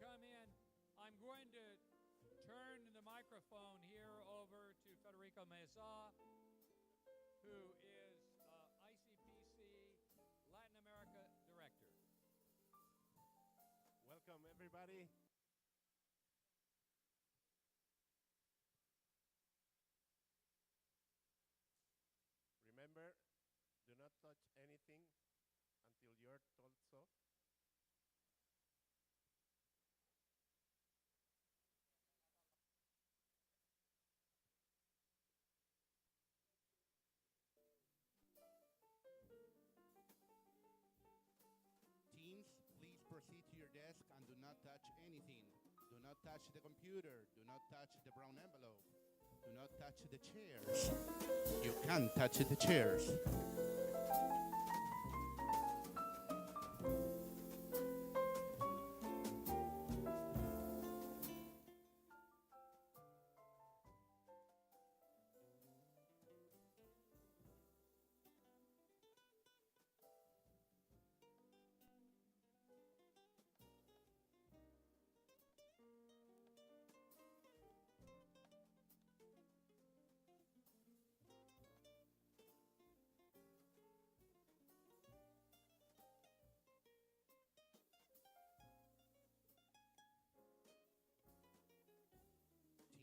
come in. I'm going to turn the microphone here over to Federico Meza, who is ICPC Latin America Director. Welcome, everybody. Remember, do not touch anything until you're told so. Teams, please proceed to your desk and do not touch anything. Do not touch the computer. Do not touch the brown envelope. Do not touch the chairs. You can't touch the chairs.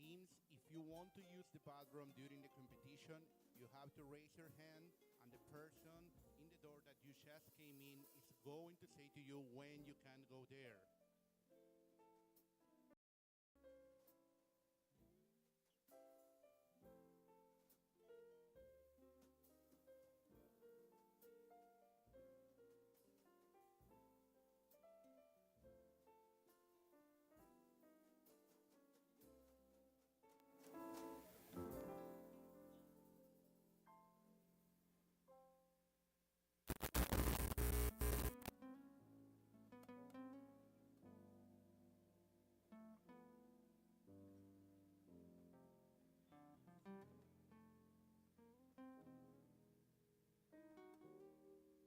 Teams, if you want to use the bathroom during the competition, you have to raise your hand, and the person in the door that you just came in is going to say to you when you can go there.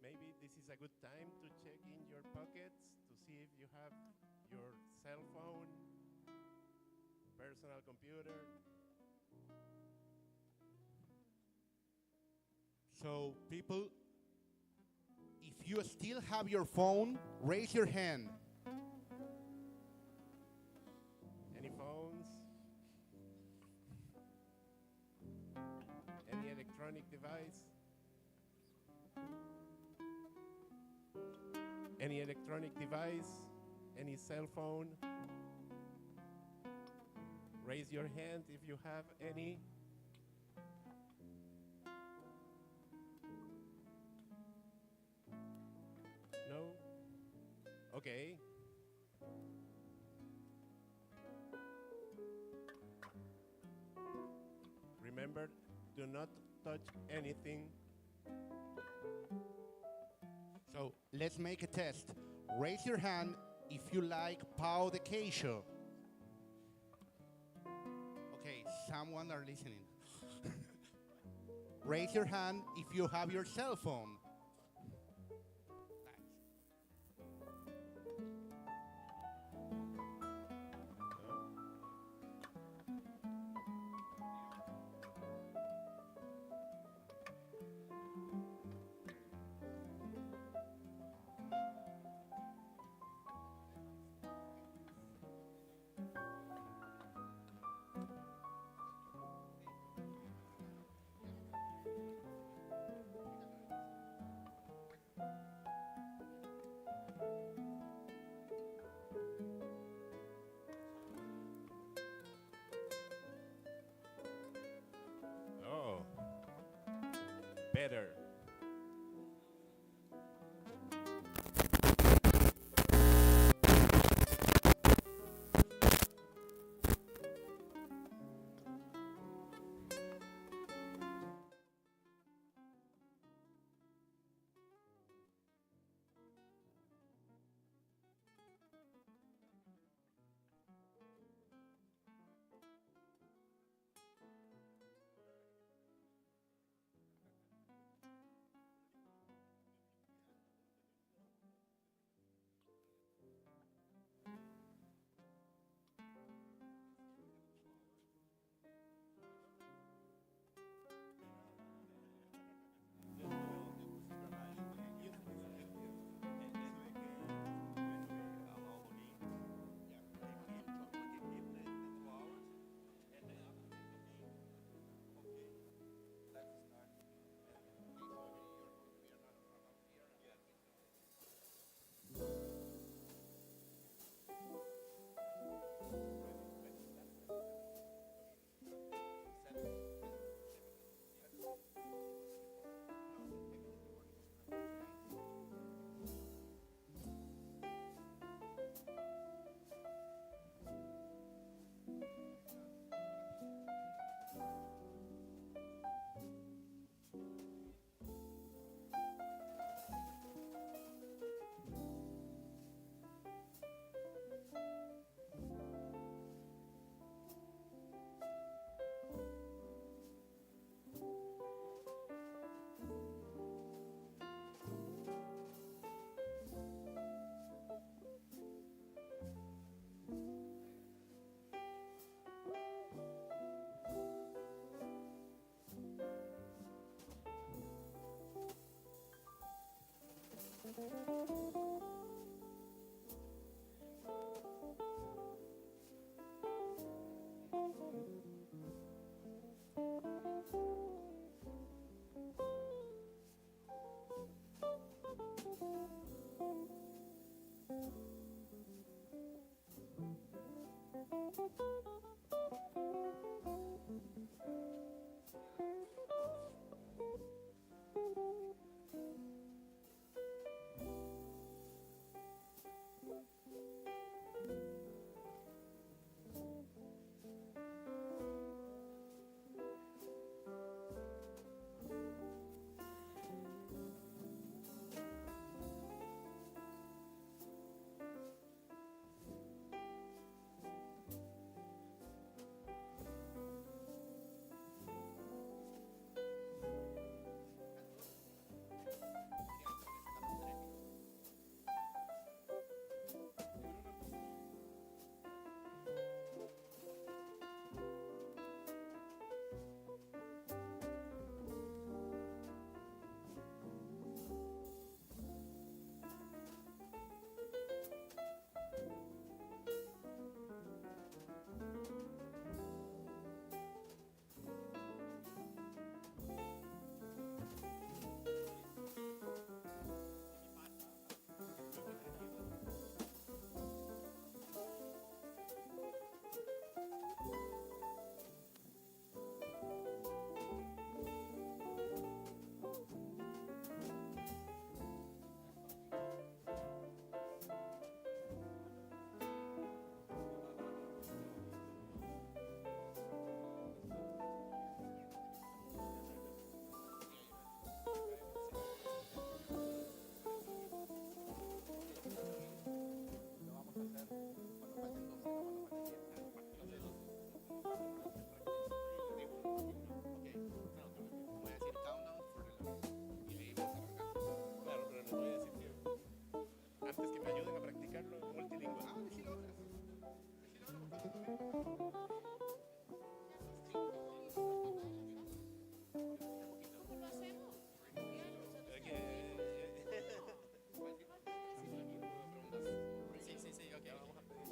Maybe this is a good time to check in your pockets to see if you have your cell phone, personal computer. So, people, if you still have your phone, raise your hand. Any phones? Any electronic device? Any electronic device? Any cell phone? Raise your hand if you have any. No? Okay. Remember, do not touch anything. So let's make a test. Raise your hand if you like pão de queijo. Okay, someone are listening. Raise your hand if you have your cell phone. Oh, better. Claro, pero les voy a decir que antes que me ayuden a practicarlo multilingüe. Sí, sí, sí, ok, vamos a pedir. A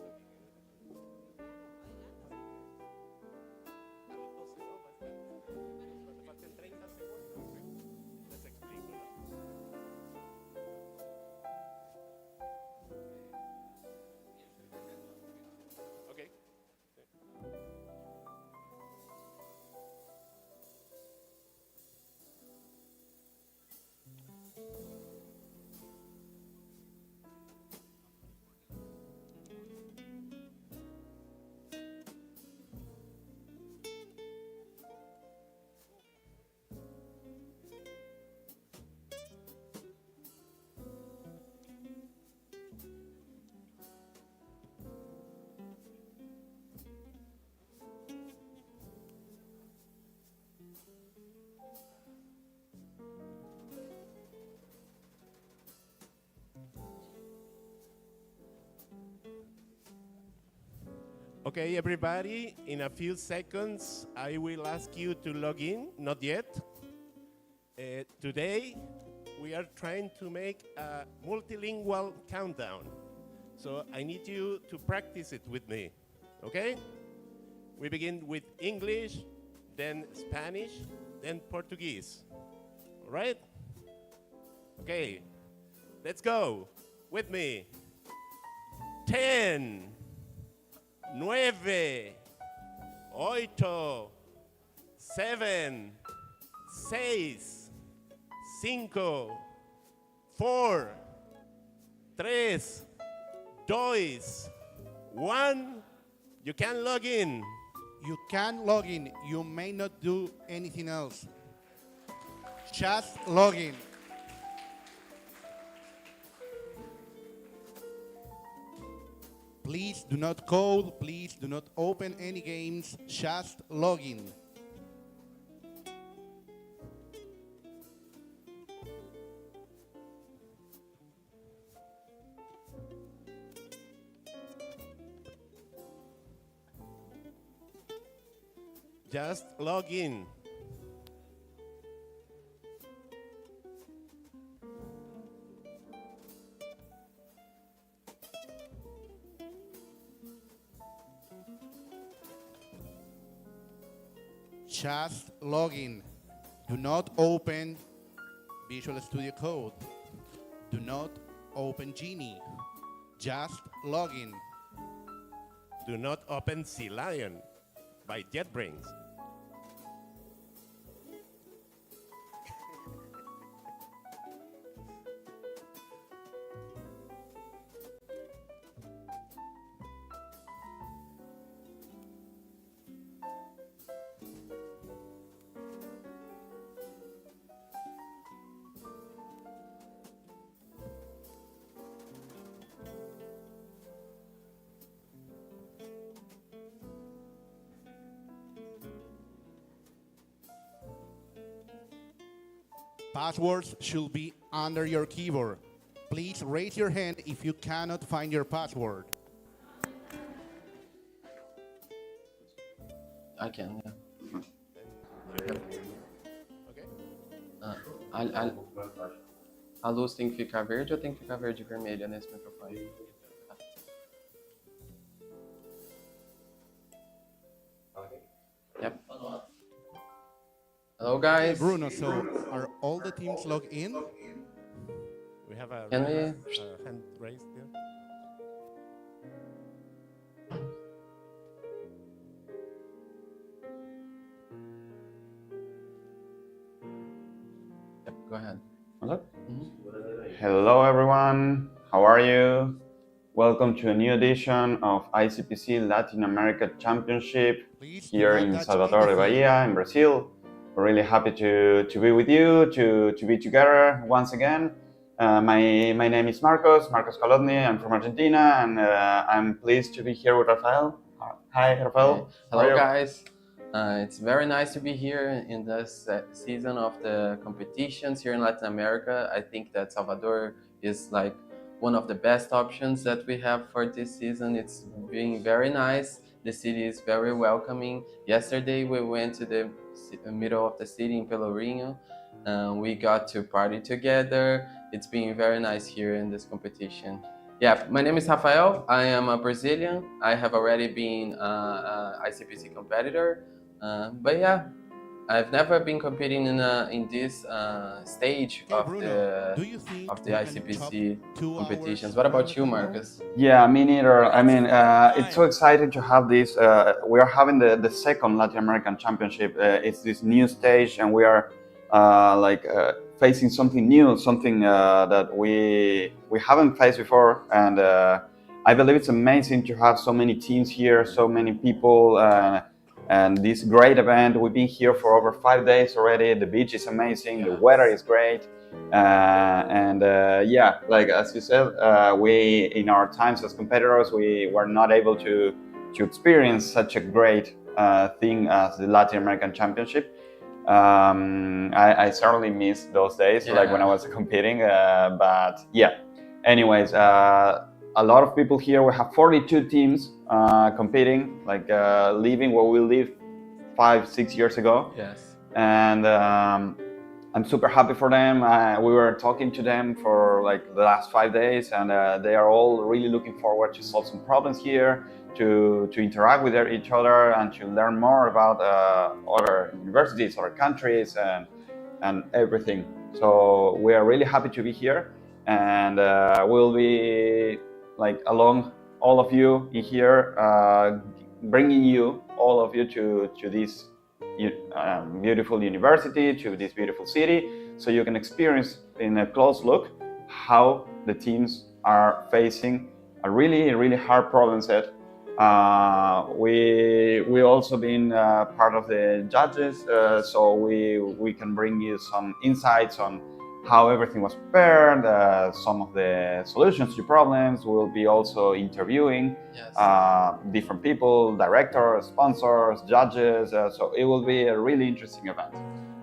los 12, ¿no? Cuando falten 30 segundos, les explico, ¿no? Ok. Okay, everybody, in a few seconds, I will ask you to log in. Not yet. Today, we are trying to make a multilingual countdown. So I need you to practice it with me, okay? We begin with English, then Spanish, then Portuguese, all right? Okay, let's go with me. 10, 9, 8, 7, 6, 5, 4, 3, 2, 1. You can log in. You can log in. You may not do anything else. Just log in. Please do not code. Please do not open any games. Just log in. Just log in. Just log in. Do not open Visual Studio Code. Do not open Genie. Just log in. Do not open Sea Lion by JetBrains. Passwords should be under your keyboard. Please raise your hand if you cannot find your password. I can, yeah. Okay. A luz tem que ficar verde ou tem que ficar verde e vermelha nesse microfone? Yep. Hello, guys. Bruno, so are all the teams logged in? We have a Can we- hand raised here. Yep, go ahead. Hello? Hello everyone, how are you? Welcome to a new edition of ICPC Latin America Championship Please do here not in touch Salvador de anything. Bahia in Brazil. We're really happy to be with you, to be together once again. My name is Marcos Colodny. I'm from Argentina, and I'm pleased to be here with Rafael. Hi, Rafael. Okay. How are Hello, you? guys. It's very nice to be here in this season of the competitions here in Latin America. I think that Salvador is like one of the best options that we have for this season. It's being very nice. The city is very welcoming. Yesterday we went to the middle of the city in Pelourinho. We got to party together. It's been very nice here in this competition. Yeah, my name is Rafael. I am a Brazilian. I have already been an ICPC competitor. But yeah, I've never been competing in this stage Okay, of Bruno, do you think the we can ICPC top 2 competitions. hours What about around you, the world? Marcus? Yeah, me neither. I mean, it's so exciting to have this. We are having the second Latin American Championship. It's this new stage, and we are facing something new, something that we haven't faced before. And I believe it's amazing to have so many teams here, so many people, and this great event. We've been here for over 5 days already. The beach is amazing. The weather is great. Yeah, like as you said, we in our times as competitors, we were not able to experience such a great thing as the Latin American Championship. I certainly miss those days, like when I was competing. But yeah, anyways, a lot of people here. We have 42 teams competing, like leaving where we lived 5-6 years ago. Yes. And I'm super happy for them. We were talking to them for like the last 5 days, and they are all really looking forward to solve some problems here, to interact with each other, and to learn more about other universities, other countries, and everything. So we are really happy to be here, and we'll be like along all of you in here, bringing you all of you to this beautiful university, to this beautiful city, so you can experience in a close look how the teams are facing a really hard problem set. We also been part of the judges, so we can bring you some insights on how everything was prepared, some of the solutions to problems. We'll be also interviewing different people, directors, sponsors, judges, so it will be a really interesting event.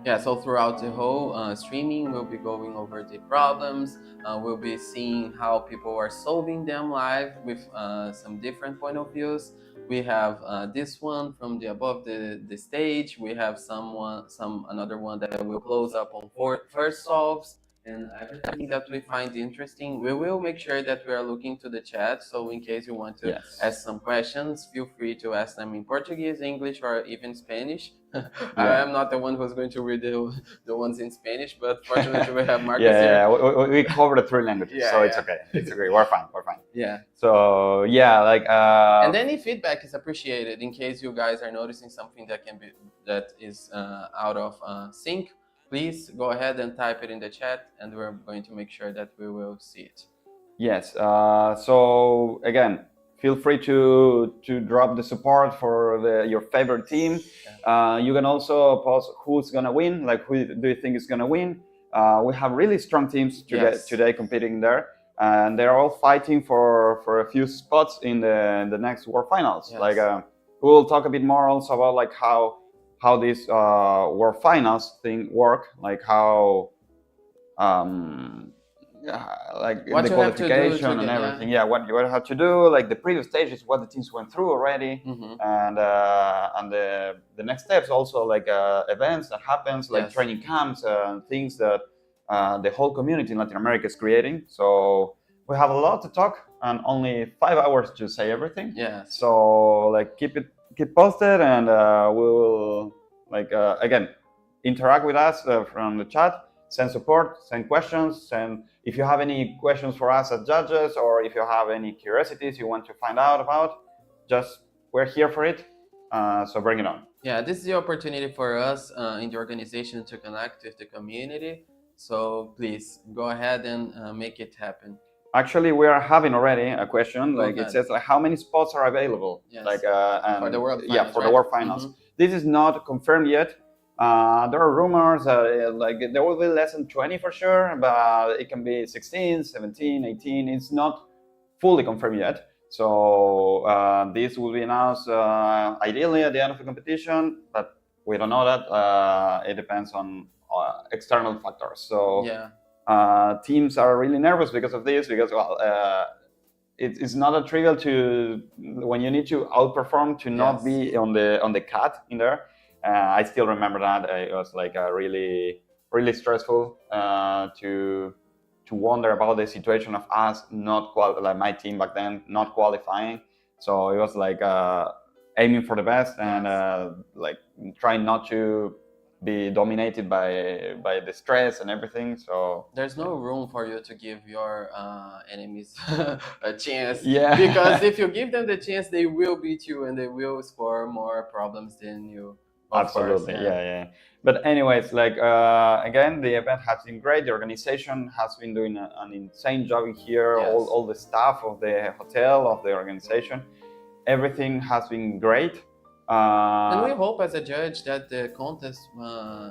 Yeah, so throughout the whole streaming, we'll be going over the problems. We'll be seeing how people are solving them live with some different point of views. We have this one from the above the stage. We have another one that will close up on first solves, and everything that we find interesting. We will make sure that we are looking to the chat. So in case you want to Yes. ask some questions, feel free to ask them in Portuguese, English, or even Spanish. I Yeah. am not the one who's going to read the ones in Spanish, but fortunately we have Marcus Yeah, here. we cover the three languages, Yeah, so it's yeah. okay. It's okay. We're fine. We're fine. Yeah. So yeah, like And any feedback is appreciated in case you guys are noticing something that is out of sync. Please go ahead and type it in the chat, and we're going to make sure that we will see it. yes. So again, feel free to drop the support for your favorite team. You can also post who's gonna win. Like, who do you think is gonna win? We have really strong teams today competing there, and they're all fighting for a few spots in the next World Finals. Yes. Like, we'll talk a bit more also about like how this World Finals thing work, like how like What the you have to do qualification to and get- everything. Yeah, what you have to do, like the previous stages, what the teams went through already, and the next steps also, like events that happens, like Yes. training camps and things that the whole community in Latin America is creating. So we have a lot to talk and only 5 hours to say everything. Yes. So like keep posted, and we will like again interact with us from the chat. Send support, send questions, send if you have any questions for us as judges, or if you have any curiosities you want to find out about, just we're here for it. So bring it on. Yeah, this is the opportunity for us in the organization to connect with the community. So please go ahead and make it happen. Actually, we are having already a question. Like Okay. it says, like, how many spots are available? Yes. Like and, For the World yeah, Finals, for the right? World Finals. This is not confirmed yet. There are rumors like there will be less than 20 for sure, but it can be 16, 17, 18. It's not fully confirmed yet. So this will be announced ideally at the end of the competition, but we don't know that. It depends on external factors. So yeah. Teams are really nervous because of this, because well, it's not a trivial to when you need to outperform to not be on the cut in there. I still remember that it was like a really stressful to wonder about the situation of us not like my team back then not qualifying. So it was like aiming for the best and like trying not to be dominated by the stress and everything. So there's no room for you to give your enemies a chance. Yeah. Because if you give them the chance, they will beat you and they will score more problems than you. Absolutely, course, yeah. But anyways, like again, the event has been great. The organization has been doing an insane job in here. Yes. All the staff of the hotel, of the organization, everything has been great. And we hope as a judge that the contest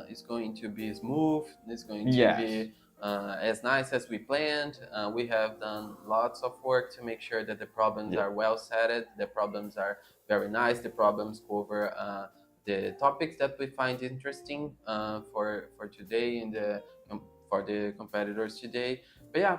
is going to be smooth, it's going to be as nice as we planned. We have done lots of work to make sure that the problems are well setted, the problems are very nice, the problems cover the topics that we find interesting for today and for the competitors today. But yeah,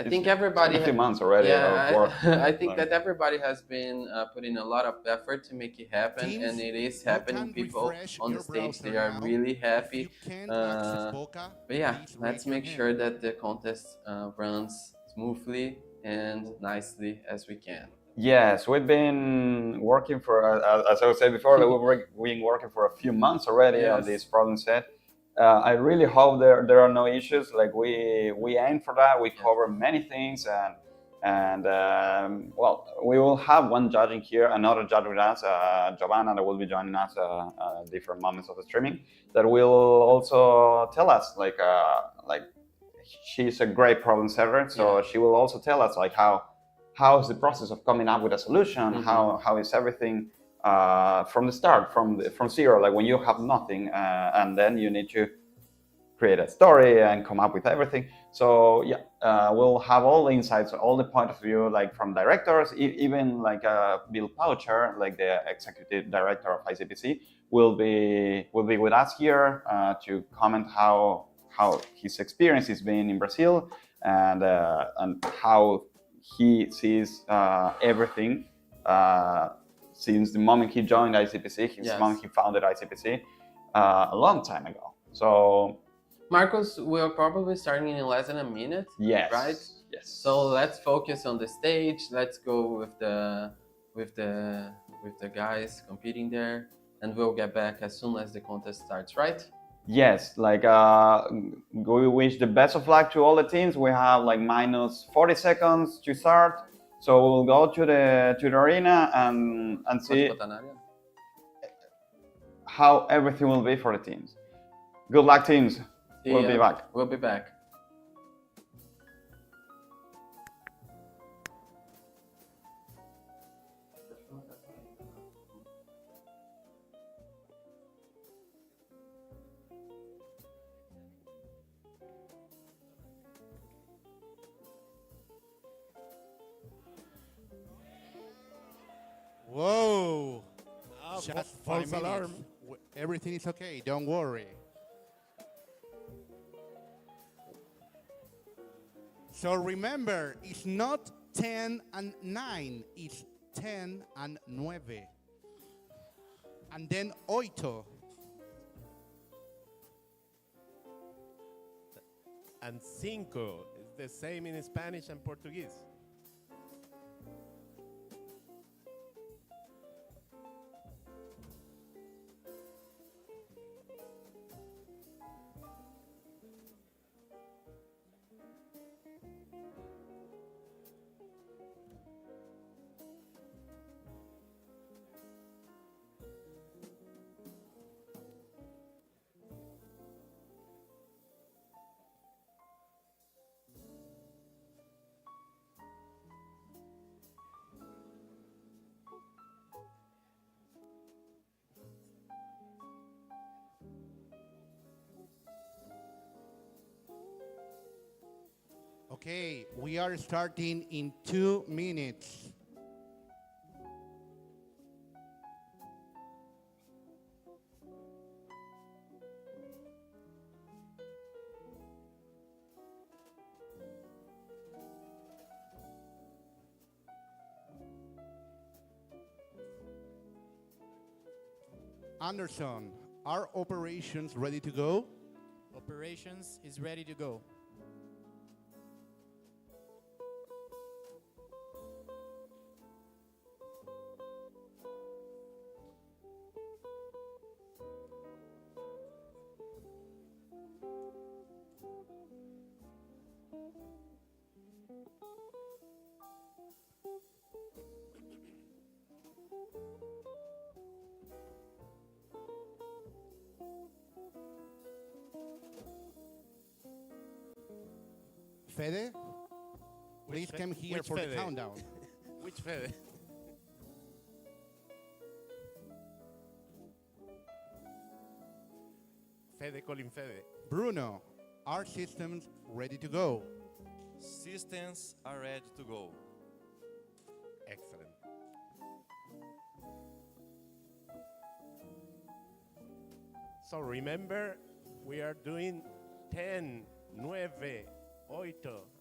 I think everybody. It's been a few months already. I think that everybody has been putting a lot of effort to make it happen, Teams, and it is happening. People on the stage, they are now. really happy. Boca, But yeah, please let's raise your make hand. sure that the contest runs smoothly and nicely as we can. Yes, we've been working for, as I was saying before, we've been working for a few months already on this problem set. I really hope there are no issues. Like we aim for that. We cover many things, and well, we will have one judging here, another judge with us, Giovanna, that will be joining us at different moments of the streaming. That will also tell us like she's a great problem solver, so she will also tell us like how is the process of coming up with a solution, how is everything from the start, from zero, like when you have nothing, and then you need to create a story and come up with everything. So yeah, we'll have all the insights, all the point of view, like from directors, even like Bill Poucher, like the executive director of ICPC, will be with us here to comment how his experience has been in Brazil and how he sees everything since the moment he joined ICPC, since the moment he founded ICPC a long time ago. So Marcos, we're probably starting in less than a minute. Yes. Right? Yes. So let's focus on the stage. Let's go with the guys competing there, and we'll get back as soon as the contest starts. Right? Yes, like we wish the best of luck to all the teams. We have like minus 40 seconds to start, so we'll go to the arena and see how everything will be for the teams. Good luck, teams. We'll be back. We'll be back. Whoa! Just false 5 alarm. minutes. Everything is okay, don't worry. So remember, it's not 10 and 9, it's 10 and 9. And then oito. And cinco is the same in Spanish and Portuguese. Okay, we are starting in 2 minutes. Anderson, are operations ready to go? Operations is ready to go. Fede, please come here Which for Fede? the countdown. Which Fede? Fede Colin Fede. Bruno, are systems ready to go? Systems are ready to go. Excellent. So remember, we are doing 10, 9, 8,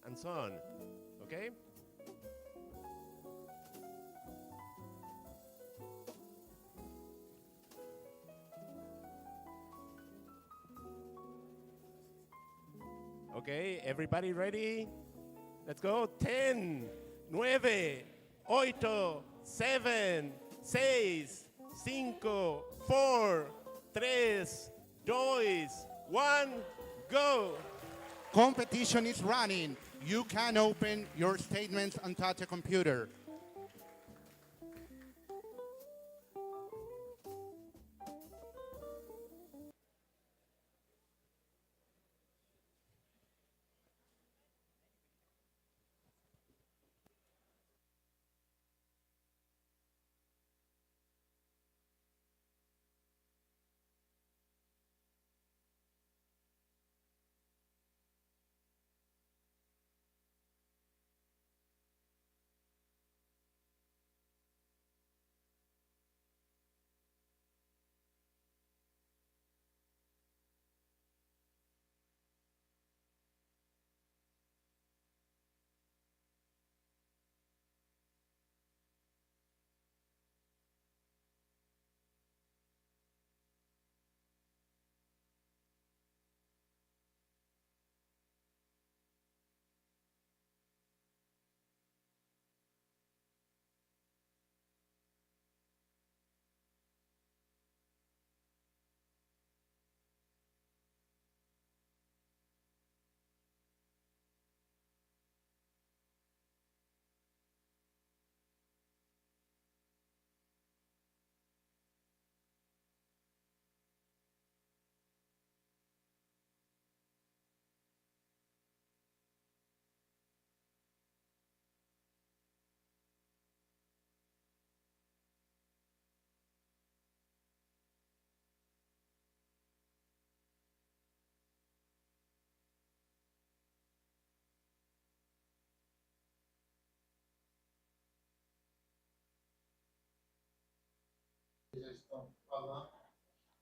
and so on. Okay? Okay, everybody ready? Let's go. 10, 9, 8, 7, 6, 5, 4, 3, 2, 1, go. Competition is running. You can open your statements and touch a computer.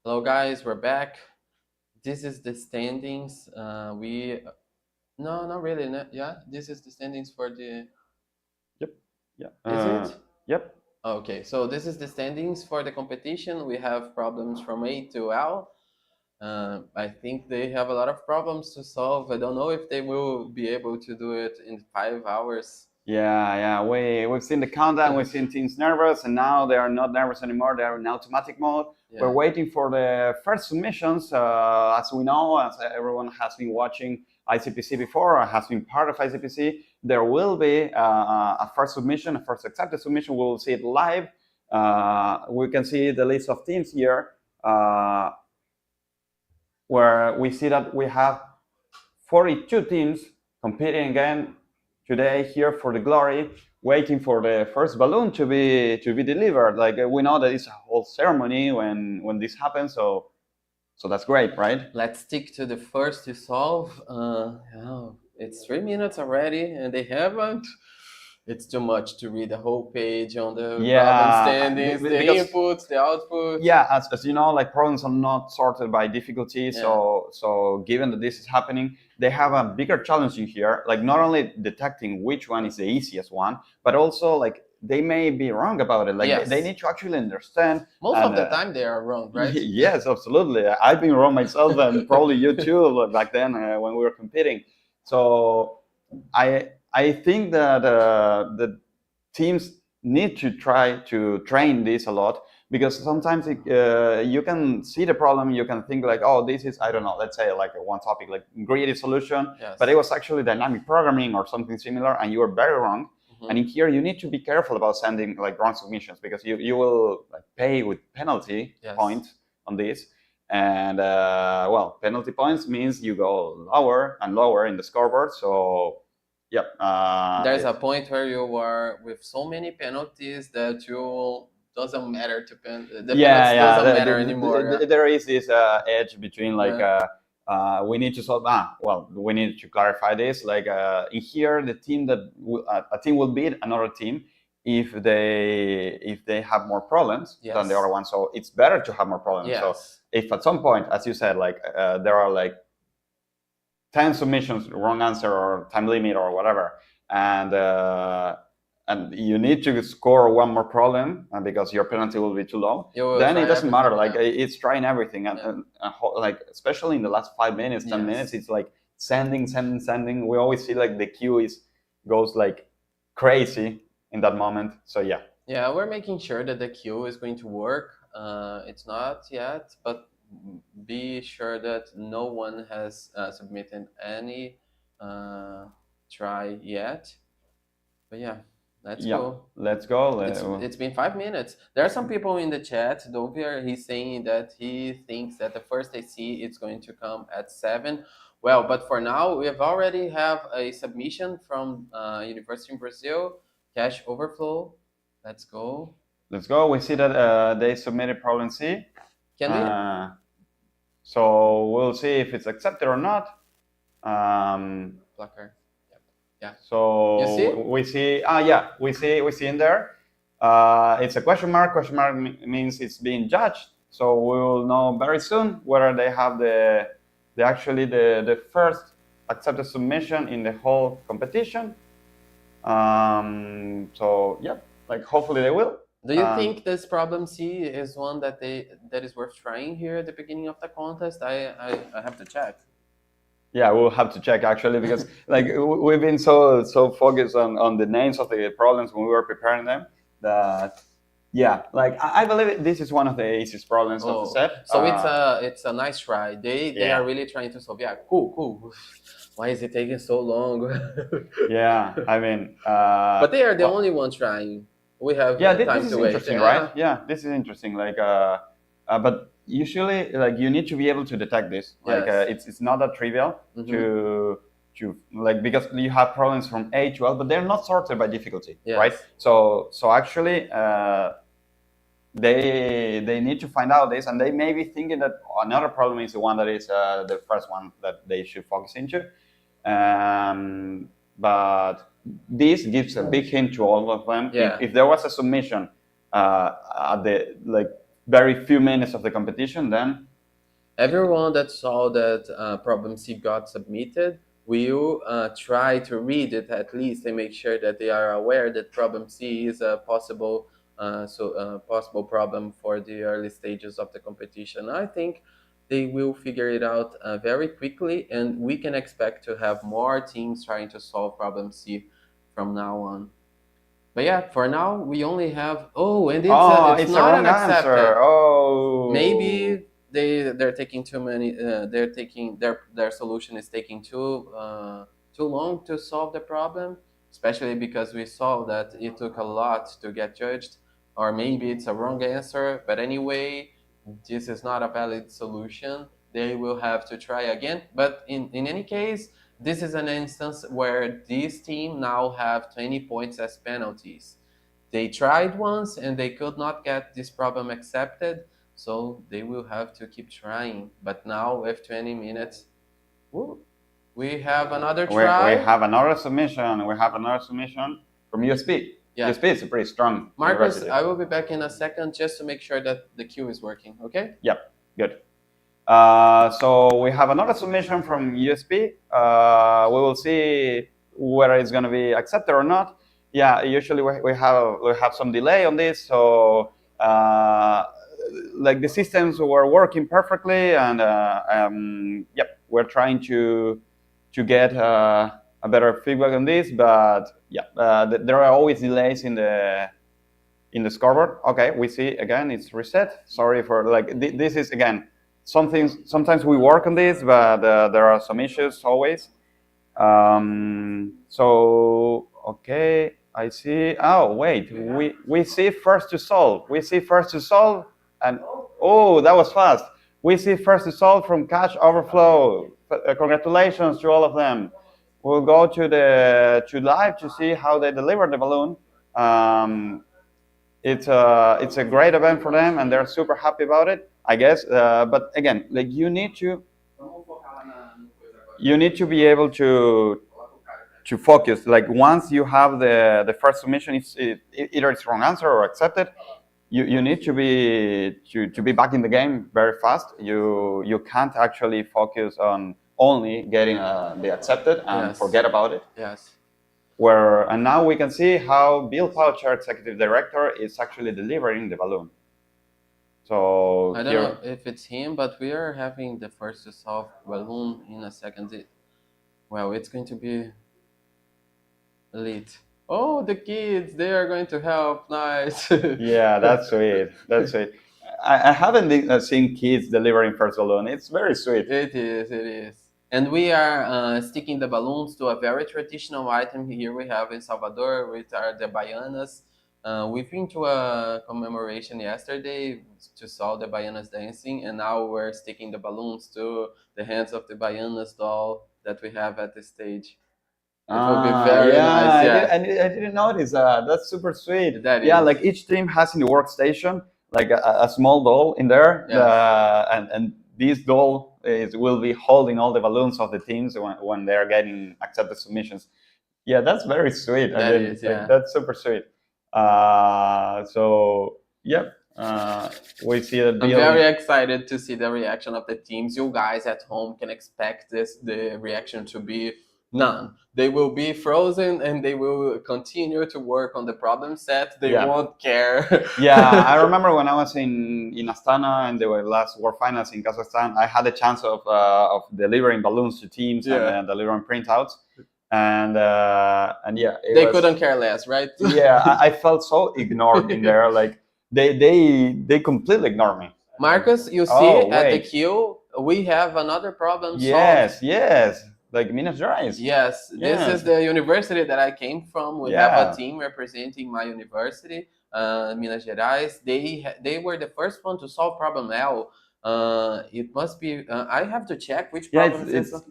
Hello guys, we're back. This is the standings. No, not really. No, yeah, this is the standings for the. Yep. Yeah. Is it? Yep. Okay, so this is the standings for the competition. We have problems from A to L. I think they have a lot of problems to solve. I don't know if they will be able to do it in 5 hours. Yeah. We've seen the countdown. We've seen teams nervous, and now they are not nervous anymore. They are in automatic mode. Yeah. We're waiting for the first submissions. As we know, as everyone has been watching ICPC before or has been part of ICPC, there will be a first submission, a first accepted submission. We will see it live. We can see the list of teams here, where we see that we have 42 teams competing again today here for the glory, waiting for the first balloon to be delivered. Like we know that it's a whole ceremony when this happens, so that's great, right? Let's stick to the first to solve. It's 3 minutes already, and they haven't. It's too much to read the whole page on the problem standings, the inputs, the outputs. Yeah, as you know, like problems are not sorted by difficulty. Yeah. So given that this is happening, they have a bigger challenge in here. Like not only detecting which one is the easiest one, but also like they may be wrong about it. Like yes. they need to actually understand. Most of the time they are wrong, right? Yes, absolutely. I've been wrong myself, and probably you too back then when we were competing. So I think that the teams need to try to train this a lot, because sometimes you can see the problem, you can think like, oh, this is, I don't know, let's say like one topic, like greedy solution, yes. But it was actually dynamic programming or something similar, and you were very wrong. Mm-hmm. And in here, you need to be careful about sending like wrong submissions, because you will like pay with penalty yes. points on this. And well, penalty points means you go lower and lower in the scoreboard. So yep. There's a point where you are with so many penalties that you doesn't matter to doesn't matter anymore. There is this edge between like we need to solve. Well, we need to clarify this. Like in here, the team that a team will beat another team if they have more problems yes. than the other one. So it's better to have more problems. Yes. So if at some point, as you said, like there are like 10 submissions, wrong answer or time limit or whatever, and you need to score one more problem because your penalty will be too low, then it doesn't matter. Like it's trying everything, and like especially in the last 5 minutes, 10 yes. minutes, it's like sending. We always see like the queue goes like crazy in that moment. So yeah. Yeah, we're making sure that the queue is going to work. It's not yet, but be sure that no one has submitted any try yet. But yeah, let's go. Let's go. It's been 5 minutes. There are some people in the chat. Dovier, he's saying that he thinks that the first AC is going to come at 7. Well, but for now, we have already have a submission from University in Brazil, Cash Overflow. Let's go. Let's go. We see that they submitted problem C. Can we? So we'll see if it's accepted or not. Blocker. Yep. Yeah. So you see? We see. Yeah. We see in there. It's a question mark. Question mark means it's being judged. So we will know very soon whether they have the first accepted submission in the whole competition. So yeah, like hopefully they will. Do you think this problem C is one that is worth trying here at the beginning of the contest? I have to check. Yeah, we'll have to check actually, because like we've been so focused on the names of the problems when we were preparing them that yeah, like I believe this is one of the easiest problems of the set. So it's a nice try. They are really trying to solve. Yeah, cool. Why is it taking so long? Yeah, I mean. But they are the only one trying. We have time this to is wait. Interesting, right? Yeah, this is interesting. Like, but usually, like, you need to be able to detect this. Like, yes. It's not that trivial to like, because you have problems from A to L, but they're not sorted by difficulty, yes. right? So actually, they need to find out this, and they may be thinking that another problem is the one that is the first one that they should focus into. But this gives a big hint to all of them. Yeah. If there was a submission at the like very few minutes of the competition, then Everyone that saw that problem C got submitted will try to read it at least and make sure that they are aware that problem C is a possible possible problem for the early stages of the competition. I think they will figure it out very quickly, and we can expect to have more teams trying to solve problem C from now on. But yeah, for now we only have and it's a not wrong an accepted. answer. Oh, Maybe they're taking too many. They're taking their solution is taking too long to solve the problem, especially because we saw that it took a lot to get judged, or maybe it's a wrong answer. But anyway, this is not a valid solution. They will have to try again. But in any case, this is an instance where this team now have 20 points as penalties. They tried once and they could not get this problem accepted, so they will have to keep trying. But now with 20 minutes, we have another try. We have another submission. We have another submission from USP. Yeah. USP is a pretty strong Marcus, university. I will be back in a second just to make sure that the queue is working, okay? Yep, good. So we have another submission from USP. We will see whether it's going to be accepted or not. Yeah, usually we have some delay on this, so like the systems were working perfectly, and yep, we're trying to get a better feedback on this. But yeah, there are always delays in the scoreboard. Okay, we see again it's reset. Sorry for this is again something. Sometimes we work on this, but there are some issues always. So okay, I see. Oh wait, we see first to solve. We see first to solve, and oh, that was fast. We see first to solve from Cache Overflow. Congratulations to all of them. We'll go to live to see how they deliver the balloon. It's a great event for them, and they're super happy about it, I guess. But again, like you need to be able to focus. Like once you have the first submission, either it's wrong answer or accepted. You need to be back in the game very fast. You can't actually focus on only getting the accepted and forget about it. Yes. And now we can see how Bill Poucher, Executive Director, is actually delivering the balloon. So I don't know if it's him, but we are having the first to solve balloon in a second. Well, it's going to be elite. Oh, the kids, they are going to help. Nice. Yeah, that's sweet. That's sweet. I haven't seen kids delivering first balloon. It's very sweet. It is. And we are sticking the balloons to a very traditional item here we have in Salvador, which are the baianas. We've been to a commemoration yesterday to saw the baianas dancing, and now we're sticking the balloons to the hands of the baianas doll that we have at the stage. It will be very nice. Yeah, I didn't notice that. That's super sweet. That yeah, is. like each team has in the workstation like a small doll in there, and this doll will be holding all the balloons of the teams when they're getting accepted submissions. Yeah, that's very sweet. That's super sweet. So yeah, we see that. I'm very excited to see the reaction of the teams. You guys at home can expect the reaction to be none. They will be frozen and they will continue to work on the problem set. They won't care. Yeah, I remember when I was in Astana and the last World Finals in Kazakhstan, I had the chance of delivering balloons to teams and delivering printouts. And yeah, they couldn't care less, right? Yeah, I felt so ignored in there. Like they completely ignored me. Marcus, you see at the queue, we have another problem solved. Yes. Like Minas Gerais. Yes, this is the university that I came from. We have a team representing my university, Minas Gerais. They were the first one to solve problem L. It must be. I have to check which problem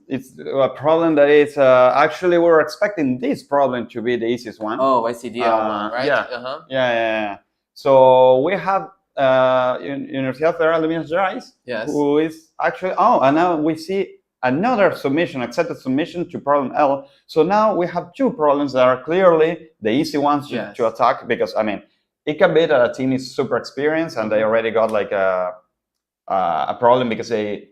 it's a problem that is actually we were expecting this problem to be the easiest one. Oh, I see the L one, right? Yeah. Yeah. So we have Universidad Federal de Minas Gerais, who is actually and now we see another submission, accepted submission to problem L. So now we have two problems that are clearly the easy ones to attack, because I mean, it can be that a team is super experienced and they already got like a problem because they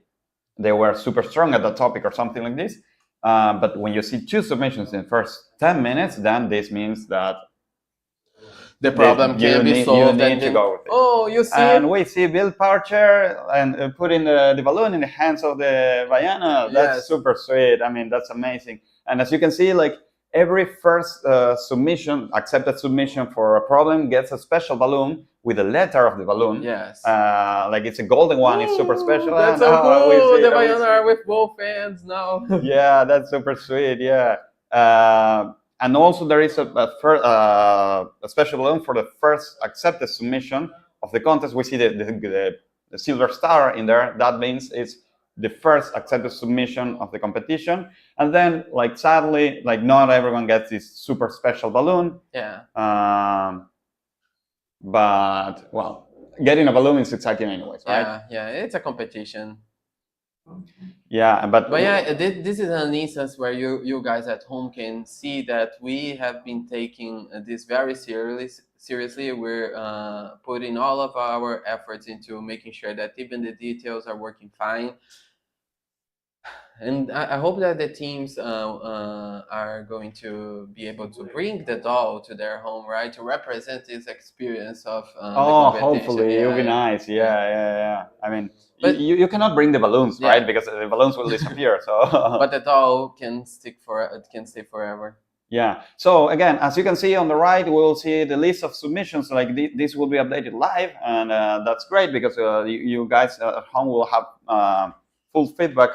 were super strong at that topic or something like this. But when you see 2 submissions in the first 10 minutes, then this means that the problem can be solved. You need to go with it. Oh, you see. And we see Bill Parcher and putting the balloon in the hands of the Vaiana. That's super sweet. I mean, that's amazing. And as you can see, like every first accepted submission for a problem gets a special balloon with the letter of the balloon. Yes. Like it's a golden one. It's super special. That's so cool. The Vaiana are with both hands now. Yeah, that's super sweet. Yeah. And also there is a special balloon for the first accepted submission of the contest. We see the silver star in there. That means it's the first accepted submission of the competition. And then, like, sadly, like not everyone gets this super special balloon. Yeah. But well, getting a balloon is exciting anyways, right? Yeah, it's a competition. Yeah, but yeah, this is an instance where you guys at home can see that we have been taking this very seriously. We're putting all of our efforts into making sure that even the details are working fine. And I hope that the teams are going to be able to bring the doll to their home, right? To represent this experience of the competition. Hopefully, it'll be nice. Yeah. I mean, but you cannot bring the balloons, right? Because the balloons will disappear. So, but the doll can stay forever. Yeah. So again, as you can see on the right, we will see the list of submissions. Like this will be updated live, and that's great because you guys at home will have full feedback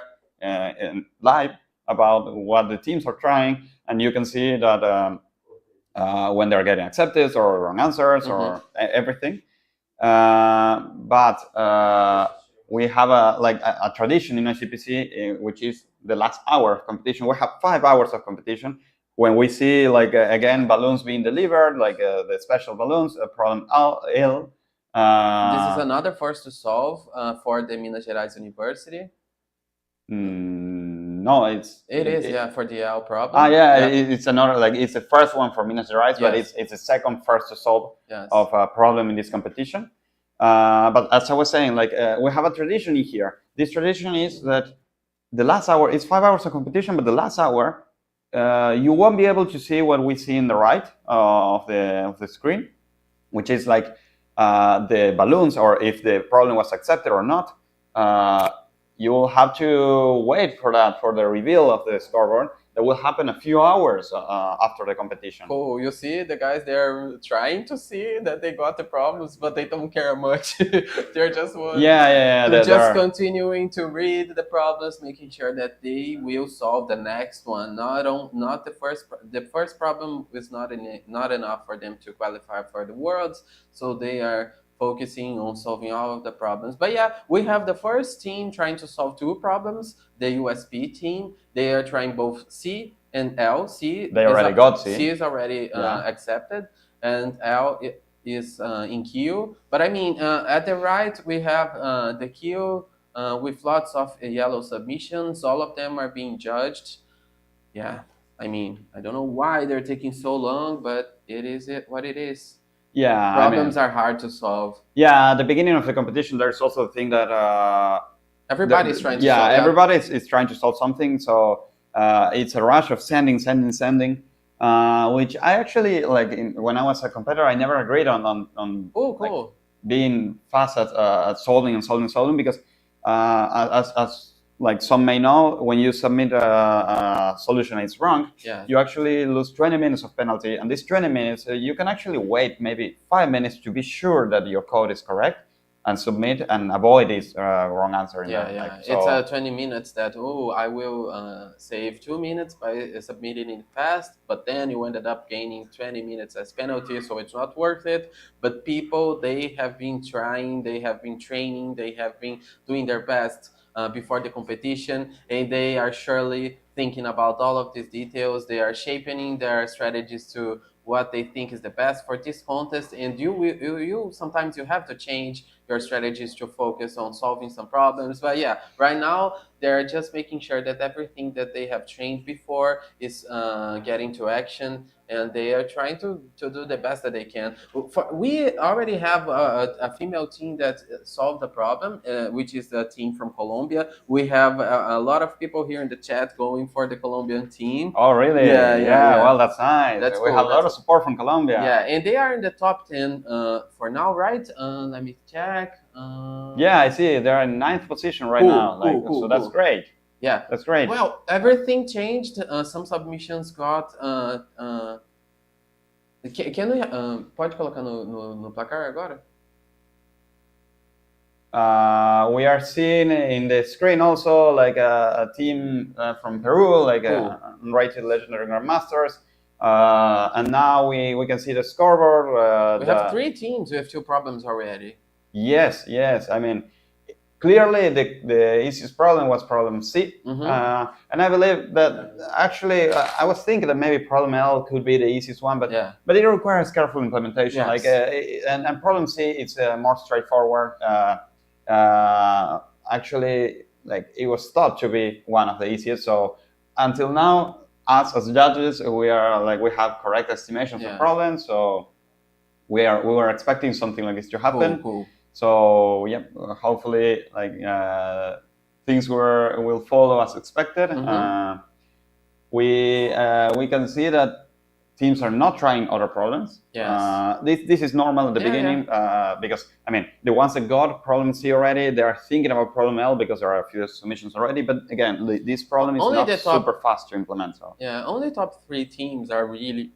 live about what the teams are trying, and you can see that when they're getting accepted or wrong answers or everything. But we have a tradition in ICPC, which is the last hour of competition. We have 5 hours of competition. When we see again balloons being delivered, like the special balloons, problem L. This is another force to solve for the Minas Gerais University. No, it is for the L problem. It's another it's the first one for Minas Gerais, but it's the second first to solve of a problem in this competition. But as I was saying, we have a tradition here. This tradition is that the last hour is 5 hours of competition, but the last hour you won't be able to see what we see in the right of the screen, which is the balloons or if the problem was accepted or not. You will have to wait for the reveal of the scoreboard. That will happen a few hours after the competition. Oh, you see the guys, they're trying to see that they got the problems, but they don't care much. They're just continuing to read the problems, making sure that they will solve the next one. Not the first. The first problem is not enough for them to qualify for the Worlds, so they are focusing on solving all of the problems. But yeah, we have the first team trying to solve 2 problems. The USP team, they are trying both C and L. C is already accepted, and L is in Q. But I mean, at the right, we have the Q with lots of yellow submissions. All of them are being judged. Yeah, I mean, I don't know why they're taking so long, but it is what it is. Yeah, problems are hard to solve. Yeah, at the beginning of the competition, there's also the thing that everybody's trying to solve. Yeah, everybody is trying to solve something. So it's a rush of sending, which I actually when I was a competitor, I never agreed on being fast at solving because as some may know, when you submit a solution and it's wrong, you actually lose 20 minutes of penalty. And these 20 minutes, you can actually wait maybe 5 minutes to be sure that your code is correct and submit and avoid this wrong answer. It's 20 minutes that, I will save 2 minutes by submitting it fast, but then you ended up gaining 20 minutes as penalty, so it's not worth it. But people, they have been trying, they have been training, they have been doing their best before the competition, and they are surely thinking about all of these details. They are shaping their strategies to what they think is the best for this contest, and you sometimes you have to change your strategies to focus on solving some problems. But yeah, right now They're just making sure that everything that they have trained before is getting to action, and they are trying to do the best that they can. We already have a female team that solved the problem, which is the team from Colombia. We have a lot of people here in the chat going for the Colombian team. Oh, really? Yeah. Well, that's nice. That's we cool, have a lot of support from Colombia. Yeah, and they are in the top 10 for now, right? Let me check. Yeah, I see. They're in 9th position right now. So that's great. Yeah, that's great. Well, everything changed. Some submissions got. Can we, pode colocar no placar agora? We are seeing in the screen also like a team from Peru, like Unrated Legendary Grandmasters. And now we can see the scoreboard. We have 3 teams with 2 problems already. Yes. I mean, clearly the easiest problem was problem C. And I believe that actually I was thinking that maybe problem L could be the easiest one, but it requires careful implementation. Yes. Like and problem C, it's more straightforward. Actually, like it was thought to be one of the easiest. So until now, us as judges, we have correct estimations of problems. So we were expecting something like this to happen. Cool. So yeah, hopefully like things will follow as expected. We can see that teams are not trying other problems. Yes. This is normal at the beginning because I mean the ones that got problem C already, they are thinking about problem L because there are a few submissions already. But again, this problem is only not super fast to implement. So only top 3 teams are really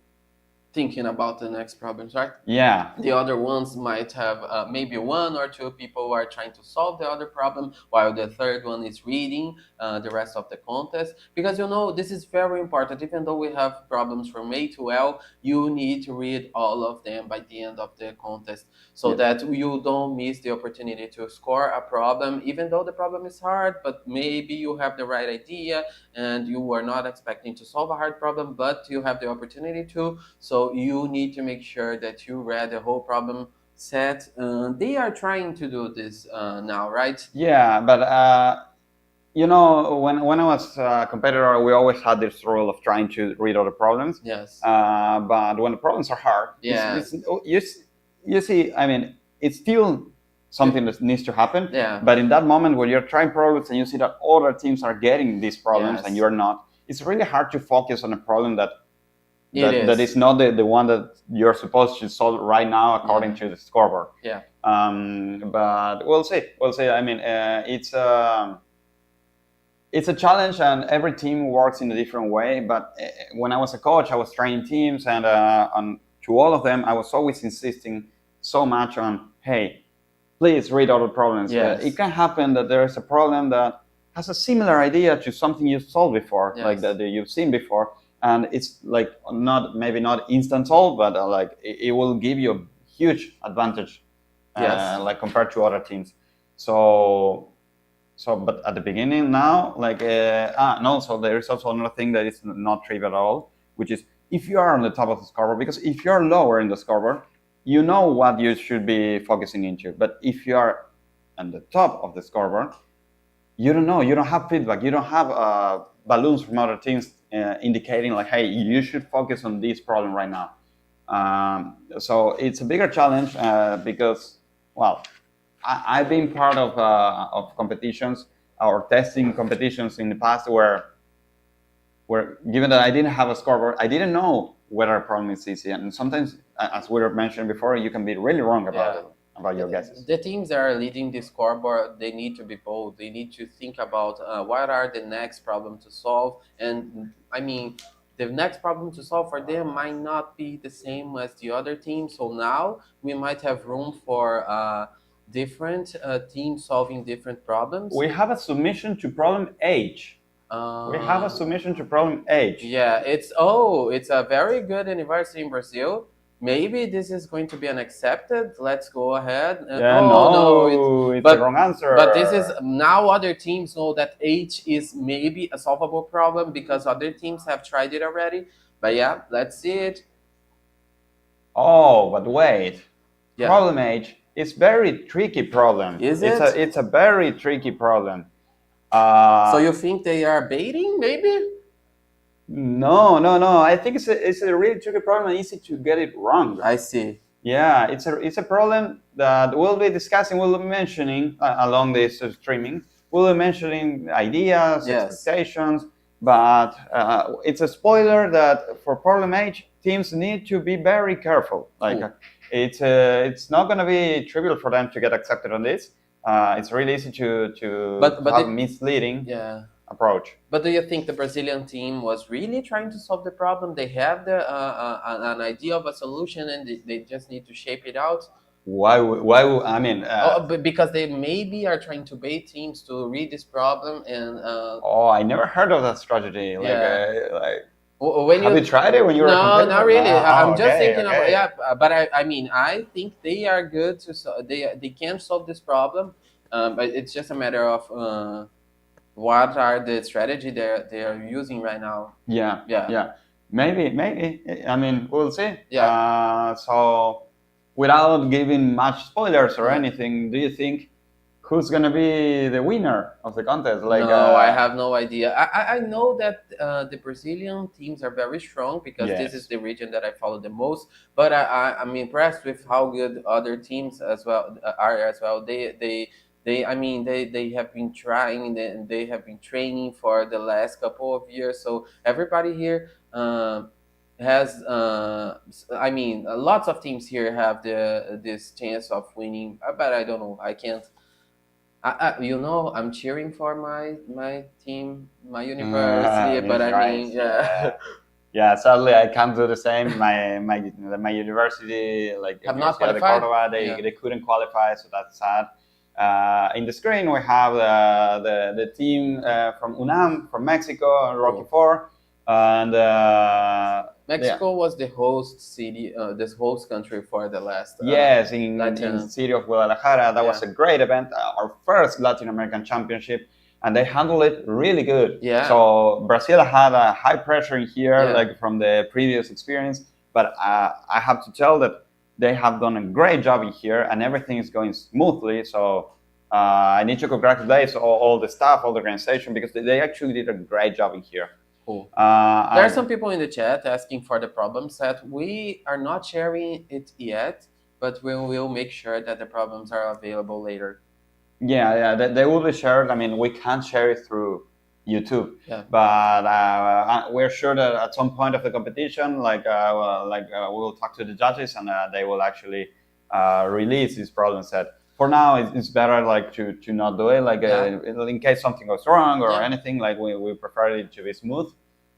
thinking about the next problems, right? Yeah. The other ones might have maybe 1 or 2 people who are trying to solve the other problem, while the third one is reading the rest of the contest. Because this is very important. Even though we have problems from A to L, you need to read all of them by the end of the contest, so that you don't miss the opportunity to score a problem, even though the problem is hard, but maybe you have the right idea and you are not expecting to solve a hard problem, but you have the opportunity to. So you need to make sure that you read the whole problem set. They are trying to do this now, right? Yeah, but when I was a competitor, we always had this rule of trying to read all the problems. Yes. But when the problems are hard, you see, I mean, it's still something that needs to happen. Yeah. But in that moment when you're trying problems and you see that other teams are getting these problems and you're not, it's really hard to focus on a problem that is not the one that you're supposed to solve right now according to the scoreboard. Yeah. But we'll see. I mean, it's a challenge, and every team works in a different way. But when I was a coach, I was training teams, and to all of them, I was always insisting so much on, hey, please read all the problems. Yes. It can happen that there is a problem that has a similar idea to something you've solved before, like that you've seen before. And it's like maybe not instant solve, but like it will give you a huge advantage, like compared to other teams. So, but at the beginning now, like, and also there is also another thing that is not trivial at all, which is if you are on the top of the scoreboard, because if you're lower in the scoreboard, you know what you should be focusing into. But if you are on the top of the scoreboard, you don't know, you don't have feedback, you don't have balloons from other teams indicating like, hey, you should focus on this problem right now. So it's a bigger challenge because, well, I've been part of competitions or testing competitions in the past where given that I didn't have a scoreboard, I didn't know whether a problem is easy. And sometimes, as we were mentioning before, you can be really wrong about it. About your guesses. The teams that are leading the scoreboard, they need to be bold. They need to think about what are the next problem to solve. And I mean, the next problem to solve for them might not be the same as the other team. So now we might have room for different teams solving different problems. We have a submission to problem H. We have a submission to problem H. Yeah, it's a very good university in Brazil. Maybe this is going to be unaccepted. Let's go ahead. It's the wrong answer. But this is now other teams know that H is maybe a solvable problem because other teams have tried it already. But yeah, let's see it. Oh, but wait. Yeah. Problem H is very tricky problem. Is it? It's a very tricky problem. So you think they are baiting, maybe? No. I think it's a really tricky problem and easy to get it wrong. I see. Yeah, it's a problem that we'll be discussing, we'll be mentioning along this streaming. We'll be mentioning ideas, Yes. expectations, but it's a spoiler that for problem H, teams need to be very careful. Like it's not going to be trivial for them to get accepted on this. It's really easy to have misleading approach. But do you think the Brazilian team was really trying to solve the problem? They have an idea of a solution and they just need to shape it out? Why? I mean... because they maybe are trying to bait teams to read this problem and... I never heard of that strategy. Have you tried it when you were No, not really. I'm just thinking okay. But I mean, I think they are good to they can solve this problem, but it's just a matter of what are the strategy they are using right now. Yeah. Maybe. I mean, we'll see. Yeah. So, without giving much spoilers or anything, do you think who's gonna be the winner of the contest? No, I have no idea. I know that the Brazilian teams are very strong because this is the region that I follow the most. But I'm impressed with how good other teams as well are as well. They have been trying and they have been training for the last couple of years. So everybody here has lots of teams here have this chance of winning. But I don't know. I can't. I'm cheering for my team, my university, but I mean, yeah. Sadly, I can't do the same. My university, like have not qualified. Córdoba, they couldn't qualify, so that's sad. In the screen, we have the team from UNAM, from Mexico, Rocky IV, and Mexico was the host city, this host country for the last. Yes, in the city of Guadalajara. That was a great event, our first Latin American championship, and they handled it really good. Yeah. So Brazil had a high pressure in here, like from the previous experience, but I have to tell that they have done a great job in here, and everything is going smoothly. So I need to congratulate all the staff, all the organization, because they actually did a great job in here. Cool. There are some people in the chat asking for the problem set. We are not sharing it yet, but we will make sure that the problems are available later. Yeah, they will be shared. I mean, we can't share it through YouTube, but we're sure that at some point of the competition, we'll talk to the judges and they will actually release this problem set. For now, it's better to not do it, in case something goes wrong or anything. We prefer it to be smooth.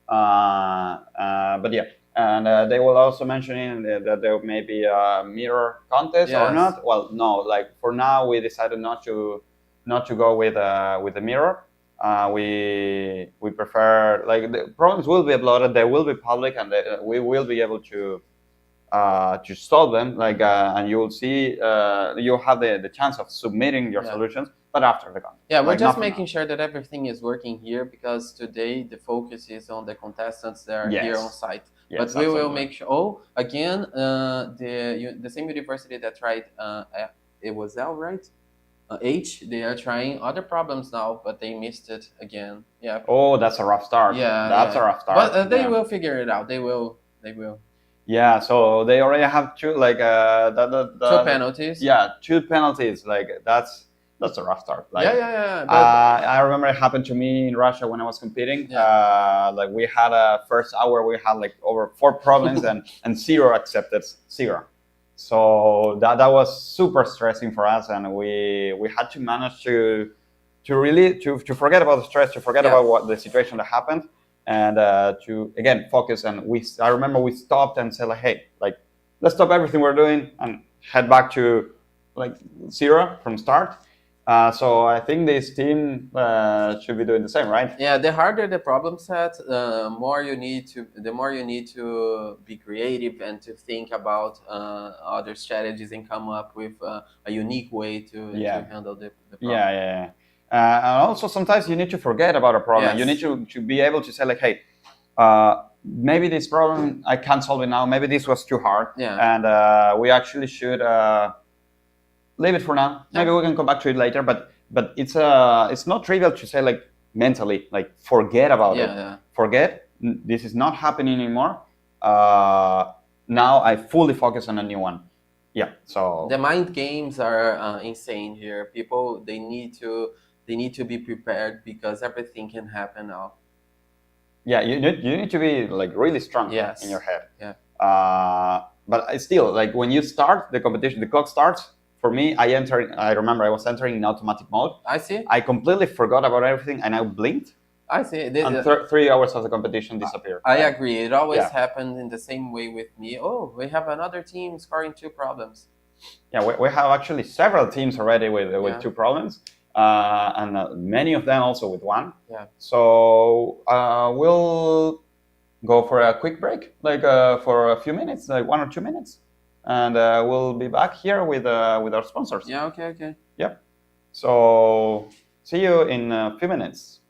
But yeah, and they will also mention that there may be a mirror contest or not. Well, no, for now we decided not to go with the mirror. We prefer the problems will be uploaded, they will be public, and we will be able to solve them. And you will see, you'll have the chance of submitting your solutions, but after the contest. Yeah, we're just making sure that everything is working here because today the focus is on the contestants that are here on site. But we will make sure. Oh, again, the same university that tried it was L, right? H, they are trying other problems now, but they missed it again. Yeah. Oh, that's a rough start. Yeah, that's a rough start. But they will figure it out. They will. Yeah, so they already have two two penalties. Yeah, 2 penalties. That's a rough start. I remember it happened to me in Russia when I was competing. We had a first hour, we had over 4 problems and 0 accepted, 0. So that was super stressing for us, and we had to manage to really forget about the stress, to forget about what the situation that happened, and to again focus. And I remember we stopped and said hey, let's stop everything we're doing and head back to 0 from start. So I think this team should be doing the same, right? Yeah, the harder the problem set, the more you need to be creative and to think about other strategies and come up with a unique way to handle the problem. Yeah. And also sometimes you need to forget about a problem. Yes. You need to be able to say hey, maybe this problem I can't solve it now. Maybe this was too hard. Yeah. And we actually should leave it for now. Maybe we can come back to it later. But but it's not trivial to say like mentally, like forget about it. Yeah. Forget, this is not happening anymore. Now I fully focus on a new one. Yeah. So the mind games are insane here. People, they need to be prepared because everything can happen now. yeah, you need to be like really strong Yes. in your head. Yeah. But I still, like when you start the competition, the clock starts. For me, I remember I was entering in automatic mode. I see. I completely forgot about everything and I blinked. I see. And 3 hours of the competition disappeared. I agree. It always Yeah. happened in the same way with me. Oh, we have another team scoring 2 problems. Yeah, we have actually several teams already with Yeah. 2 problems, and many of them also with 1. Yeah. So we'll go for a quick break, like for a few minutes, like 1 or 2 minutes, and we'll be back here with our sponsors. Yeah. Okay. Yep. So see you in a few minutes.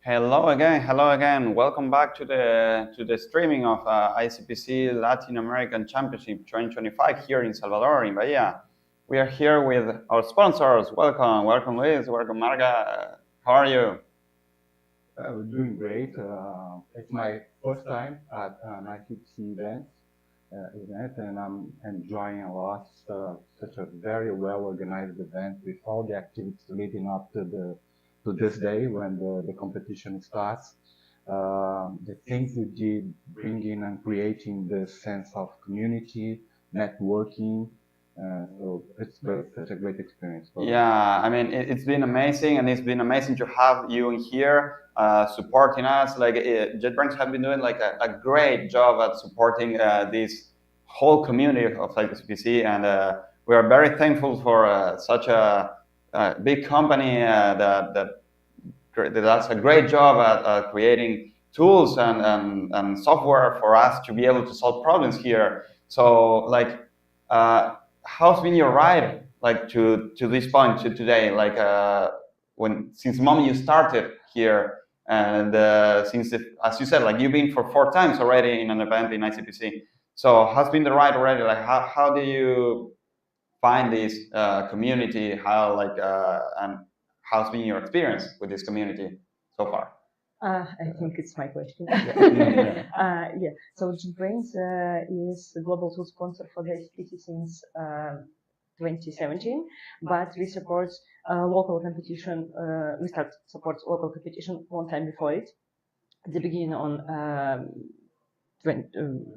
Hello again. Welcome back to the streaming of ICPC Latin American Championship 2025 here in Salvador, in Bahia. We are here with our sponsors. Welcome Luis, welcome Marga. How are you? We're doing great. It's my first time at an ICPC event, and I'm enjoying a lot. Such a very well organized event with all the activities leading up to this day when the competition starts. The things we did, bringing and creating this sense of community, networking, So it's been such a great experience for us. Yeah, I mean, it's been amazing, and it's been amazing to have you in here supporting us. Like, JetBrains have been doing like a great job at supporting this whole community of ICPC, and we are very thankful for such a big company that does a great job at creating tools and software for us to be able to solve problems here. So, like, how's been your ride, like, to this point, to today? Like, since the moment you started here, and since, as you said, like, you've been for 4 times already in an event in ICPC. So, how's been the ride already? Like, how do you find this community? How, like, and how's been your experience with this community so far? I think it's my question. So JetBrains is the global tool sponsor for the ICPC since 2017, but we support local competition. We start support local competition one time before it, at the beginning on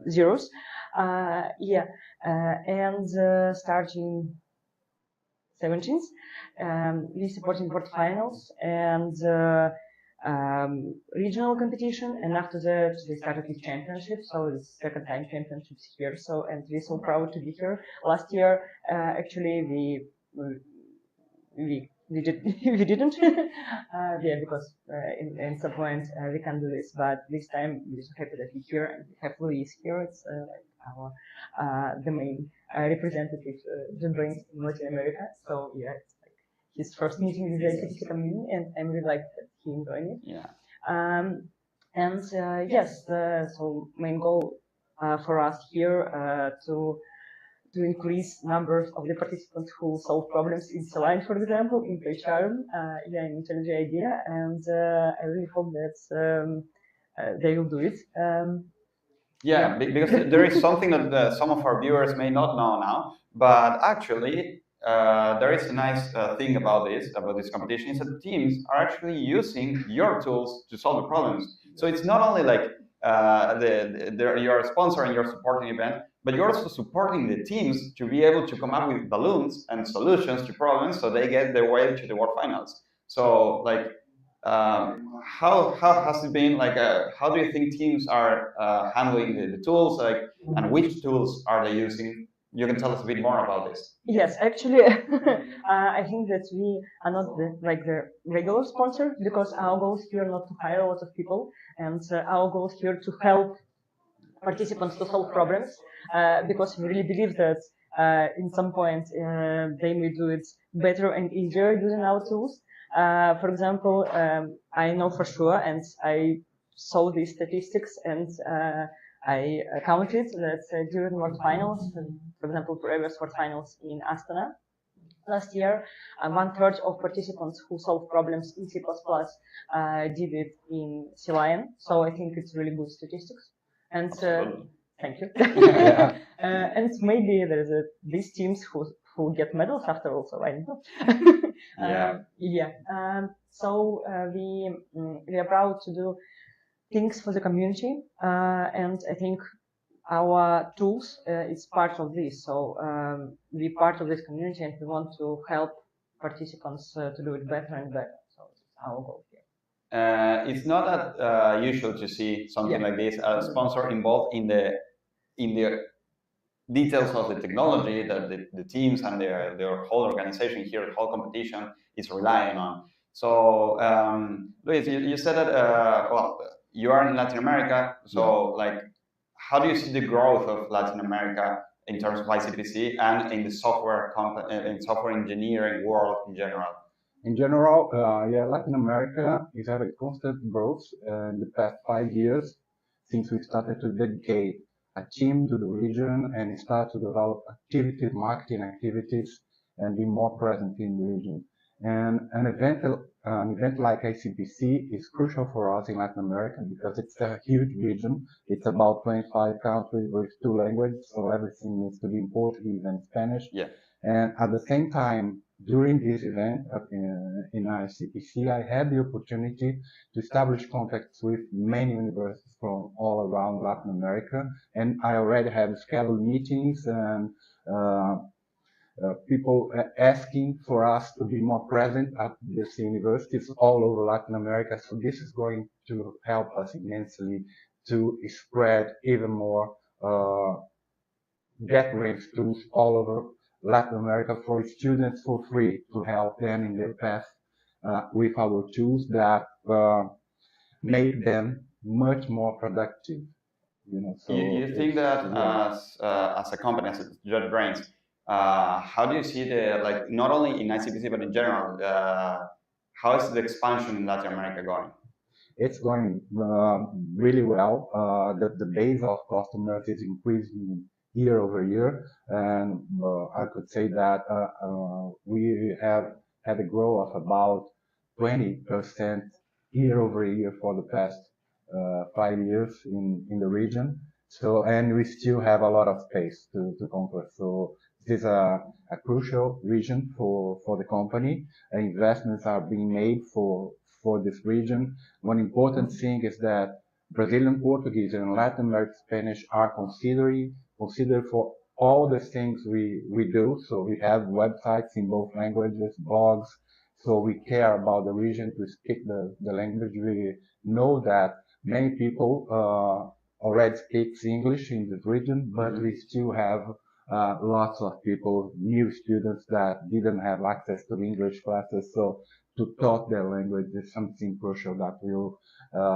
zeros. And starting 17th, we supporting world finals and regional competition, and after that we started with championships. So it's second time championships here. So, and we're so proud to be here. Last year, actually, we didn't, because in some point we can do this. But this time we're so happy that we're here and we have Luis here. It's like our the main representative JetBrains in Latin America. So yeah, it's like his first meeting with the ICPC community, and I'm really like that he enjoyed it. Yeah. Yes, so main goal for us here to increase numbers of the participants who solve problems in Saline, for example, in PyCharm, in IntelliJ IDEA, and I really hope that they will do it. Because there is something that some of our viewers may not know now, but actually there is a nice thing about this competition, is that teams are actually using your tools to solve the problems. So it's not only like you're a sponsor and you're supporting the event, but you're also supporting the teams to be able to come up with balloons and solutions to problems so they get their way to the World Finals. So, like, how has it been? Like, how do you think teams are handling the tools? Like, and which tools are they using? You can tell us a bit more about this. Yes, actually, I think that we are not the regular sponsor, because our goal is here not to hire a lot of people, and our goal is here to help participants to solve problems, because we really believe that in some point they may do it better and easier using our tools. For example, I know for sure, and I saw these statistics, and I counted that during World Finals, for example, previous World Finals in Astana last year, 1/3 of participants who solved problems in C++ did it in C-Lion. So I think it's really good statistics. And thank you. And maybe there's these teams who get medals after all, so I don't know. So we are proud to do things for the community, and I think our tools is part of this. So we're part of this community, and we want to help participants to do it better and better. So it's our goal here. It's not that usual to see something like this, a sponsor involved in the details of the technology that the teams and their whole organization here, the whole competition is relying on. So, Luis, you said that, you are in Latin America, so like, how do you see the growth of Latin America in terms of ICPC and in the software engineering world in general? In general, Latin America is having constant growth in the past 5 years since we started to dedicate a team to the region and start to develop marketing activities, and be more present in the region. And an event like ICPC is crucial for us in Latin America because it's a huge region. It's about 25 countries with 2 languages, so everything needs to be in Portuguese and Spanish. And at the same time, during this event in ICPC, I had the opportunity to establish contacts with many universities from all around Latin America, and I already have scheduled meetings and people asking for us to be more present at these universities all over Latin America. So this is going to help us immensely to spread even more JetBrains tools all over Latin America for students for free to help them in their path with our tools that make them much more productive. So you think that as a company, as JetBrains, how do you see the, like, not only in ICPC but in general, how is the expansion in Latin America going? It's going really well. The base of customers is increasing year over year, and I could say that we have had a growth of about 20% year over year for the past 5 years in the region. So, and we still have a lot of space to conquer. So this is a crucial region for the company. Investments are being made for this region. One important thing is that Brazilian Portuguese and Latin American Spanish are considered for all the things we do. So we have websites in both languages, blogs. So we care about the region to speak the language. We know that many people already speak English in this region, but we still have lots of people, new students that didn't have access to English classes. So to talk their language is something crucial that will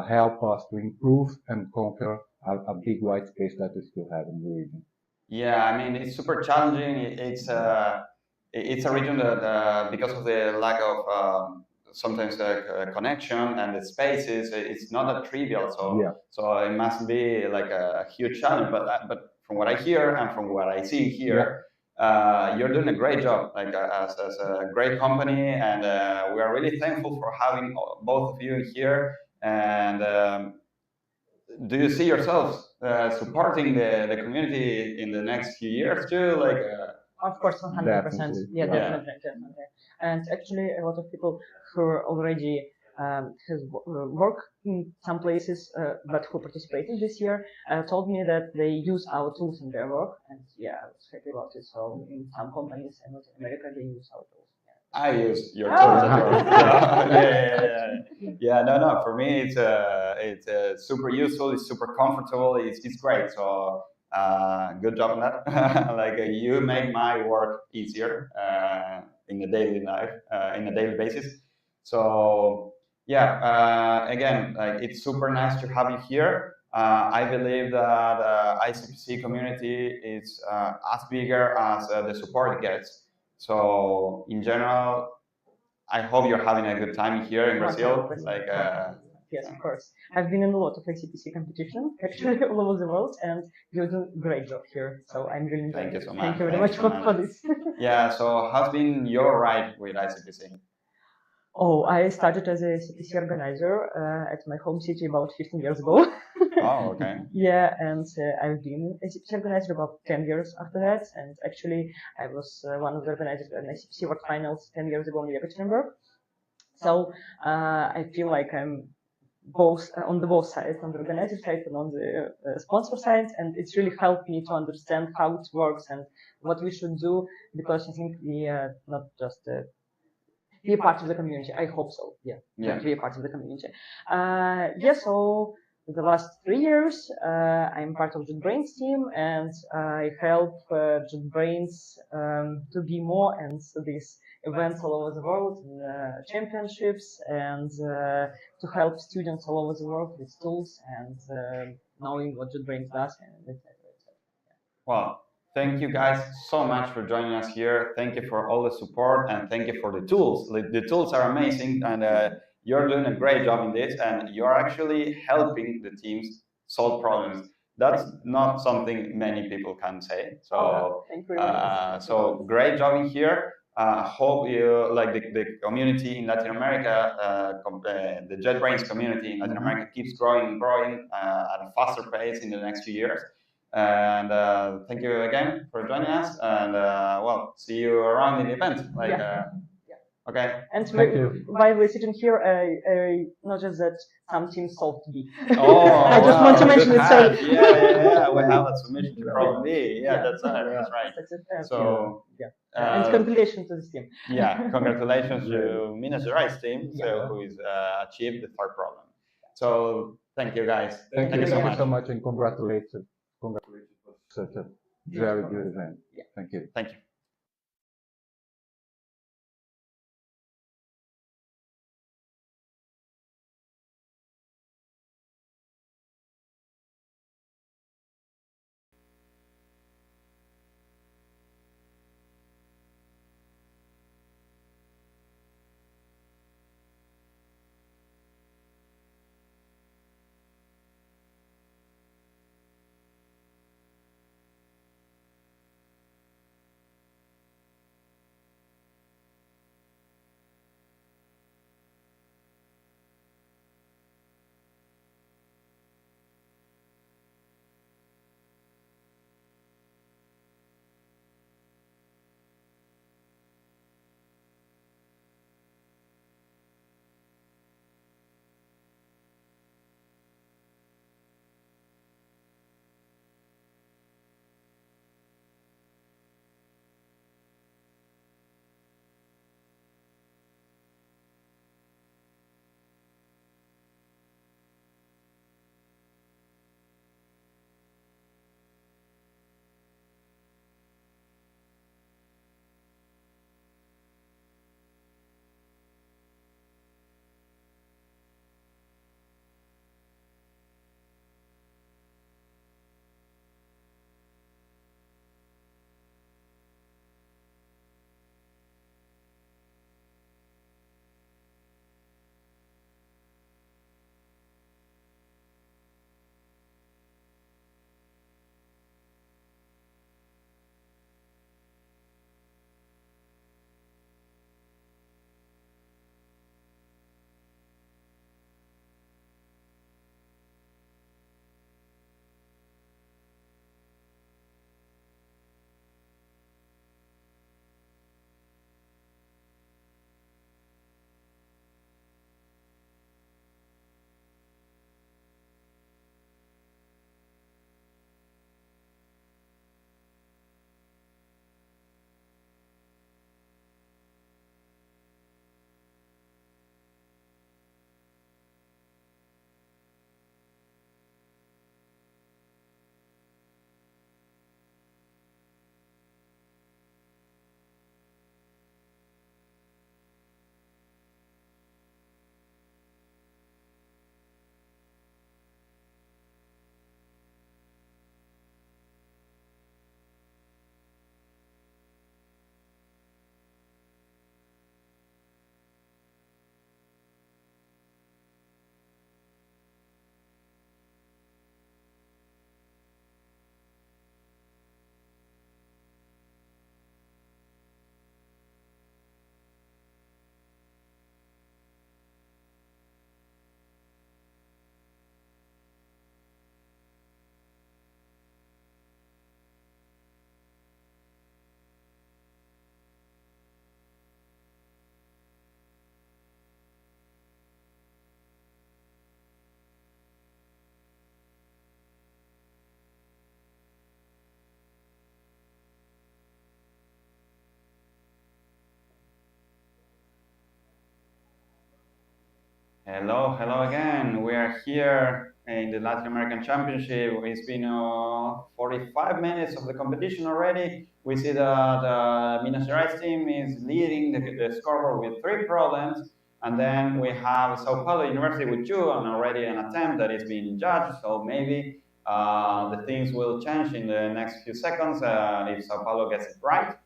help us to improve and conquer a big white space that we still have in the region. Yeah, I mean, it's super challenging. It's a region that, because of the lack of sometimes the connection and the spaces, it's not that trivial. So, yeah. So it must be like a huge challenge. But from what I hear and from what I see here, you're doing a great job, like as a great company, and we are really thankful for having both of you here. And do you see yourselves supporting the community in the next few years too? Like, of course, 100%. Yeah, definitely. And actually, a lot of people who already has worked in some places, but who participated this year, told me that they use our tools in their work, and yeah, I was happy about it. So in some companies in Latin America, they use our tools. I use your tools as well. Yeah. No. For me, it's super useful. It's super comfortable. It's great. So good job on that. Like you make my work easier in the daily life, in a daily basis. So yeah, again, like it's super nice to have you here. I believe that ICPC community is as bigger as the support gets. So in general, I hope you're having a good time here in Brazil. Like, yes, of course. I've been in a lot of ICPC competitions, actually all over the world, and you're doing a great job here. So I'm really thank you so much. Thank you very much for this. Yeah. So how's been your ride with ICPC? Oh, I started as a CPC organizer at my home city about 15 years ago. Oh, okay. Yeah, and I've been a CPC organizer about 10 years after that. And actually, I was one of the organizers at ICPC World Finals 10 years ago in Yekaterinburg. So I feel like I'm both on both sides, on the organizer side and on the sponsor side. And it's really helped me to understand how it works and what we should do, because I think we are not just be a part of the community. I hope so. Yeah. Be a part of the community. So the last 3 years, I'm part of JetBrains team, and I help JetBrains to be more and these events all over the world, championships, and to help students all over the world with tools and knowing what JetBrains does, and etc. Well, thank you guys so much for joining us here. Thank you for all the support, and thank you for the tools. The tools are amazing, and you're doing a great job in this, and you're actually helping the teams solve problems. That's not something many people can say. So, so great job in here. Hope you like the community in Latin America, the JetBrains community in Latin America keeps growing at a faster pace in the next few years. And thank you again for joining us, and well, see you around in the event. Okay. And Thank you. while we're sitting here, I noticed that some teams solved B. Oh, I just want to wow, mention good it. So catch. Yeah. We have a submission to problem B. Yeah, that's right. So, and congratulations to this team. yeah, congratulations to Minas Gerais team, who is achieved the third problem. So, thank you guys. Thank you so much. so much, and congratulations. Congratulations for such a very good event. Thank you. Thank you. Hello again. We are here in the Latin American Championship. It's been 45 minutes of the competition already. We see that the Minas Gerais team is leading the scoreboard with 3 problems. And then we have Sao Paulo University with 2 and already an attempt that is being judged. So maybe the things will change in the next few seconds if Sao Paulo gets it right.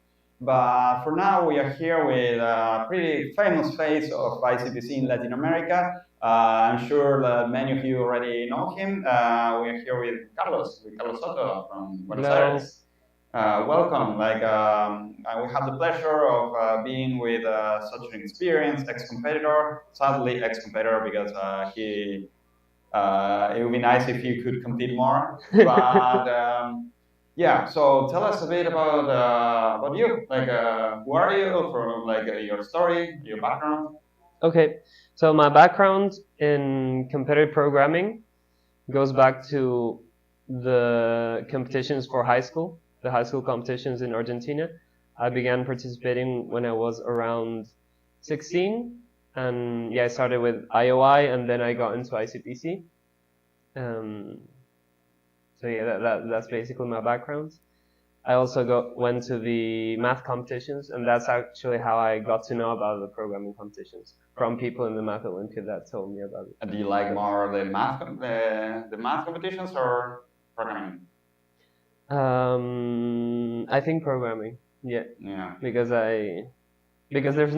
But for now, we are here with a pretty famous face of ICPC in Latin America. I'm sure that many of you already know him. We are here with Carlos Soto from Buenos Aires. Welcome. We have the pleasure of being with such an experienced ex-competitor. Sadly, ex-competitor because it would be nice if he could compete more. But Yeah, so tell us a bit about you. Like, who are you? From like your story, your background. Okay, so my background in competitive programming goes back to the competitions for high school, the high school competitions in Argentina. I began participating when I was around 16, and yeah, I started with IOI, and then I got into ICPC. So yeah, that's basically my background. I also went to the math competitions, and that's actually how I got to know about the programming competitions from people in the Math Olympiad that told me about it. Do you like more the math competitions or programming? I think programming, yeah. Yeah. Because there's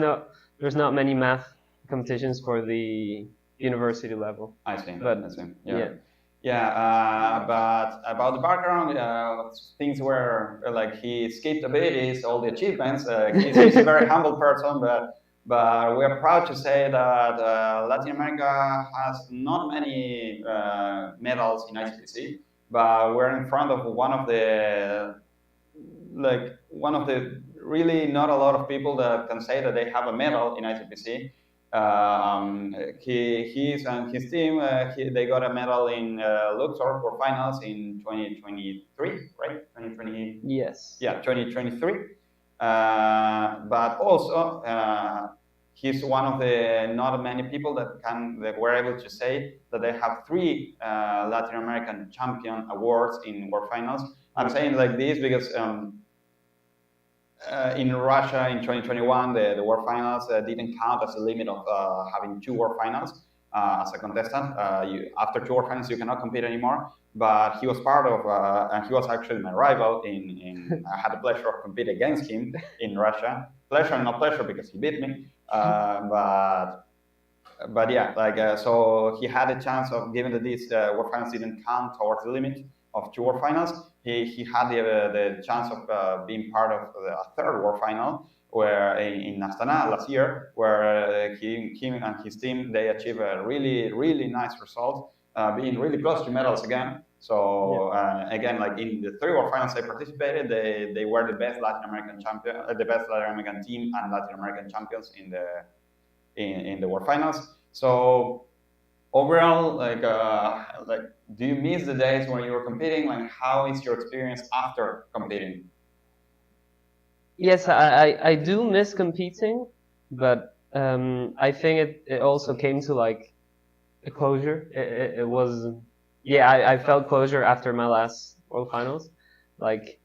not many math competitions for the university level. I see. But I see. yeah. Yeah, but about the background, things were like he skipped a bit is all the achievements. He's a very humble person, but we are proud to say that Latin America has not many medals in ICPC, but we're in front of one of the really not a lot of people that can say that they have a medal in ICPC. He and his team, they got a medal in Luxor for finals in 2023, right? 2020. Yes. Yeah, 2023. But also, he's one of the not many people that were able to say that they have 3 Latin American champion awards in World Finals. I'm saying like this because in Russia in 2021, the World Finals didn't count as a limit of having 2 World Finals as a contestant. After 2 World Finals, you cannot compete anymore. But he was part of, and he was actually my rival. I had the pleasure of competing against him in Russia. Pleasure and not pleasure because he beat me. But yeah, like so he had a chance of, given that these World Finals didn't count towards the limit of 2 World Finals, he had the chance of being part of the 3rd World Final, where in Astana last year, where him and his team, they achieved a really nice result, being really close to medals again. So again, like in the 3 World Finals they participated, they were the best Latin American champion, the best Latin American team and Latin American champions in the World Finals. So overall, like, do you miss the days when you were competing? Like, how is your experience after competing? Yes, I do miss competing, but I think it also came to like a closure. It was, yeah, I felt closure after my last World Finals. Like,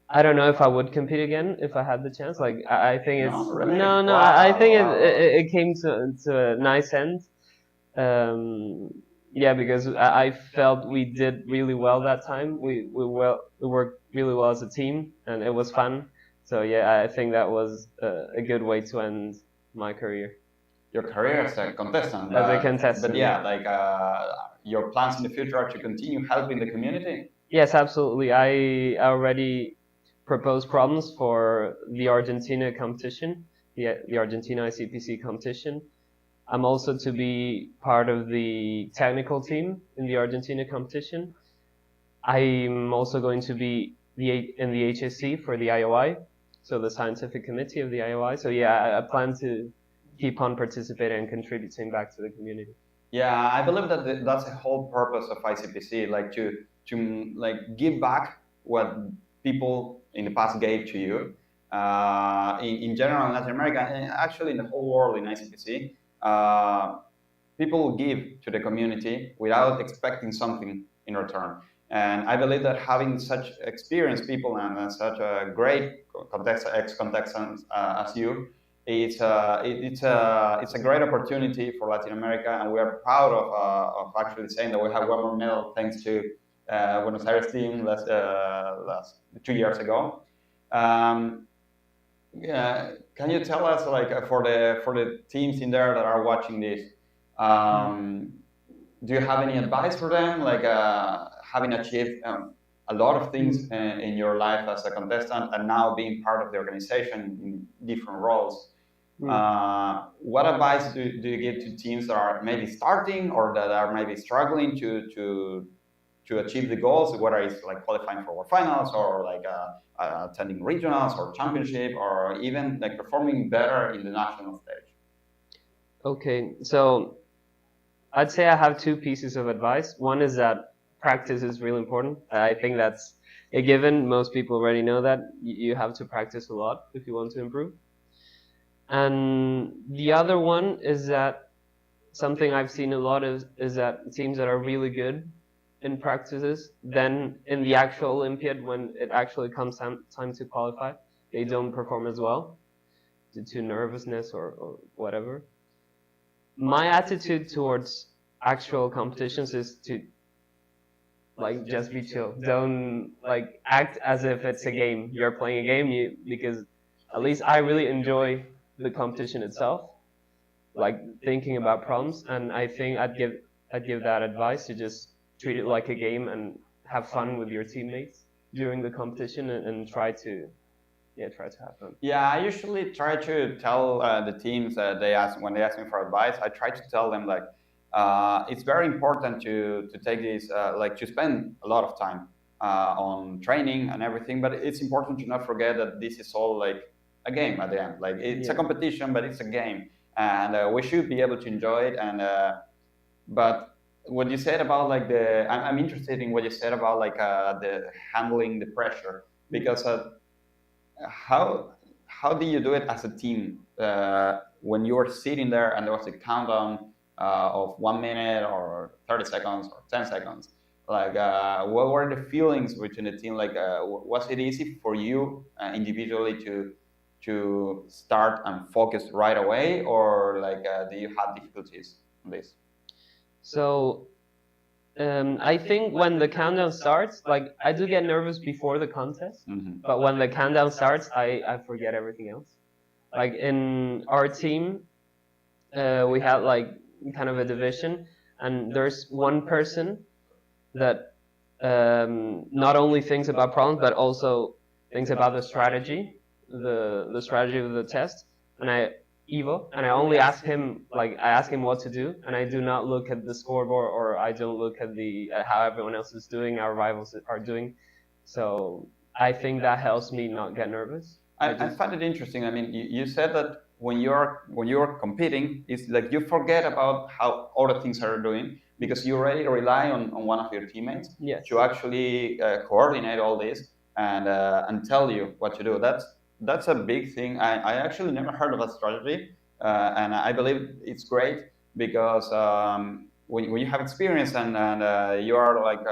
I don't know if I would compete again if I had the chance. Like, I think it's really? no. Wow. I think it came to a nice end. Yeah, because I felt we did really well that time. We worked really well as a team, and it was fun. So yeah, I think that was a good way to end my career. Your career as a contestant. As a contestant. But yeah, like your plans in the future are to continue helping the community? Yes, absolutely. I already proposed problems for the Argentina competition, the Argentina ICPC competition. I'm also to be part of the technical team in the Argentina competition. I'm also going to be in the HSC for the IOI, so the scientific committee of the IOI. So yeah, I plan to keep on participating and contributing back to the community. Yeah, I believe that that's the whole purpose of ICPC, like to like give back what people in the past gave to you. In general in Latin America, and actually in the whole world in ICPC, people give to the community without expecting something in return. And I believe that having such experienced people and such a great ex-contestants as you, it's a great opportunity for Latin America, and we are proud of actually saying that we have one more medal thanks to Buenos Aires team last 2 years ago. Yeah, can you tell us, like, for the teams in there that are watching this, do you have any advice for them, like having achieved a lot of things in your life as a contestant and now being part of the organization in different roles? What advice do you give to teams that are maybe starting or that are maybe struggling to to achieve the goals, whether it's like qualifying for finals or like attending regionals or championship or even like performing better in the national stage? Okay, so I'd say I have two pieces of advice. One is that practice is really important. I think that's a given. Most people already know that. You have to practice a lot if you want to improve. And the other one is that something I've seen a lot is that teams that are really good in practices, then in the actual Olympiad, when it actually comes time to qualify, they don't perform as well due to nervousness or whatever. My attitude towards actual competitions is to like just be chill. Don't like act as if it's a game. You're playing a game because at least I really enjoy the competition itself, like thinking about problems, and I think I'd give that advice to just treat it like a game and have fun with your teammates during the competition and try to have fun. Yeah, I usually try to tell the teams when they ask me for advice. I try to tell them like it's very important to take this like to spend a lot of time on training and everything, but it's important to not forget that this is all like a game at the end. Like it's a competition, but it's a game, and we should be able to enjoy it. And but what you said about like I'm interested in what you said about like the handling the pressure, because how do you do it as a team when you were sitting there and there was a countdown of 1 minute or 30 seconds or 10 seconds? Like, what were the feelings between the team? Like, was it easy for you individually to start and focus right away, or like, do you have difficulties on this? So, I think when the countdown starts, like I do get nervous before the contest, but when the countdown starts, I forget everything else. Like in our team, we had like kind of a division, and there's one person that not only thinks about problems, but also thinks about the strategy of the test. And Ivo, and I only ask him, like I ask him what to do, and I do not look at the scoreboard, or I don't look at how everyone else is doing, our rivals are doing. So I think that helps me not get nervous. I find it interesting. I mean, you said that when you're competing, it's like you forget about how other things are doing because you already rely on one of your teammates to actually coordinate all this and tell you what to do. That's a big thing. I actually never heard of that strategy, and I believe it's great because when you have experience and you are like,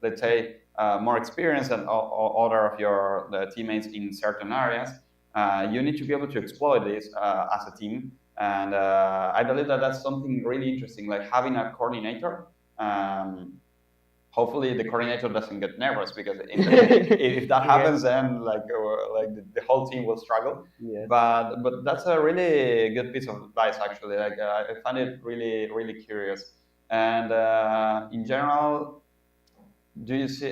let's say, more experienced than other of your teammates in certain areas, you need to be able to exploit this as a team. And I believe that that's something really interesting, like having a coordinator. Hopefully the coordinator doesn't get nervous, because if that happens, then like the whole team will struggle. Yeah. But that's a really good piece of advice, actually. Like I find it really curious. And in general,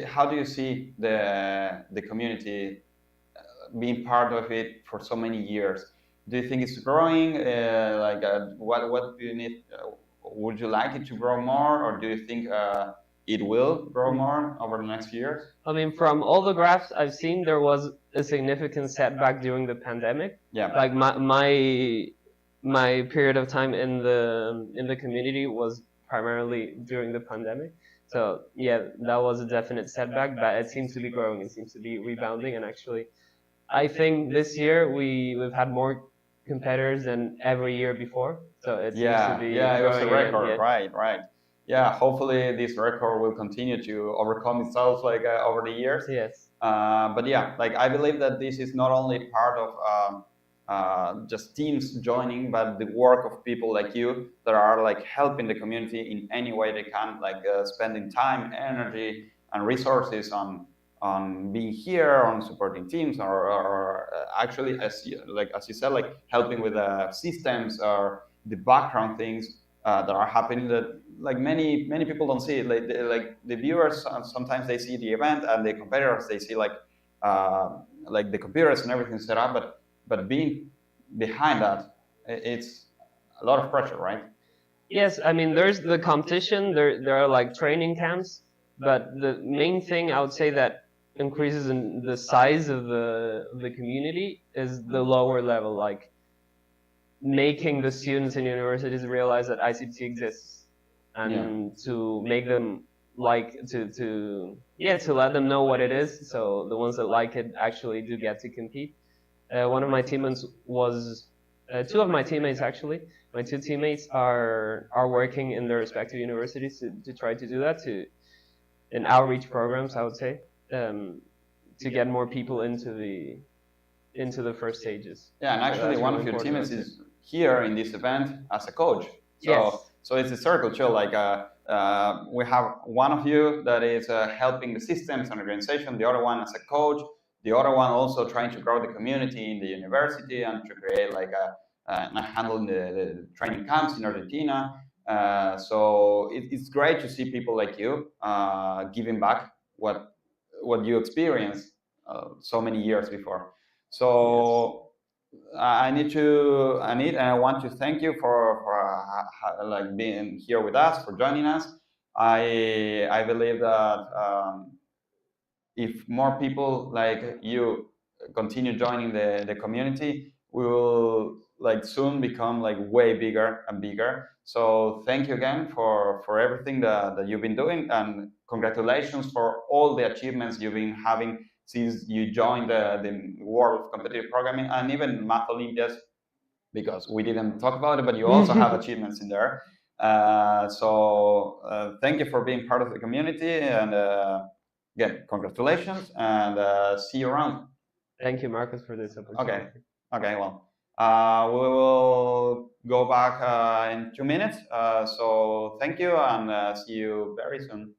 how do you see the community being part of it for so many years? Do you think it's growing? What do you need? Would you like it to grow more, or do you think it will grow more over the next few years? I mean, from all the graphs I've seen, there was a significant setback during the pandemic. Yeah. Like my period of time in the community was primarily during the pandemic. So yeah, that was a definite setback, but it seems to be growing. It seems to be rebounding, and actually, I think this year we've had more competitors than every year before. So it seems to be it was a growing record, right. Yeah, hopefully this record will continue to overcome itself like over the years. Yes. But yeah, like I believe that this is not only part of just teams joining, but the work of people like you that are like helping the community in any way they can, like spending time, energy, and resources on being here, on supporting teams, or actually, as you said, like helping with the systems or the background things that are happening that like many people don't see. Like the viewers sometimes they see the event, and the competitors they see like the computers and everything set up, but being behind that, it's a lot of pressure, right? Yes, I mean there's the competition. There are like training camps, But the main thing I would say that increases in the size of the community is the lower level, like making the students in universities realize that ICT exists, and to make them like to let them know what it is, so the ones that like it actually do get to compete. One of my teammates was two of my teammates actually. My two teammates are working in their respective universities to try to do that, in outreach programs, I would say, to get more people into the first stages. Yeah, and actually one of your teammates is here in this event as a coach. So, yes. So it's a circle too. Like we have one of you that is helping the systems and organization, the other one as a coach, the other one also trying to grow the community in the university and to create like handling the training camps in Argentina. So it's great to see people like you giving back what you experienced so many years before. So. Yes. And I want to thank you for like being here with us, for joining us. I believe that if more people like you continue joining the community, we will like soon become like way bigger and bigger. So thank you again for everything that you've been doing, and congratulations for all the achievements you've been having since you joined the world of competitive programming and even Math Olympiads, because we didn't talk about it, but you also have achievements in there. So thank you for being part of the community, and again, congratulations, and see you around. Thank you, Marcus, for this opportunity. Okay, well, we will go back in 2 minutes. So thank you, and see you very soon.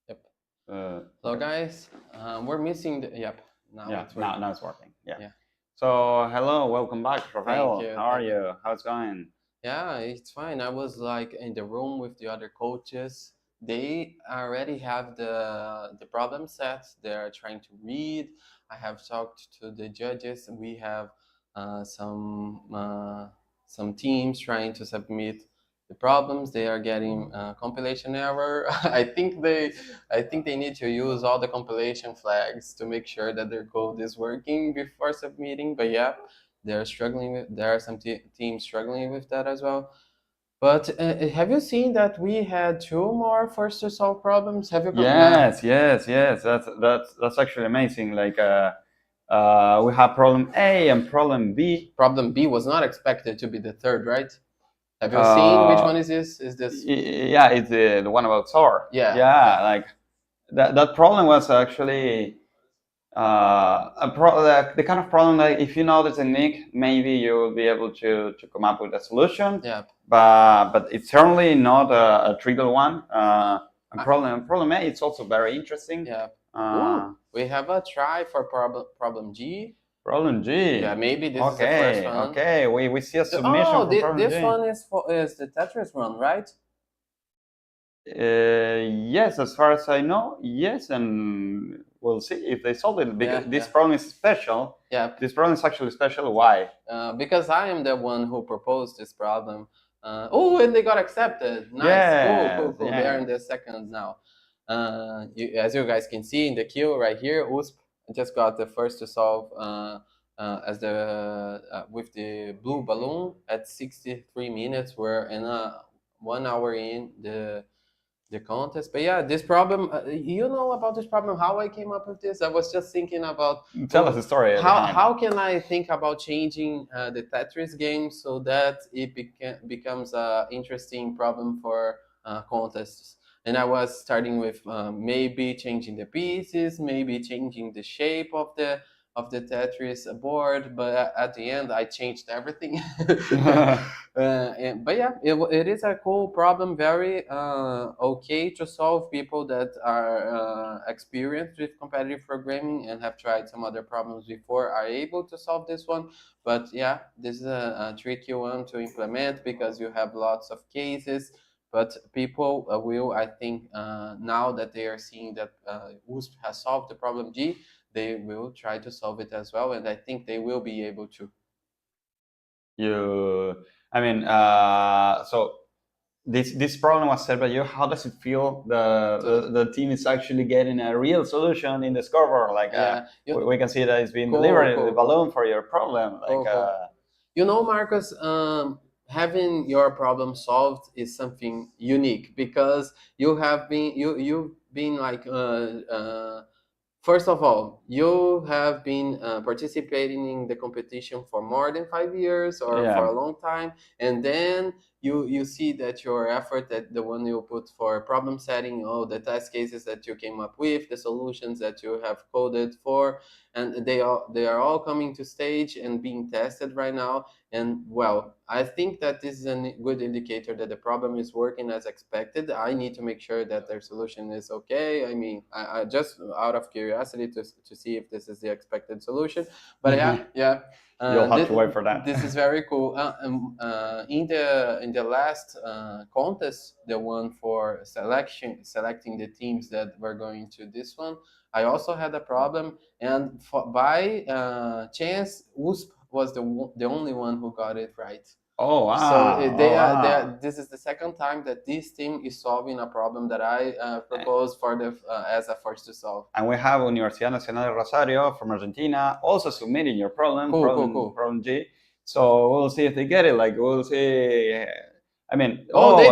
Yep. So Okay. guys, we're missing the, yep, now Yeah, it's working. now it's working. Yeah. Yeah. So hello, welcome back, Rafael. you, How are thank you? How's it going? Yeah, it's fine. I was like in the room with the other coaches. They already have the problem set. They're trying to read. I have talked to the judges. We have some teams trying to submit the problems. They are getting compilation error. I think they need to use all the compilation flags to make sure that their code is working before submitting. But yeah, they're struggling with. There are some teams struggling with that as well. But have you seen that we had 2 more first to solve problems? Have you? Yes. That's actually amazing. Like we have problem A and problem B. Problem B was not expected to be the third, right? Have you seen which one is this? Is this? Yeah, it's the one about SOAR. Yeah. Like that problem was actually the kind of problem that if you know the technique, maybe you will be able to come up with a solution. Yeah. But it's certainly not a trivial one. Problem A, it's also very interesting. Yeah. We have a try for problem G. Problem G. Yeah, maybe this is the first one. Okay, we see a submission for problem this G. one is the Tetris one, right? Yes, as far as I know, yes, and we'll see if they solve it. Because this problem is special. Yeah. This problem is actually special. Why? Because I am the one who proposed this problem. And they got accepted. Nice. Yes, Cool. yeah. They're in the second now. As you guys can see in the queue right here, USP just got the first to solve as the with the blue balloon at 63 minutes. We're in 1 hour in the contest. But yeah, this problem, you know about this problem, how I came up with this? I was just thinking about... Tell us the story. How can I think about changing the Tetris game so that it becomes an interesting problem for contests? And I was starting with maybe changing the pieces, maybe changing the shape of the Tetris board, but at the end I changed everything. But yeah, it is a cool problem, very okay to solve. People that are experienced with competitive programming and have tried some other problems before are able to solve this one. But yeah, this is a tricky one to implement because you have lots of cases. But people will, I think, now that they are seeing that USP has solved the problem G, they will try to solve it as well, and I think they will be able to. So this problem was set by you. How does it feel? The team is actually getting a real solution in the scoreboard. Like we can see that it's been delivered the balloon for your problem. Like you know, Marcus, having your problem solved is something unique because you've been like first of all, you have been participating in the competition for more than 5 years or for a long time, and then you see that your effort, that the one you put for problem setting, the test cases that you came up with, the solutions that you have coded for, and they are all coming to stage and being tested right now. And well, I think that this is a good indicator that the problem is working as expected. I need to make sure that their solution is okay. I mean, I just out of curiosity to see if this is the expected solution. But yeah. You'll have to wait for that. This is very cool. In the last contest, the one for selecting the teams that were going to this one, I also had a problem, and by chance, USP was the only one who got it right. Oh wow! So this is the second time that this team is solving a problem that I proposed for as a first to solve. And we have Universidad Nacional de Rosario from Argentina also submitting your problem, cool. problem G. So we'll see if they get it. Like we'll see. I mean, they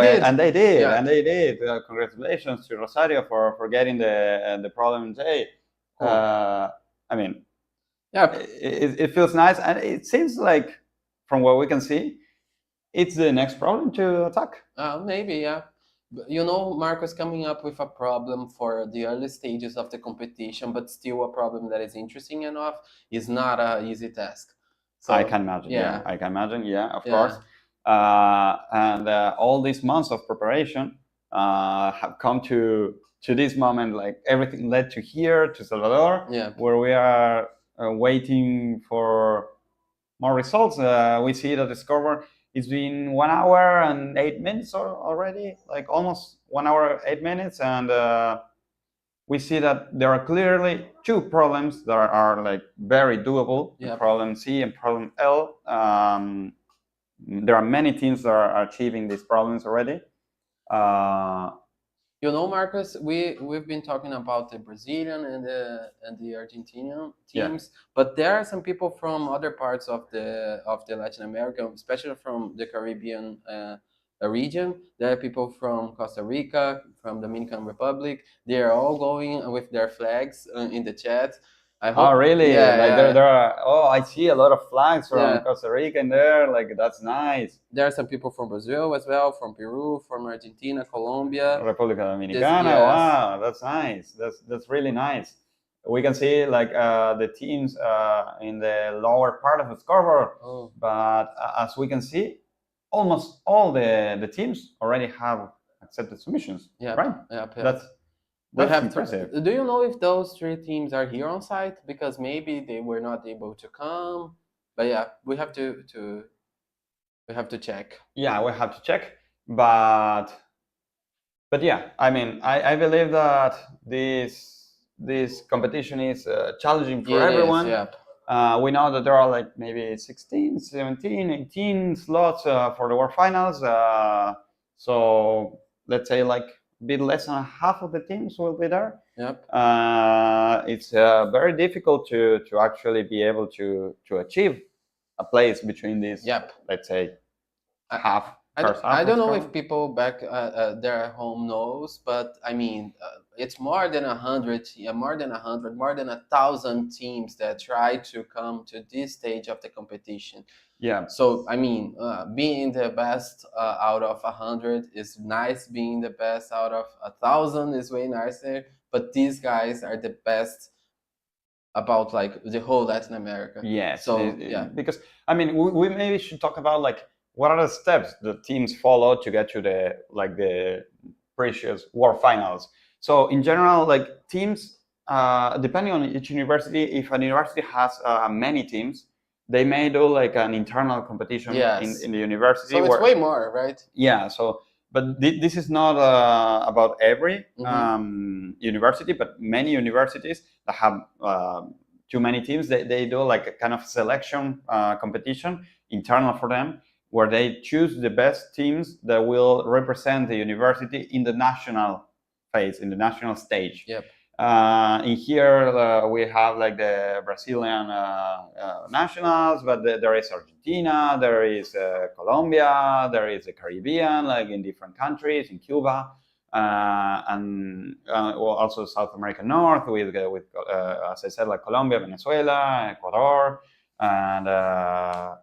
did. And they did. Congratulations to Rosario for getting the problem J. Cool. I mean, it feels nice, and it seems like, from what we can see, it's the next problem to attack. Maybe, yeah. You know, Marcus coming up with a problem for the early stages of the competition, but still a problem that is interesting enough, is not an easy task. So, I can imagine. I can imagine. Yeah, of course. and all these months of preparation have come to this moment. Like everything led to here, to Salvador, where we are waiting for more results. We see that the scoreboard it's been 1 hour and 8 minutes already, like almost 1 hour 8 minutes, and we see that there are clearly two problems that are like very doable. Problem C and problem L. There are many teams that are achieving these problems already. You know, Marcus, we've been talking about the Brazilian and the Argentinian teams, but there are some people from other parts of the Latin America, especially from the Caribbean region. There are people from Costa Rica, from Dominican Republic. They are all going with their flags in the chat. I hope, oh, really? Yeah, there are. Oh, I see a lot of flags from Costa Rica in there. Like, that's nice. There are some people from Brazil as well, from Peru, from Argentina, Colombia, República Dominicana. Wow, that's nice. That's really nice. We can see like the teams in the lower part of the scoreboard, but as we can see, almost all the teams already have accepted submissions. Right? That's impressive. Do you know if those 3 teams are here on site? Because maybe they were not able to come. But yeah, we have to check. Yeah, we have to check. But yeah, I mean, I believe that this competition is challenging for everyone. We know that there are like maybe 16, 17, 18 slots for the World Finals. So let's say like a bit less than half of the teams will be there. It's very difficult to actually be able to achieve a place between these. Let's say half. I don't know if people back there at home knows, but I mean, it's more than 100, more than 1,000 teams that try to come to this stage of the competition. So I mean, being the best out of 100 is nice. Being the best out of 1,000 is way nicer. But these guys are the best about like the whole Latin America. So because I mean, we maybe should talk about like what are the steps the teams follow to get to the precious World Finals. So in general, like teams, depending on each university, if an university has many teams, they may do like an internal competition in the university. So it's way more, right? Yeah. So, but this is not about every university, but many universities that have too many teams, they do like a kind of selection competition internal for them, where they choose the best teams that will represent the university in the national phase, in the national stage. In here, we have like the Brazilian nationals, but there is Argentina, there is Colombia, there is the Caribbean, like in different countries, in Cuba, and also South America North with as I said, like Colombia, Venezuela, Ecuador, and there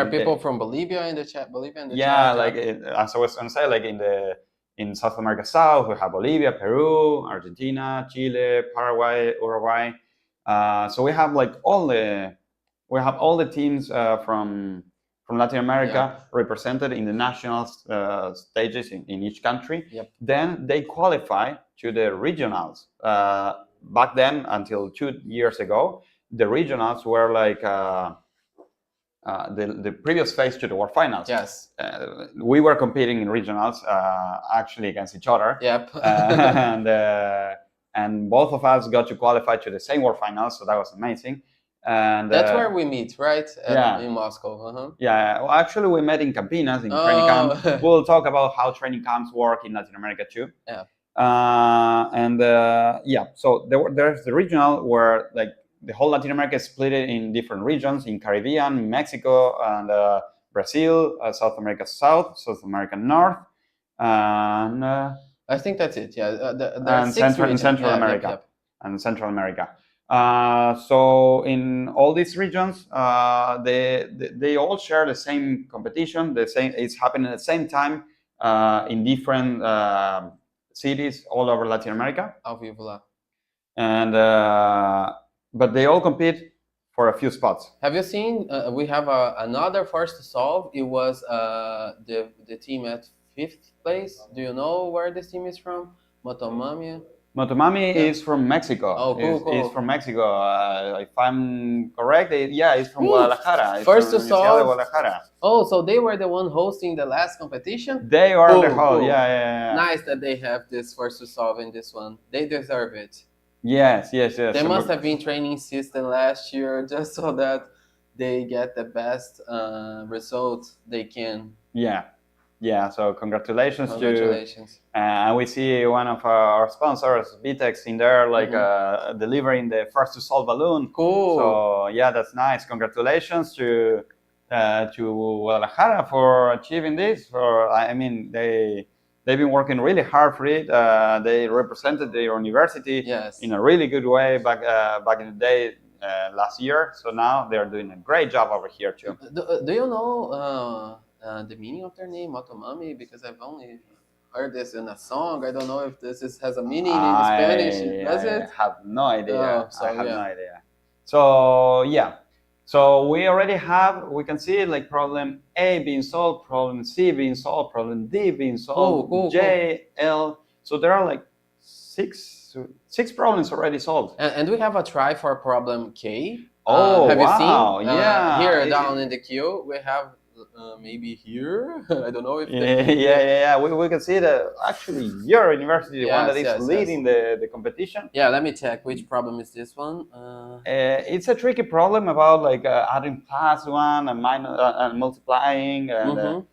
are people from Bolivia in the chat. Like as I was going to say, like in South America South, we have Bolivia, Peru, Argentina, Chile, Paraguay, Uruguay. So we have like all the teams from Latin America represented in the national stages in each country. Then they qualify to the regionals. Back then, until 2 years ago, the regionals were like the previous phase to the World Finals. We were competing in regionals actually against each other. And both of us got to qualify to the same World Finals, so that was amazing. And that's where we meet, right? In Moscow. Well, actually, we met in Campinas in training camp. We'll talk about how training camps work in Latin America too. So there's the regional where like the whole Latin America is split in different regions, in Caribbean, Mexico, and Brazil, South America South, South America North, and I think that's it. And Central America. And Central America. So in all these regions, they all share the same competition. It's happening at the same time in different cities all over Latin America. And but they all compete for a few spots. Have you seen? We have another force to solve. It was the team at 5th place. Do you know where this team is from? Motomami. Motomami is from Mexico. Oh, cool, cool. Is from Mexico. If I'm correct, it's from Guadalajara. It's First from to Universidad de solve. Guadalajara. Oh, so they were the one hosting the last competition? They are the host. Cool. Yeah. Nice that they have this force to solve in this one. They deserve it. Yes. They must have been training system last year just so that they get the best results they can. Yeah. So congratulations. Congratulations. And we see one of our sponsors, Vitex, in there, like delivering the first to solve balloon. Cool. So yeah, that's nice. Congratulations to Guadalajara for achieving this. They've been working really hard for it. They represented their university in a really good way back in the day last year. So now they're doing a great job over here too. Do you know the meaning of their name, Motomami? Because I've only heard this in a song. I don't know if this has a meaning in Spanish. Does it? I have no idea. No idea. So yeah. So we already we can see like problem A being solved, problem C being solved, problem D being solved, cool. L. So there are like six problems already solved. And we have a try for problem K. Have you seen? Yeah. Here down in the queue, we have maybe here. I don't know if. We can see that actually your university, the one that is leading the competition. Yeah, let me check which problem is this one. It's a tricky problem about like adding +1 and minus and multiplying. And,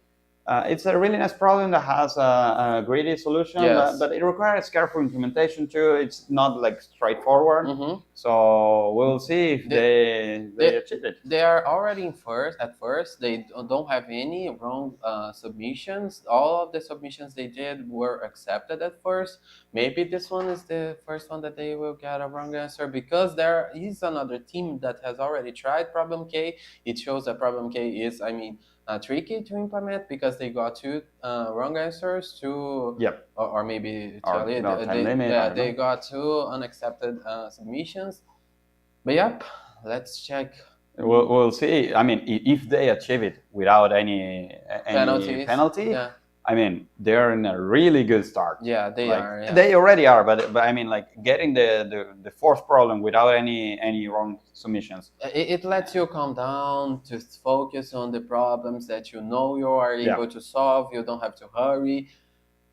it's a really nice problem that has a greedy solution, but it requires careful implementation too. It's not like straightforward. So we'll see if they achieve it. They are already at first. They don't have any wrong submissions. All of the submissions they did were accepted at first. Maybe this one is the first one that they will get a wrong answer, because there is another team that has already tried problem K. It shows that problem K is, tricky to implement because they got 2 wrong answers, or maybe they got 2 unaccepted submissions. But let's check. We'll see. If they achieve it without any penalty, they're in a really good start. Yeah, they are. Yeah. They already are, but getting the 4th problem without any wrong submissions. It lets you calm down to focus on the problems that you are able to solve. You don't have to hurry.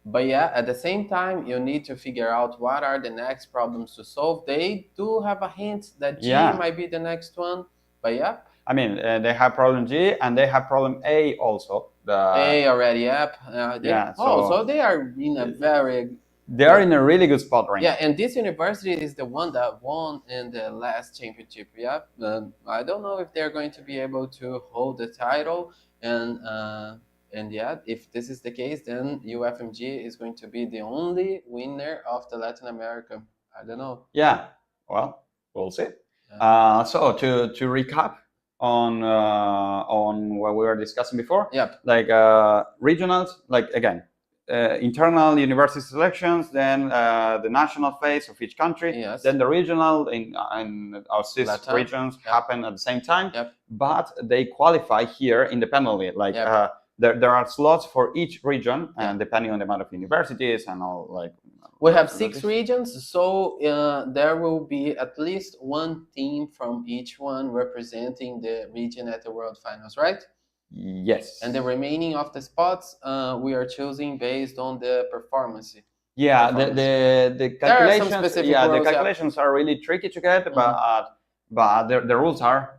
But at the same time, you need to figure out what are the next problems to solve. They do have a hint that G might be the next one. But they have problem G and they have problem A also. A already, so they are in a they are in a really good spot right now. Yeah, and this university is the one that won in the last championship. I don't know if they're going to be able to hold the title, and if this is the case, then UFMG is going to be the only winner of the Latin America. I don't know. Yeah, well, we'll see. So to recap on what we were discussing before, regionals, internal university selections, then the national phase of each country, then the regional in our 6 regions happen at the same time, but they qualify here independently. There are slots for each region, and depending on the amount of universities and all, we have 6 regions, so there will be at least 1 team from each one representing the region at the World Finals, right? Yes. And the remaining of the spots we are choosing based on the performance. Yeah, the calculations. The calculations are really tricky to get, but the rules are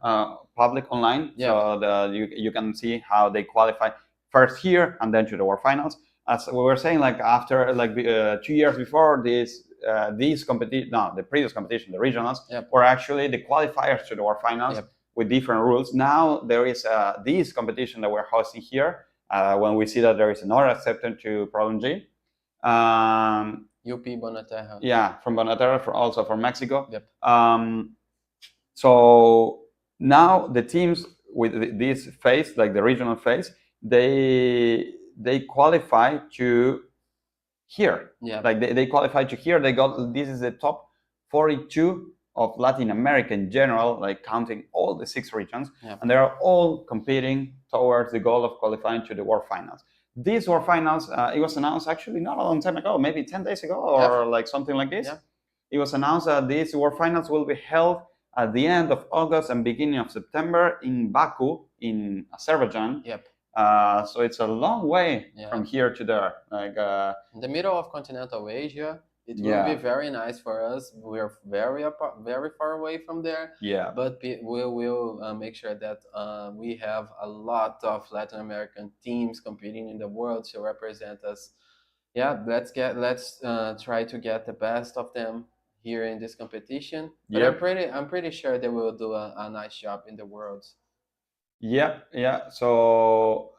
public online, so you can see how they qualify first here and then to the World Finals. As we were saying, after 2 years before the previous competition, the regionals were actually the qualifiers to the World Finals with different rules. Now there is this competition that we're hosting here. When we see that there is another acceptance to problem G. UP Bonaterra. Yeah, from Bonaterra, also from Mexico. So now the teams with this phase, the regional phase, they qualify to here. They qualify to here. They got, this is the top 42 of Latin America in general, like counting all the 6 regions, Yeah. and they are all competing towards the goal of qualifying to the World Finals. These World Finals, it was announced actually not a long time ago, maybe 10 days ago or like something like this. Yeah. It was announced that these World Finals will be held at the end of August and beginning of September in Baku, in Azerbaijan. Yep. So it's a long way from here to there. Like in the middle of continental Asia, it will be very nice for us. We're very far away from there. Yeah. But we will make sure that we have a lot of Latin American teams competing in the world to represent us. Yeah, let's try to get the best of them here in this competition. But I'm pretty sure they will do a nice job in the Worlds. Yeah. So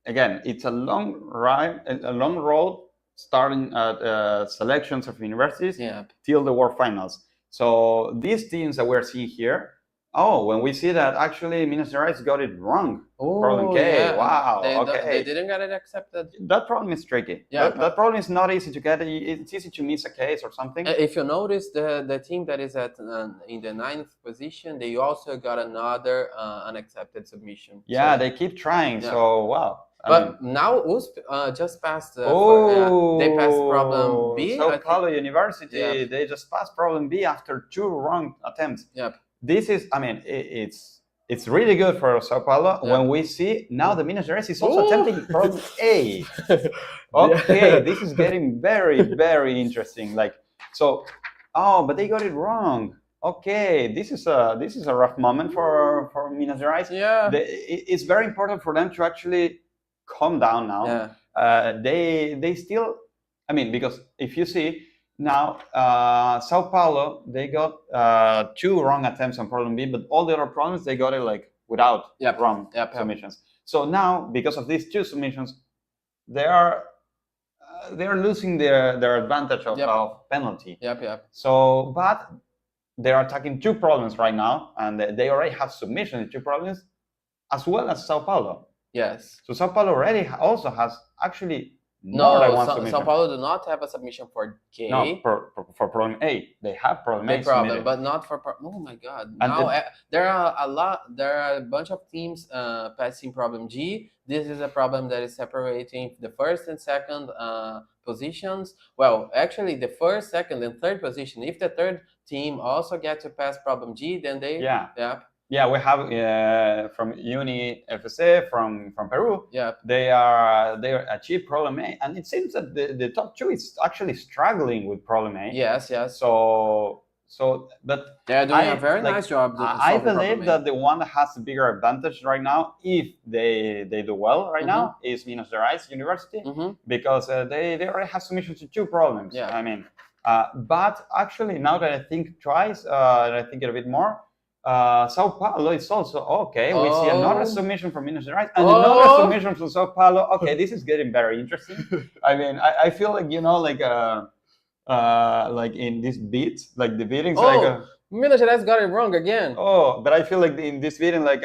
again, it's a long ride, a long road, starting at selections of universities till the World Finals. So these teams that we're seeing here, when we see that actually Minas Gerais got it wrong. Problem K. Wow. They didn't get it accepted. That problem is tricky. Yeah. That problem is not easy to get. It's easy to miss a case or something. If you notice, the team that is at in the 9th position, they also got another unaccepted submission. Yeah, they keep trying. Yeah. So wow. But now USP just passed. They passed problem B. Sao Paulo University. They just passed problem B after 2 wrong attempts. Yep. This is, I mean, it's really good for Sao Paulo when we see now the Minas Gerais is also attempting problem A. Okay, this is getting very, very interesting. Like, so, but they got it wrong. Okay, this is a rough moment for Minas Gerais. Yeah. It's very important for them to actually calm down now. Yeah. They still, I mean, because if you see now, Sao Paulo, they got 2 wrong attempts on problem B, but all the other problems they got it like without wrong submissions. So now, because of these 2 submissions, they are losing their advantage of penalty. Yep. So, but they are attacking 2 problems right now, and they already have submission in 2 problems, as well as Sao Paulo. Yes. So Sao Paulo already also has actually more than one submission. Sao Paulo do not have a submission for K. No, for problem A. They have problem A submitted. But not for oh my God. And now there are a bunch of teams passing problem G. This is a problem that is separating the first and second positions. Well, actually the first, second, and third position. If the third team also get to pass problem G, then they Yeah, we have from Uni FC from Peru. Yeah, they achieved problem A, and it seems that the top 2 is actually struggling with problem A. Yes. So, but they're doing a very nice job. I believe that the one that has a bigger advantage right now, if they do well right now, is Minas Gerais University, because they already have submissions to 2 problems. Yeah, I mean, but actually now that I think twice, and I think it a bit more. Sao Paulo is also okay. We see another submission from Minas Gerais and another submission from Sao Paulo. Okay, this is getting very interesting. I mean, I feel like like in this beat, like the beatings, Minas Gerais got it wrong again. But I feel like in this beating, like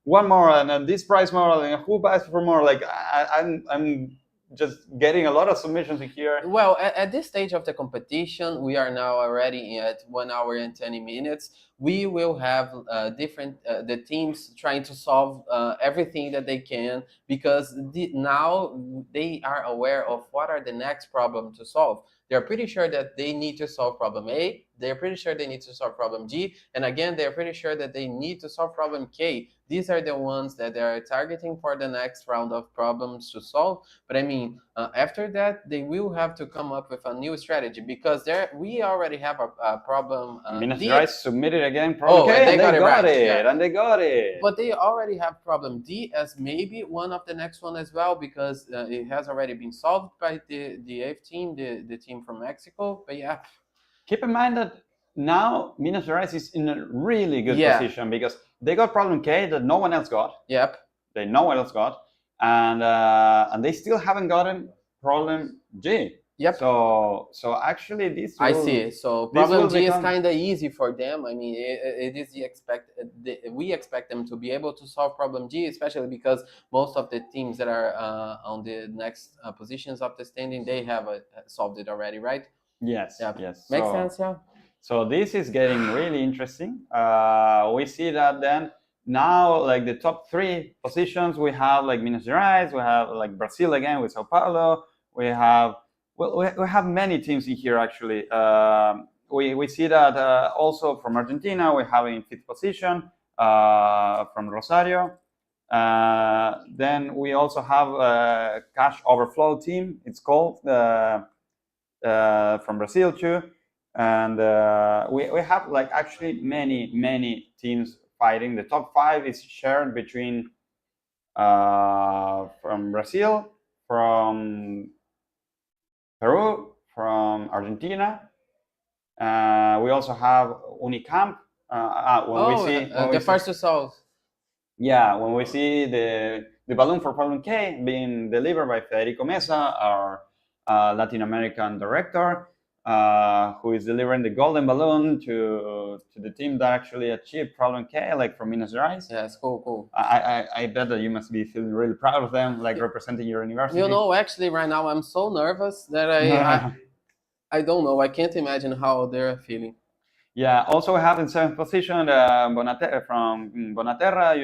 one more and this price more, and who buys for more? Like I'm just getting a lot of submissions here. Well, at this stage of the competition, we are now already at 1 hour and 20 minutes. We will have the teams trying to solve everything that they can, because now they are aware of what are the next problem to solve. They're pretty sure that they need to solve problem A. They're pretty sure they need to solve problem G. And again, they're pretty sure that they need to solve problem K. These are the ones that they are targeting for the next round of problems to solve. But I mean, after that, they will have to come up with a new strategy, because we already have a problem. Minas Gerais submitted again problem K, and they got it, and they got it. But they already have problem D as maybe one of the next one as well, because it has already been solved by the F team, the team from Mexico. But yeah. Keep in mind that now Minas Gerais is in a really good position, because they got problem K that no one else got. Yep. No one else got, and they still haven't gotten problem G. Yep. So actually this I see. So problem G is kind of easy for them. I mean, it is we expect them to be able to solve problem G, especially because most of the teams that are on the next positions of the standing, they have solved it already, right? Yes. Yep. Yes. Makes sense. Yeah. So this is getting really interesting. We see that then now, like the top 3 positions, we have like Minas Gerais, we have like Brazil again with Sao Paulo. We have we have many teams in here actually. We see that also from Argentina, we have in 5th position from Rosario. Then we also have a cash overflow team. It's called from Brazil too. And we have like actually many teams fighting. The top 5 is shared between from Brazil, from Peru, from Argentina. We also have Unicamp. The first result. Yeah, when we see the balloon for problem K being delivered by Federico Mesa, our Latin American director, who is delivering the golden balloon to the team that actually achieved problem K, like from Minas Gerais. Yeah, it's cool. I bet that you must be feeling really proud of them, like representing your university. You know, actually, right now I'm so nervous that I don't know. I can't imagine how they're feeling. Yeah. Also, we have in 7th position Bonaterra from Bonaterra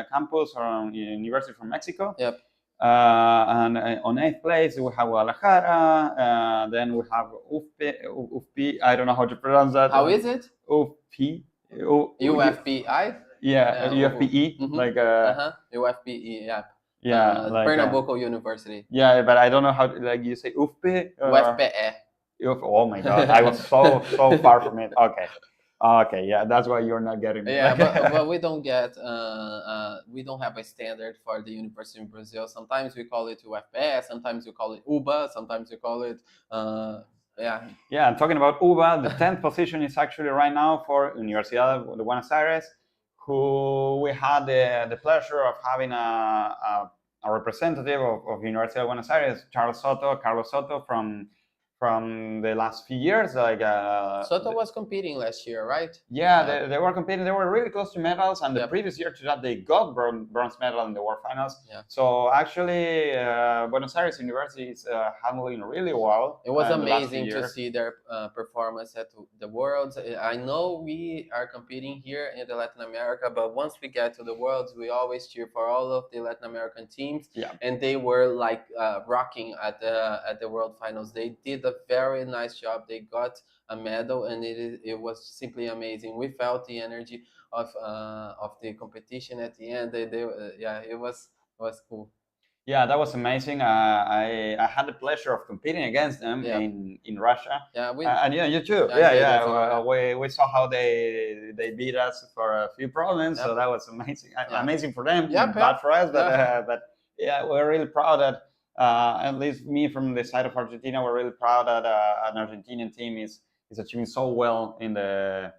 campus from University from Mexico. Yep. And on 8th place we have Guadalajara. Then we have UFP. I don't know how to pronounce that. How is it? UFP. UFPI. Yeah, UFPE. Like UFPE. Yeah. Yeah, like Pernambuco University. Yeah, but I don't know how like you say UFP. UFPE. Oh my God, I was so far from it. Okay, yeah, that's why you're not getting me. Yeah, but we don't get we don't have a standard for the university in Brazil. Sometimes we call it UFPE, sometimes we call it UBA, sometimes we call it Yeah, I'm talking about UBA. The 10th position is actually right now for Universidad de Buenos Aires, who we had the pleasure of having a representative of Universidad de Buenos Aires, Carlos Soto from the last few years. Like Soto was competing last year, right? Yeah, they were competing. They were really close to medals, and the previous year to that they got bronze medal in the World Finals. Yeah. So actually, Buenos Aires University is handling really well. It was amazing to see their performance at the Worlds. I know we are competing here in the Latin America, but once we get to the Worlds, we always cheer for all of the Latin American teams. Yeah. And they were like rocking at the World Finals. They did a very nice job. They got a medal, and it was simply amazing. We felt the energy of the competition at the end. It was cool. Yeah, that was amazing. I had the pleasure of competing against them in Russia. Yeah, and you too. We saw how they beat us for a few problems. So that was amazing. Amazing for them. Bad for us, but yeah, we're really proud that. At least me from the side of Argentina, we're really proud that an Argentinian team is achieving so well in the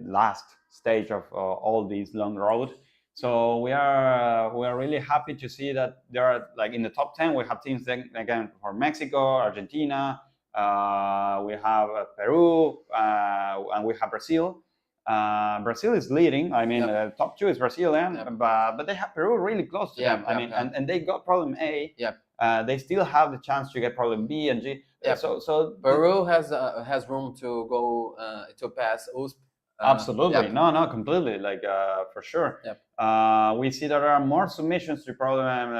last stage of all these long road. So we are really happy to see that there are like in the top 10 we have teams again for Mexico, Argentina, we have Peru, and we have Brazil. Brazil is leading. I mean, top 2 is Brazilian, but they have Peru really close to them. I mean, and they got problem A. They still have the chance to get problem B and G. So Peru has room to go to pass USP. Absolutely, no, completely, like for sure. We see that there are more submissions to problem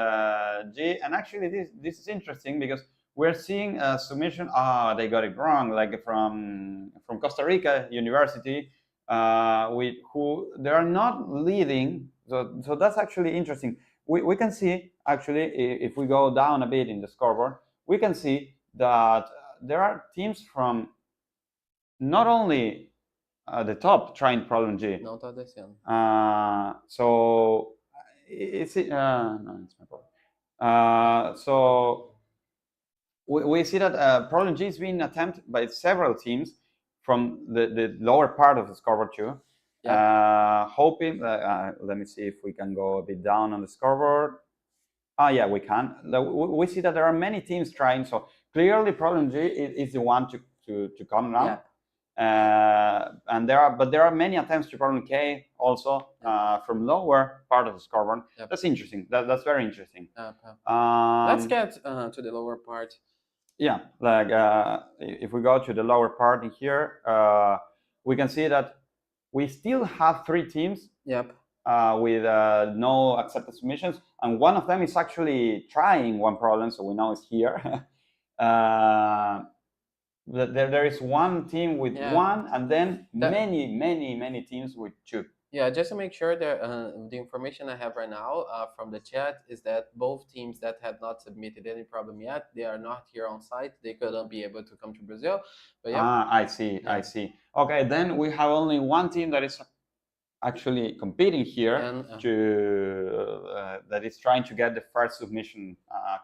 G, and actually this is interesting because we're seeing a submission. They got it wrong, like from Costa Rica University. Who they are not leading, so that's actually interesting. We can see actually if we go down a bit in the scoreboard, we can see that there are teams from not only the top trying problem G. So it's no, it's my problem. So we see that problem G is being attempted by several teams from the lower part of the scoreboard too. Hoping, let me see if we can go a bit down on the scoreboard. Yeah, we can. We see that there are many teams trying. So clearly, problem G is the one to come now. And there are many attempts to problem K also from lower part of the scoreboard. That's interesting. That's very interesting. Let's get to the lower part. Yeah, like if we go to the lower part in here, we can see that we still have 3 teams. Yep. With no accepted submissions, and one of them is actually trying one problem, so we know it's here. There is one team with one, and then many teams with 2. Yeah, just to make sure that the information I have right now from the chat is that both teams that have not submitted any problem yet, they are not here on site. They couldn't be able to come to Brazil. But yeah. I see. Yeah. I see. Okay, then we have only one team that is actually competing here and, that is trying to get the first submission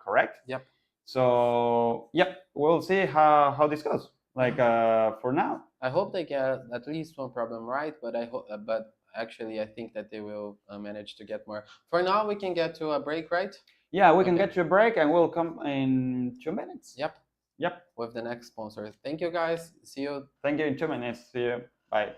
correct. Yep. So yep, we'll see how this goes. Like for now, I hope they get at least one problem right, but I hope. But actually, I think that they will manage to get more. For now, we can get to a break, right? Yeah, we can get to a break, and we'll come in 2 minutes. Yep. Yep. With the next sponsor. Thank you, guys. See you. Thank you in 2 minutes. See you. Bye.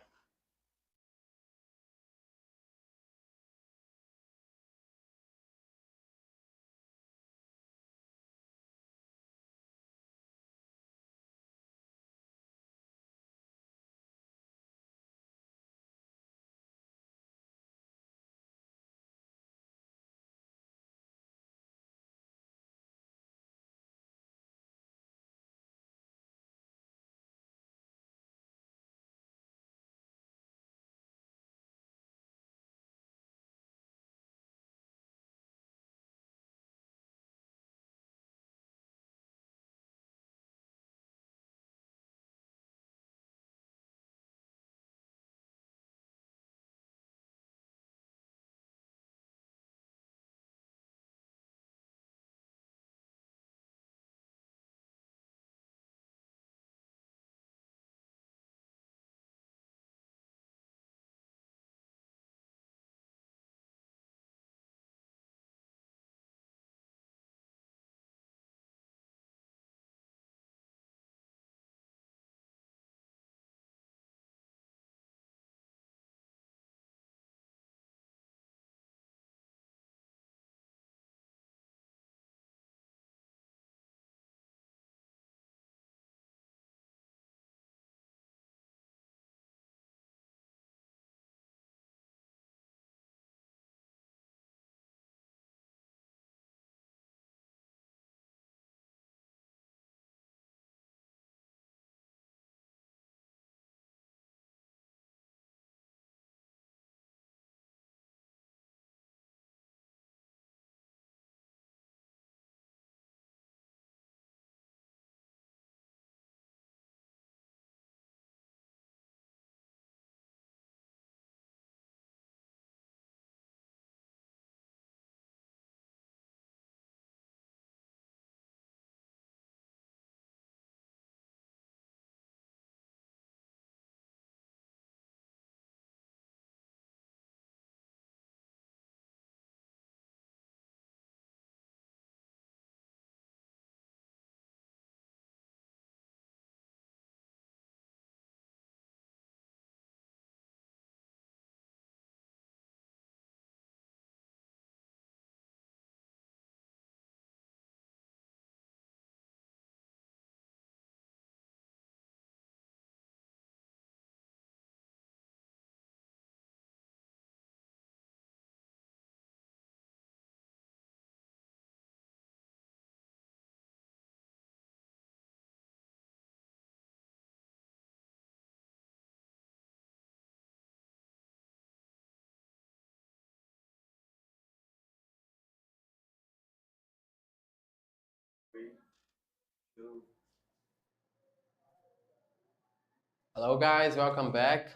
Hello guys, welcome back.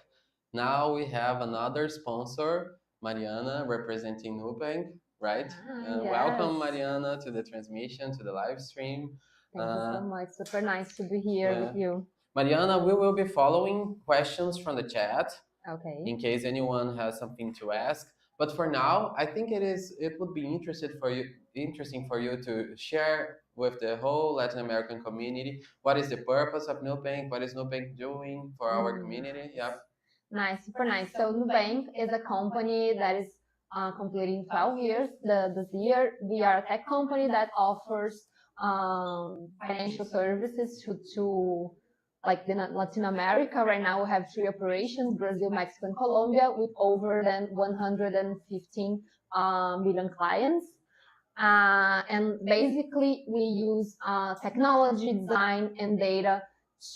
Now we have another sponsor, Mariana, representing Nubank, right? Yes. Welcome Mariana to the transmission, to the live stream. Thank you so much. Super nice to be here with you. Mariana, we will be following questions from the chat. Okay. In case anyone has something to ask. But for now, I think it would be interesting for you to share with the whole Latin American community what is the purpose of Nubank, what is Nubank doing for our community. Yeah. Nice, super nice. So Nubank is a company that is completing 12 years this year. We are a tech company that offers financial services to like Latin America. Right now we have 3 operations: Brazil, Mexico, and Colombia, with over than 115 million clients. And basically we use technology, design, and data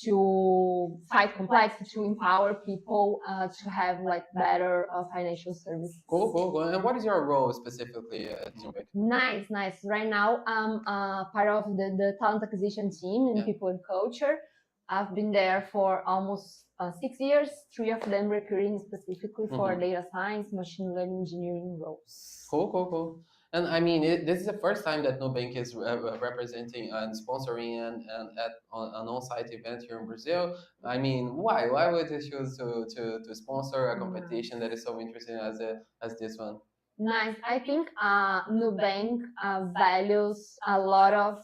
to fight complexity, to empower people to have like better financial services. Cool. And what is your role specifically at Nubank? Nice. Right now I'm part of the talent acquisition team in people and culture. I've been there for almost 6 years, 3 of them recruiting specifically for data science, machine learning, engineering roles. Cool. And I mean, this is the first time that Nubank is representing and sponsoring an on-site event here in Brazil. I mean, why? Why would you choose to sponsor a competition that is so interesting as this one? Nice. I think Nubank values a lot of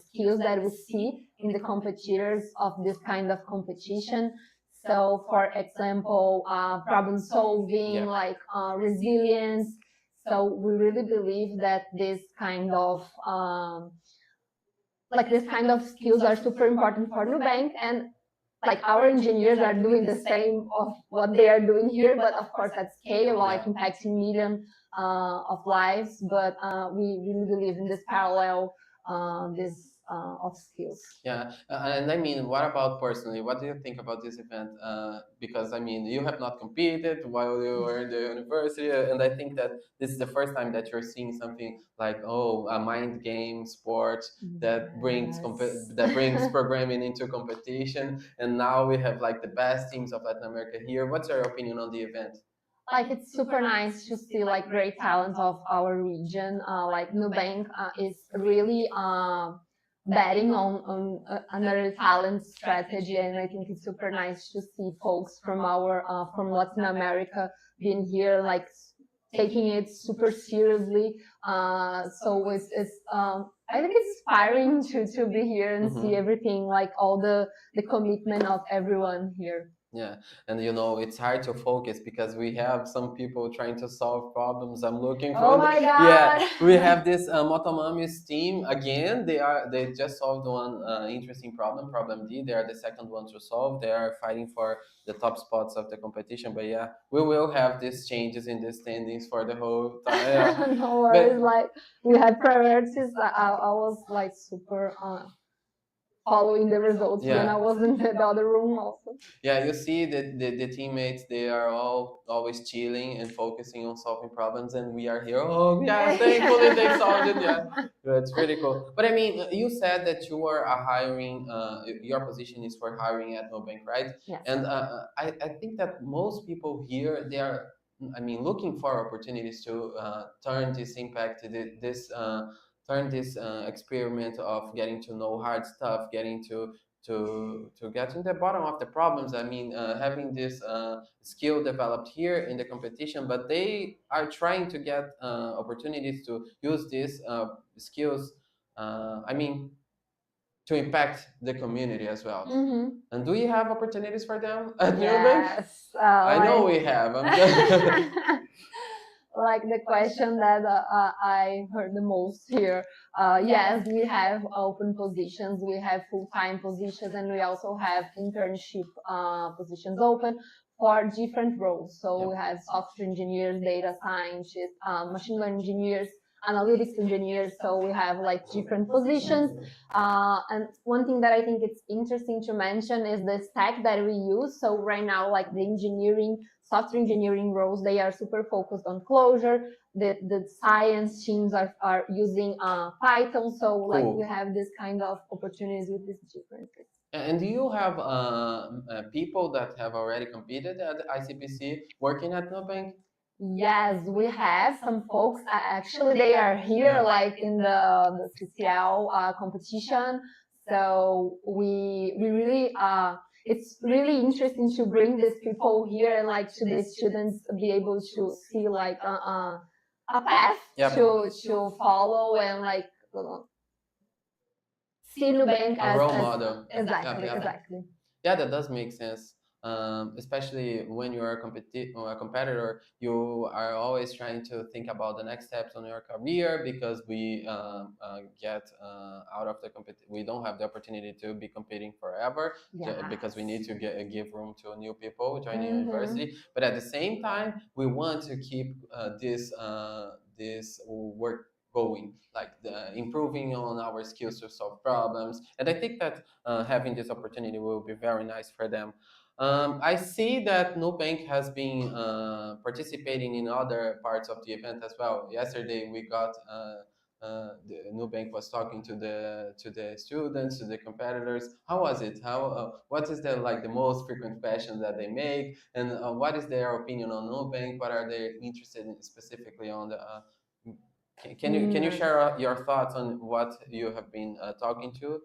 skills that we see in the competitors of this kind of competition. So, for example, problem solving, like resilience. So we really believe that this kind of skills are super important for Nubank, and like our engineers are doing the same of what they are doing here, but of course at scale, like impacting millions of lives. But we really believe in this parallel, of skills. Yeah, and I mean, what about personally? What do you think about this event? Because I mean, you have not competed while you were in the university, and I think that this is the first time that you're seeing something like a mind game sport that brings programming into competition, and now we have like the best teams of Latin America here. What's your opinion on the event? Like, it's super nice to see like great talent of our region. Like Nubank is really betting on another talent strategy, and I think it's super nice to see folks from from Latin America being here, like taking it super seriously. So it's I think it's inspiring to be here and see everything, like all the commitment of everyone here. Yeah, and you know, it's hard to focus because we have some people trying to solve problems. I'm looking for. Oh my God! Yeah, we have this Motomamis team again. They just solved one interesting problem D. They are the second one to solve. They are fighting for the top spots of the competition. But yeah, we will have these changes in the standings for the whole time. Yeah. No worries. Like, we had priorities. I was like super following the results when I was in the other room also. Yeah, you see that the teammates, they are all always chilling and focusing on solving problems, and we are here. Oh yeah, thankfully they solved it. Yeah, it's pretty cool. But I mean, you said that you are hiring. Your position is for hiring at Nubank, right? Yes. And I think that most people here, they are, I mean, looking for opportunities to turn this impact, turn this experiment of getting to know hard stuff, getting to get to the bottom of the problems. I mean, having this skill developed here in the competition, but they are trying to get opportunities to use these skills. I mean, to impact the community as well. And do you have opportunities for them at Nubank? Yes. I know we have. Like the question that I heard the most here. Yes, we have open positions, we have full-time positions, and we also have internship positions open for different roles. So we have software engineers, data scientists, machine learning engineers, analytics engineers. So we have like different positions. And one thing that I think it's interesting to mention is the stack that we use. So right now, like the software engineering roles, they are super focused on Clojure. The science teams are using Python. So like we have this kind of opportunities with these differences. And do you have people that have already competed at the ICPC working at Nubank? Yes, we have some folks. Actually, they are here, like in the CCL competition. So we really it's really interesting to bring these people here and like to the students be able to see like a path to follow and like see Nubank as a role model. Exactly. Yeah, that does make sense. especially when you are a competitor, you are always trying to think about the next steps on your career, because we get out of the we don't have the opportunity to be competing forever, because we need to give room to new people joining university. But at the same time, we want to keep this work going, like improving on our skills to solve problems. And I think that having this opportunity will be very nice for them. I see that Nubank has been participating in other parts of the event as well. Yesterday we got the Nubank was talking to the students, to the competitors. How was it? What is the most frequent question that they make, and what is their opinion on Nubank? What are they interested in specifically on the? Can you share your thoughts on what you have been talking to?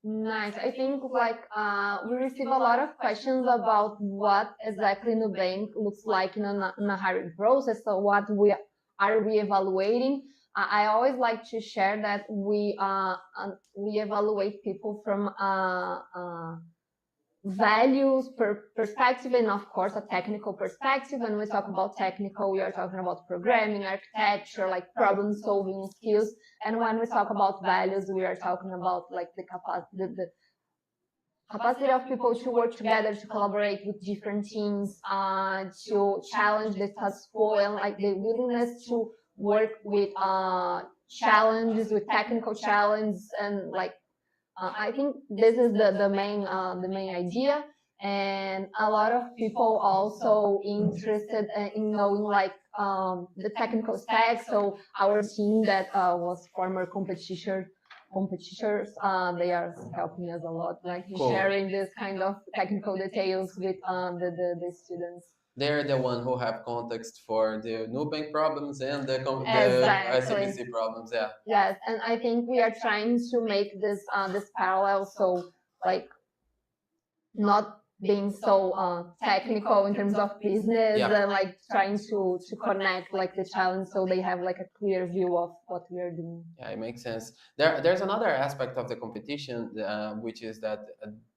Nice. I think we receive a lot of questions about what exactly Nubank looks like in a hiring process. So what we evaluating? I always like to share that we evaluate people from values perspective, and of course a technical perspective. When we talk about technical, we are talking about programming, architecture, like problem solving skills. And when we talk about values, we are talking about like the capacity of people to work together, to collaborate with different teams, to challenge the status quo, and like the willingness to work with challenges, with technical challenges, and like I think this is the main idea. And a lot of people also interested in knowing like the technical stack. So our team that was former competitors, they are helping us a lot, like sharing this kind of technical details with the students. They're the one who have context for the Nubank problems and the ICPC problems. Yeah. Yes, and I think we are trying to make this parallel, so like not being so technical in terms of business, and like trying to connect like the challenge, so they have like a clear view of what we are doing. Yeah, it makes sense. There's another aspect of the competition, which is that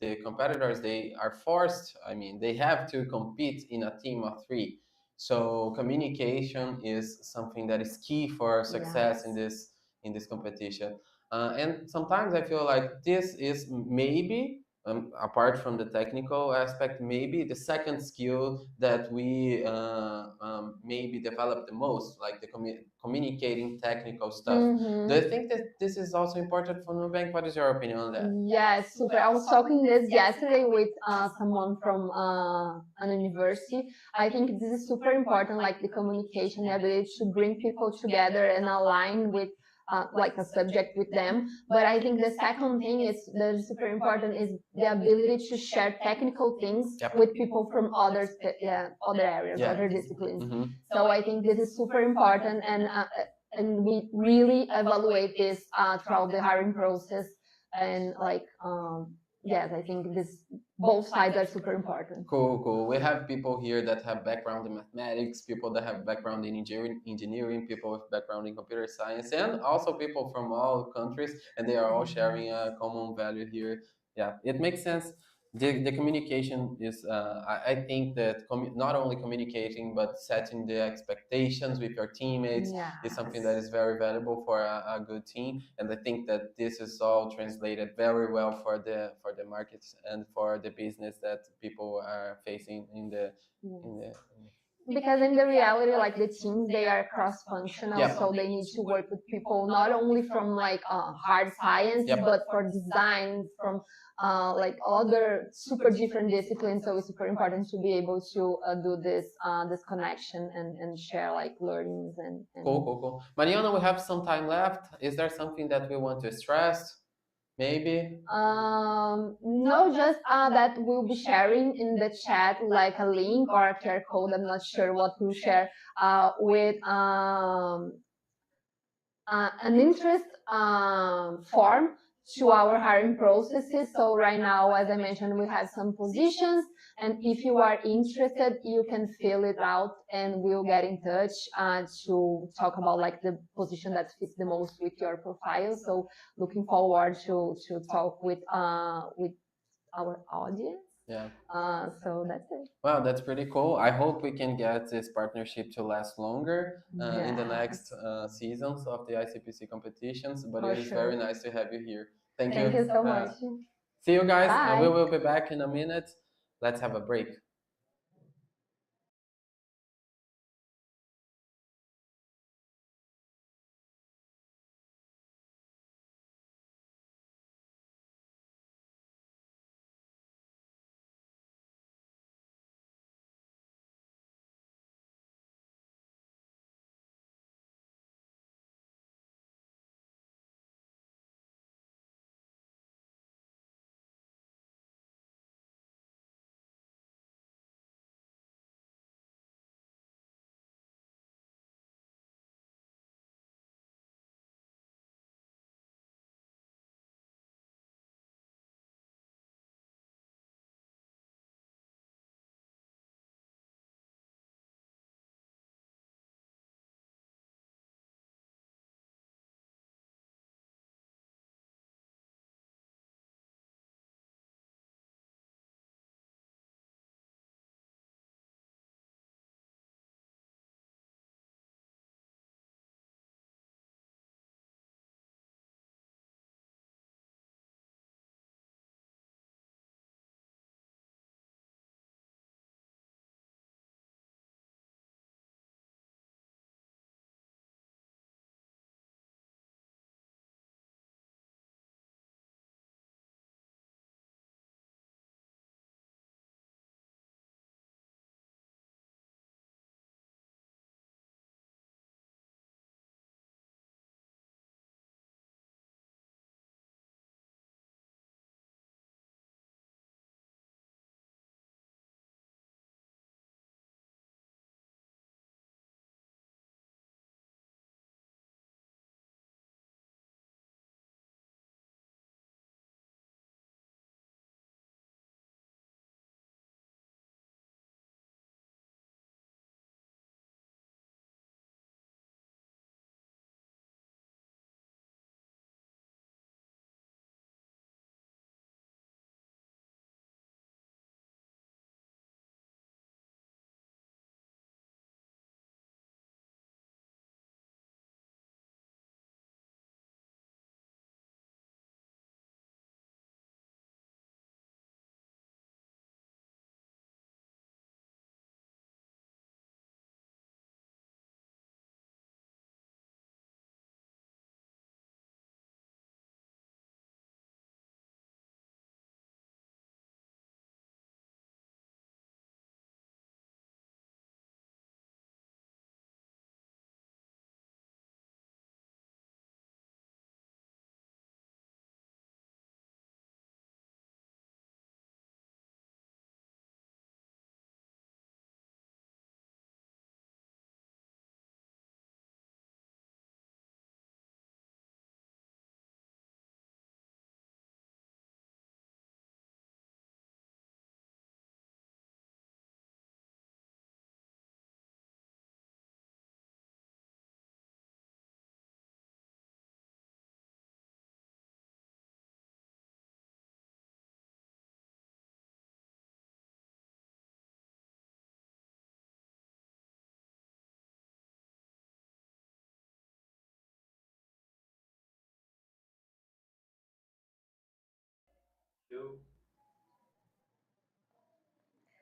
the competitors, they are forced. I mean, they have to compete in a team of 3. So communication is something that is key for success in this competition. And sometimes I feel like this is maybe, apart from the technical aspect, maybe the second skill that we maybe develop the most, like the communicating technical stuff. Do you think that this is also important for Nubank? What is your opinion on that? Yes, super. I was talking this yesterday with someone from an university. I think this is super important, like the communication, the ability to bring people together and align with like a subject with them. But I think the second thing that is super important is the ability to share technical things with people from other areas, other disciplines. So I think this is super important, and we really evaluate this throughout the hiring process. And like yes, I think both sides are super important. Cool. We have people here that have background in mathematics, people that have background in engineering, people with background in computer science, and also people from all countries, and they are all sharing a common value here. Yeah, it makes sense. The communication is, I think that not only communicating, but setting the expectations with your teammates is something that is very valuable for a good team. And I think that this is all translated very well for the markets and for the business that people are facing in the because in the reality, like the teams, they are cross-functional, so they need to work with people not only from like hard science, but for design, from like other super different disciplines. So it's super important to be able to do this connection and share like learnings and Cool. Mariana, we have some time left. Is there something that we want to stress? Maybe? No, just that we'll be sharing in the chat like a link or a QR code. I'm not sure what we'll share with an interest form to our hiring processes. So right now, as I mentioned, we have some positions, and if you are interested, you can fill it out and we'll get in touch to talk about like the position that fits the most with your profile. So looking forward to talk with our audience. Yeah. So that's it. Wow, that's pretty cool. I hope we can get this partnership to last longer in the next seasons of the ICPC competitions. But it is very nice to have you here. Thank you. Thank you so much. See you guys. Bye. We will be back in a minute. Let's have a break.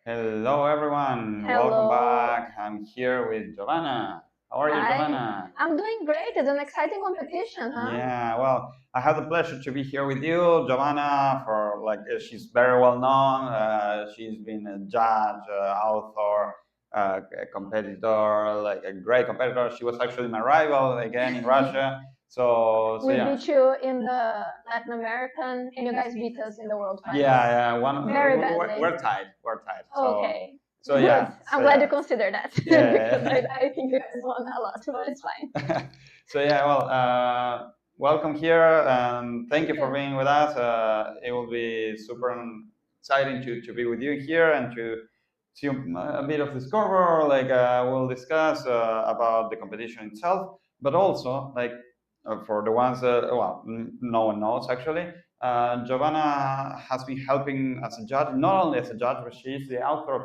Hello everyone, Hello. welcome back. I'm here with Giovanna. How are you, Hi. Giovanna? I'm doing great. It's an exciting competition, huh? Yeah, well, I have the pleasure to be here with you, Giovanna, for she's very well known. She's been a judge, author, a competitor, like a great competitor. She was actually my rival again in Russia. So We yeah. beat you in the Latin American, and you guys beat us in the World Finals. Yeah, Very badly. we're tied. Okay. So good. yeah. I'm glad you consider that. Yeah. Because I think you guys won a lot, but it's fine. So yeah, well, welcome here, and thank you for being with us. It will be super exciting to be with you here and to see a bit of the scoreboard. We'll discuss about the competition itself, but also for the ones no one knows actually. Giovanna has been helping as a judge, not only as a judge, but she's the author of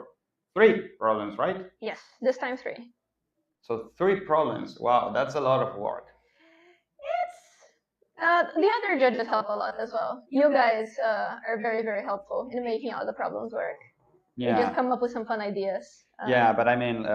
3 problems, right? Yes, this time 3. So 3 problems. Wow, that's a lot of work. The other judges help a lot as well. You guys are very, very helpful in making all the problems work. Yeah. You just come up with some fun ideas. Yeah, but I mean,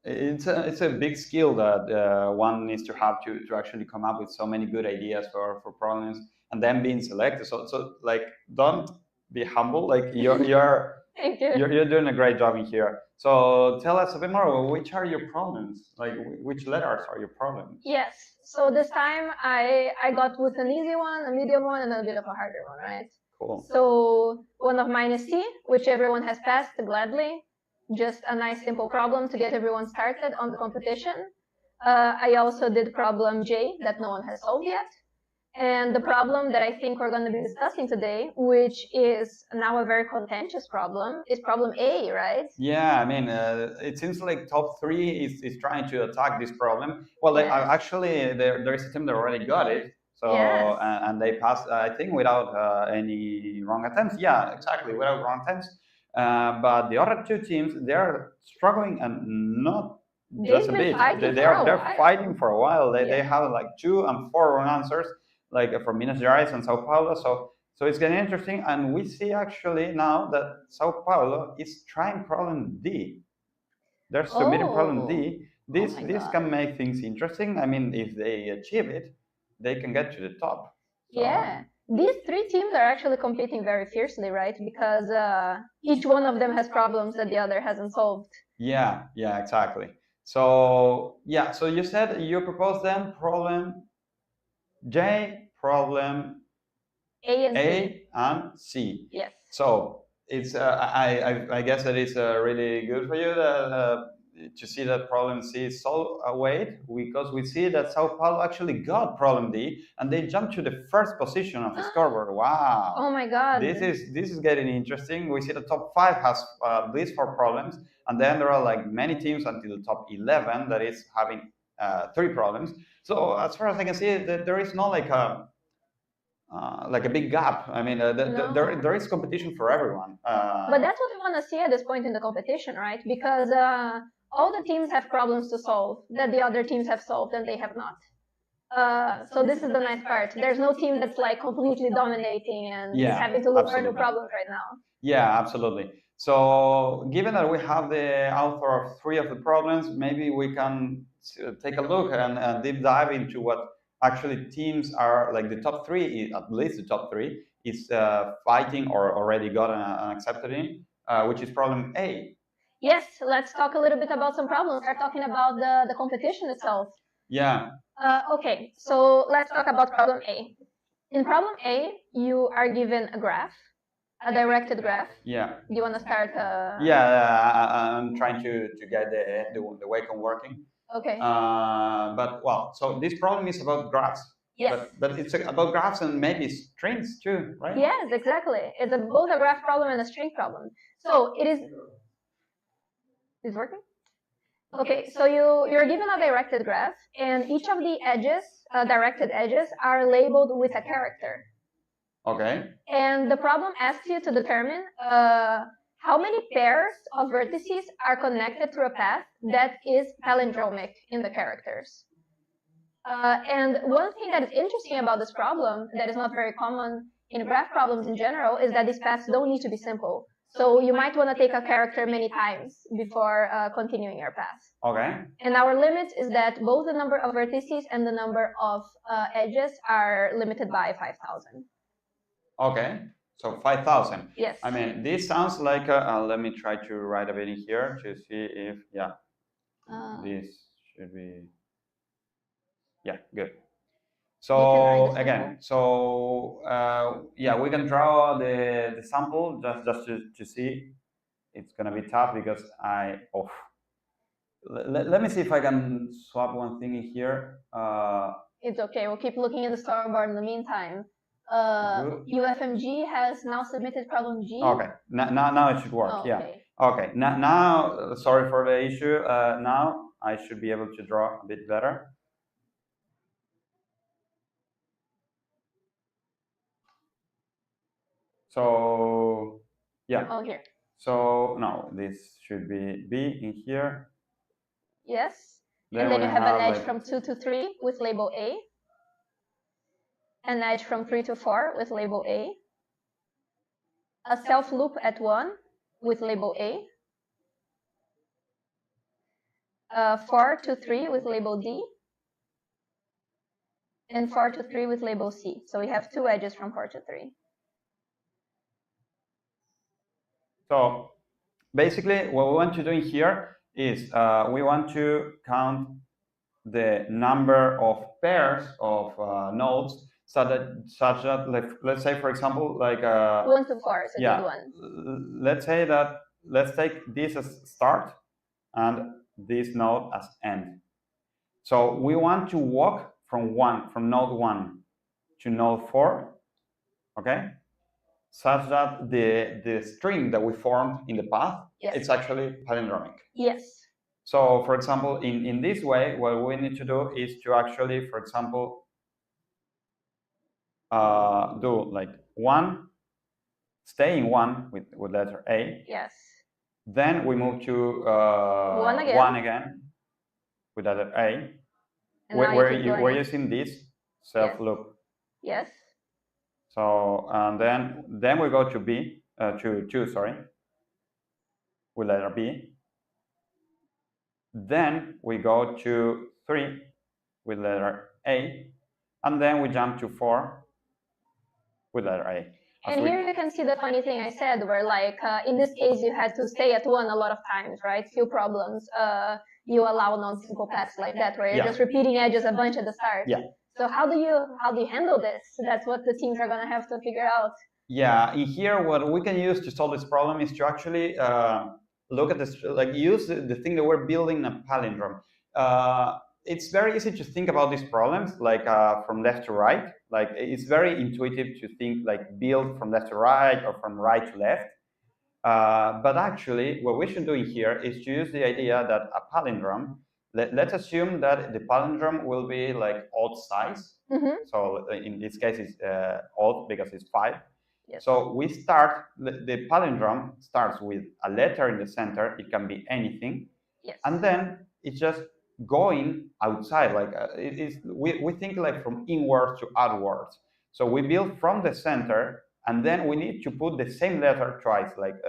it's a big skill that one needs to have to actually come up with so many good ideas for problems and then being selected. So like, don't be humble. Like you're Thank you. You're doing a great job in here. So tell us a bit more. Which are your problems? Like, which letters are your problems? Yes. So this time I got with an easy one, a medium one, and a bit of a harder one, right? Cool. So one of mine is C, which everyone has passed gladly. Just a nice simple problem to get everyone started on the competition. I also did problem J that no one has solved yet. And the problem that I think we're going to be discussing today, which is now a very contentious problem, is problem A, right? Yeah, I mean, it seems like top 3 is trying to attack this problem. Well, Yes. actually, there is a team that already got it. So, Yes. And they passed, I think, without any wrong attempts. Yeah, exactly, without wrong attempts. But the other 2 teams, they're struggling and not just a bit. They're fighting for a while. They have like 2 and 4 wrong answers, like from Minas Gerais and Sao Paulo. So it's getting interesting. And we see actually now that Sao Paulo is trying problem D. They're submitting problem D. This can make things interesting. I mean, if they achieve it, they can get to the top. So, yeah. These 3 teams are actually competing very fiercely, right? Because each one of them has problems that the other hasn't solved. Yeah, exactly. So, yeah, so you said you proposed them problem J, problem A and C. Yes. So it's I guess that it's really good for you to see that problem C is so away, because we see that Sao Paulo actually got problem D and they jumped to the first position of the scoreboard. Wow! Oh my God! This is getting interesting. We see the top 5 has these 4 problems, and then there are like many teams until the top 11 that is having 3 problems. So as far as I can see, there is not like a big gap. I mean, there is competition for everyone. But that's what we want to see at this point in the competition, right? Because all the teams have problems to solve that the other teams have solved and they have not. So this is the nice part. There's no team that's like completely dominating and is having to look for new problems right now. Yeah, absolutely. So given that we have the author of 3 of the problems, maybe we can take a look and deep dive into what actually teams are, like the top 3, at least the top 3, is fighting or already got an accepted in, which is problem A. Yes, let's talk a little bit about some problems. We're talking about the competition itself. Yeah. Okay, so let's talk about problem A. In problem A, you are given a graph, a directed graph. Yeah. Do you want to start? Yeah, I'm trying to get the Wacom working. Okay. But well, so this problem is about graphs. Yes. But it's about graphs and maybe strings too, right? Yes, exactly. It's both a graph problem and a string problem. So it is. Is working? Okay, so you're given a directed graph, and each of the edges, directed edges, are labeled with a character. Okay. And the problem asks you to determine how many pairs of vertices are connected through a path that is palindromic in the characters. And one thing that is interesting about this problem, that is not very common in graph problems in general, is that these paths don't need to be simple. So you might want to take a character many times before continuing your path. Okay. And our limit is that both the number of vertices and the number of edges are limited by 5,000. Okay, so 5,000. Yes. I mean, this sounds like, let me try to write a bit in here to see if, this should be, good. So again, so we can draw the sample just to see. It's gonna be tough because let me see if I can swap one thing in here. It's okay. We'll keep looking at the storyboard in the meantime. UFMG has now submitted problem G. Okay, now it should work. Oh, yeah. okay. Okay. Now, sorry for the issue. Now I should be able to draw a bit better. So, yeah. Oh, here. So, no, this should be B in here. Yes. Then and then we you have an edge like, from 2 to 3 with label A. An edge from 3 to 4 with label A. A self loop at 1 with label A. 4 to 3 with label D. And 4 to 3 with label C. So we have 2 edges from 4 to 3. So basically what we want to do here is we want to count the number of pairs of nodes such that let's say, for example, like 1 to 4 is a yeah, good one. let's say that let's take this as start and this node as end. So we want to walk from node 1 to node 4, okay, such that the string that we formed in the path, yes, it's actually palindromic. Yes. So, for example, in this way, what we need to do is to actually, for example, do like 1, stay in 1 with letter A. Yes. Then we move to 1 again with letter A. And we're using this self loop. Yes. So and then we go to B to 2, sorry, with letter B. Then we go to 3 with letter A, and then we jump to 4 with letter A. And here you can see the funny thing I said, where like in this case you had to stay at 1 a lot of times, right? Few problems. You allow non-simple paths like that, where you're just repeating edges a bunch at the start. Yeah. So how do you handle this? That's what the teams are gonna have to figure out. Yeah, in here what we can use to solve this problem is to actually look at this, like use the thing that we're building a palindrome. It's very easy to think about these problems like from left to right. Like it's very intuitive to think like build from left to right or from right to left. But actually, what we should do here is to use the idea that a palindrome, let's assume that the palindrome will be like odd size. So in this case, it's odd because it's 5. Yes. So we start, the palindrome starts with a letter in the center. It can be anything. Yes. And then it's just going outside. Like we think like from inwards to outwards. So we build from the center, and then we need to put the same letter twice, like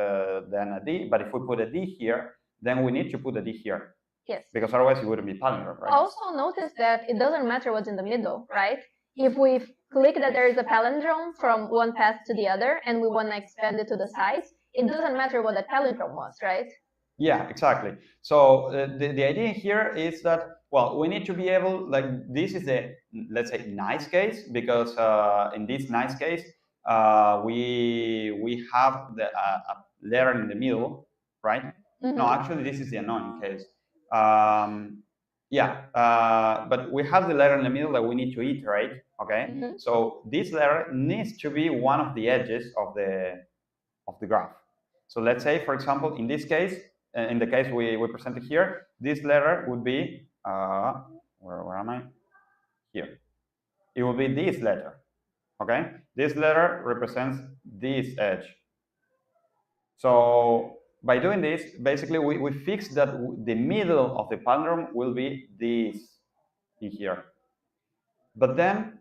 then a D. But if we put a D here, then we need to put a D here. Yes. Because otherwise it wouldn't be palindrome, right? Also notice that it doesn't matter what's in the middle, right? If we click that there is a palindrome from one path to the other and we want to expand it to the sides, it doesn't matter what the palindrome was, right? Yeah, exactly. So the idea here is that, well, we need to be able, like, this is a, let's say, nice case, because in this nice case, we have a letter in the middle, right? No, actually, this is the annoying case. But we have the letter in the middle that we need to iterate, okay? So this letter needs to be one of the edges of the graph. So let's say, for example, in this case, in the case we presented here, this letter would be, where am I? Here. It will be this letter, okay? This letter represents this edge. So by doing this, basically we fix that the middle of the palindrome will be this in here. But then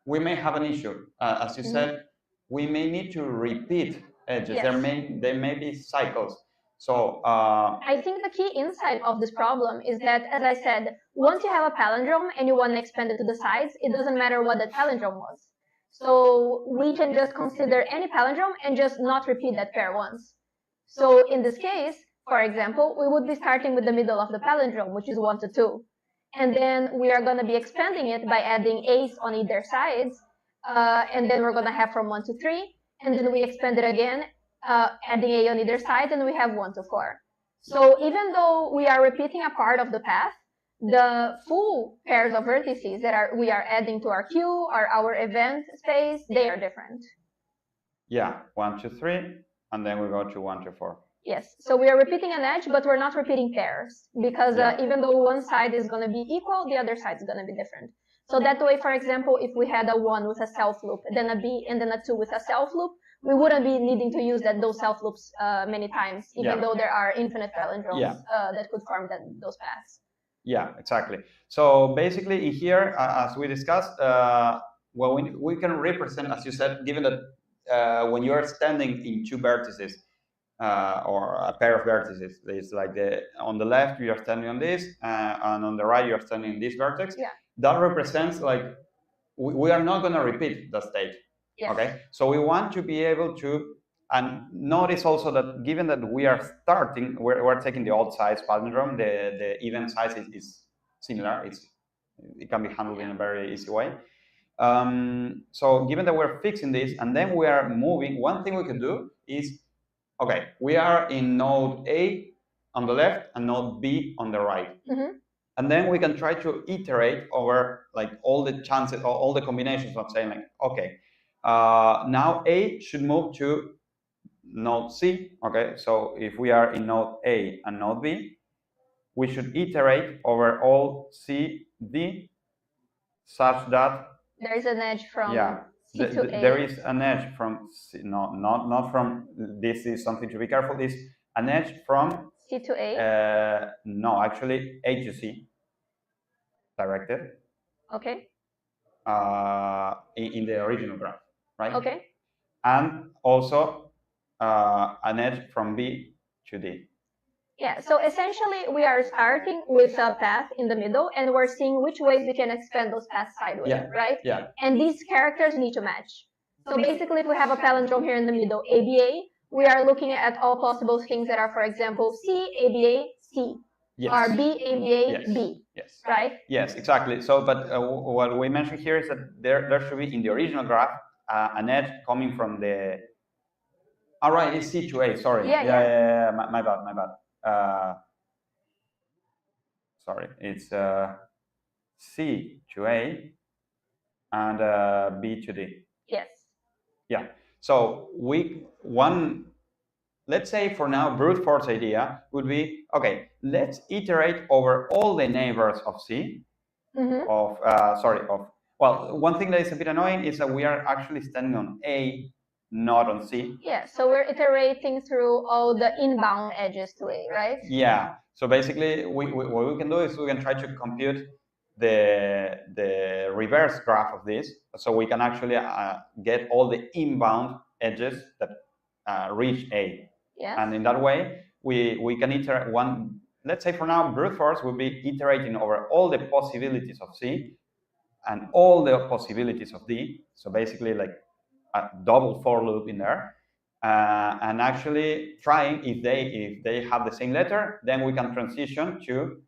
we may have an issue. As you said, we may need to repeat edges. Yes. There may be cycles. So I think the key insight of this problem is that, as I said, once you have a palindrome and you want to expand it to the sides, it doesn't matter what the palindrome was. So we can just consider any palindrome and just not repeat that pair once. So in this case, for example, we would be starting with the middle of the palindrome, which is 1 to 2. And then we are going to be expanding it by adding A's on either sides. And then we're going to have from 1 to 3. And then we expand it again, adding A on either side, and we have 1 to 4. So even though we are repeating a part of the path, the full pairs of vertices that we are adding to our queue or our event space, they are different. Yeah, 1 to 3, and then we go to 1 to 4. Yes, so we are repeating an edge, but we're not repeating pairs, because even though one side is going to be equal, the other side is going to be different. So that way, for example, if we had a 1 with a self loop, then a B, and then a 2 with a self loop, we wouldn't be needing to use those self loops many times, even Yeah. though there are infinite palindromes Yeah. that could form those paths. Yeah, exactly. So basically here, as we discussed, well, we can represent, as you said, given that when you are standing in two vertices or a pair of vertices, it's like on the left you are standing on this, and on the right you are standing in this vertex. Yeah. That represents like we are not going to repeat the state. Yes. Okay, so we want to be able to, and notice also that given that we are starting, we're taking the old size palindrome, the even size is similar. It can be handled in a very easy way. So given that we're fixing this and then we are moving, one thing we can do is, okay, we are in node A on the left and node B on the right. Mm-hmm. And then we can try to iterate over like all the chances or all the combinations of saying like, okay, now A should move to node C. Okay, so if we are in node A and node B, we should iterate over all C, D, such that there is an edge from C to A. There is an edge from C, not from. This is something to be careful. Is an edge from C to A. No, actually A to C, directed. Okay. In the original graph, right? Okay. And also an edge from B to D. Yeah, so essentially we are starting with a path in the middle and we're seeing which ways we can expand those paths sideways, Yeah. right? Yeah. And these characters need to match. So basically if we have a palindrome here in the middle, ABA, we are looking at all possible things that are, for example, C, ABA, C. Yes. Or B, ABA, Yes. B. Yes. Right? Yes, exactly. So, but what we mentioned here is that there should be in the original graph an edge coming from the. All right, it's C to A. Sorry. Yeah. My bad. Sorry, it's C to A and B to D. Yes. Yeah. So let's say for now, brute force idea would be, okay, let's iterate over all the neighbors of C. Mm-hmm. Well, one thing that is a bit annoying is that we are actually standing on A, not on C. Yeah, so we're iterating through all the inbound edges to A, right? Yeah. So basically, what we can do is we can try to compute the reverse graph of this, so we can actually get all the inbound edges that reach A. Yes. And in that way, we can iterate one. Let's say for now, brute force will be iterating over all the possibilities of C and all the possibilities of D. So basically, like a double for loop in there, and actually trying if they have the same letter, then we can transition to,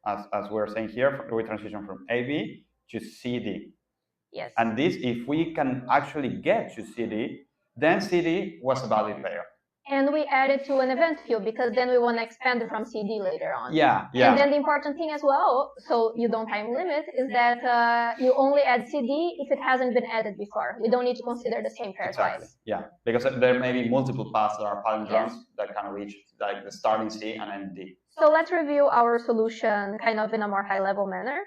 as we're saying here, we transition from AB to CD. Yes. And this, if we can actually get to CD, then CD was a valid pair. And we add it to an event queue because then we want to expand it from CD later on. Yeah. And then the important thing as well, so you don't time limit, is that you only add CD if it hasn't been added before. We don't need to consider the same pair twice. Yeah, because there may be multiple paths that are palindromes that can reach like the starting C and end D. So let's review our solution kind of in a more high-level manner.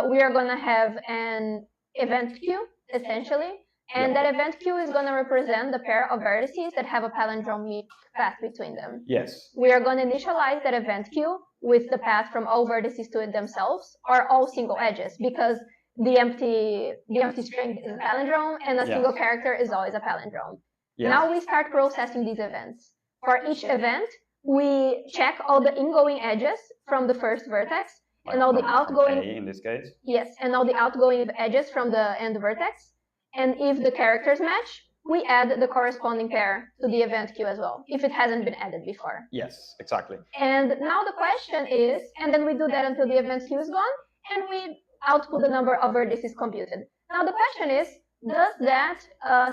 We are going to have an event queue, essentially. And that event queue is going to represent the pair of vertices that have a palindromic path between them. Yes. We are going to initialize that event queue with the path from all vertices to it themselves, or all single edges, because the empty string is a palindrome, and a single character is always a palindrome. Yes. Now we start processing these events. For each event, we check all the ingoing edges from the first vertex, and all the outgoing. A in this case. Yes, and all the outgoing edges from the end vertex. And if the characters match, we add the corresponding pair to the event queue as well, if it hasn't been added before. Yes, exactly. And now the question is, and then we do that until the event queue is gone, and we output the number of vertices computed. Now the question is, does that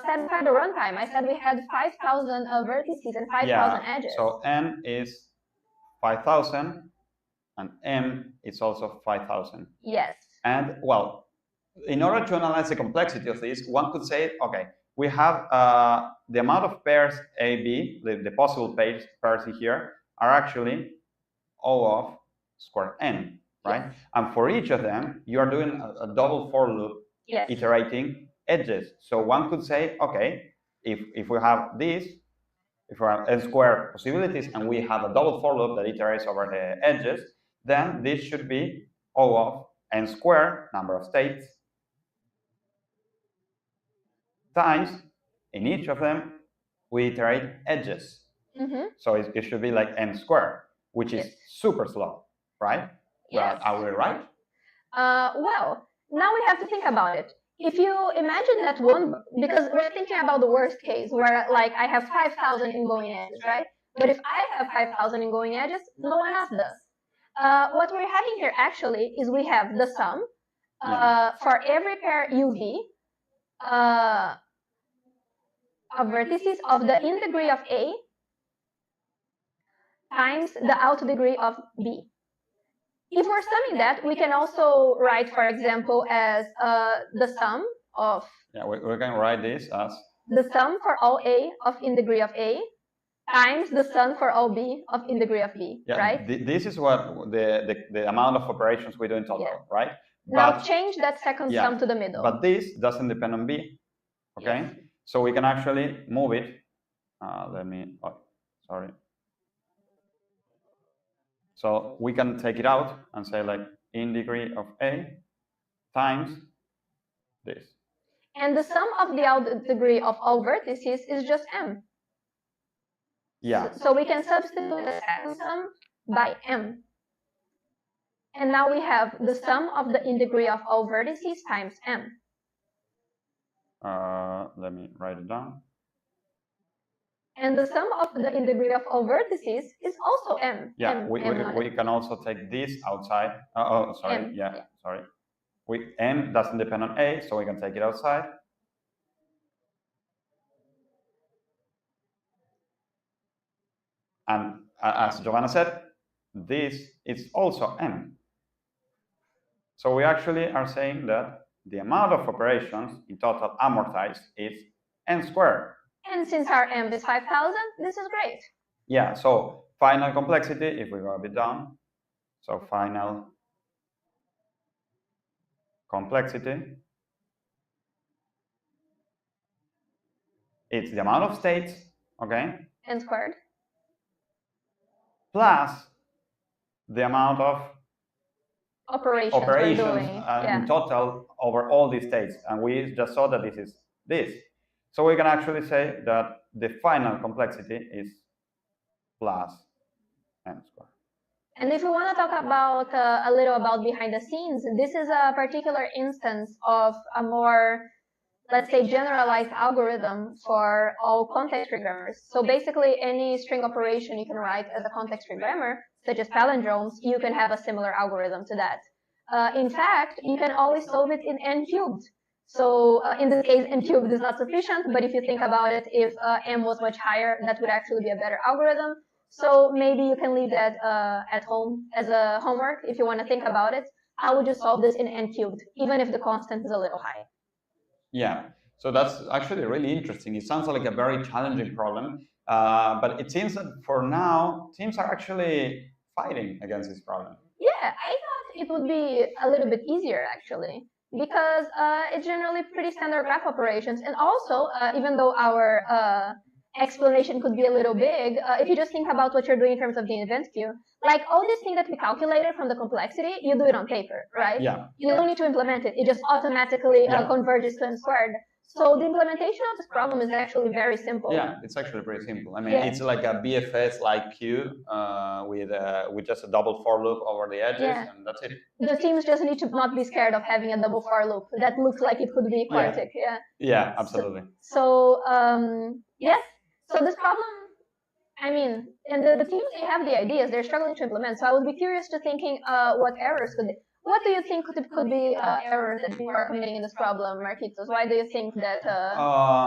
satisfy the runtime? I said we had 5,000 vertices and 5,000 edges. So N is 5,000, and M is also 5,000. Yes. And well, in order to analyze the complexity of this, one could say, okay, we have the amount of pairs A, B, the possible pairs in here are actually O of square N, right? Yes. And for each of them, you are doing a double for loop, iterating edges. So one could say, okay, if we have this, if we have n square possibilities and we have a double for loop that iterates over the edges, then this should be O of n squared, number of states, times, in each of them, we iterate edges. So it should be like n squared, which is super slow, right? Yes. But are we right? Well, now we have to think about it. If you imagine that one, because we're thinking about the worst case where like I have 5,000 ingoing edges, right? But if I have 5,000 ingoing edges, no one else does. What we're having here actually is we have the sum for every pair UV of vertices of the in degree of A times the out degree of B. If we're summing that, we can also write, for example, as the sum of... Yeah, we can write this as... the sum for all A of in degree of A times the sum for all B of in degree of B, right? This is what the amount of operations we do in total, right? Now But, change that second sum to the middle. But this doesn't depend on B, okay? Yes. So we can actually move it. Sorry. So we can take it out and say like in degree of A times this. And the sum of the out degree of all vertices is just M. Yeah. So we can substitute the second sum by M. And now we have the sum of the in degree of all vertices times M. Let me write it down. And the sum of the in degree of all vertices is also M. Yeah, we can also take this outside. Sorry. M. Yeah, sorry. M doesn't depend on A, so we can take it outside. And as Giovanna said, this is also M. So we actually are saying that the amount of operations in total amortized is n squared. And since our M is 5,000, this is great. Yeah, so final complexity, if we go a bit down, so final complexity, it's the amount of states, okay? N squared. Plus the amount of operations we're doing. In total over all these states. And we just saw that this is this. So we can actually say that the final complexity is plus n squared. And if we want to talk about a little about behind the scenes, this is a particular instance of a more, let's say, generalized algorithm for all context-free grammars. So basically, any string operation you can write as a context-free grammar, such as palindromes, you can have a similar algorithm to that. In fact, you can always solve it in n cubed. So in this case, n cubed is not sufficient, but if you think about it, if m was much higher, that would actually be a better algorithm. So maybe you can leave that at home as a homework if you want to think about it. How would you solve this in n cubed, even if the constant is a little high? Yeah, so that's actually really interesting. It sounds like a very challenging problem, but it seems that for now, teams are actually fighting against this problem. Yeah, I thought it would be a little bit easier, actually, because it's generally pretty standard graph operations. And also, even though our explanation could be a little big, if you just think about what you're doing in terms of the event queue, like all these things that we calculated from the complexity, you do it on paper, right? Yeah. You don't need to implement it. It just automatically converges to n squared. So the implementation of this problem is actually very simple. Yeah, it's actually pretty simple. I mean, it's like a BFS-like queue with just a double for loop over the edges, and that's it. The teams just need to not be scared of having a double for loop. That looks like it could be quartic. Yeah, absolutely. So yes. So this problem, I mean, and the teams, they have the ideas, they're struggling to implement. So I would be curious to thinking what errors could be. What do you think could be errors that we are committing in this problem, Marquitos? Why do you think that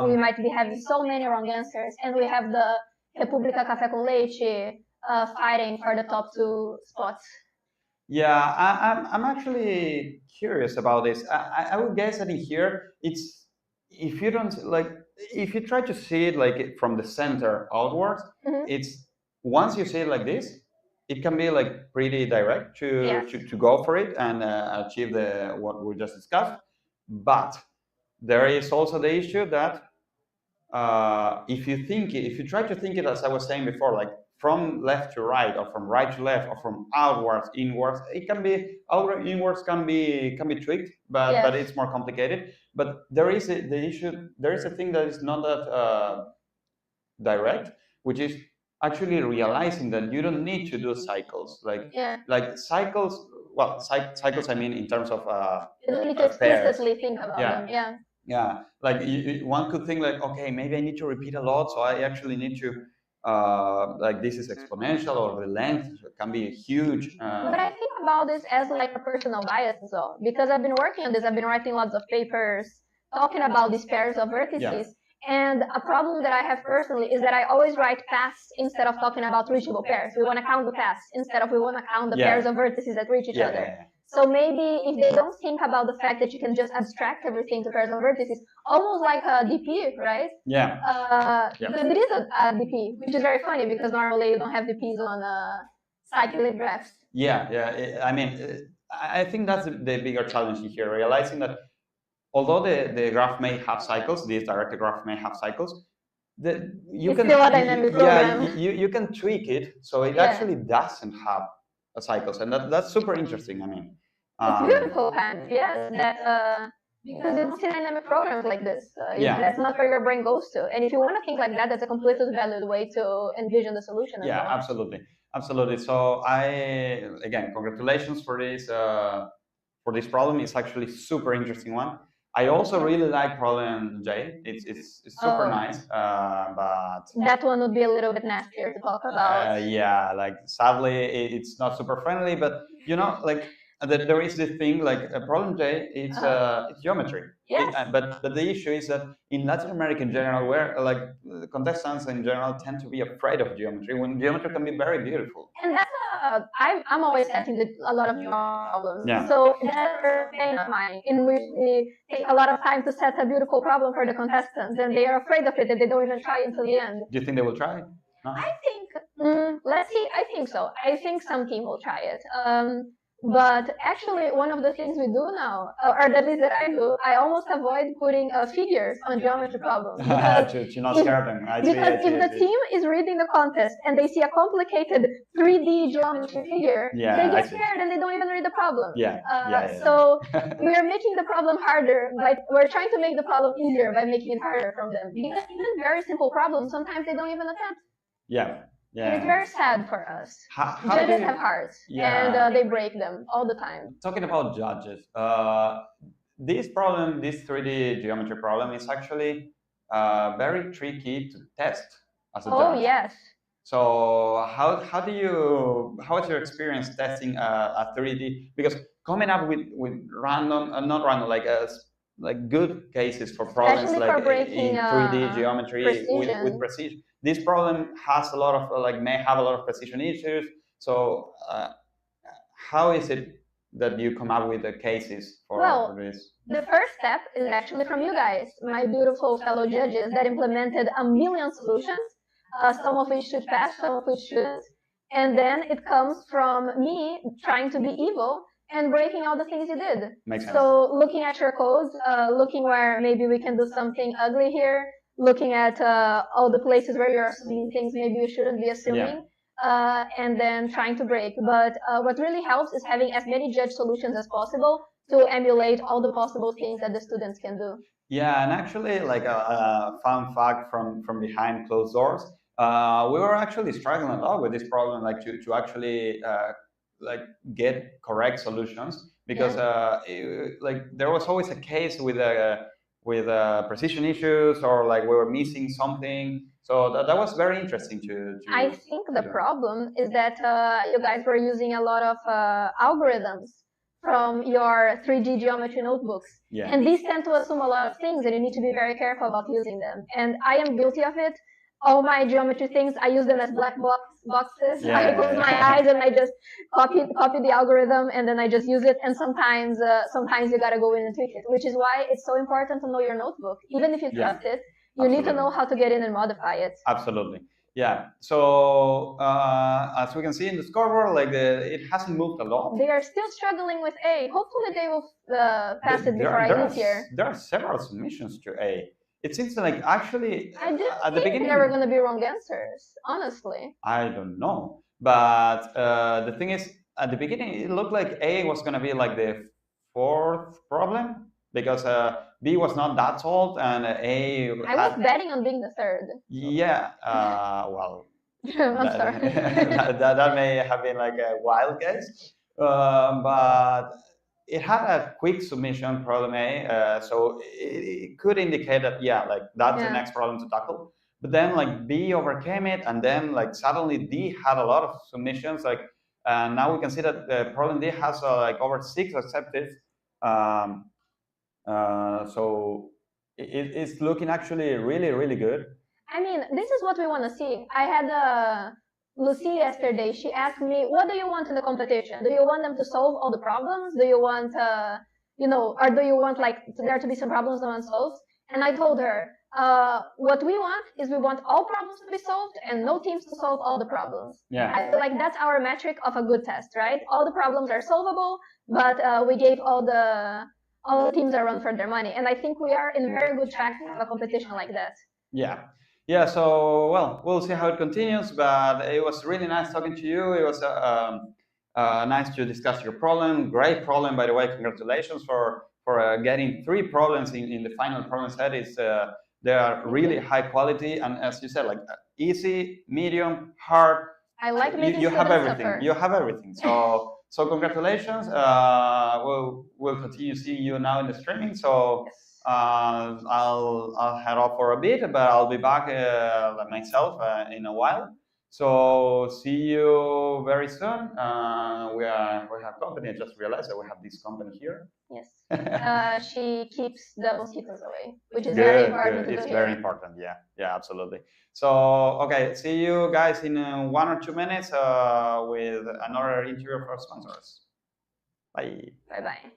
we might be having so many wrong answers, and we have the República Café com Leite fighting for the top 2 spots? Yeah, I'm actually curious about this. I would guess that in here, it's, if you don't, like, if you try to see it like from the center outwards, it's, once you see it like this, it can be like pretty direct to go for it and achieve what we just discussed. But there is also the issue that if you try to think it as I was saying before, like from left to right, or from right to left, or from outwards inwards, it can be outward inwards can be tricked, but it's more complicated. But there is a thing that is not that direct, which is actually realizing that you don't need to do cycles, like cycles. Well, cycles, I mean, in terms of you don't need to explicitly think about them. Yeah, like one could think like, okay, maybe I need to repeat a lot, so I actually need to like this is exponential, or the length can be huge. But I think about this as like a personal bias as well, because I've been working on this. I've been writing lots of papers talking about these pairs of vertices. And a problem that I have personally is that I always write paths instead of talking about reachable pairs. We want to count the paths instead of we want to count the pairs of vertices that reach each other. So maybe if they don't think about the fact that you can just abstract everything to pairs of vertices, almost like a DP, right? Because it is a DP, which is very funny because normally you don't have DPs on cyclic graphs. I mean, I think that's the bigger challenge here, realizing that although the graph may have cycles, this directed graph may have cycles, you can tweak it so it actually doesn't have a cycles, and that's super interesting. I mean, it's beautiful, because you don't see dynamic programs like this. That's not where your brain goes to. And if you want to think like that, that's a completely valid way to envision the solution. Absolutely. So again, congratulations for this problem. It's actually super interesting one. I also really like problem J. It's super nice, but that one would be a little bit nastier to talk about. Like sadly, it's not super friendly. But you know, like there is this thing like a problem J. It's geometry. But the issue is that in Latin America in general, where like the contestants in general tend to be afraid of geometry, when geometry can be very beautiful. And that's I'm always setting a lot of problems. So that's a pain of mine, in which we take a lot of time to set a beautiful problem for the contestants, and they are afraid of it, and they don't even try until the end. Do you think they will try? No? I think, let's see, I think so. I think some team will try it. But actually, one of the things we do now, or at least that I do, I almost avoid putting figures on geometry problems. To not scare them. Because if the team is reading the contest and they see a complicated 3D geometry figure, they get scared and they don't even read the problem. So we're making the problem harder, we're trying to make the problem easier by making it harder from them. Because even very simple problems, sometimes they don't even attempt. And it's very sad for us. Judges have hearts, and they break them all the time. Talking about judges, this 3D geometry problem is actually very tricky to test as a judge. Oh, yes. So how is your experience testing a 3D? Because coming up with not random, like good cases for problems in 3D geometry with precision. This problem has a lot of may have a lot of precision issues. So how is it that you come up with the cases for this? The first step is actually from you guys, my beautiful fellow judges that implemented a million solutions, some of which should pass, some of which shouldn't. And then it comes from me trying to be evil and breaking all the things you did. Makes sense. So looking at your codes, looking where maybe we can do something ugly here, looking at all the places where you're assuming things maybe you shouldn't be assuming, and then trying to break. But what really helps is having as many judge solutions as possible to emulate all the possible things that the students can do. Yeah, and actually, like a fun fact from behind closed doors, we were actually struggling a lot with this problem, like to actually get correct solutions, because there was always a case with precision issues, or like we were missing something. So that was very interesting to I think the problem is that you guys were using a lot of algorithms from your 3D geometry notebooks. And these tend to assume a lot of things, and you need to be very careful about using them. And I am guilty of it. All my geometry things, I use them as black boxes. I close my eyes and I just copy the algorithm, and then I just use it. And sometimes you gotta go in and tweak it, which is why it's so important to know your notebook. Even if you trust it, you need to know how to get in and modify it. Absolutely. Yeah. So as we can see in the scoreboard, it hasn't moved a lot. They are still struggling with A. Hopefully they will pass it before I leave here. There are several submissions to A. it seems like actually I didn't at the think beginning there were going to be wrong answers, honestly. I don't know, but the thing is, at the beginning it looked like A was going to be like the fourth problem because B was not that solved and A I was betting on being the third. Yeah, well, I'm sorry. that may have been like a wild guess, but it had a quick submission problem A, so it could indicate that yeah, like that's the next problem to tackle. But then like B overcame it, and then like suddenly D had a lot of submissions. Like now we can see that the problem D has like over 6 accepted. So it's looking actually really good. I mean, this is what we want to see. I had Lucy yesterday. She asked me, what do you want in the competition? Do you want them to solve all the problems? Do you want, or do you want like there to be some problems unsolved? And I told her, what we want is we want all problems to be solved and no teams to solve all the problems. Yeah. I feel like that's our metric of a good test, right? All the problems are solvable, but we gave all the teams a run for their money. And I think we are in very good track to have a competition like that. Yeah, so, well, we'll see how it continues, but it was really nice talking to you. It was nice to discuss your problem. Great problem, by the way. Congratulations for getting 3 problems in the final problem set. They are really high quality, and as you said, like easy, medium, hard. I like making you have everything. Suffer. You have everything. So congratulations. We'll continue seeing you now in the streaming. So. I'll head off for a bit, but I'll be back myself in a while. So see you very soon. We have company. I just realized that we have this company here. Yes. She keeps the mosquitoes away, which is very important. It's very important. Yeah, absolutely. So okay, see you guys in 1 or 2 minutes with another interview for sponsors. Bye. Bye.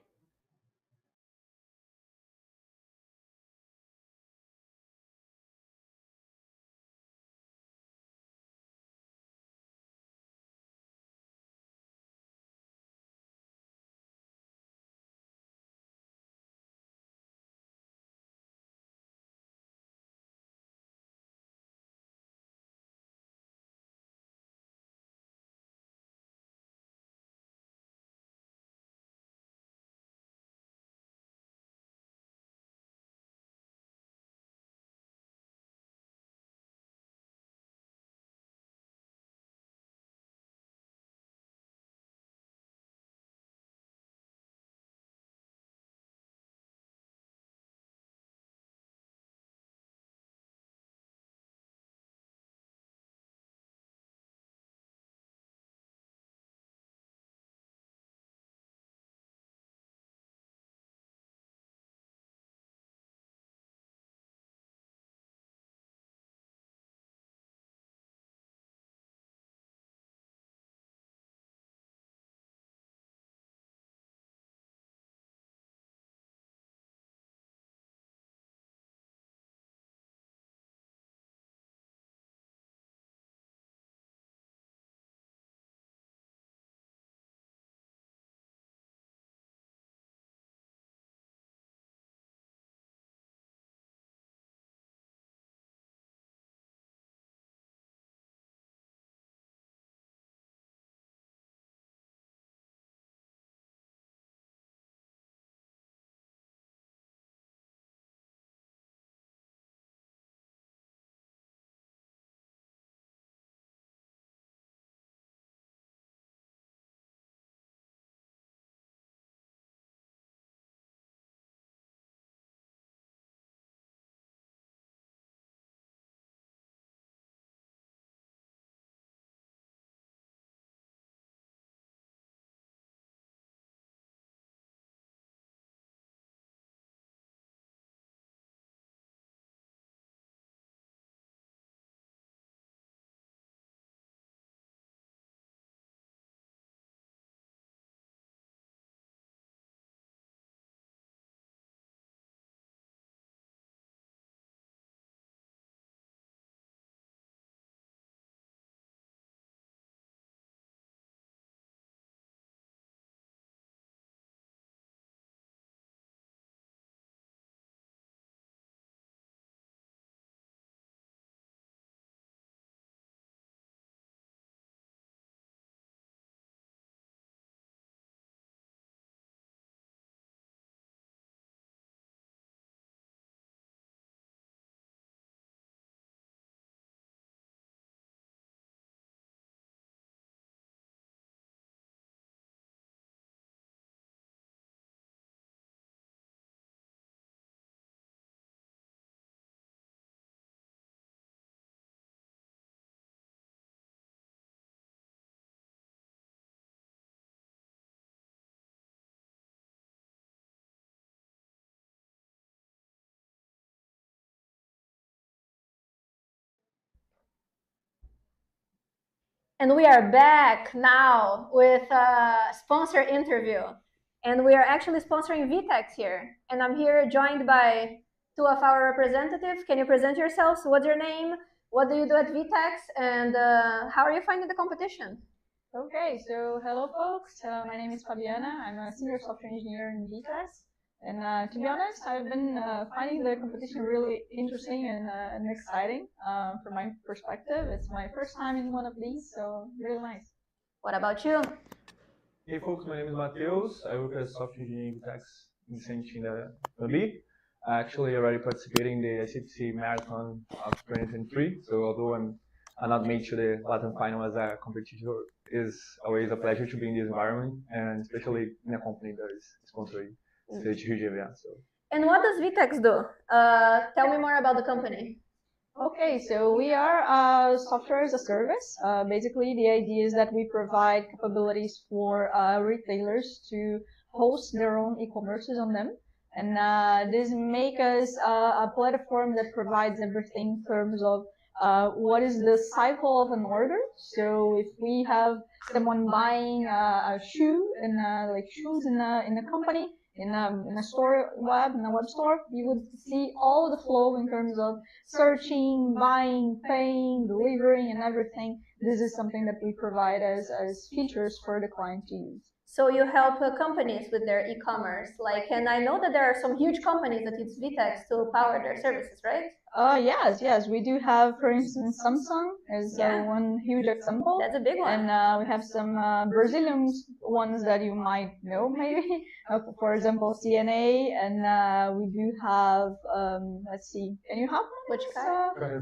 And we are back now with a sponsor interview. And we are actually sponsoring VTEX here. And I'm here joined by two of our representatives. Can you present yourselves? What's your name? What do you do at VTEX? And how are you finding the competition? Okay, so hello folks. My name is Fabiana. I'm a senior software engineer in VTEX. And to be honest, I've been finding the competition really interesting and exciting from my perspective. It's my first time in one of these, so really nice. What about you? Hey folks, my name is Mateus. I work as software engineer in VTEX in the same team that I'll be. I actually already participated in the ICPC Marathon of 2023, so although I'm not made to the Latin final as a competitor, it's always a pleasure to be in this environment, and especially in a company that is sponsoring such huge events. So. And what does VTEX do? Tell me more about the company. Okay, so we are software as a service. Basically, the idea is that we provide capabilities for retailers to host their own e-commerces on them. And this makes us a platform that provides everything in terms of what is the cycle of an order. So if we have someone buying a shoe and like shoes in a company, in a store in a web store, you would see all the flow in terms of searching, buying, paying, delivering, and everything. This is something that we provide as features for the client to use. So you help companies with their e-commerce, and I know that there are some huge companies that use VTEX to power their services, right? Yes, we do have, for instance, Samsung as one huge example. That's a big one. And we have some Brazilian ones that you might know, maybe. For example, CNA, and we do have, let's see, can you help me?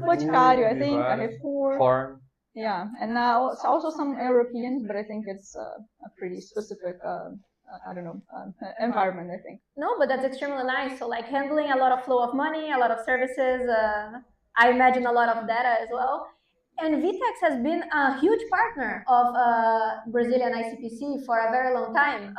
Boticário, I think, Carrefour. Farm. Yeah, and now it's also some Europeans, but I think it's a pretty specific, environment, I think. No, but that's extremely nice. So handling a lot of flow of money, a lot of services, I imagine a lot of data as well. And VTEX has been a huge partner of Brazilian ICPC for a very long time.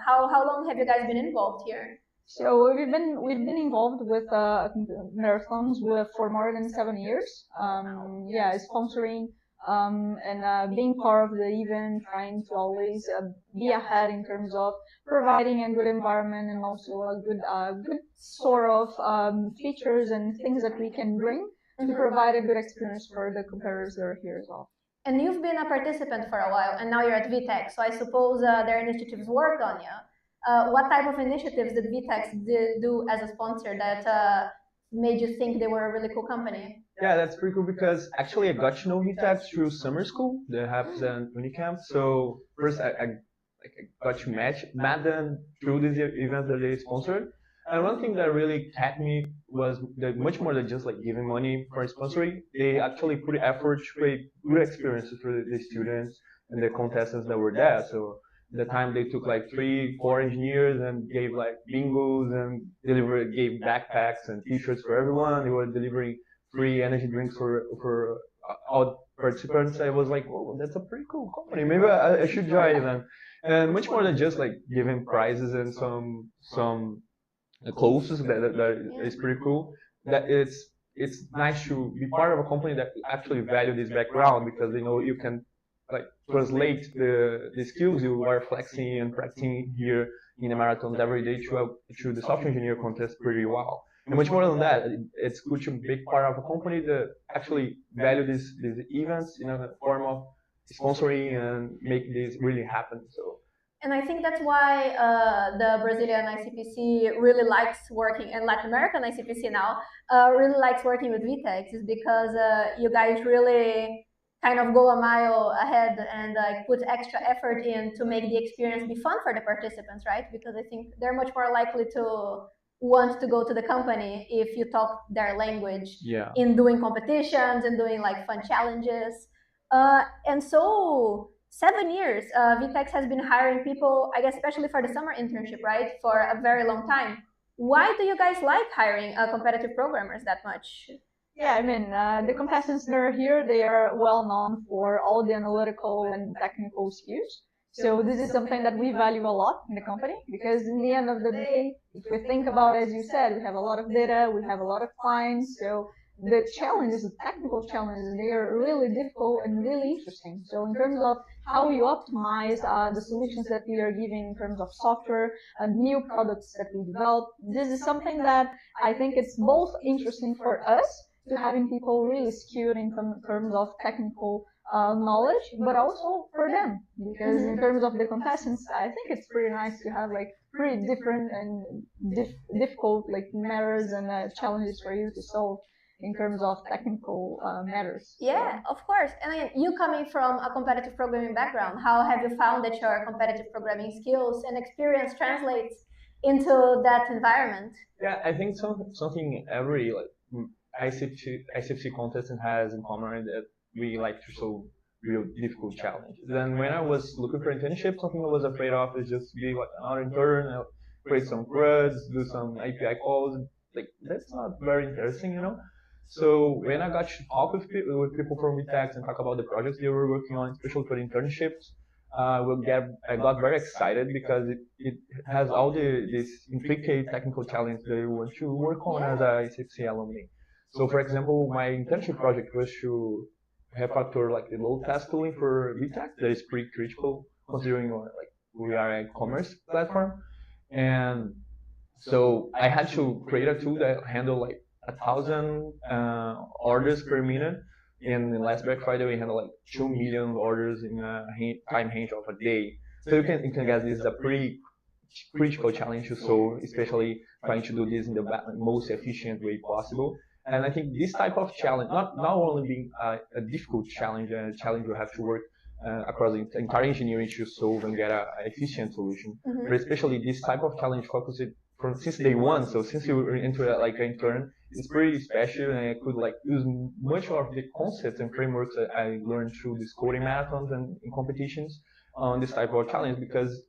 How long have you guys been involved here? So we've been involved with marathons for more than 7 years. Sponsoring and being part of the event, trying to always be ahead in terms of providing a good environment and also a good sort of features and things that we can bring to provide a good experience for the competitors that are here as well. And you've been a participant for a while, and now you're at VTEX, so I suppose their initiatives worked on you. What type of initiatives did VTEX do as a sponsor that made you think they were a really cool company? Yeah, that's pretty cool because actually I got to know VTEX through summer school. They have an Unicamp. So first I got to met them through this event that they sponsored. And one thing that really kept me was that much more than just giving money for sponsoring. They actually put effort to create good experiences for the students and the contestants that were there. So at the time they took 3-4 engineers and gave bingos and gave backpacks and t-shirts for everyone. They were delivering free energy drinks for all participants. I was like, oh, that's a pretty cool company. Maybe I should join them. And much more than just giving prizes and some clothes that is pretty cool. That it's nice to be part of a company that actually value this background because they know you can translate the skills you are flexing and practicing here in the marathons every day to the software engineer contest pretty well. And much more than that, it's good to be part of a company that actually value these events in a form of sponsoring and make this really happen. So. And I think that's why the Brazilian ICPC really likes working, and Latin American ICPC now really likes working with VTEX, is because you guys really kind of go a mile ahead and put extra effort in to make the experience be fun for the participants, right? Because I think they're much more likely to want to go to the company if you talk their language in doing competitions and doing fun challenges. And so 7 years, VTEX has been hiring people, I guess, especially for the summer internship, right? For a very long time. Why do you guys like hiring competitive programmers that much? Yeah, I mean, the contestants that are here, they are well known for all the analytical and technical skills. So this is something that we value a lot in the company because in the end of the day, if we think about, as you said, we have a lot of data, we have a lot of clients. So the challenges, the technical challenges, they are really difficult and really interesting. So in terms of how you optimize the solutions that we are giving in terms of software and new products that we develop, this is something that I think it's both interesting for us to having people really skilled in terms of technical knowledge, but also for them, because in terms of the contestants, I think it's pretty nice to have like pretty different and difficult like matters and challenges for you to solve in terms of technical matters. Yeah, of course. And then you coming from a competitive programming background, how have you found that your competitive programming skills and experience translates into that environment? Yeah, I think something every like ICPC contestant has in common that we like to solve real difficult challenges. Then when I was looking for internship, something I was afraid of is just be like another intern, create some CRUDs, do some API calls. Like that's not very interesting, you know. So when I got to talk with people from VTEX and talk about the projects they were working on, especially for the internships, I got very excited because it has all this intricate technical challenge that you want to work on as a ICPC alumni. So for example, my internship project was to refactor like the load test tooling for VTEX that is pretty critical considering like we are a commerce platform. And so I had to create a tool that handle like 1,000 orders per minute. And last Black Friday we handled like 2 million orders in a time range of a day. So you can guess this is a pretty critical challenge to solve, especially trying to do this in the most efficient way possible. And I think this type of challenge, not only being a difficult challenge, a challenge you have to work across the entire engineering to solve and get an efficient solution, but especially this type of challenge focused from since day one. So since you enter like an intern, it's pretty special, and I could like use much of the concepts and frameworks that I learned through these coding marathons and in competitions on this type of challenge. Because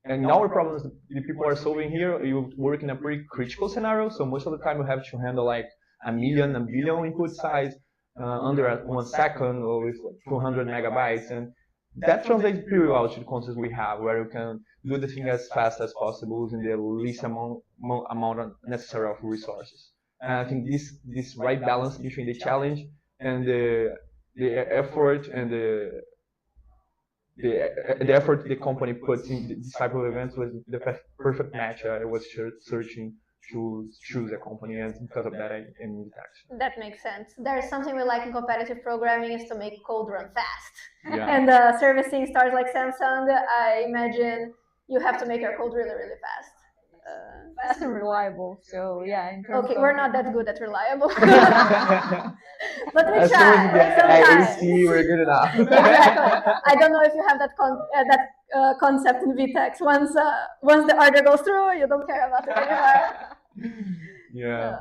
and our problems the people are solving here, you work in a pretty critical scenario. So most of the time you have to handle like a billion input size under 1 second or with like 200 megabytes, and that translates pretty well to the concepts we have, where you can do the thing as fast as possible in the least amount necessary of resources. And I think this right balance between the challenge and the effort and the effort the company puts in this type of events was the perfect match. I was searching to choose a company, and because of that I ended VTEX. That makes sense. There's something we like in competitive programming is to make code run fast. Yeah. And servicing stars like Samsung, I imagine you have to make your code really, really fast. Fast and reliable. So yeah. Okay, we're not that good at reliable. But we as try. soon as you get Sometimes. AC, we're good enough. Exactly. I don't know if you have that concept in VTEX. Once the order goes through, you don't care about it anymore. Yeah.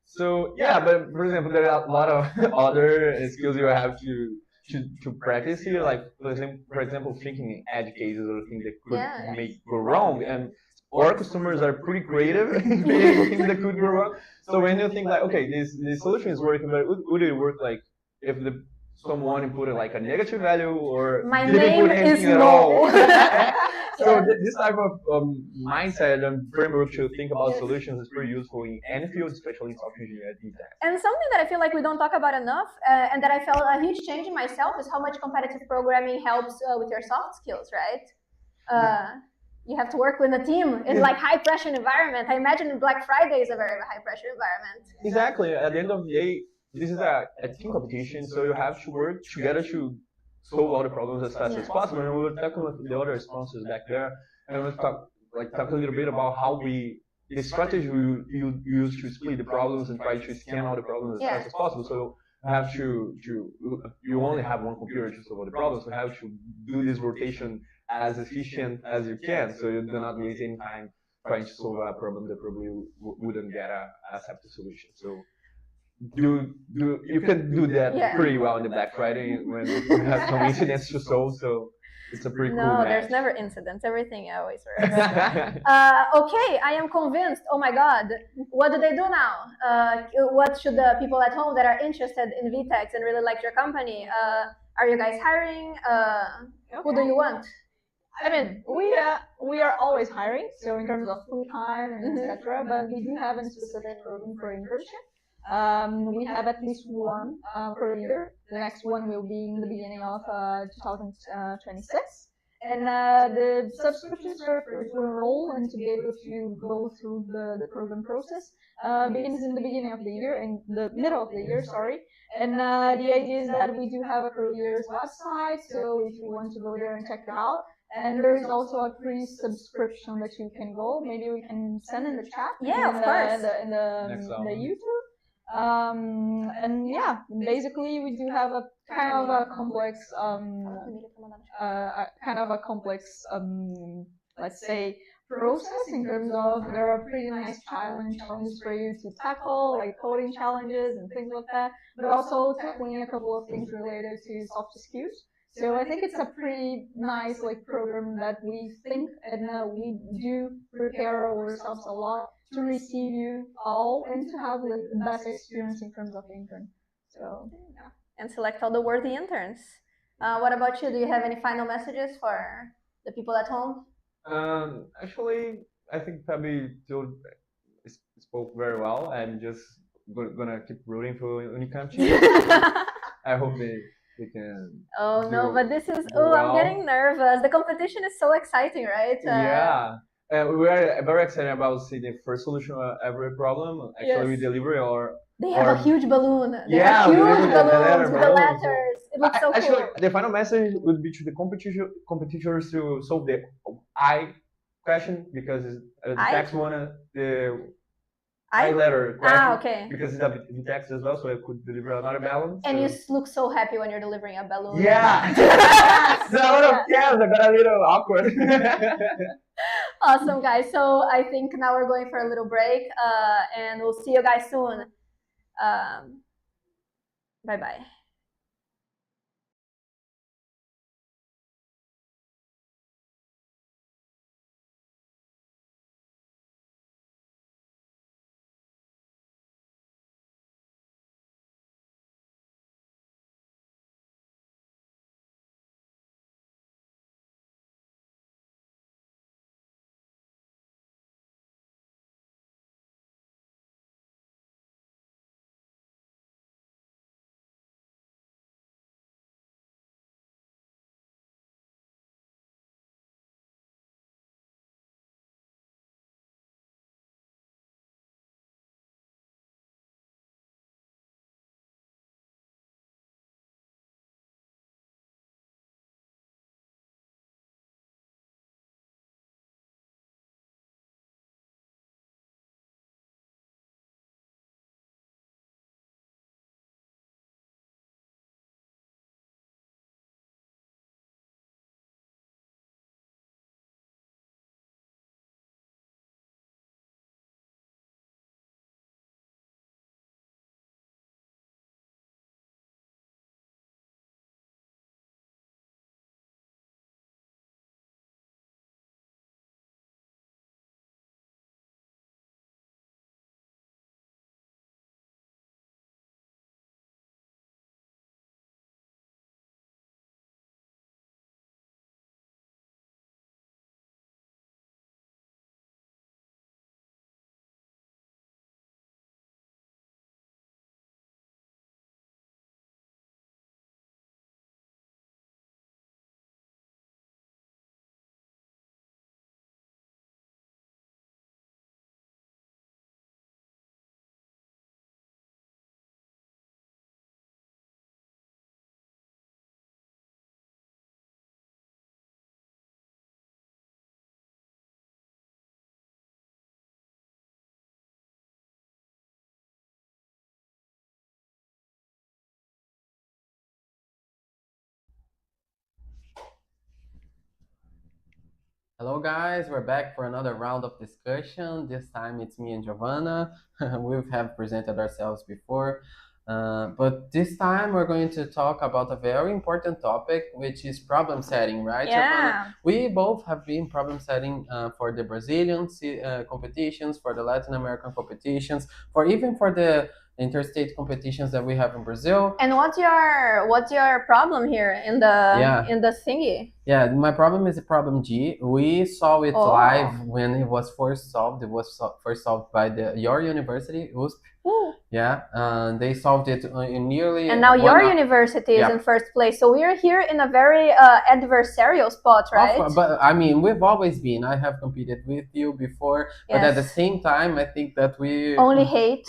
So yeah, but for example, there are a lot of other skills you have to practice here. Like for example, thinking edge cases or things that could make go wrong. And our customers are pretty creative in things that could go wrong. So when you think like, okay, this solution is working, but would it work like if someone inputted like a negative value or my didn't name put anything is at no. all? So this type of mindset and framework to think about solutions is pretty useful in any field, especially in software engineering at VTEX. And something that I feel like we don't talk about enough, and that I felt a huge change in myself, is how much competitive programming helps with your soft skills, right? You have to work with a team in like high pressure environment. I imagine Black Friday is a very high pressure environment. Exactly. At the end of the day, this is a team competition, so you have to work together to solve all the problems as fast as possible. And we were talking with the other sponsors back there, and we'll talk a little bit about how the strategy you use to split the problems and try to scan all the problems as fast as possible. So you have you only have one computer to solve all the problems. You have to do this rotation as efficient as you can, so you do not waste any time trying to solve a problem that probably wouldn't get a accepted solution. So you can do that pretty well in the Black Friday when you have some incidents to solve. So it's a pretty cool match. No, there's never incidents. Everything always works. Okay, I am convinced. Oh my God, what do they do now? What should the people at home that are interested in VTEX and really like your company? Are you guys hiring? Who do you want? I mean, we are always hiring, so in terms of full time and etc. But we do have a specific program for internship. We have at least one per year. The next one will be in the beginning of 2026. And the subscriptions to enroll and to be able to go through the program process begins in the beginning of the year, in the middle of the year, sorry. And the idea is that we do have a careers website, so if you want to go there and check it out. And there is also a free subscription that you can go. Maybe we can send in the chat. Yeah, of course. In the YouTube. And yeah, basically we do have a kind of a complex, let's say, process in terms of there are pretty nice challenges for you to tackle, like coding challenges and things like that, but also tackling a couple of things related to soft skills. So I think it's a pretty nice program that we think and we do prepare ourselves a lot to receive you all and to have the best experience in terms of intern. So yeah. And select all the worthy interns. What about you? Do you have any final messages for the people at home? Actually, I think Fabi spoke very well. I'm just gonna keep rooting for Unicamp. I hope they can. Oh no, but this is. Oh, well. I'm getting nervous. The competition is so exciting, right? Yeah. We are very excited about seeing the first solution of every problem. Actually, we deliver They have a huge balloon. They have huge balloons with the letters. It looks so actually, cool. The final message would be to the competitors to solve the I question, because the text one, the I letter question. Okay. Because it's in text as well, so I could deliver another balloon. And you look so happy when you're delivering a balloon. Yeah. So a lot of I got a little awkward. Awesome, guys. So I think now we're going for a little break, and we'll see you guys soon. Bye-bye. Hello guys, we're back for another round of discussion. This time it's me and Giovanna. We have presented ourselves before, but this time we're going to talk about a very important topic, which is problem setting, right, Giovanna? We both have been problem setting for the Brazilian competitions, for the Latin American competitions, even for the interstate competitions that we have in Brazil. And what's your problem here in the thingy? Yeah, my problem is a problem G. We saw it live when it was first solved. It was first solved by your university, USP. Ooh. Yeah, they solved it in nearly. And now your university is in first place. So we're here in a very adversarial spot, right? But I mean, we've always been. I have competed with you before, but at the same time, I think that we only hate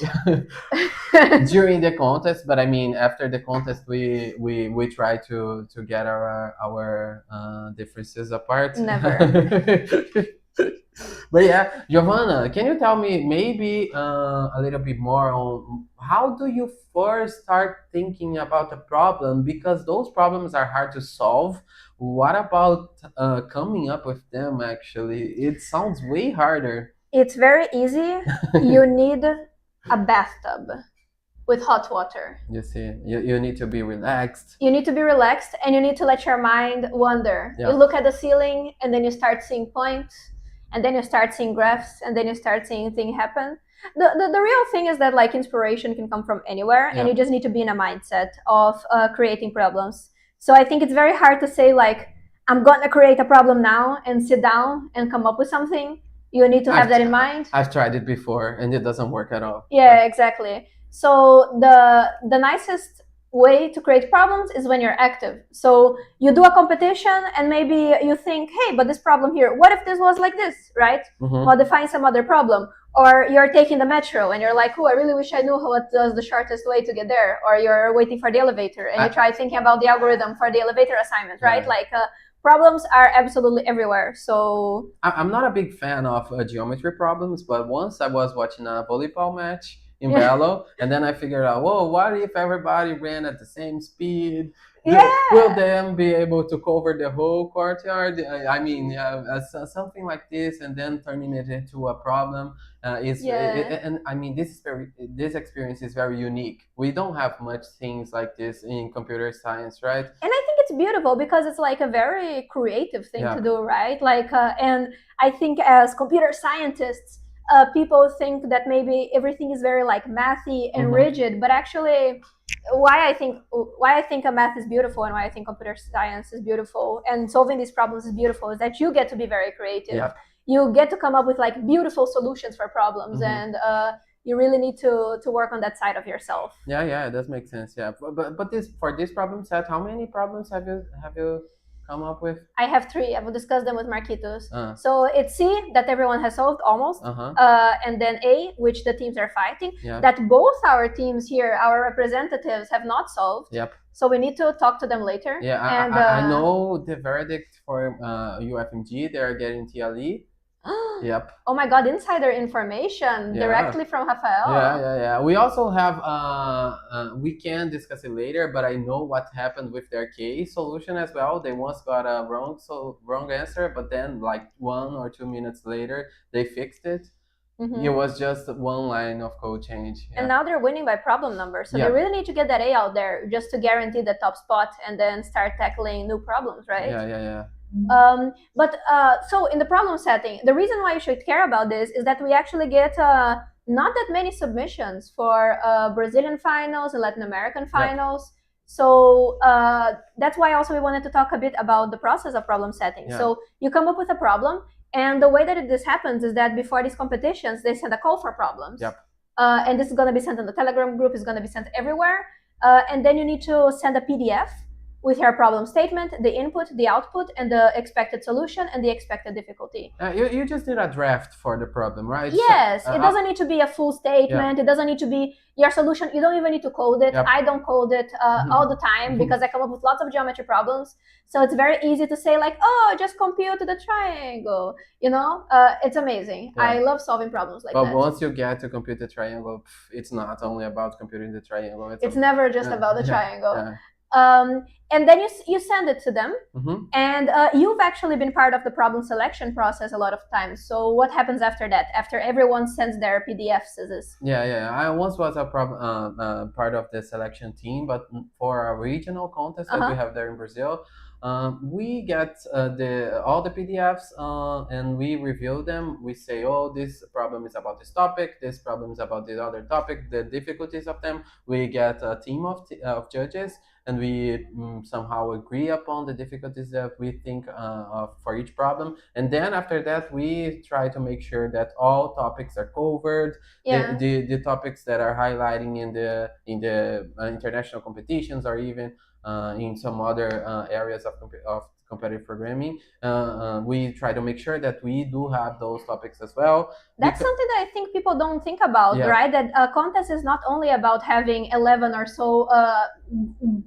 during the contest. But I mean, after the contest, we try to get our differences apart. Never. But yeah, Giovanna, can you tell me maybe a little bit more on how do you first start thinking about a problem? Because those problems are hard to solve. What about coming up with them, actually? It sounds way harder. It's very easy. You need a bathtub with hot water. You see, you need to be relaxed. You need to be relaxed, and you need to let your mind wander. Yeah. You look at the ceiling, and then you start seeing points, and then you start seeing graphs, and then you start seeing things happen. The real thing is that like inspiration can come from anywhere, and you just need to be in a mindset of creating problems. So I think it's very hard to say like, I'm gonna create a problem now and sit down and come up with something. You need to have that in mind. I've tried it before, and it doesn't work at all. Yeah, exactly. So the nicest way to create problems is when you're active. So you do a competition and maybe you think, hey, but this problem here, what if this was like this, right? Modifying some other problem. Or you're taking the metro and you're like, oh, I really wish I knew what was the shortest way to get there. Or you're waiting for the elevator and you try thinking about the algorithm for the elevator assignment, right? Like problems are absolutely everywhere. So I'm not a big fan of geometry problems, but once I was watching a volleyball match in Belo, and then I figured out, whoa, what if everybody ran at the same speed? Will them be able to cover the whole courtyard? I mean, something like this, and then turning it into a problem and I mean, this experience is very unique. We don't have much things like this in computer science, right? And I think it's beautiful because it's like a very creative thing to do, right? Like, and I think as computer scientists, people think that maybe everything is very like mathy and rigid, but actually why I think a math is beautiful and why I think computer science is beautiful and solving these problems is beautiful is that you get to be very creative. You get to come up with like beautiful solutions for problems and you really need to work on that side of yourself. Yeah, it does make sense. Yeah, but for this problem set, how many problems have you come up with? I have 3. I will discuss them with Marquitos. So it's C, that everyone has solved almost, and then A, which the teams are fighting, that both our teams here, our representatives, have not solved. So we need to talk to them later. Yeah, and I know the verdict for UFMG. They're getting TLE. Oh my God, insider information directly from Rafael. Yeah. We also have, we can discuss it later, but I know what happened with their case solution as well. They once got a wrong answer, but then like 1 or 2 minutes later, they fixed it. It was just one line of code change. And now they're winning by problem number. So they really need to get that A out there just to guarantee the top spot and then start tackling new problems, right? Yeah. So in the problem setting, the reason why you should care about this is that we actually get not that many submissions for Brazilian finals and Latin American finals. So that's why also we wanted to talk a bit about the process of problem setting. So you come up with a problem, and the way that this happens is that before these competitions, they send a call for problems. And this is going to be sent on the Telegram group, it's going to be sent everywhere. And then you need to send a PDF with your problem statement, the input, the output, and the expected solution and the expected difficulty. You just did a draft for the problem, right? Yes, it doesn't need to be a full statement. It doesn't need to be your solution. You don't even need to code it. I don't code it all the time because I come up with lots of geometry problems. So it's very easy to say like, oh, just compute the triangle. You know, it's amazing. I love solving problems like that. But once you get to compute the triangle, it's not only about computing the triangle. It's never just about the triangle. And then you send it to them, and you've actually been part of the problem selection process a lot of times. So what happens after that? After everyone sends their PDFs, is this? Yeah. I once was a part of the selection team, but for a regional contest that we have there in Brazil, We get all the PDFs and we review them. We say, oh, this problem is about this topic, this problem is about this other topic, the difficulties of them. We get a team of judges, and we somehow agree upon the difficulties that we think of for each problem. And then after that, we try to make sure that all topics are covered. Yeah. The topics that are highlighting in the international competitions, or even in some other areas of competitive programming, we try to make sure that we do have those topics as well. That's something that I think people don't think about, right? That a contest is not only about having 11 or so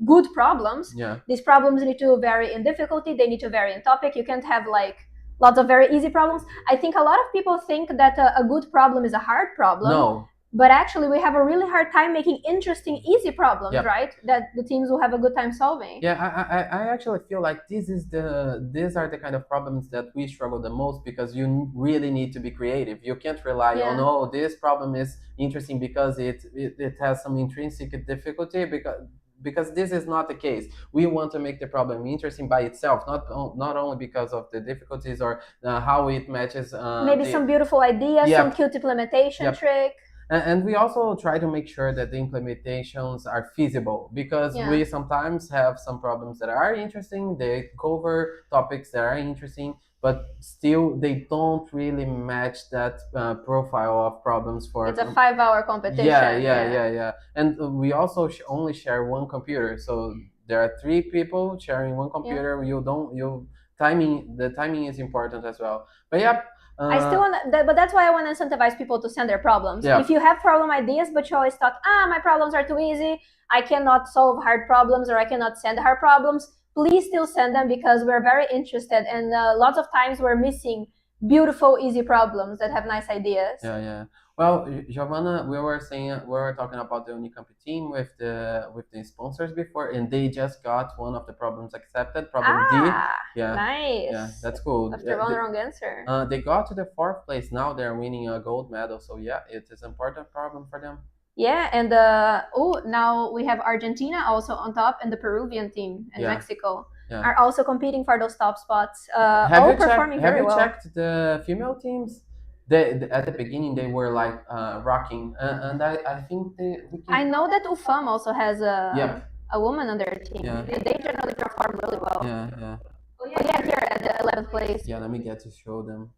good problems. Yeah. These problems need to vary in difficulty, they need to vary in topic. You can't have like lots of very easy problems. I think a lot of people think that a good problem is a hard problem. No. But actually, we have a really hard time making interesting, easy problems, right? That the teams will have a good time solving. Yeah, I actually feel like these are the kind of problems that we struggle the most, because you really need to be creative. You can't rely on, oh, this problem is interesting because it has some intrinsic difficulty, because this is not the case. We want to make the problem interesting by itself, not only because of the difficulties or how it matches. Maybe some beautiful ideas, some cute implementation trick. And we also try to make sure that the implementations are feasible, because we sometimes have some problems that are interesting, they cover topics that are interesting, but still they don't really match that profile of problems for... It's a 5-hour competition. Yeah. And we also only share one computer, so there are 3 people sharing one computer. The timing is important as well. But yeah. I still want but that's why I want to incentivize people to send their problems. If you have problem ideas, but you always thought, my problems are too easy, I cannot solve hard problems, or I cannot send hard problems, please still send them, because we're very interested. And lots of times we're missing beautiful, easy problems that have nice ideas. Yeah. Well, Giovanna, we were talking about the Unicamp team with the sponsors before, and they just got one of the problems accepted, problem D. Yeah, nice. Yeah, that's cool. After one wrong answer. They got to the 4th place. Now they're winning a gold medal. So yeah, it is an important problem for them. Yeah, and now we have Argentina also on top, and the Peruvian team and Mexico are also competing for those top spots. Performing very well. Have you checked the female teams? At the beginning they were like rocking, and I think I know that UFAM also has a woman on their team. They generally perform really well. Yeah. Oh yeah, here at the 11th place. Yeah, let me get to show them.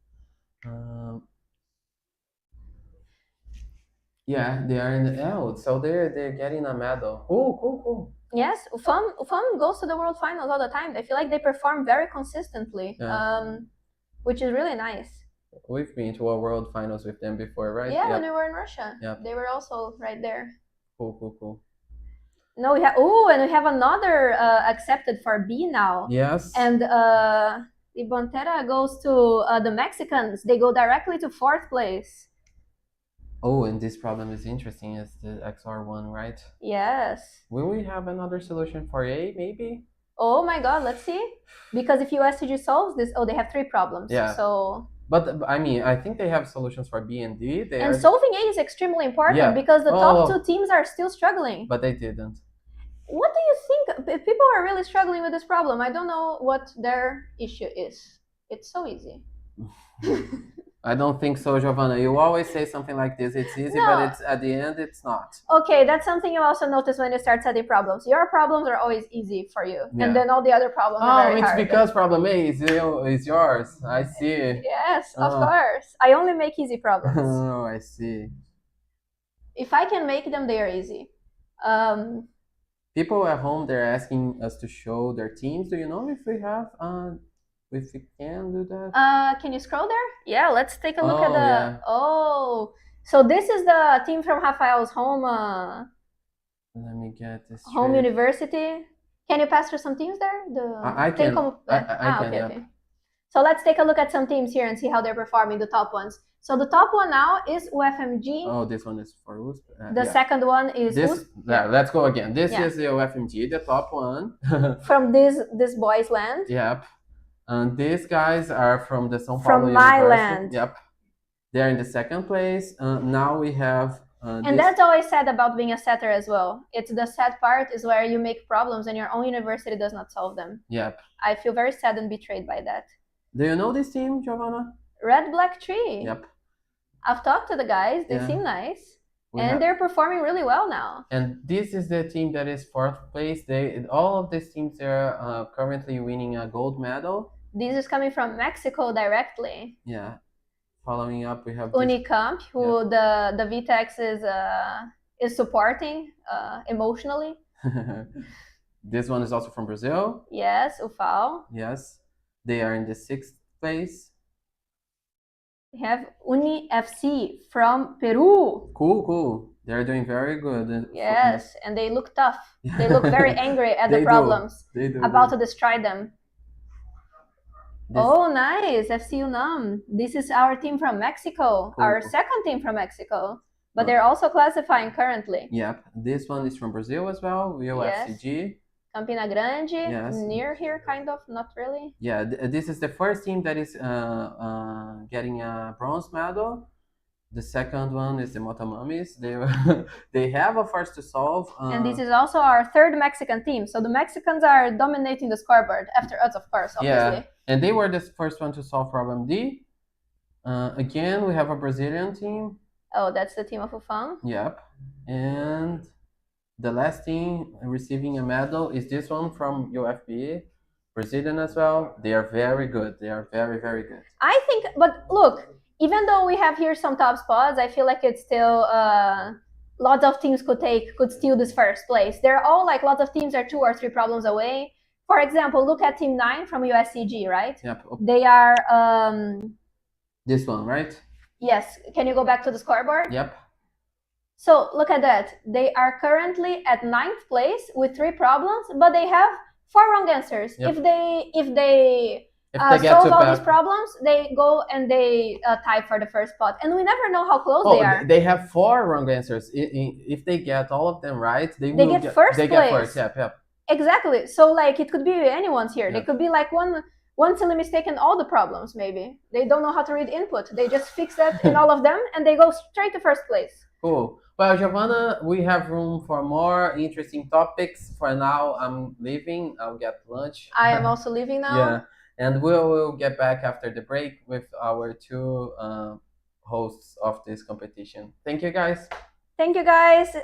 Yeah, they are in the so they're getting a medal. Cool. Yes, UFAM goes to the World Finals all the time. I feel like they perform very consistently, which is really nice. We've been to a World Finals with them before, right? Yeah, when we were in Russia. Yep. They were also right there. Cool. No, we have and we have another accepted for B now. Yes. And Ibontera goes to the Mexicans. They go directly to 4th place. Oh, and this problem is interesting. It's the XR one, right? Yes. Will we have another solution for A, maybe? Oh my God, let's see. Because if USTG solves this, they have 3 problems. Yeah. So. But I mean, I think they have solutions for B and D. Solving A is extremely important because the top 2 teams are still struggling. But they didn't. What do you think? People are really struggling with this problem. I don't know what their issue is. It's so easy. I don't think so, Giovanna. You always say something like this. It's easy, but it's at the end, it's not. Okay, that's something you also notice when you start setting problems. Your problems are always easy for you, and then all the other problems are very hard. It's because problem A is yours. I see. Yes, of course. I only make easy problems. Oh, I see. If I can make them, they are easy. People at home, they're asking us to show their teams. Do you know if we have... if we can do that? Can you scroll there? Yeah, let's take a look at the... So this is the team from Rafael's home... Let me get this home straight. University. Can you pass through some teams there? I can. Okay. So let's take a look at some teams here and see how they're performing, the top ones. So the top one now is UFMG. Oh, this one is for USP. The second one is USP. Yeah, let's go again. This is the UFMG, the top one. From this boys' land. Yep. And these guys are from the São Paulo From my University. land. Yep. They're in the second place. Now we have And that's always sad about being a setter as well. It's the sad part is where you make problems and your own university does not solve them. Yep. I feel very sad and betrayed by that. Do you know this team, Giovanna? Red Black Tree. Yep. I've talked to the guys. They seem nice. And they're performing really well now. And this is the team that is 4th place. All of these teams are currently winning a gold medal. This is coming from Mexico directly. Yeah. Following up, we have Unicamp, who the VTEX is supporting emotionally. This one is also from Brazil. Yes, UFAL. Yes. They are in the 6th place. We have UniFC from Peru. Cool. They're doing very good. Yes, and they look tough. They look very angry at the problems. They do. About to destroy them. Oh, nice. FC UNAM. This is our team from Mexico. Cool. Our second team from Mexico. But they're also classifying currently. Yep. This one is from Brazil as well. UFCG. Campina Grande. Yes. Near here, kind of. Not really. Yeah, this is the first team that is getting a bronze medal. The second one is the Motomamis. They have a first to solve. And this is also our third Mexican team. So the Mexicans are dominating the scoreboard after us, of course, obviously. Yeah, and they were the first one to solve problem D. Again, we have a Brazilian team. Oh, that's the team of Ufang. Yep. And the last team receiving a medal is this one from UFBA. Brazilian as well. They are very good. They are very, very good. I think, but look, even though we have here some top spots, I feel like it's still lots of teams could steal this first place. They're all like lots of teams are 2 or 3 problems away. For example, look at Team 9 from USCG, right? Yep. They are this one, right? Yes. Can you go back to the scoreboard? Yep. So look at that. They are currently at 9th place with 3 problems, but they have 4 wrong answers. Yep. If they solve all these problems, they go and they tie for the first spot. And we never know how close they are. They have 4 wrong answers. If they get all of them right, they get first place. Get first. Yep. Exactly. So like it could be anyone's here. Yep. They could be like one silly mistake in all the problems. Maybe they don't know how to read input. They just fix that in all of them, and they go straight to first place. Cool. Well, Giovanna, we have room for more interesting topics. For now, I'm leaving. I'll get lunch. I am also leaving now. Yeah. And we'll get back after the break with our 2 hosts of this competition. Thank you, guys. Thank you, guys.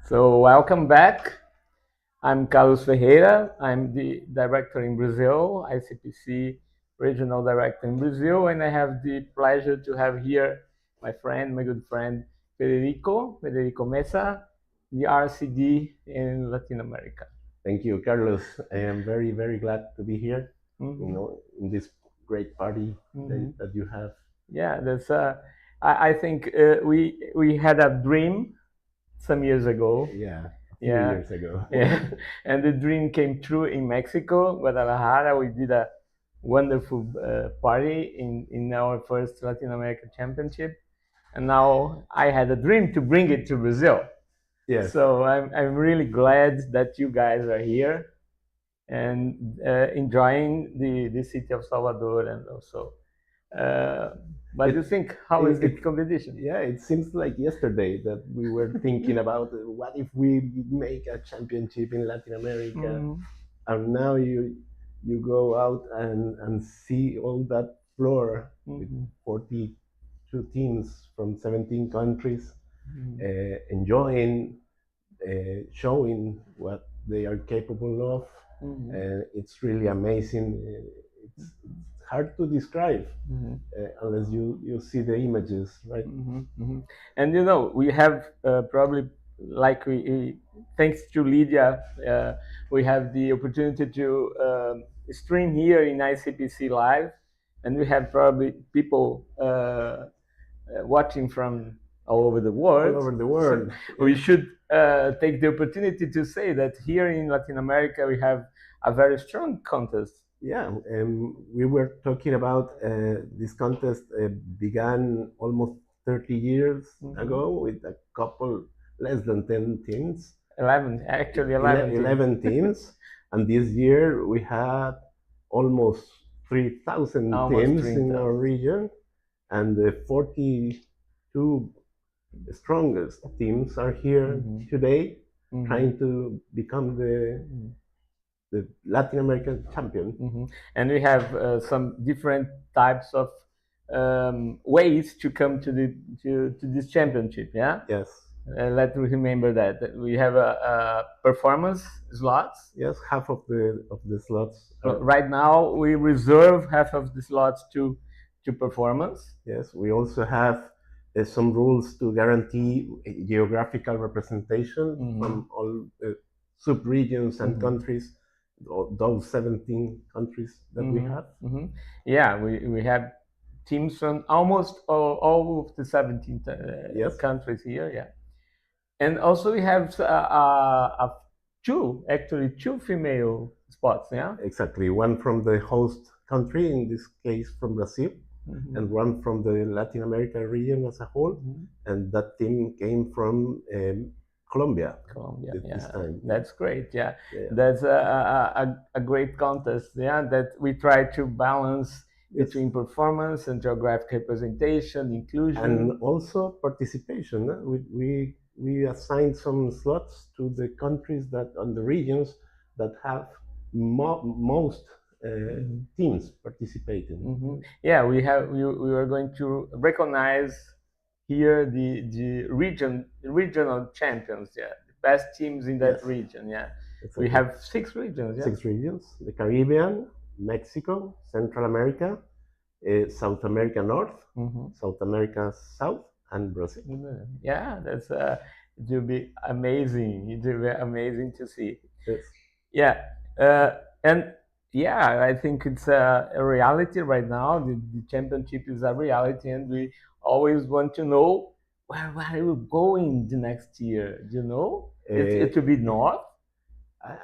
So welcome back. I'm Carlos Ferreira. I'm the director in Brazil, ICPC regional director in Brazil, and I have the pleasure to have here my good friend, Federico Mesa, the RCD in Latin America. Thank you, Carlos. I am very, very glad to be here, in this great party that you have. Yeah, that's. I think we had a dream some years ago. Yeah, a few years ago. Yeah, and the dream came true in Mexico, Guadalajara. We did a wonderful party in our first Latin American Championship, and now I had a dream to bring it to Brazil. Yes. So I'm really glad that you guys are here and enjoying the city of Salvador, and also. What do you think? How is the competition? Yeah, it seems like yesterday that we were thinking about what if we make a championship in Latin America, and now you go out and see all that floor with 42 teams from 17 countries enjoying, showing what they are capable of. It's really amazing. It's hard to describe unless you see the images, right? And we have probably, like thanks to Lydia, we have the opportunity to stream here in ICPC Live, and we have probably people watching from all over the world. All over the world. So we should take the opportunity to say that here in Latin America we have a very strong contest. Yeah, we were talking about this contest began almost 30 years ago with a couple, less than 10 teams. 11 teams. And this year we had almost 3,000 teams in our region, and the 42 strongest teams are here today trying to become the Latin American champion. And we have some different types of ways to come to this championship. Yeah. Yes. Let's remember that we have a performance slots. Yes, half of the slots. Right now, we reserve half of the slots to performance. Yes, we also have some rules to guarantee geographical representation from all sub-regions and countries. Those 17 countries that we have. Yeah, we have teams from almost all of the 17 countries here. Yeah, and also we have two female spots. Yeah, exactly. One from the host country, in this case from Brazil, and one from the Latin American region as a whole. And that team came from Colombia this time. That's great. Yeah. That's a great contest. Yeah, that we try to balance between performance and geographic representation, inclusion, and also participation. We assigned some slots to the countries and the regions that have most teams participating. Yeah, we are going to recognize here the regional champions, the best teams in that region. Yeah, exactly. We have 6 regions. 6 regions: the Caribbean, Mexico, Central America, South America North, South America South, and Brazil. Yeah, that's it will be amazing. It will be amazing to see. Yes. Yeah, and yeah, I think it's a reality right now. The championship is a reality, and we always want to know where are you going the next year. Do you know? It will be north.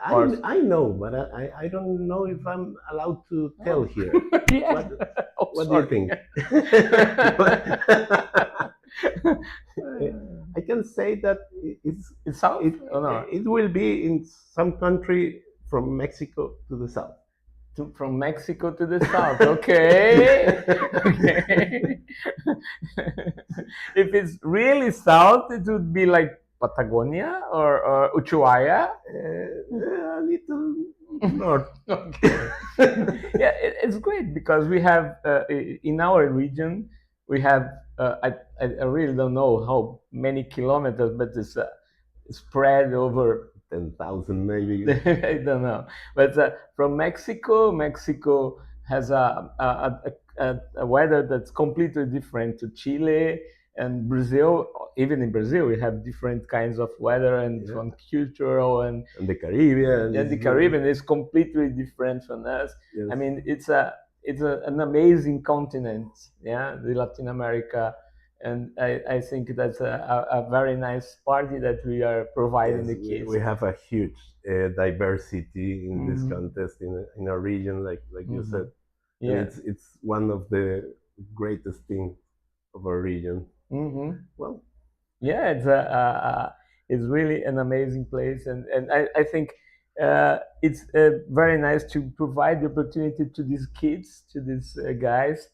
I know, but I don't know if I'm allowed to tell here. Yeah. What do you think? I can say that it's south. It will be in some country from Mexico to the south. From Mexico to the south. Okay. Okay. If it's really south, it would be like Patagonia or Ushuaia. A little north. Okay. Yeah, it's great because we have in our region we have I really don't know how many kilometers, but it's spread over 10,000 maybe. I don't know, but from Mexico has a weather that's completely different to Chile and Brazil. Even in Brazil, we have different kinds of weather and from cultural and the Caribbean. And the Caribbean is completely different from us. Yes. I mean, it's an amazing continent, yeah, the Latin America. And I think that's a very nice party that we are providing the kids. We have a huge diversity in this contest in our region, like you said. Yeah, and it's one of the greatest things of our region. Well, yeah, it's really an amazing place, and I think it's very nice to provide the opportunity to these kids, to these guys,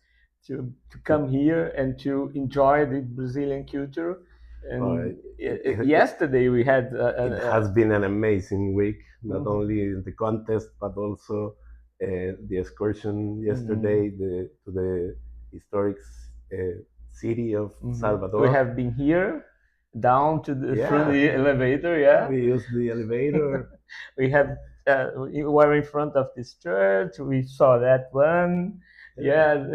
to come here and to enjoy the Brazilian culture. And yesterday we had it has been an amazing week, not only in the contest but also the excursion yesterday to the historic city of Salvador. We have been here down to the through the elevator. Yeah, we used the elevator. We have we were in front of this church. We saw that one. And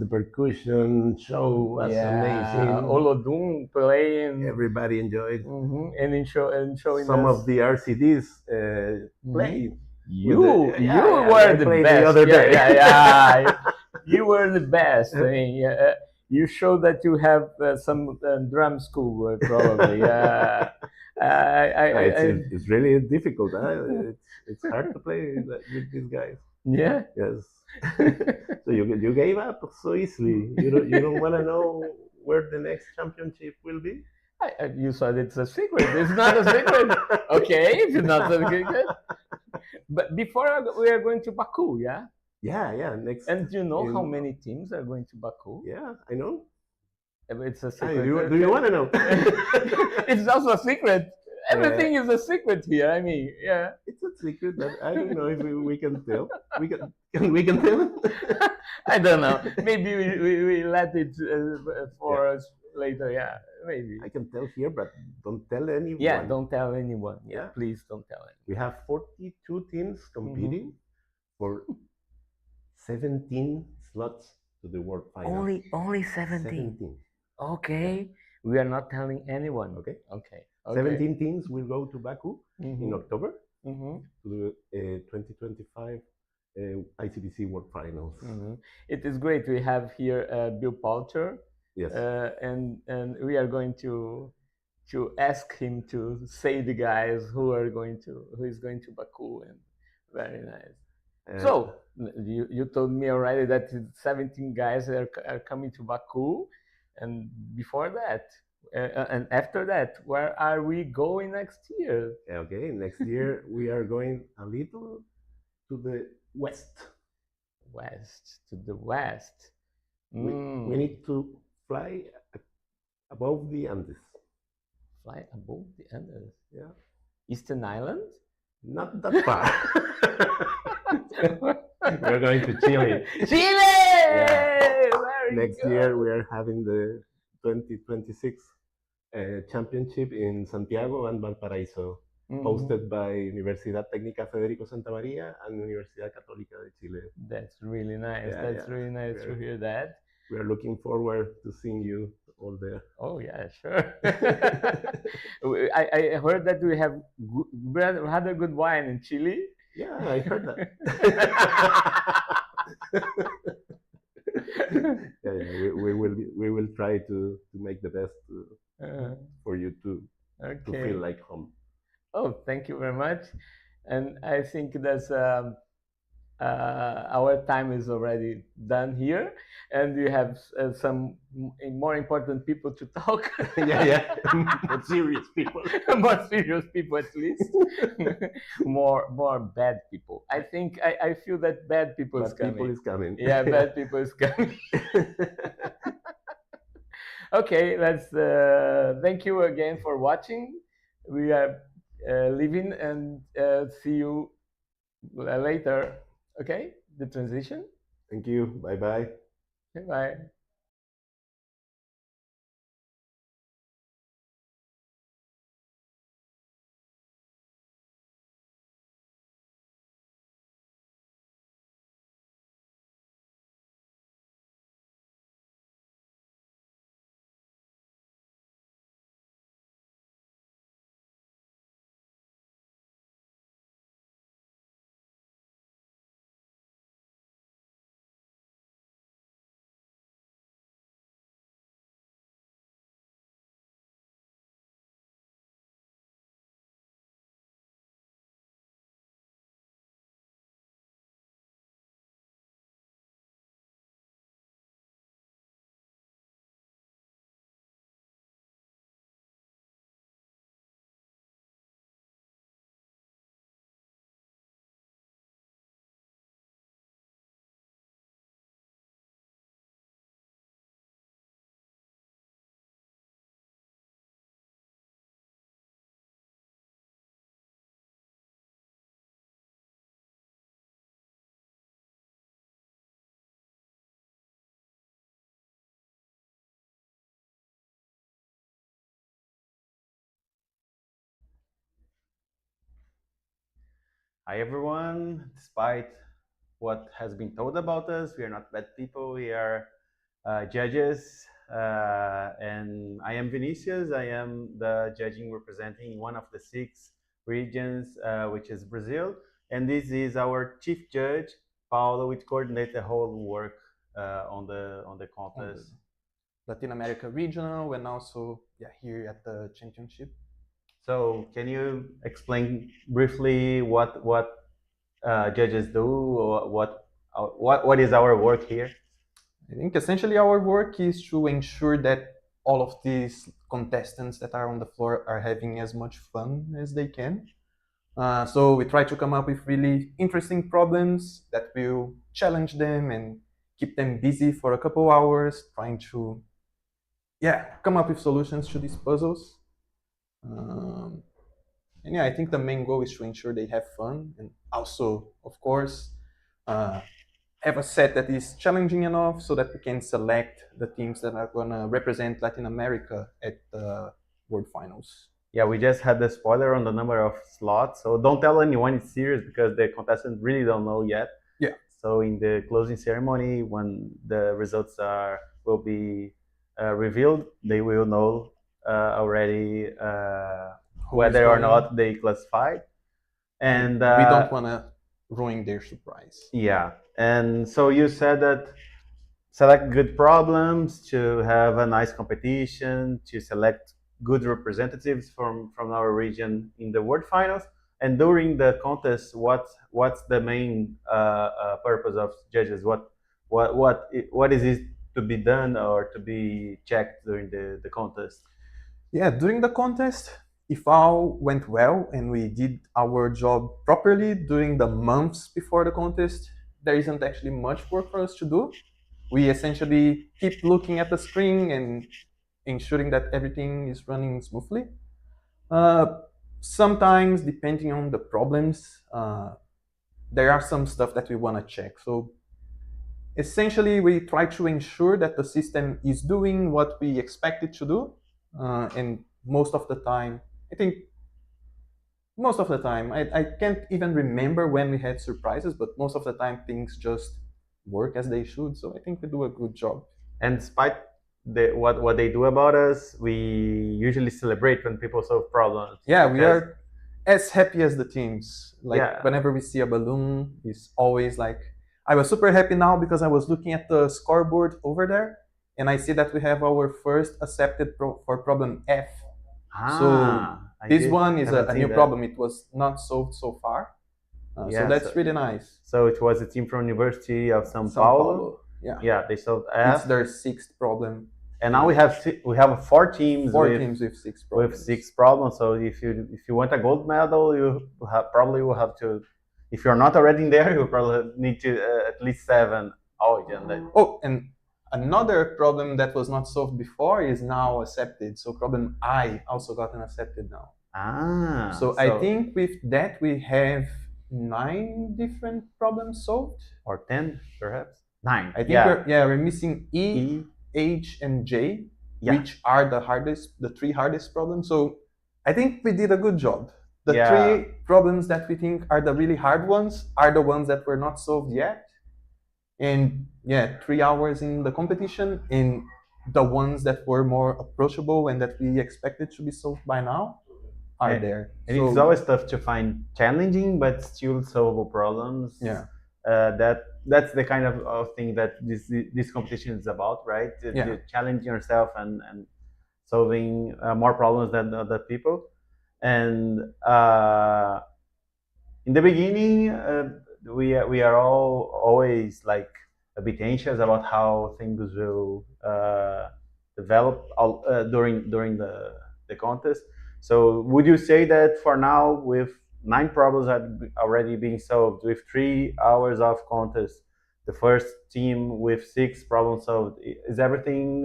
the percussion show was amazing. Olodum playing. Everybody enjoyed. And showing some us of the RCDs playing. You were the best. The other day. You were the best. I mean, you showed that you have some drum school, probably. It's really difficult. It's hard to play with these guys. Yeah. Yes. So you gave up so easily. You don't want to know where the next championship will be. You said it's a secret. It's not a secret. Okay, it's not a secret. But before we are going to Baku, yeah. Yeah. Next. And do you know how many teams are going to Baku? Yeah, I know. It's a secret. Do you want to know? It's also a secret. Everything is a secret here. I mean, yeah. It's a secret that I don't know if we can tell. We can tell. I don't know. Maybe we let it for us later. Yeah, maybe. I can tell here, but don't tell anyone. Yeah, don't tell anyone. Yeah, please don't tell anyone. We have 42 teams competing for 17 slots to the World Final. Only 17. Okay. We are not telling anyone. Okay. 17 teams will go to Baku in October to the 2025 ICPC World Finals. It is great. We have here Bill Poulter. Yes. And we are going to ask him to say the guys who is going to Baku, and very nice. So you told me already that 17 guys are coming to Baku, and before that. And after that, where are we going next year? Okay, next year we are going a little to the west. To the west. We need to fly above the Andes. Fly above the Andes? Yeah. Eastern Island? Not that far. We're going to Chile. Chile! Yeah. Next year we are having the 2026 championship in Santiago and Valparaíso, hosted by Universidad Técnica Federico Santa María and Universidad Católica de Chile. That's really nice. That's really nice to hear that. We are looking forward to seeing you all there. Oh yeah, sure. I heard that we have rather good wine in Chile. Yeah, I heard that. We will try to make the best for you to feel like home. Oh, thank you very much. And I think that's our time is already done here, and we have some more important people to talk. Yeah. More serious people. More serious people, at least. more bad people. I think I feel that bad people is coming. Yeah, bad people is coming. Okay, let's thank you again for watching. We are leaving, and see you later. Okay, the transition. Thank you. Bye-bye. Bye-bye. Hi everyone. Despite what has been told about us, we are not bad people. We are judges, and I am Vinicius. I am the judging representing one of the 6 regions, which is Brazil. And this is our chief judge, Paulo, which coordinates the whole work on the contest. Latin America regional and also here at the championship. So can you explain briefly what judges do, or what is our work here? I think essentially our work is to ensure that all of these contestants that are on the floor are having as much fun as they can. So we try to come up with really interesting problems that will challenge them and keep them busy for a couple hours, trying to come up with solutions to these puzzles. And I think the main goal is to ensure they have fun and also, of course, have a set that is challenging enough so that we can select the teams that are going to represent Latin America at the World Finals. Yeah, we just had the spoiler on the number of slots, so don't tell anyone it's serious because the contestants really don't know yet. Yeah. So in the closing ceremony, when the results will be revealed, they will know already whether or not they classified. And we don't want to ruin their surprise. Yeah. And so you said that select good problems to have a nice competition, to select good representatives from our region in the World Finals. And during the contest, what's the main purpose of judges? What is it to be done or to be checked during the contest? Yeah, during the contest, if all went well and we did our job properly during the months before the contest, there isn't actually much work for us to do. We essentially keep looking at the screen and ensuring that everything is running smoothly. Sometimes, depending on the problems, there are some stuff that we want to check. So essentially, we try to ensure that the system is doing what we expect it to do. And most of the time, I can't even remember when we had surprises, but most of the time things just work as they should. So I think we do a good job. And despite what they do about us, we usually celebrate when people solve problems. Yeah, we are as happy as the teams. Whenever we see a balloon, it's always like, I was super happy now because I was looking at the scoreboard over there and I see that we have our first accepted for problem F. So this one is a new problem. It was not solved so far. So that's really nice. So it was a team from University of São Paulo. Yeah, they solved F. It's their 6th problem. And now we have 4 teams. Teams with 6 problems. With 6 problems. So if you want a gold medal, you probably will have to. If you're not already in there, you probably need to at least 7 altogether. Oh, and another problem that was not solved before is now accepted. So problem I also gotten accepted now. So I think with that we have 9 different problems solved. Or 10, perhaps. 9. I think we're missing E, H, and J, which are the 3 hardest problems. So I think we did a good job. The 3 problems that we think are the really hard ones are the ones that were not solved yet. And 3 hours in the competition, and the ones that were more approachable and that we expected to be solved by now are there. And it's always tough to find challenging but still solvable problems. Yeah. That's the kind of thing that this competition is about, right? To challenge yourself and solving more problems than other people. And in the beginning, we are always like a bit anxious about how things will develop during the contest. So would you say that for now, with 9 problems already being solved, with 3 hours of contest, the first team with 6 problems solved, is everything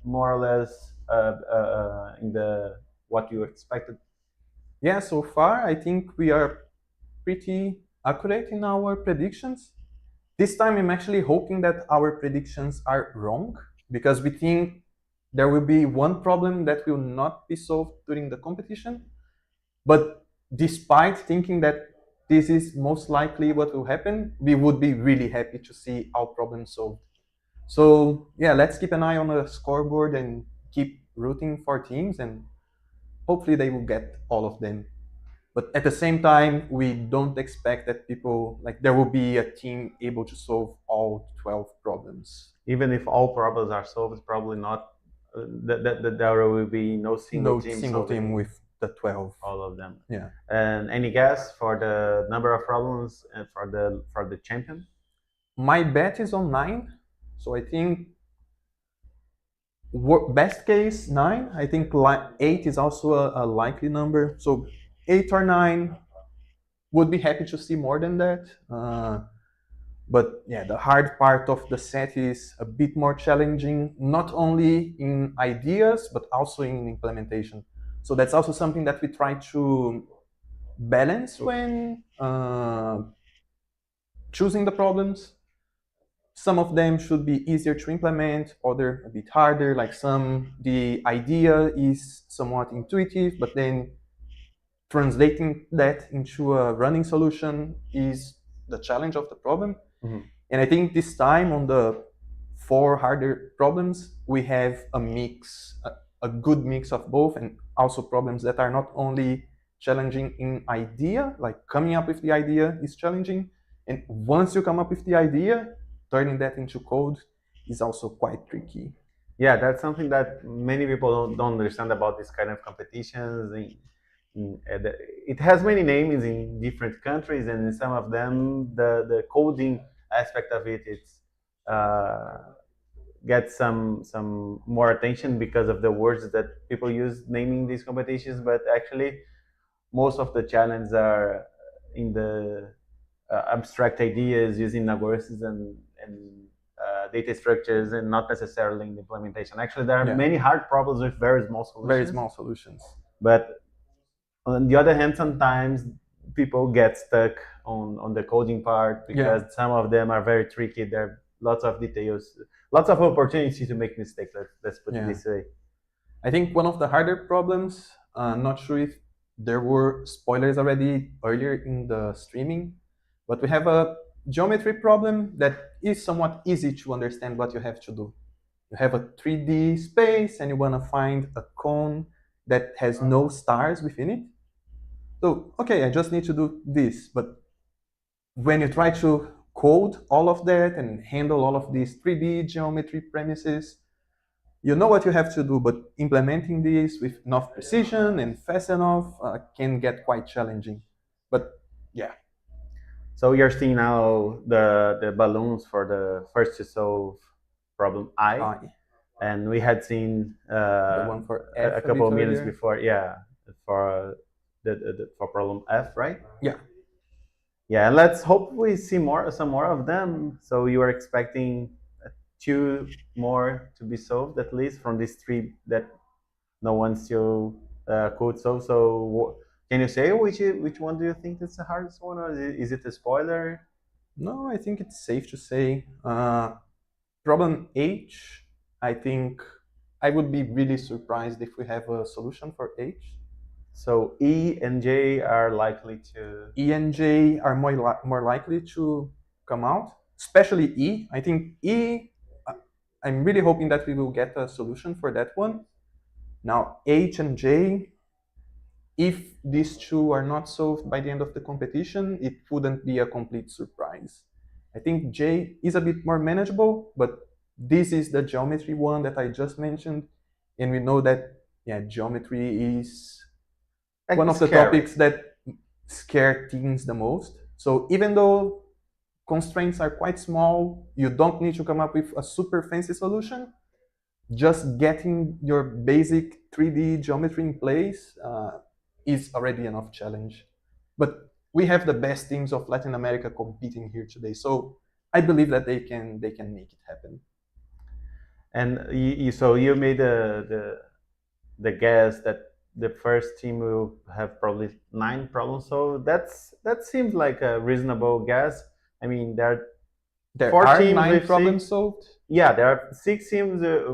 more or less in what you expected? Yeah, so far I think we are pretty accurate in our predictions. This time I'm actually hoping that our predictions are wrong, because we think there will be 1 problem that will not be solved during the competition. But despite thinking that this is most likely what will happen, we would be really happy to see our problem solved. So yeah, let's keep an eye on the scoreboard and keep rooting for teams, and hopefully they will get all of them. But at the same time, we don't expect that people, like there will be a team able to solve all 12 problems. Even if all problems are solved, probably not, there will be no single team with the 12. All of them. Yeah. And any guess for the number of problems and for the champion? My bet is on 9. So I think best case 9. I think 8 is also a likely number. So 8 or 9, would be happy to see more than that. But yeah, the hard part of the set is a bit more challenging, not only in ideas, but also in implementation. So that's also something that we try to balance when choosing the problems. Some of them should be easier to implement, other a bit harder. Like the idea is somewhat intuitive, but then translating that into a running solution is the challenge of the problem. Mm-hmm. And I think this time on the 4 harder problems, we have a mix, a good mix of both, and also problems that are not only challenging in idea, like coming up with the idea is challenging, and once you come up with the idea, turning that into code is also quite tricky. Yeah, that's something that many people don't understand about this kind of competitions. It has many names in different countries, and in some of them, the coding aspect of it gets some more attention because of the words that people use naming these competitions. But actually, most of the challenges are in the abstract ideas using algorithms and data structures, and not necessarily in the implementation. Actually, there are many hard problems with very small solutions. Very small solutions. But on the other hand, sometimes people get stuck on the coding part because some of them are very tricky. There are lots of details, lots of opportunities to make mistakes. Let's put it this way. I think one of the harder problems, not sure if there were spoilers already earlier in the streaming, but we have a geometry problem that is somewhat easy to understand what you have to do. You have a 3D space and you want to find a cone that has no stars within it. So, okay, I just need to do this. But when you try to code all of that and handle all of these 3D geometry premises, you know what you have to do, but implementing this with enough precision and fast enough can get quite challenging. But yeah. So you're seeing now the balloons for the first to solve problem I. And we had seen the one for F a couple of minutes before, for for problem F, right? Yeah. Yeah, and let's hope we see some more of them. So you are expecting 2 more to be solved, at least from these 3 that no one still could solve. So can you say which one do you think is the hardest one, or is it a spoiler? No, I think it's safe to say. Problem H, I think I would be really surprised if we have a solution for H. So E and J are likely to... E and J are more likely to come out, especially E. I think E, I'm really hoping that we will get a solution for that one. Now, H and J, if these 2 are not solved by the end of the competition, it wouldn't be a complete surprise. I think J is a bit more manageable, but this is the geometry one that I just mentioned. And we know that, geometry is one of the topics that scare teens the most. So even though constraints are quite small, you don't need to come up with a super fancy solution. Just getting your basic 3D geometry in place is already enough challenge. But we have the best teams of Latin America competing here today, so I believe that they can make it happen. And so you made the guess that the first team will have probably 9 problems. So that seems like a reasonable guess. I mean, there are 9 problems solved. Yeah, there are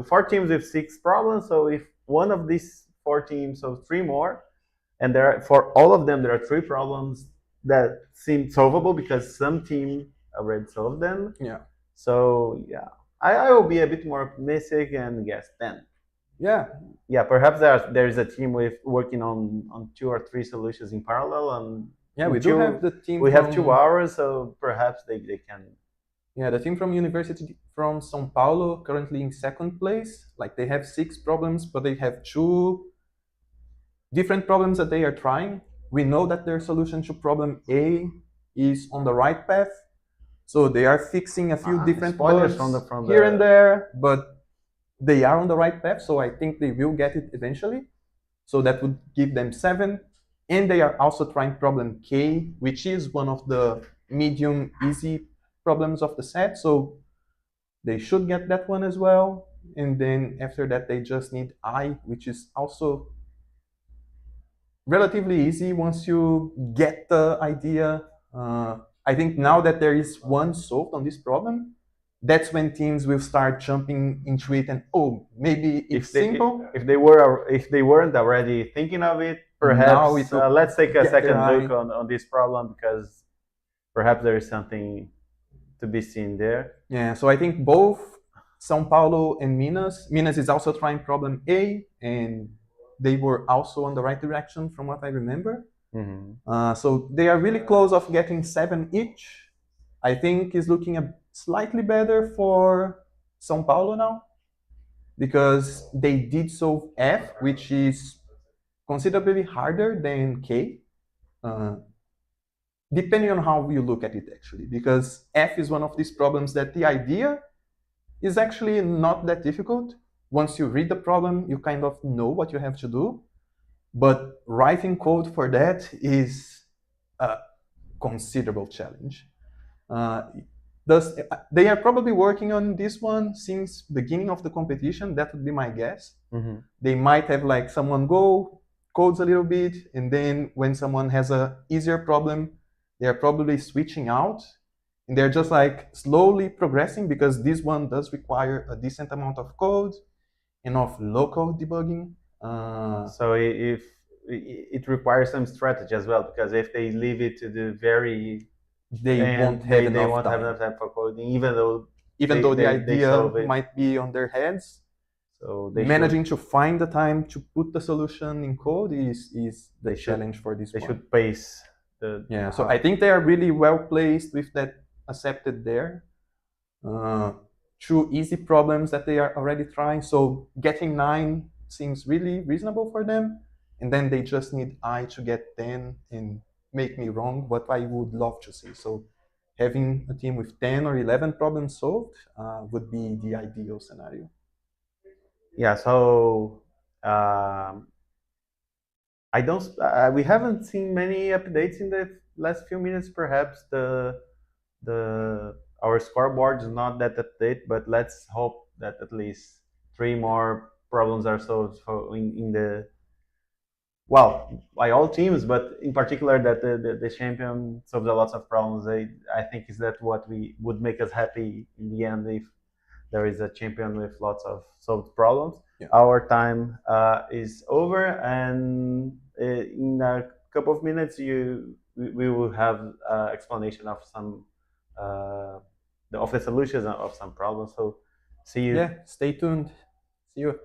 4 teams with 6 problems. So if one of these 4 teams solves 3 more, and for all of them there are 3 problems, that seemed solvable because some team already solved them. Yeah. So yeah, I will be a bit more optimistic and guess 10. Yeah. Yeah, perhaps there's a team with working on 2 or 3 solutions in parallel, and yeah, we do have the team. We have 2 hours, so perhaps they can. Yeah, the team from University from São Paulo currently in second place. Like they have 6 problems, but they have 2 different problems that they are trying. We know that their solution to problem A is on the right path, so they are fixing a few different bugs from here and there, but they are on the right path, so I think they will get it eventually. So that would give them 7. And they are also trying problem K, which is one of the medium easy problems of the set. So they should get that one as well. And then after that, they just need I, which is also relatively easy once you get the idea. I think now that there is one solved on this problem, that's when teams will start jumping into it and maybe it's simple. If they weren't already thinking of it, perhaps let's take a second look on this problem, because perhaps there is something to be seen there. Yeah, so I think both São Paulo and Minas is also trying problem A, and they were also on the right direction from what I remember. Mm-hmm. So they are really close of getting 7 each. I think is looking slightly better for São Paulo now, because they did solve F, which is considerably harder than K, depending on how you look at it actually, because F is one of these problems that the idea is actually not that difficult. Once you read the problem, you kind of know what you have to do, but writing code for that is a considerable challenge. They are probably working on this one since beginning of the competition. That would be my guess. Mm-hmm. They might have like someone go, codes a little bit, and then when someone has a easier problem, they are probably switching out, and they're just like slowly progressing, because this one does require a decent amount of code and of local debugging. So if it requires some strategy as well, because if they leave it to the very they won't have enough time for coding, even though the idea might be on their heads. So managing to find the time to put the solution in code is the challenge for this one. They should pace so I think they are really well placed with that accepted there. 2 easy problems that they are already trying, so getting 9 seems really reasonable for them, and then they just need I to get 10 and make me wrong, what I would love to see. So having a team with 10 or 11 problems solved would be the ideal scenario. Yeah, so we haven't seen many updates in the last few minutes. Perhaps our scoreboard is not that update, but let's hope that at least 3 more problems are solved in the by all teams, but in particular that the champion solves a lot of problems. I think is that what would make us happy in the end, if there is a champion with lots of solved problems. Yeah. Our time is over, and in a couple of minutes we will have explanation of some of the solutions of some problems. So see you. Yeah, stay tuned. See you.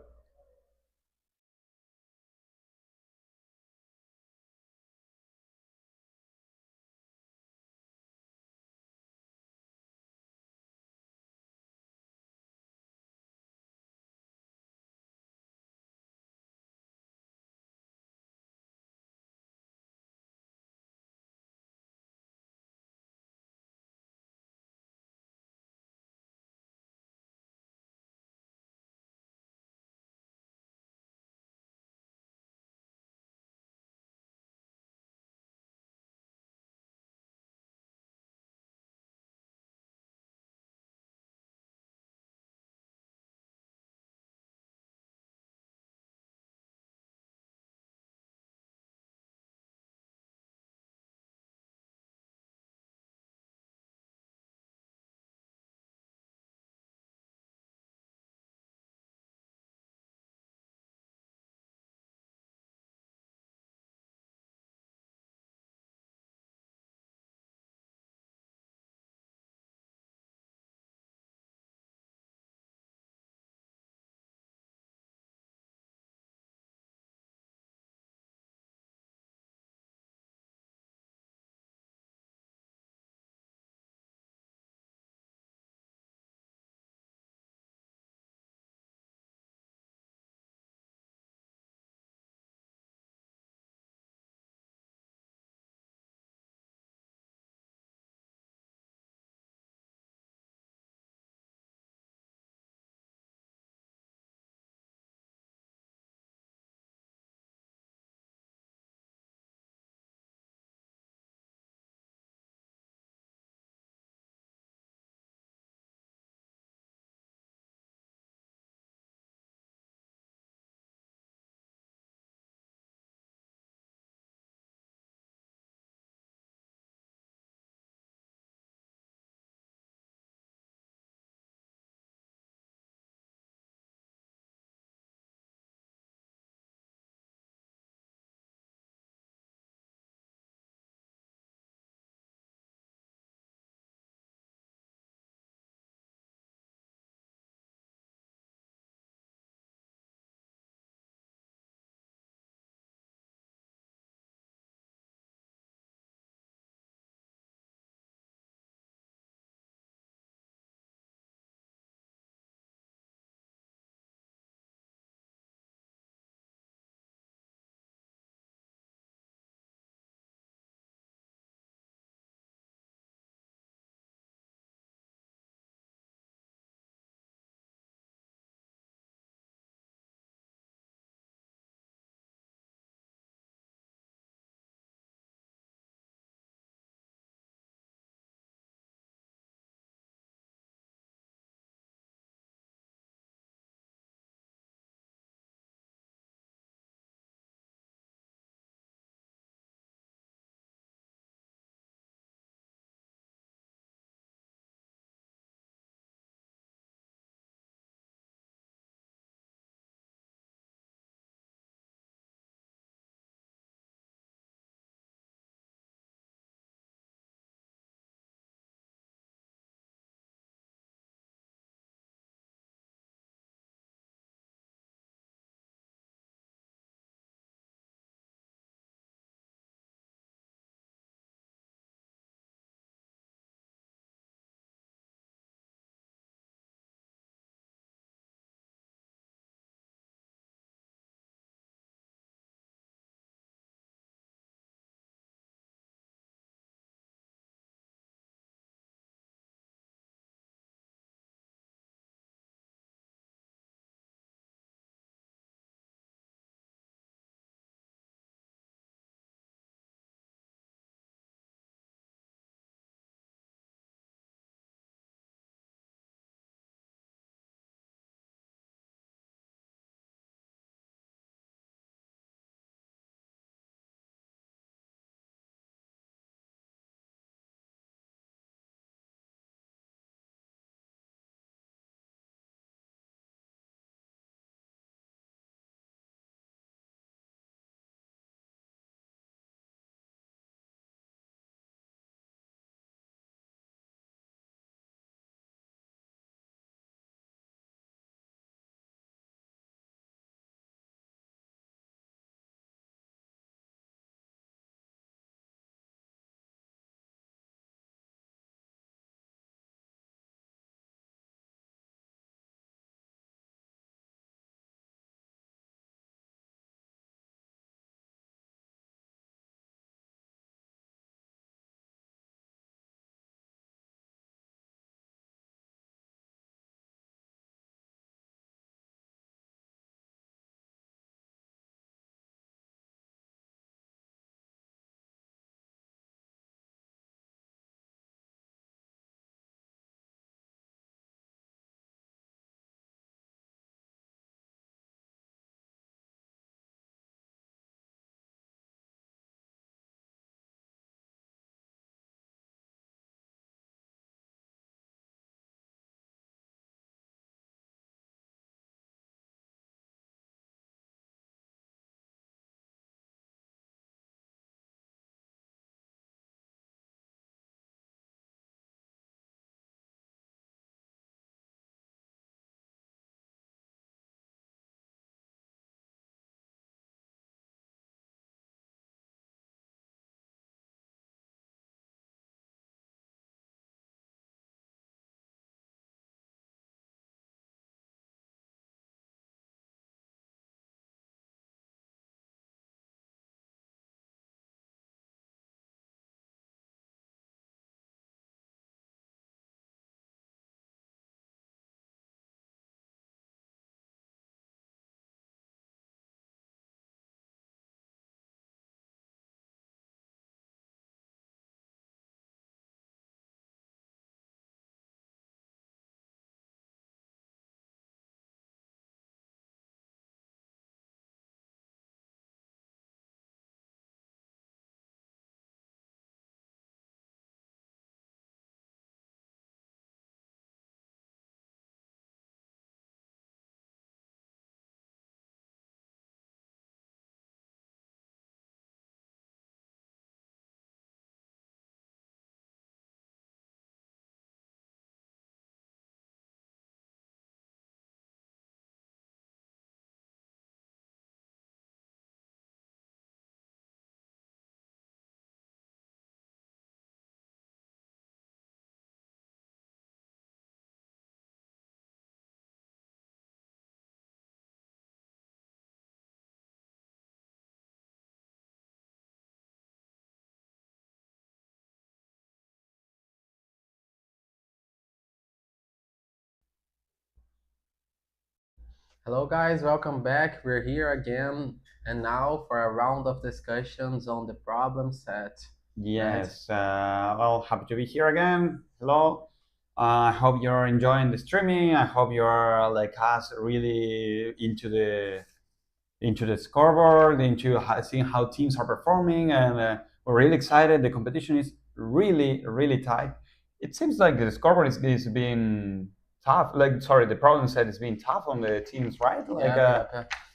Hello guys, welcome back. We're here again and now for a round of discussions on the problem set. Yes, well, happy to be here again. Hello. I hope you're enjoying the streaming. I hope you're like us, really into the scoreboard, into seeing how teams are performing, and we're really excited. The competition is really tight. It seems like the scoreboard is being tough. Like, sorry, the problem set is being tough on the teams, right? Like,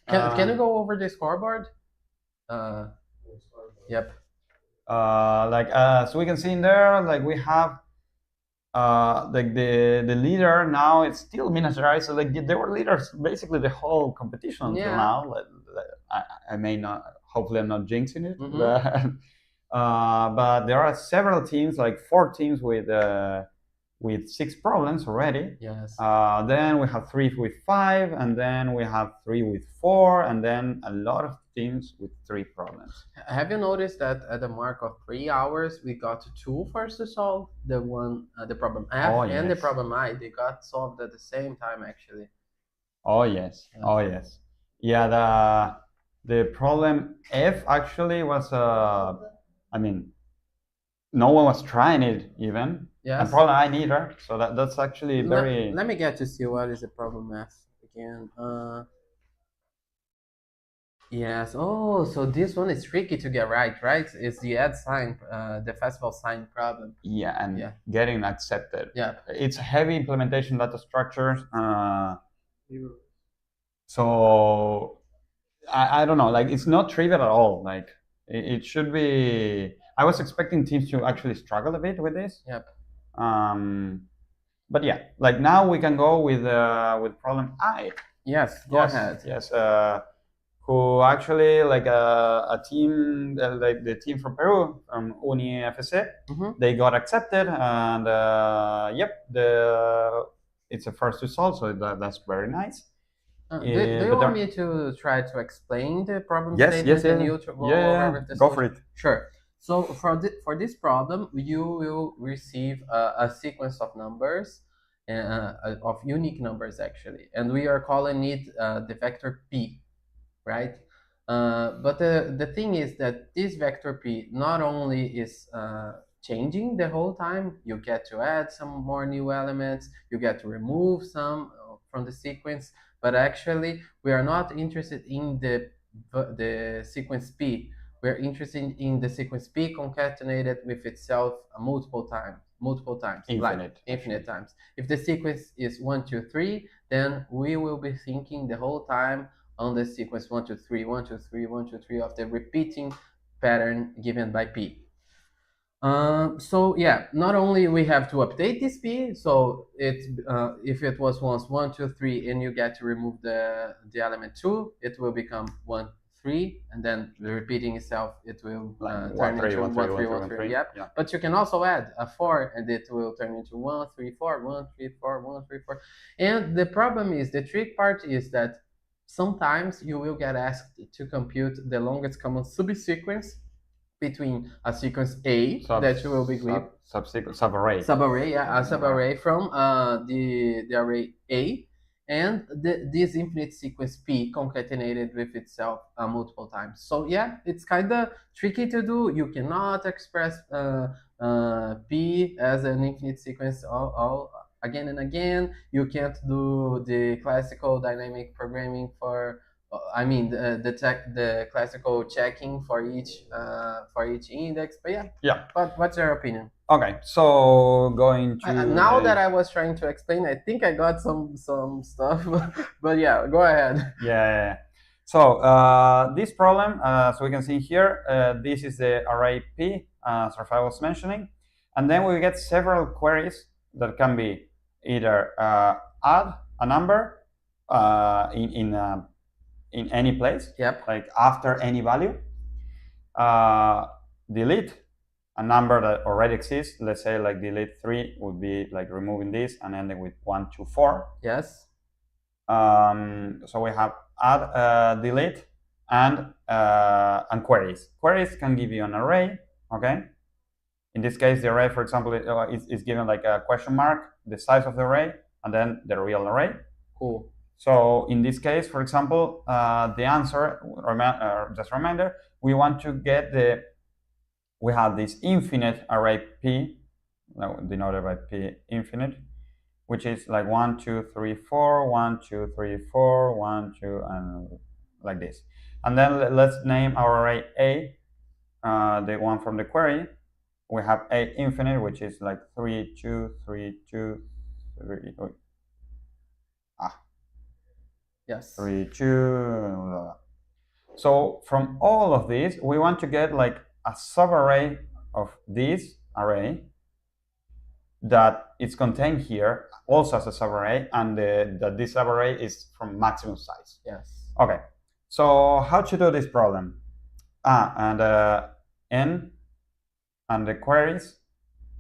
Can you go over the scoreboard? Yep. So we can see in there, like we have like the leader now. It's still Minas Gerais. So like they were leaders basically the whole competition until now. I may not. Hopefully, I'm not jinxing it. But there are several teams, like 4 teams with 6 problems already. Yes. Then we have 3 with 5, and then we have 3 with 4, and then a lot of teams with 3 problems. Have you noticed that at the mark of 3 hours, we got 2 first to solve? The problem F and the problem I, they got solved at the same time actually. Oh yes. Oh yes. Yeah, the problem F actually was I mean, no one was trying it even. Yes. And problem I neither. So that's actually very. Let me get to see what is the problem F again. Yes. Oh, so this one is tricky to get right? It's the add sign, the festival sign problem. Yeah, and getting accepted. Yeah. It's heavy implementation data structures. So I don't know. Like, it's not trivial at all. Like, it should be. I was expecting teams to actually struggle a bit with this. Yep. But yeah, like now we can go with problem I. Yes. Go ahead. Yes. Who actually, like a team, like the team from Peru, from UniFC, they got accepted, and it's a first result, so that's very nice. Do you want me to try to explain the problem statement? Yes. And you go over with the Go for it. Sure. So for this problem, you will receive a sequence of numbers, of unique numbers actually, and we are calling it the vector P. Right? But the thing is that this vector P not only is changing the whole time, you get to add some more new elements, you get to remove some from the sequence, but actually we are not interested in the sequence P. We're interested in the sequence P concatenated with itself multiple times. Infinite times. If the sequence is 1, 2, 3, then we will be thinking the whole time on the sequence 1, 2, 3, 1, 2, 3, 1, 2, 3 of the repeating pattern given by P. So yeah, not only we have to update this P, so if it was once 1, 2, 3, and you get to remove the element 2, it will become 1, 3, and then repeating itself, it will turn into 1, 3, 1, 3. Yep. Yeah. But you can also add a 4, and it will turn into 1, 3, 4, 1, 3, 4, 1, 3, 4. And the problem is, the trick part is that sometimes you will get asked to compute the longest common subsequence between a sequence A that you will be with subarray. Subarray, yeah, a subarray from the array A, and this infinite sequence P concatenated with itself multiple times. So yeah, it's kind of tricky to do. You cannot express P as an infinite sequence all again and again. You can't do the classical dynamic programming for, I mean, the classical checking for each index. But yeah. But what's your opinion? Okay, so going to now that I was trying to explain, I think I got some stuff. But yeah, go ahead. Yeah. So this problem, so we can see here, this is the array P, as Rafael was mentioning, and then we get several queries that can be either add a number in any place, like after any value, delete a number that already exists. Let's say like delete 3 would be like removing this and ending with 1, 2, 4. Yes. So we have add, delete, and queries. Queries can give you an array. Okay. In this case, the array, for example, is given like a question mark, the size of the array, and then the real array. Cool. So in this case, for example, the answer, just a reminder, we want to get we have this infinite array P, denoted by P infinite, which is like 1, 2, 3, 4, 1, 2, 3, 4, 1, 2, and like this. And then let's name our array A, the one from the query. We have A infinite, which is like 3, 2, 3, 2, 3. Yes. 3, 2. So from all of these, we want to get like a subarray of this array that is contained here also as a subarray, and that this subarray is from maximum size. Yes. Okay. So how to do this problem? And n and the queries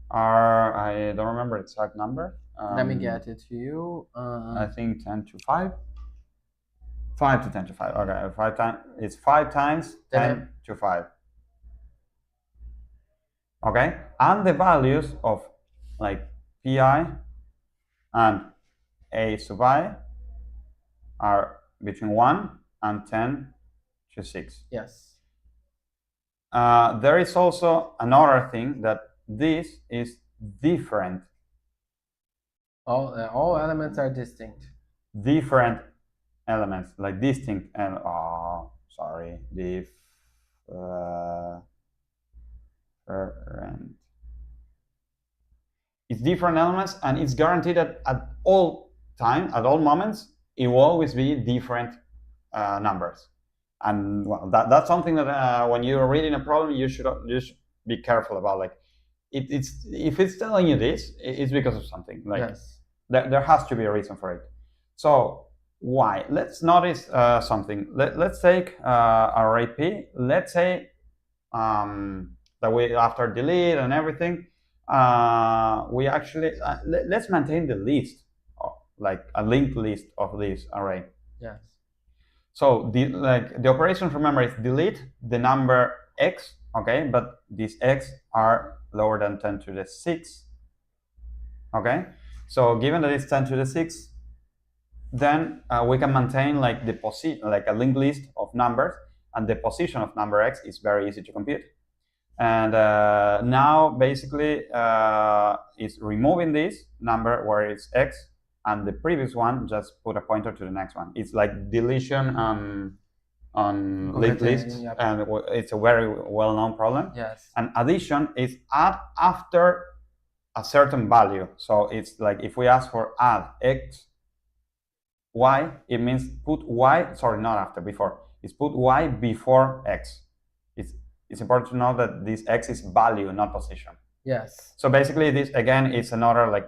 are, I don't remember the exact number. Let me get it to you. I think 10 to 5. 5 to 10 to 5. Okay, 5 times. It's 5 times 10 to 5. Okay, and the values of like pi and a sub I are between 1 and 10 to 6. Yes. There is also another thing that this is different. All elements are distinct. Different elements, like distinct and different. It's different elements, and it's guaranteed that at all time, at all moments, it will always be different numbers. And well, that's something that when you're reading a problem, you should be careful about. Like, if it's telling you this, it's because of something. Like, yes. There has to be a reason for it. So why? Let's notice something. Let's take array P. Let's say that we, after delete and everything, we actually let's maintain the list, like a linked list of this array. Yes. So the operation, remember, is delete the number x, okay, but these x are lower than 10 to the 6. Okay, so given that it's 10 to the 6, then we can maintain like the like a linked list of numbers, and the position of number x is very easy to compute. And now basically is removing this number where it's x, and the previous one just put a pointer to the next one. It's like deletion on linked list, yep. And it's a very well-known problem. Yes. And addition is add after a certain value. So it's like if we ask for add x, y, it means put y, sorry, not after, before. It's put y before x. It's important to know that this x is value, not position. Yes. So basically this, again, is another like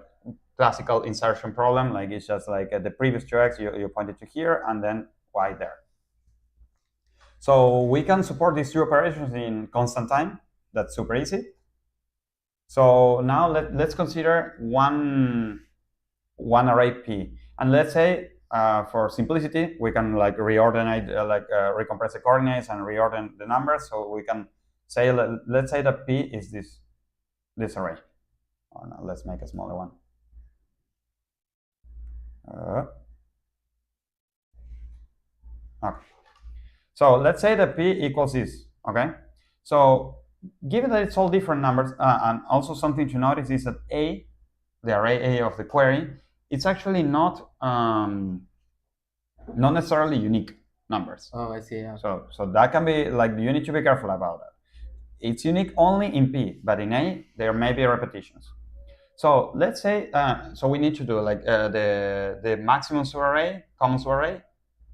classical insertion problem. Like it's just like the previous 2x, you pointed to here, and then y there. So we can support these two operations in constant time. That's super easy. So now let's consider one array P. And let's say, for simplicity, we can like reordinate, recompress the coordinates and reorder the numbers. So we can say, let's say that P is this array. Oh no, let's make a smaller one. Okay. So let's say that P equals this. Okay. So given that it's all different numbers, and also something to notice is that A, the array A of the query, it's actually not necessarily unique numbers. Oh, I see. Yeah. So that can be like, you need to be careful about that. It's unique only in P, but in A there may be repetitions. So let's say so we need to do like the maximum subarray, common subarray,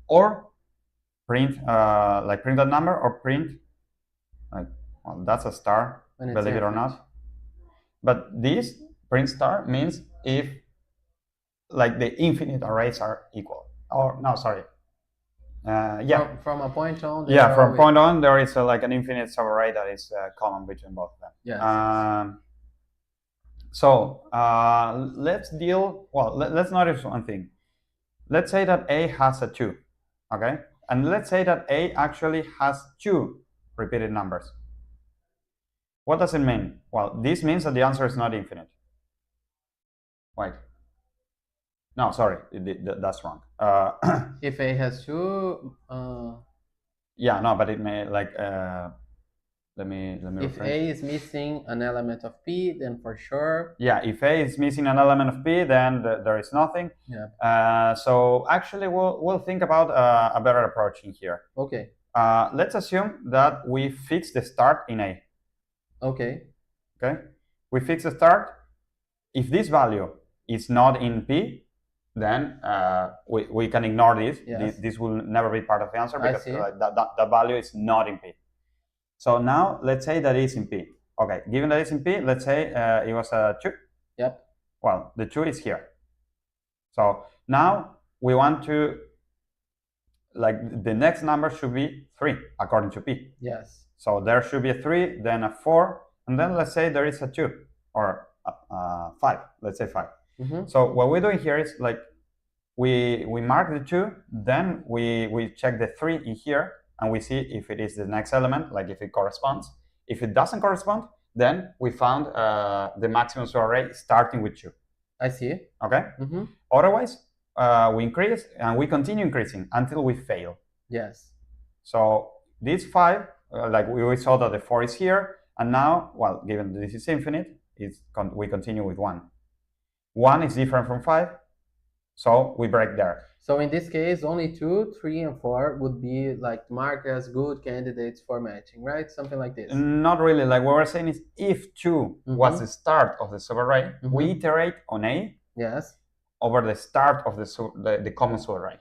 or print print that number, or print like, well, that's a star, believe it or not. But this print star means if like the infinite arrays are equal. Or no, sorry. Yeah. From a point on. Yeah, from point on, there is like an infinite subarray that is common between both of them. Yes. So let's deal. Well, let's notice one thing. Let's say that A has a 2, okay, and let's say that A actually has 2 repeated numbers. What does it mean? Well, this means that the answer is not infinite. Wait. No, sorry, that's wrong. If A has 2, yeah, no, but it may like let me if rephrase. A is missing an element of P, then for sure. Yeah, if A is missing an element of P, then there is nothing. Yeah. So actually, we'll think about a better approach in here. Okay. Let's assume that we fix the start in A. Okay. Okay. We fix the start. If this value is not in P, then we can ignore this. Yes. This will never be part of the answer because that value is not in P. So now let's say that it's in P. Okay, given that it's in P, let's say it was a 2. Yep. Well, the 2 is here. So now we want to, like, the next number should be 3 according to P. Yes. So there should be a 3, then a 4, and then let's say there is a 2 or 5. Let's say 5. So what we're doing here is like we mark the 2, then we check the 3 in here, and we see if it is the next element, like if it corresponds. If it doesn't correspond, then we found the maximum array starting with 2. I see. Okay. Otherwise, we increase and we continue increasing until we fail. Yes. So this 5, like we saw that the 4 is here, and now, well, given this is infinite, we continue with 1. 1 is different from 5, so we break there. So in this case, only 2, 3, and 4 would be like marked as good candidates for matching, right? Something like this. Not really. Like what we're saying is, if 2 was the start of the subarray, we iterate on A. Yes. Over the start of the common subarray.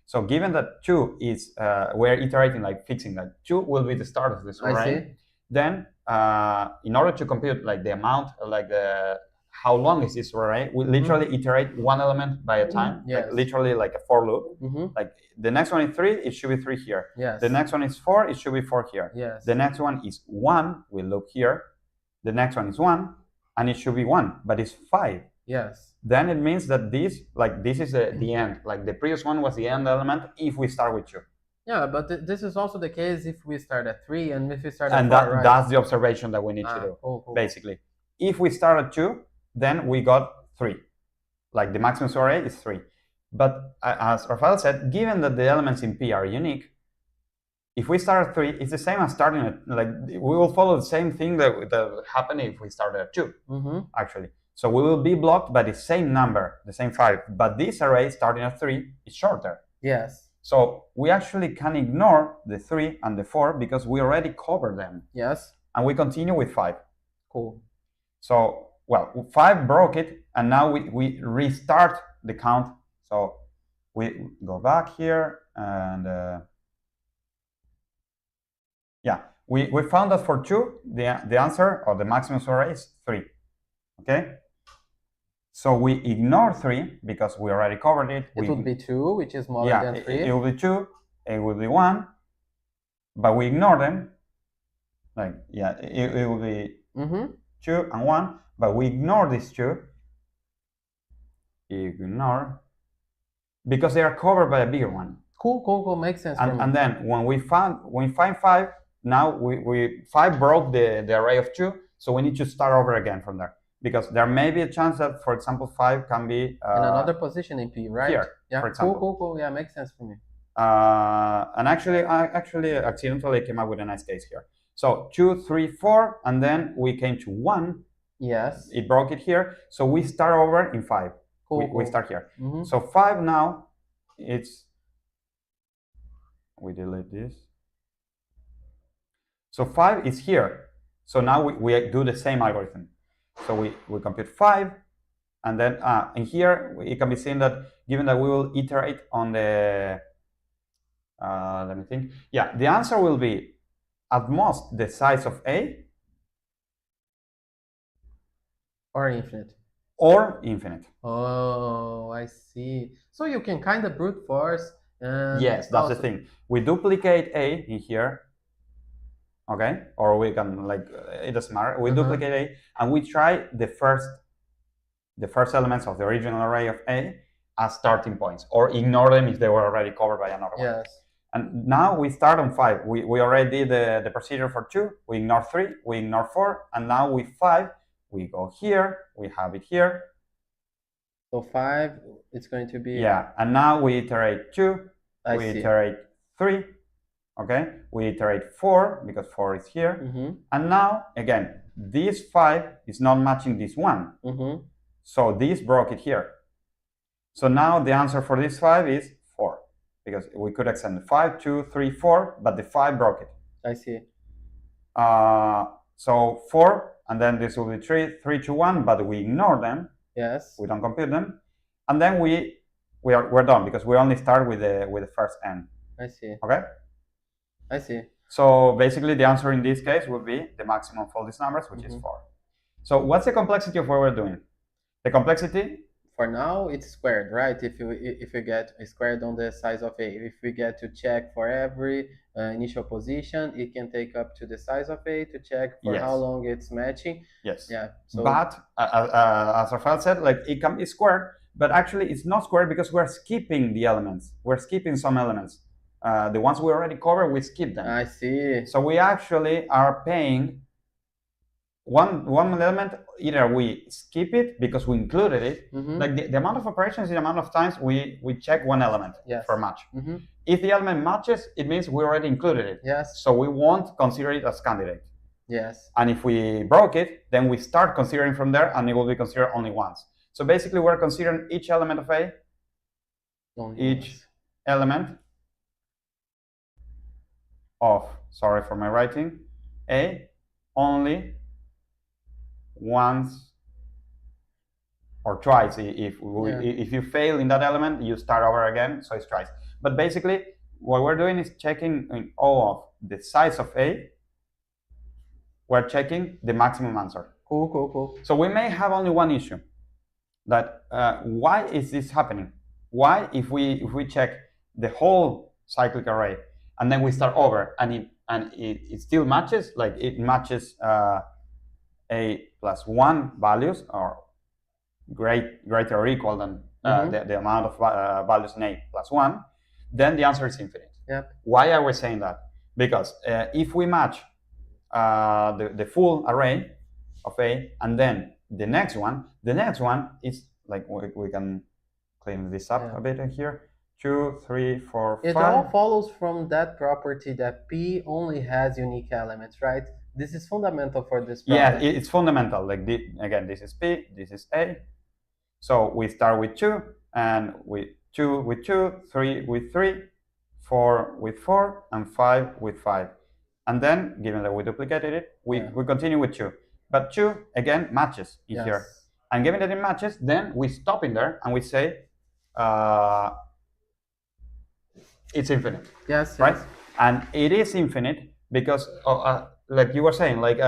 So given that 2 is, we're iterating, like fixing that 2 will be the start of the subarray. Then in order to compute like the amount, like how long is this array, we literally iterate one element by a time, like literally like a for loop. Like the next one is 3, it should be 3 here. Yes. The next one is 4, it should be 4 here. Yes. The next one is 1, we loop here. The next one is 1, and it should be 1, but it's 5. Yes. Then it means that this is the end. Like the previous one was the end element if we start with 2. Yeah, but this is also the case if we start at 3 and if we start at 4, and right? That's the observation that we need to do, cool. basically. If we start at 2, then we got 3. Like the maximum array is 3. But as Rafael said, given that the elements in P are unique, if we start at 3, it's the same as starting at, like, we will follow the same thing that happened if we started at 2, actually. So we will be blocked by the same number, the same 5, but this array starting at 3 is shorter. Yes. So we actually can ignore the 3 and the 4 because we already covered them. Yes. And we continue with 5. Cool. So, well, 5 broke it, and now we restart the count. So we go back here, and yeah, we found that for 2, the answer, or the maximum array, is 3. Okay? So we ignore 3 because we already covered it. It would be 2, which is smaller than 3. It will be 2, it will be 1, but we ignore them. Like, yeah, it will be 2 and 1, but we ignore these 2. Ignore, because they are covered by a bigger one. Cool, makes sense. And then when we find 5, now 5 broke the array of 2, so we need to start over again from there. Because there may be a chance that, for example, 5 can be in another position in P, right? Here, yeah, for example. Cool. Yeah, makes sense for me. And actually, I accidentally came up with a nice case here. So 2, 3, 4, and then we came to 1. Yes. It broke it here, so we start over in 5. We start here. So 5 now, we delete this. So 5 is here. So now we do the same algorithm. So we compute 5, and then in here it can be seen that given that we will iterate on the, let me think. Yeah, the answer will be at most the size of A. Or infinite. Or infinite. Oh, I see. So you can kind of brute force. Yes, that's the thing. We duplicate A in here. Okay, or we can, like, it doesn't matter. We duplicate A, and we try the first elements of the original array of A as starting points, or ignore them if they were already covered by another one. Yes. And now we start on 5. We already did the procedure for 2. We ignore 3. We ignore 4, and now with 5, we go here. We have it here. So 5, it's going to be... Yeah, and now we iterate 2, I we see. iterate 3, okay? We iterate 4, because 4 is here. And now, again, this 5 is not matching this 1. So this broke it here. So now the answer for this 5 is 4, because we could extend 5, 2, 3, 4, but the 5 broke it. I see. So 4, and then this will be 3, 3, 2, 1, but we ignore them. Yes. We don't compute them, and then we're done because we only start with the first n. I see. Okay. I see. So basically, the answer in this case would be the maximum of all these numbers, which is 4. So what's the complexity of what we're doing? The complexity. For now, it's squared, right? If you get squared on the size of A, if we get to check for every initial position, it can take up to the size of A to check for how long it's matching. Yes. Yeah. So, but as Rafael said, like it can be squared, but actually it's not squared because we're skipping the elements. We're skipping some elements. The ones we already covered, we skip them. I see. So we actually are paying one element. Either we skip it because we included it. Like the amount of operations is the amount of times we check one element for match. If the element matches, it means we already included it. Yes. So we won't consider it as candidate. Yes. And if we broke it, then we start considering from there, and it will be considered only once. So basically, we're considering each element of A, element of, sorry for my writing, A only once or twice. If you fail in that element, you start over again, so it's twice. But basically, what we're doing is checking in O of the size of A, we're checking the maximum answer. Cool. So we may have only one issue, that why is this happening? Why, if we check the whole cyclic array and then we start over and it still matches, like it matches A plus 1 values, or greater or equal than the amount of values in A plus 1, then the answer is infinite. Yep. Why are we saying that? Because if we match the full array of A and then the next one is like, we can clean this up a bit here. 2, 3, 4, 5. It all follows from that property that P only has unique elements, right? This is fundamental for this problem. Yeah, it's fundamental. Like again, this is P, this is A. So we start with 2, and with 2 with 2, 3 with 3, 4 with 4, and 5 with 5. And then, given that we duplicated it, we continue with 2. But 2, again, matches here. And given that it matches, then we stop in there and we say it's infinite. Yes. Right? And it is infinite because, like you were saying, like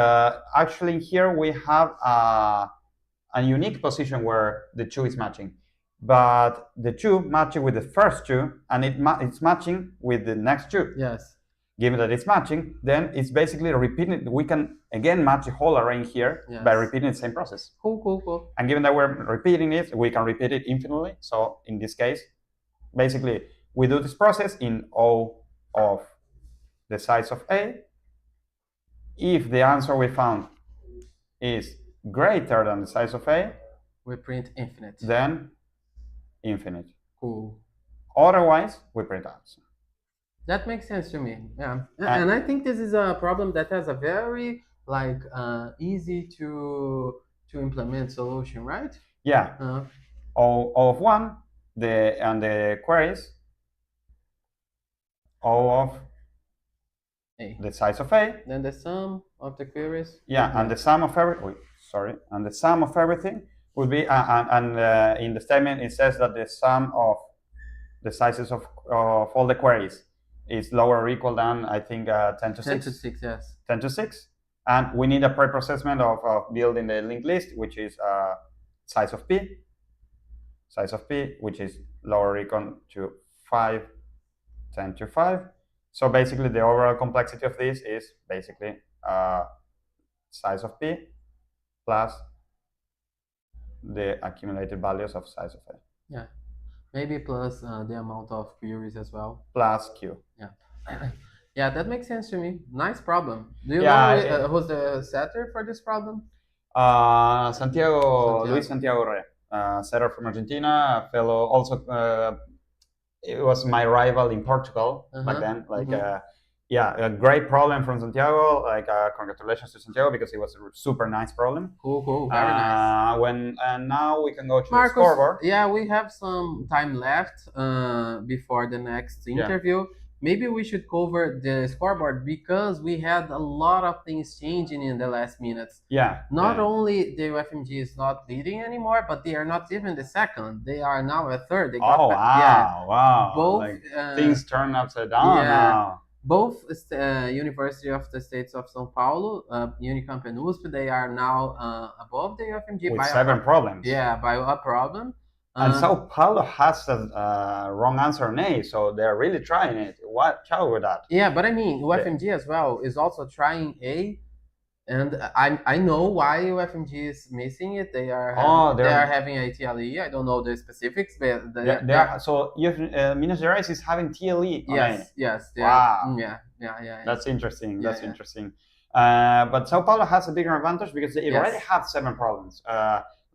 actually here we have a unique position where the 2 is matching. But the 2 matching with the first 2, and it's matching with the next 2. Yes. Given that it's matching, then it's basically repeating. We can again match the whole array here by repeating the same process. Cool. And given that we're repeating it, we can repeat it infinitely. So in this case, basically, we do this process in O of the size of A. If the answer we found is greater than the size of A, we print infinite. Then infinite. Cool. Otherwise, we print answer. That makes sense to me. Yeah. And I think this is a problem that has a very easy to implement solution, right? Yeah. O of 1, and the queries O of A. The size of A. Then the sum of the queries. Yeah, and the sum of and the sum of everything would be in the statement it says that the sum of the sizes of all the queries is lower or equal than, I think, 10 to 6. 10 to 6, yes. 10 to 6. And we need a pre-processment of building the linked list, which is size of P, which is lower or equal to 5, 10 to 5. So basically, the overall complexity of this is basically size of P plus the accumulated values of size of A. Yeah. Maybe plus the amount of queries as well. Plus Q. Yeah. Yeah, that makes sense to me. Nice problem. Do you know who's the setter for this problem? Luis Santiago Rea. setter from Argentina, a fellow also. It was my rival in Portugal back then. Like, yeah, a great problem from Santiago. Like, congratulations to Santiago because it was a super nice problem. Cool, very nice. And now we can go to Marcos, the scoreboard. Yeah, we have some time left before the next interview. Maybe we should cover the scoreboard because we had a lot of things changing in the last minutes. Not only the UFMG is not leading anymore, but they are not even the second. They are now a third. They got Wow. Both like, things turn upside down now. Both University of the States of São Paulo, Unicamp and USP, they are now above the UFMG with by 7 problems. Yeah, by a problem. And Sao Paulo has a wrong answer on A, so they're really trying it. Watch out with that. Yeah, but I mean, UFMG as well is also trying A, and I know why UFMG is missing it. They are having a TLE. I don't know the specifics, but so Minas Gerais is having TLE. Yes. Wow. Yeah. That's interesting. That's interesting. But Sao Paulo has a bigger advantage because they already have 7 problems.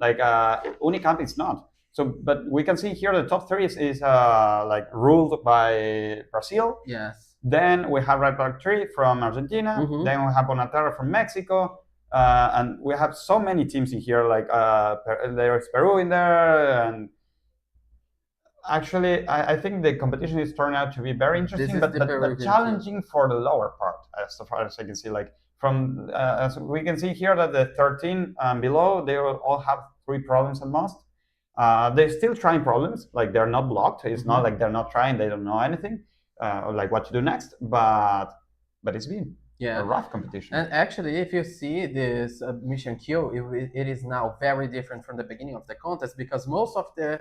Unicamp is not. So, but we can see here the top 3 is like ruled by Brazil. Yes. Then we have Red Black 3 from Argentina. Then we have Bonaterra from Mexico. And we have so many teams in here, like there's Peru in there. And actually, I think the competition is turning out to be very interesting, but challenging for the lower part, as far as I can see. Like from, as we can see here that the 13 below, they all have 3 problems at most. They're still trying problems, like they're not blocked. It's not like they're not trying, they don't know anything, or like what to do next, but it's been a rough competition. And actually, if you see this mission queue, it is now very different from the beginning of the contest because most of the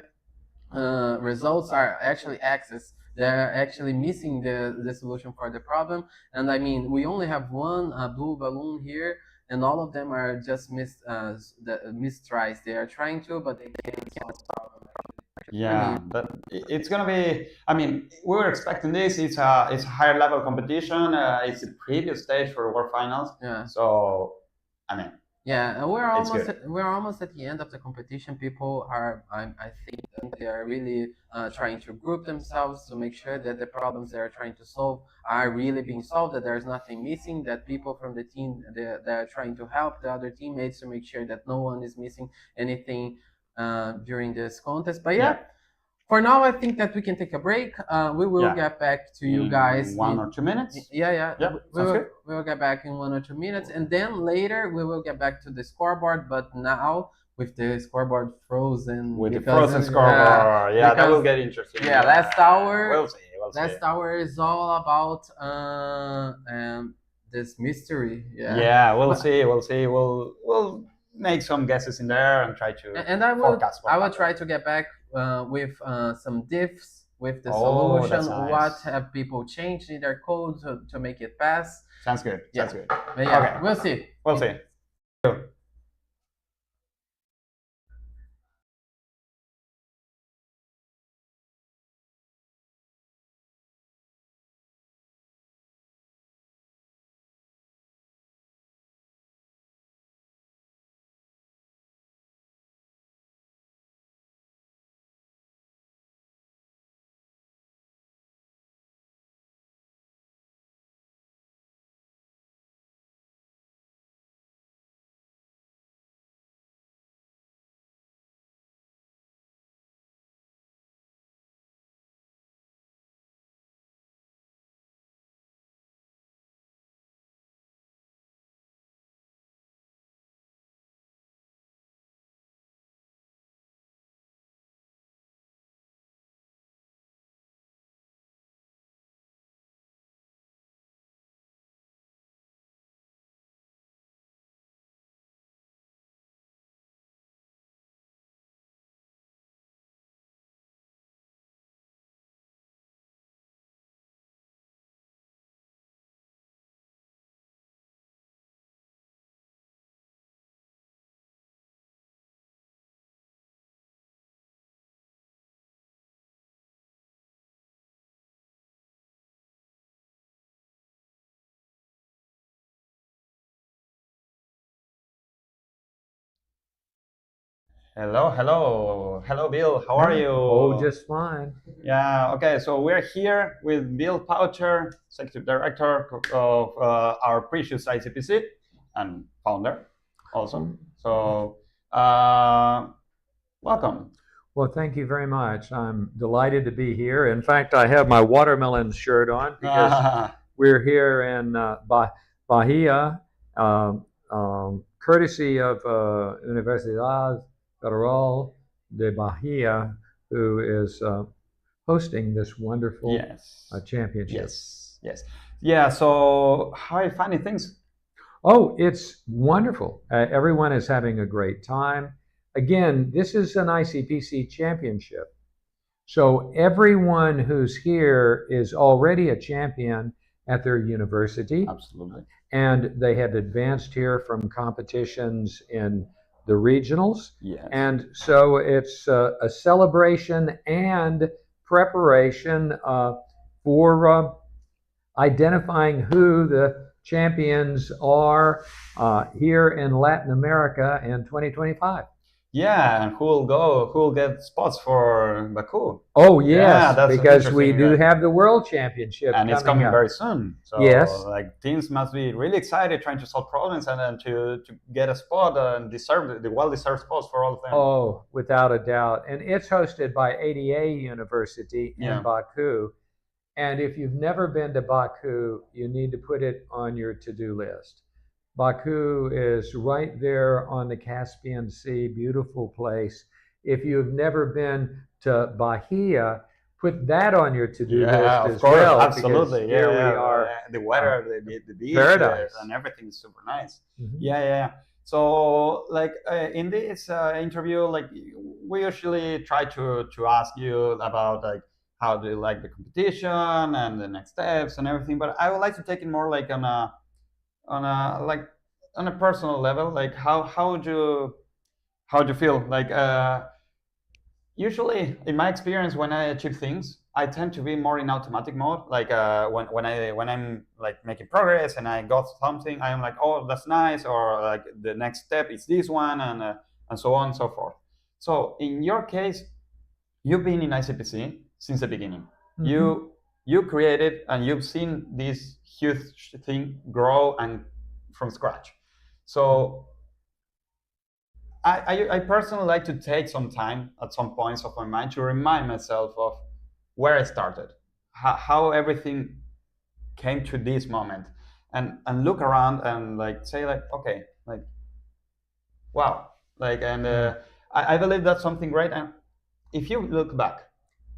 results are actually access. They're actually missing the solution for the problem. And I mean, we only have one blue balloon here, and all of them are just missed tries. They are trying to, but they can't solve the problem. Yeah, but it's gonna be. I mean, we were expecting this. It's a higher level competition. It's the previous stage for World Finals. Yeah. So, I mean. Yeah, we're almost at the end of the competition. People are, I think, they are really trying to group themselves to make sure that the problems they are trying to solve are really being solved. That there's nothing missing. That people from the team they are trying to help the other teammates to make sure that no one is missing anything during this contest. But for now, I think that we can take a break. We will get back to you guys in 1 or 2 minutes. Yeah. We will get back in 1 or 2 minutes, and then later we will get back to the scoreboard. But now with the scoreboard frozen, with the frozen scoreboard, that will get interesting. Yeah, last hour. We'll see. Last hour is all about this mystery. Yeah, we'll see. We'll make some guesses in there and try to forecast. I will try to get back with some diffs with the solution. Nice. What have people changed in their code to make it pass? Sounds good. But okay. We'll see. Hello, Bill. How are you? Oh, just fine. Yeah. Okay. So we're here with Bill Poucher, Executive Director of our precious ICPC and founder, also. So, welcome. Well, thank you very much. I'm delighted to be here. In fact, I have my watermelon shirt on because we're here in Bahia, courtesy of Universidad Federal de Bahia, who is hosting this wonderful championship. Yes. Yeah. So, how are you finding things? Oh, it's wonderful. Everyone is having a great time. Again, this is an ICPC championship. So everyone who's here is already a champion at their university. Absolutely. And they have advanced here from competitions in the regionals. Yes. And so it's a celebration and preparation for identifying who the champions are here in Latin America in 2025. Yeah, and who will get spots for Baku? Oh yes, yeah, that's because we do right? have the World Championship and it's coming up very soon. So yes, like teams must be really excited trying to solve problems and then to get a spot and deserve the well-deserved spots for all of them. Oh, without a doubt. And it's hosted by ADA University in Baku. And if you've never been to Baku, you need to put it on your to-do list. Baku is right there on the Caspian Sea, beautiful place. If you've never been to Bahia, put that on your to-do list as well. Absolutely. Here we are. The weather, the beach, paradise, and everything is super nice. Mm-hmm. Yeah. So, like in this interview, like we usually try to ask you about like how do you like the competition and the next steps and everything. But I would like to take it more like on a personal level. Like how would you feel? Like usually, in my experience, when I achieve things, I tend to be more in automatic mode. Like when I'm like making progress and I got something, I am like, oh, that's nice, or like the next step is this one, and so on and so forth. So in your case, you've been in ICPC since the beginning. Mm-hmm. You created and you've seen this huge thing grow and from scratch. So I personally like to take some time at some points of my mind to remind myself of where I started, how everything came to this moment, and look around and like say like, okay, like, wow, like, and I believe that's something great. And if you look back,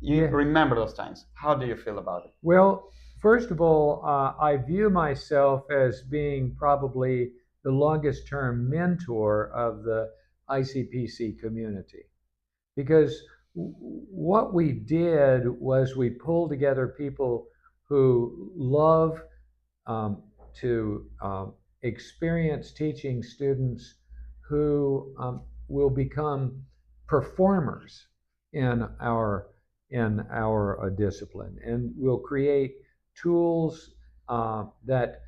you remember those times, how do you feel about it? Well, first of all, I view myself as being probably the longest term mentor of the ICPC community, because what we did was we pulled together people who love to experience teaching students who will become performers in our discipline, and we'll create tools that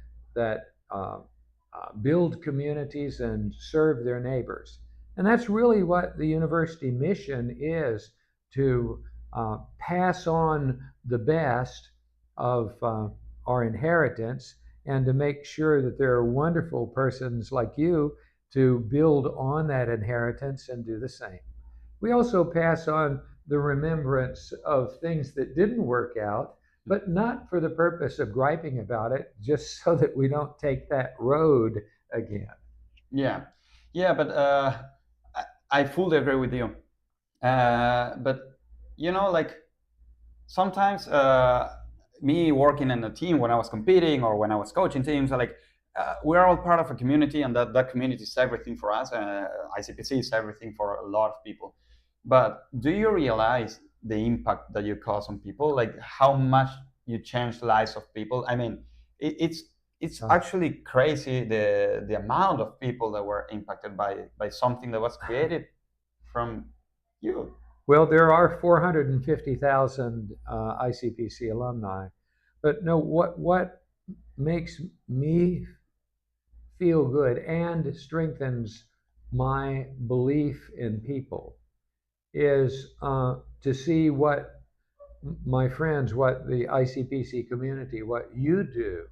build communities and serve their neighbors. And that's really what the university mission is, to pass on the best of our inheritance and to make sure that there are wonderful persons like you to build on that inheritance and do the same. We also pass on the remembrance of things that didn't work out, but not for the purpose of griping about it, just so that we don't take that road again. Yeah, but I fully agree with you. But you know, like sometimes me working in a team when I was competing or when I was coaching teams, like we're all part of a community, and that community is everything for us. ICPC is everything for a lot of people. But do you realize the impact that you cause on people? Like how much you change the lives of people? I mean, it's actually crazy the amount of people that were impacted by something that was created from you. Well, there are 450,000 ICPC alumni, but no, what makes me feel good and strengthens my belief in people is to see what my friends, what the ICPC community, what you do,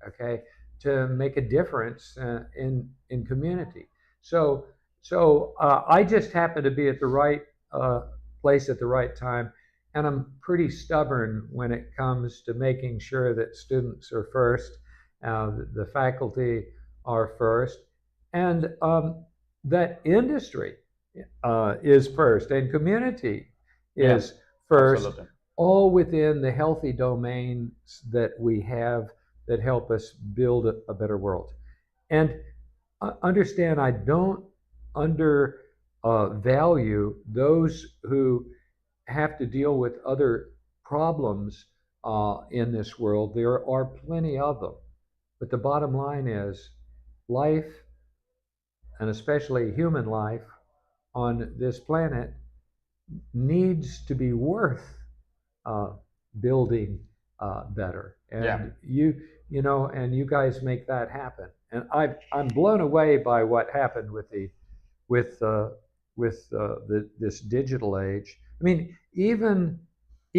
okay, to make a difference in community. So I just happen to be at the right place at the right time, and I'm pretty stubborn when it comes to making sure that students are first, the faculty are first, and that industry is first, and community is first, absolutely. all within the healthy domains that we have that help us build a better world. And understand, I don't undervalue those who have to deal with other problems in this world. There are plenty of them. But the bottom line is life, and especially human life on this planet, needs to be worth building better. And you know, and you guys make that happen. And I'm blown away by what happened with this digital age. I mean, even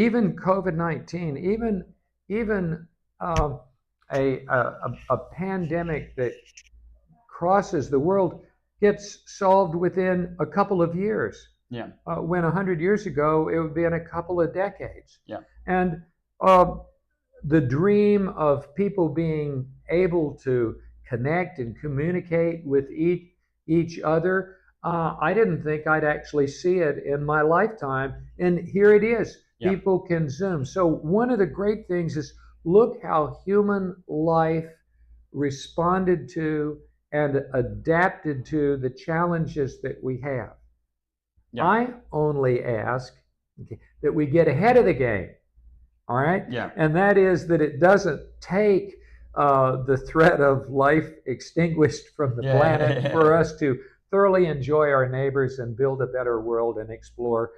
COVID-19, even a pandemic that crosses the world gets solved within a couple of years. Yeah. When 100 years ago, it would be in a couple of decades. Yeah. And the dream of people being able to connect and communicate with each other, I didn't think I'd actually see it in my lifetime. And here it is. Yeah. People can Zoom. So one of the great things is look how human life responded to and adapted to the challenges that we have. Yeah. I only ask that we get ahead of the game, all right? Yeah. And that is that it doesn't take the threat of life extinguished from the planet for us to thoroughly enjoy our neighbors and build a better world and explore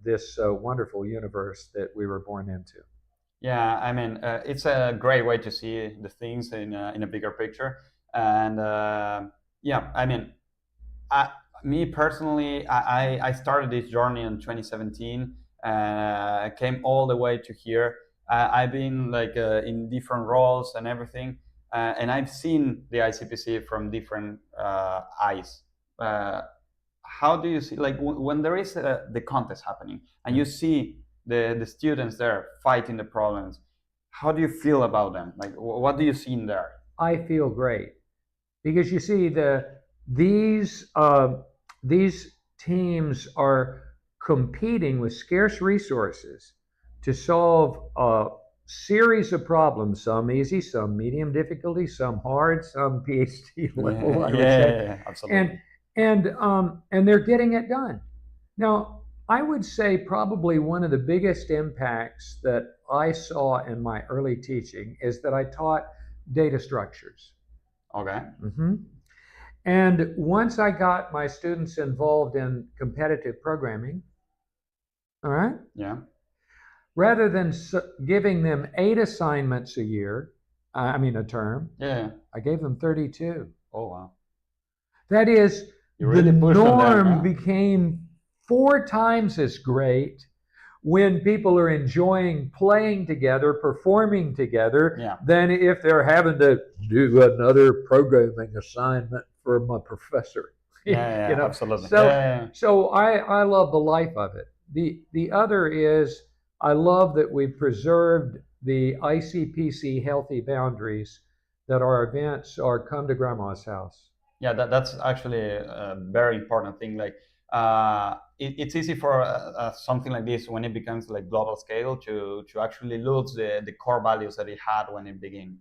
this wonderful universe that we were born into. Yeah, I mean, it's a great way to see the things in a bigger picture. And yeah, I mean, me personally, I started this journey in 2017 and came all the way to here. I've been like in different roles and everything, and I've seen the ICPC from different eyes. How do you see, like when there is the contest happening and you see the students there fighting the problems, how do you feel about them? Like what do you see in there? I feel great because you see these teams are competing with scarce resources to solve a series of problems, some easy, some medium difficulty, some hard, some PhD level, I would say. Yeah, absolutely. And they're getting it done. Now, I would say probably one of the biggest impacts that I saw in my early teaching is that I taught data structures. Okay. Mm-hmm. And once I got my students involved in competitive programming, all right? Yeah. Rather than giving them 8 assignments a year, a term, yeah, I gave them 32. Oh, wow. That is, really the norm them, huh? became 4 times as great when people are enjoying playing together, performing together, than if they're having to do another programming assignment from a professor. Yeah, you know? absolutely. So I love the life of it. The other is I love that we preserved the ICPC healthy boundaries, that our events are come to grandma's house. Yeah, that's actually a very important thing. Like, it's easy for something like this when it becomes like global scale to actually lose the core values that it had when it began.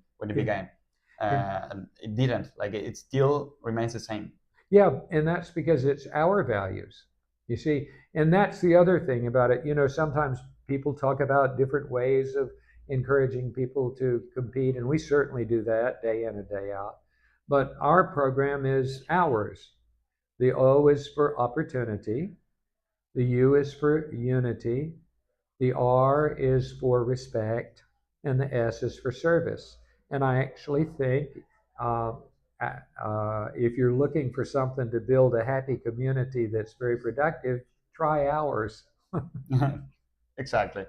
It didn't. Like, it still remains the same. Yeah, and that's because it's our values. You see, and that's the other thing about it. You know, sometimes people talk about different ways of encouraging people to compete, and we certainly do that day in and day out. But our program is ours. The O is for opportunity. The U is for unity. The R is for respect. And the S is for service. And I actually think if you're looking for something to build a happy community that's very productive, try ours. Exactly.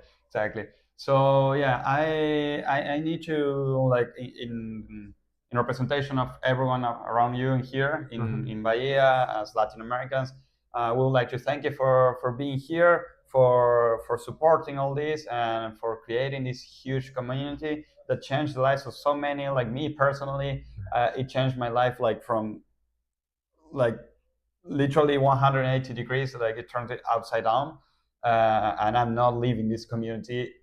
So yeah, I need to, like, in representation of everyone around you here in Bahia as Latin Americans, we would like to thank you for being here, for supporting all this, and for creating this huge community that changed the lives of so many. Like me personally, it changed my life, like from like literally 180 degrees, like it turned it upside down. And I'm not leaving this community.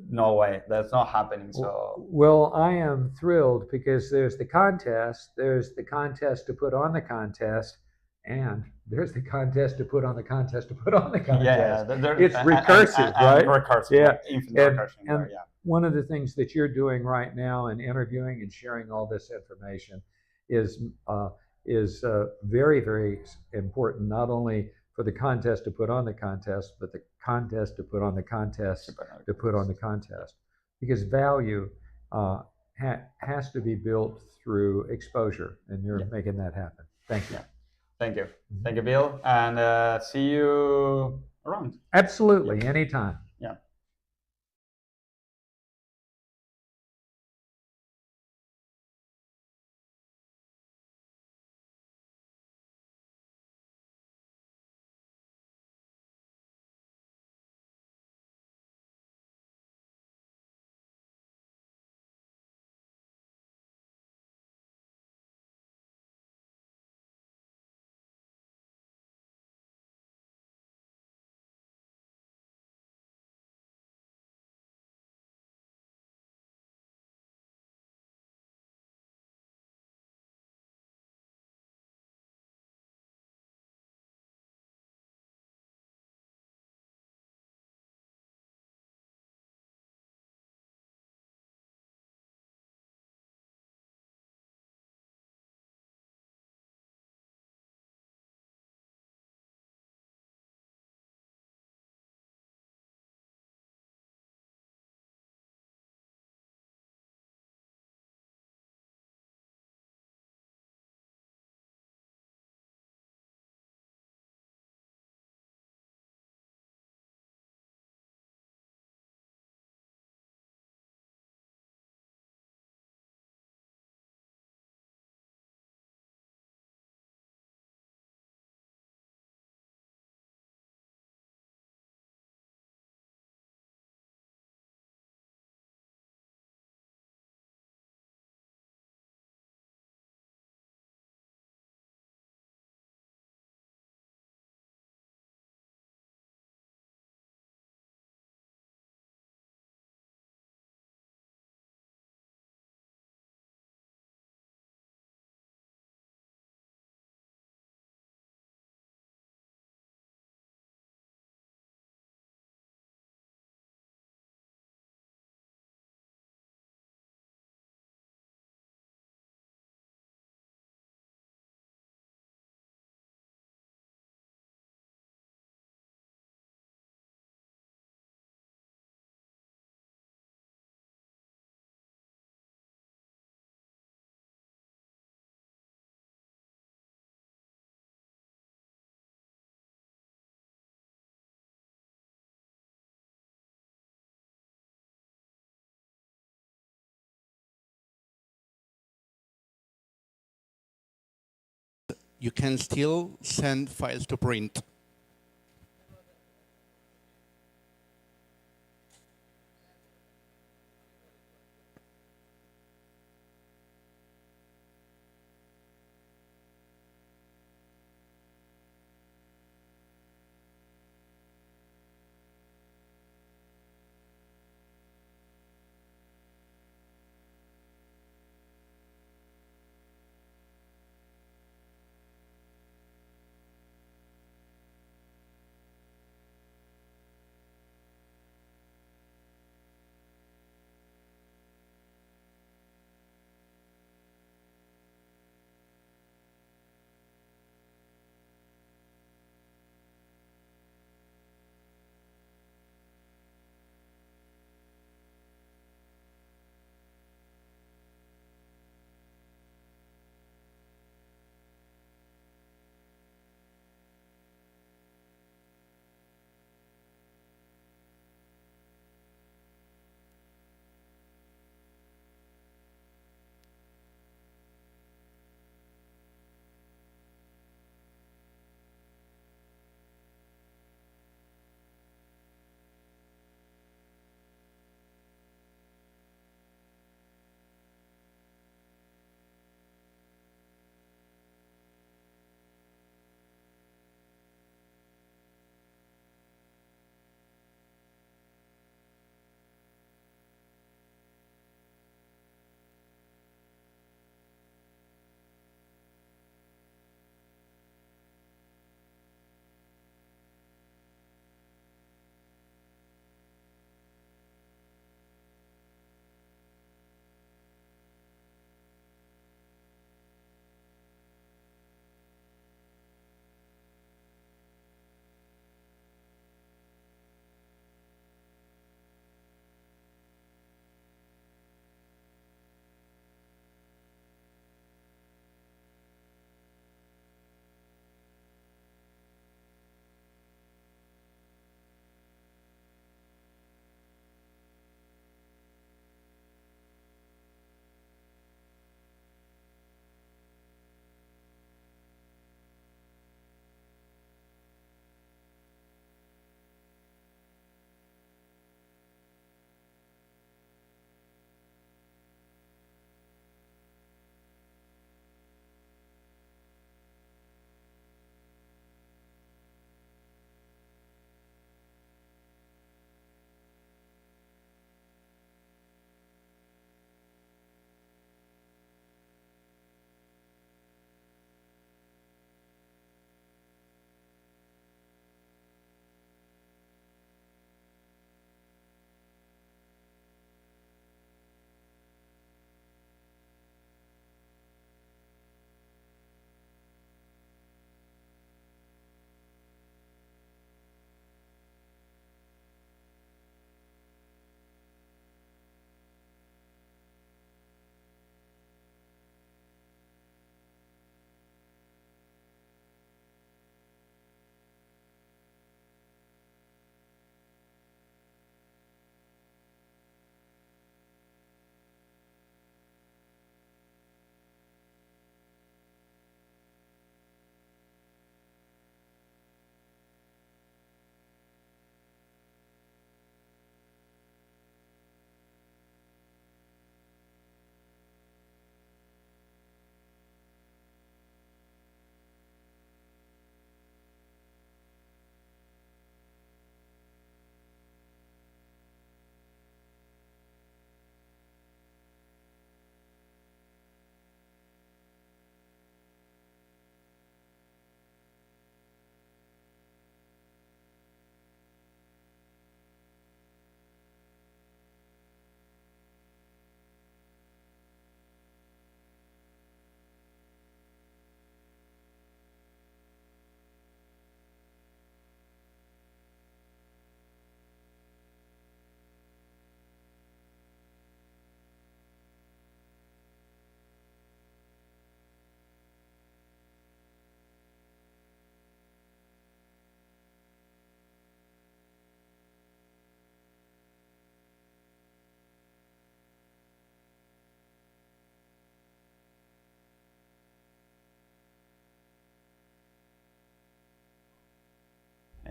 No way, that's not happening. So well, I am thrilled because there's the contest to put on the contest, and there's the contest to put on the contest to put on the contest. Yeah, it's recursive, right? Recursive, yeah, like infinite recursion. And Yeah. One of the things that you're doing right now in interviewing and sharing all this information is very, very important, not only for the contest to put on the contest, but the contest to put on the contest to put on the contest. Because value has to be built through exposure, and you're making that happen. Thank you. Yeah. Thank you. Thank you, Bill. And see you around. Absolutely, anytime. Yeah. You can still send files to print.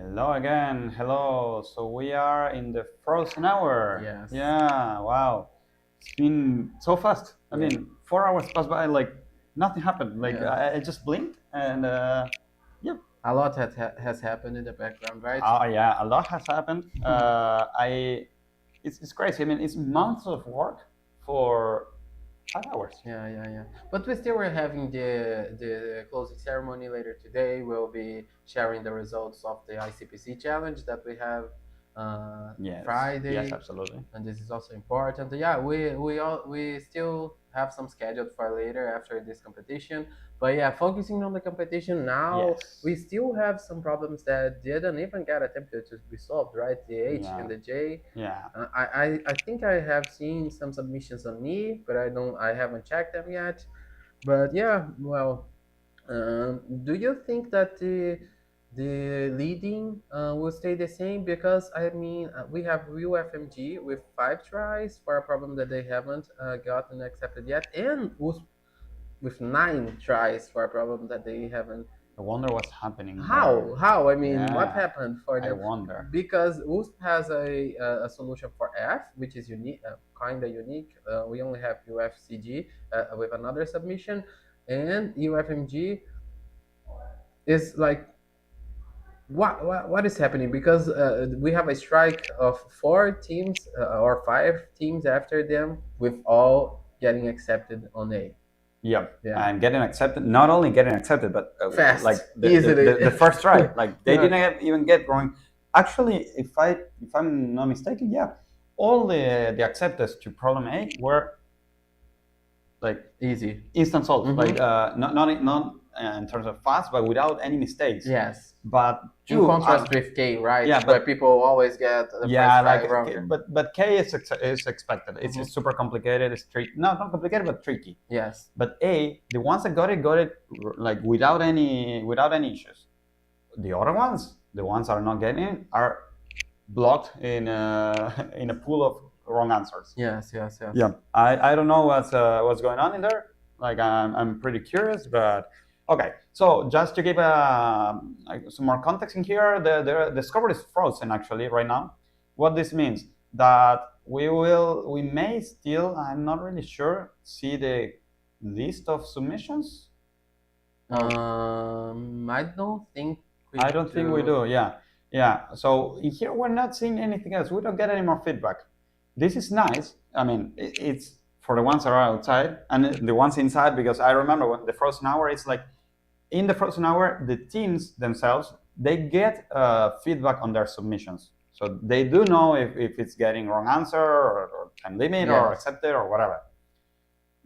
Hello again. Hello. So we are in the frozen hour. Yes. Yeah. Wow. It's been so fast. I mean, 4 hours passed by like nothing happened. Like I just blinked and yeah. A lot has happened in the background, right? Oh yeah, a lot has happened. It's crazy. I mean, it's months of work for 5 hours. Yeah. But we still are having the closing ceremony later today. We'll be sharing the results of the ICPC challenge that we have Yes. Friday. Yes, absolutely. And this is also important. Yeah, we still have some scheduled for later after this competition. But yeah, focusing on the competition now, Yes. we still have some problems that didn't even get attempted to be solved, right? The H Yeah. and the J. Yeah. I think I have seen some submissions on E, but I haven't checked them yet. But yeah, well, do you think that the leading will stay the same? Because I mean, we have real FMG with 5 tries for a problem that they haven't gotten accepted yet, and WUSP with 9 tries for a problem that they haven't. I wonder what's happening. How? How? I mean, what Yeah. happened for them? I wonder. Because WUSP has a solution for F, which is unique, kind of unique. We only have UFCG with another submission, and UFMG is like, what is happening? Because we have a strike of 4 teams or 5 teams after them, with all getting accepted on A. Yep. Yeah. And getting accepted, not only getting accepted, but Fast, like easily. the first try. Like they Yeah. didn't even get going. Actually, if I'm not mistaken, yeah, all the acceptance to problem A were like easy, instant solve. Mhm. Like not in terms of fast, but without any mistakes. Yes. But In contrast with K, right? Yeah, Where but people always get the yeah, first try like wrong. but K is expected. It's super complicated. It's tricky. No, not complicated, but tricky. Yes. But A, the ones that got it like without any issues. The other ones, the ones that are not getting it, are blocked in a pool of wrong answers. Yes. Yeah, I don't know what's going on in there. Like I'm pretty curious, but okay. So just to give some more context in here, the scoreboard is frozen actually right now. What this means that we may still, I'm not really sure, see the list of submissions. I don't think we do. Yeah. So in here we're not seeing anything else. We don't get any more feedback. This is nice. I mean, it's for the ones that are outside and the ones inside, because I remember when the frozen hour, it's like in the frozen hour, the teams themselves, they get feedback on their submissions. So they do know if it's getting wrong answer or time limit or accepted or whatever.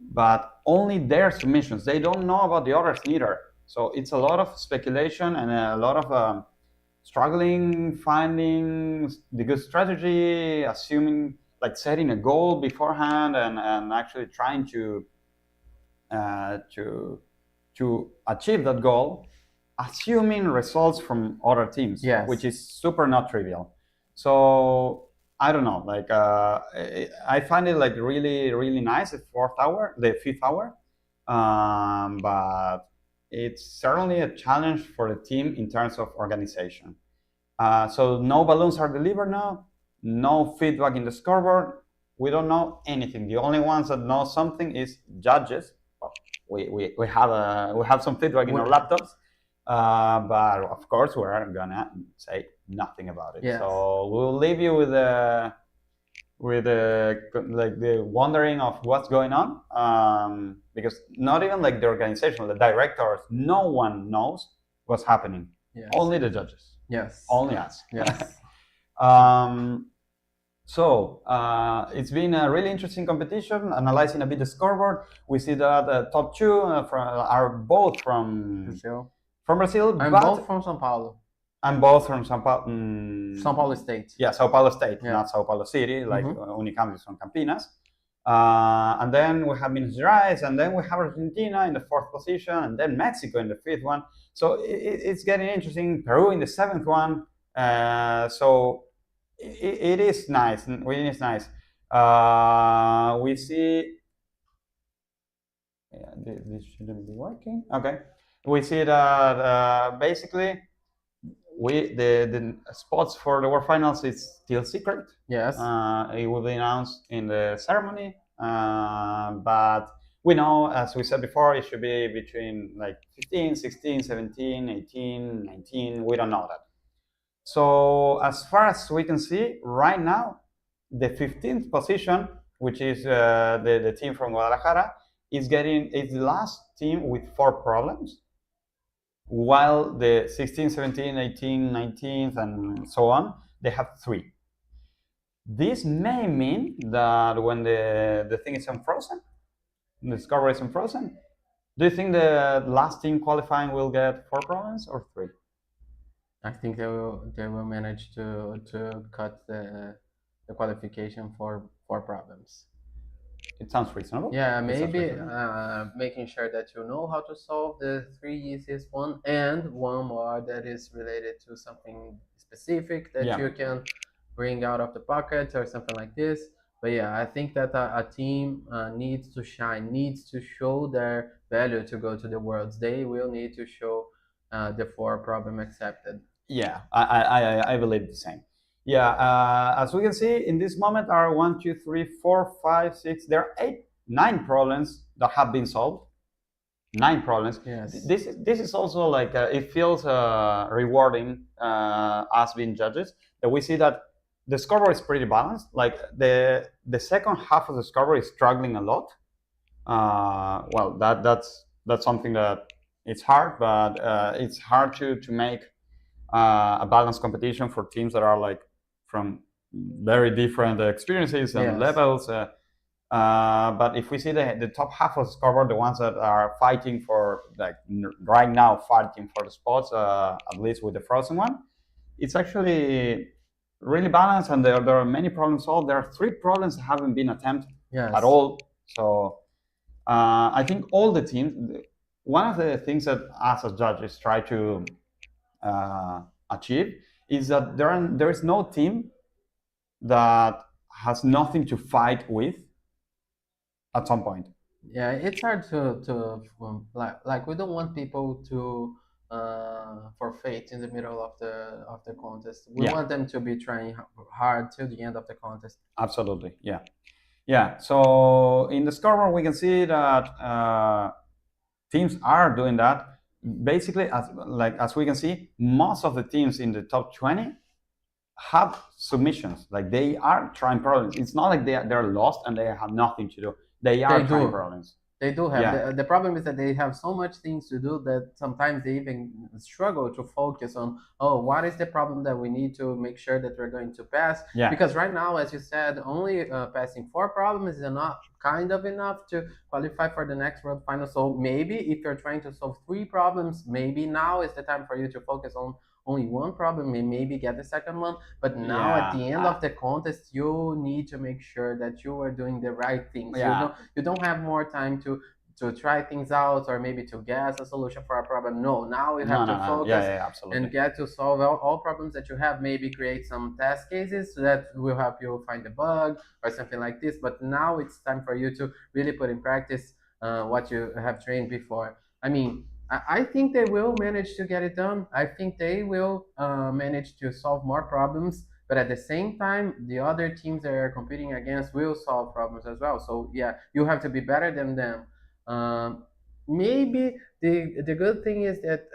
But only their submissions. They don't know about the others neither. So it's a lot of speculation and a lot of struggling, finding the good strategy, assuming, like setting a goal beforehand and actually trying to achieve that goal, assuming results from other teams, which is super not trivial. So I don't know, like I find it like really, really nice, the fifth hour, but it's certainly a challenge for the team in terms of organization. So no balloons are delivered now, no feedback in the scoreboard. We don't know anything. The only ones that know something is judges. Well, we have some feedback in our laptops, but of course we're gonna say nothing about it. Yes. So we'll leave you with the wondering of what's going on, because not even like the organization, the directors, no one knows what's happening. Yes. Only the judges. Yes. Only us. Yes. So it's been a really interesting competition. Analyzing a bit the scoreboard, we see that the top 2 are both from Brazil. From Brazil. I'm both from São Paulo. I'm both from São Paulo. São Paulo State. Yeah, São Paulo State, Yeah. not São Paulo City, like Unicamp is from Campinas. And then we have Minas Gerais, and then we have Argentina in the 4th position, and then Mexico in the 5th one. So it's getting interesting. Peru in the 7th one. So it is nice. Really is nice. We see. Yeah, this shouldn't be working. Okay. We see that basically the spots for the World Finals is still secret. Yes. It will be announced in the ceremony, but we know, as we said before, it should be between like 15, 16, 17, 18, 19. We don't know that. So as far as we can see right now, the 15th position, which is the team from Guadalajara, is the last team with 4 problems, while the 16, 17, 18, 19th, and so on, they have 3. This may mean that when the thing is unfrozen, the scoreboard is unfrozen, do you think the last team qualifying will get 4 problems or 3? I think they will manage to cut the qualification for 4 problems. It sounds reasonable. Yeah, maybe making sure that you know how to solve the 3 easiest one, and one more that is related to something specific that you can bring out of the pocket or something like this. But yeah, I think that a team needs to shine, needs to show their value to go to the Worlds. They will need to show the 4 problem accepted. Yeah, I believe the same. Yeah, as we can see, in this moment are 1, 2, 3, 4, 5, 6. There are 9 problems that have been solved. 9 problems. Yes. This is also like it feels rewarding as being judges, that we see that the scoreboard is pretty balanced. Like the second half of the scoreboard is struggling a lot. Well, that's something that it's hard, but it's hard to make a balanced competition for teams that are like from very different experiences and levels. But if we see the top half of the scoreboard, the ones that are fighting for, like right now, fighting for the spots, at least with the frozen one, it's actually really balanced, and there are many problems solved. There are 3 problems that haven't been attempted at all. So I think all the teams, one of the things that us as judges try to achieve is that there is no team that has nothing to fight with at some point. Yeah, it's hard to like we don't want people to forfeit in the middle of the contest. We want them to be trying hard till the end of the contest. Absolutely, yeah. So in the scoreboard, we can see that teams are doing that. Basically, as we can see, most of the teams in the top 20 have submissions. Like they are trying problems. It's not like they're lost and they have nothing to do. They are trying problems. They do have. The problem is that they have so much things to do that sometimes they even struggle to focus on, what is the problem that we need to make sure that we're going to pass? Yeah. Because right now, as you said, only passing 4 problems is enough to qualify for the next World Final. So maybe if you're trying to solve 3 problems, maybe now is the time for you to focus on only 1 problem and maybe get the second one. But now at the end of the contest, you need to make sure that you are doing the right things. You don't have more time to try things out or maybe to guess a solution for a problem. No, now you have to focus and get to solve all problems that you have. Maybe create some test cases that will help you find a bug or something like this. But now it's time for you to really put in practice what you have trained before. I mean, I think they will manage to get it done. I think they will manage to solve more problems, but at the same time, the other teams that are competing against will solve problems as well. So yeah, you have to be better than them. Maybe the good thing is that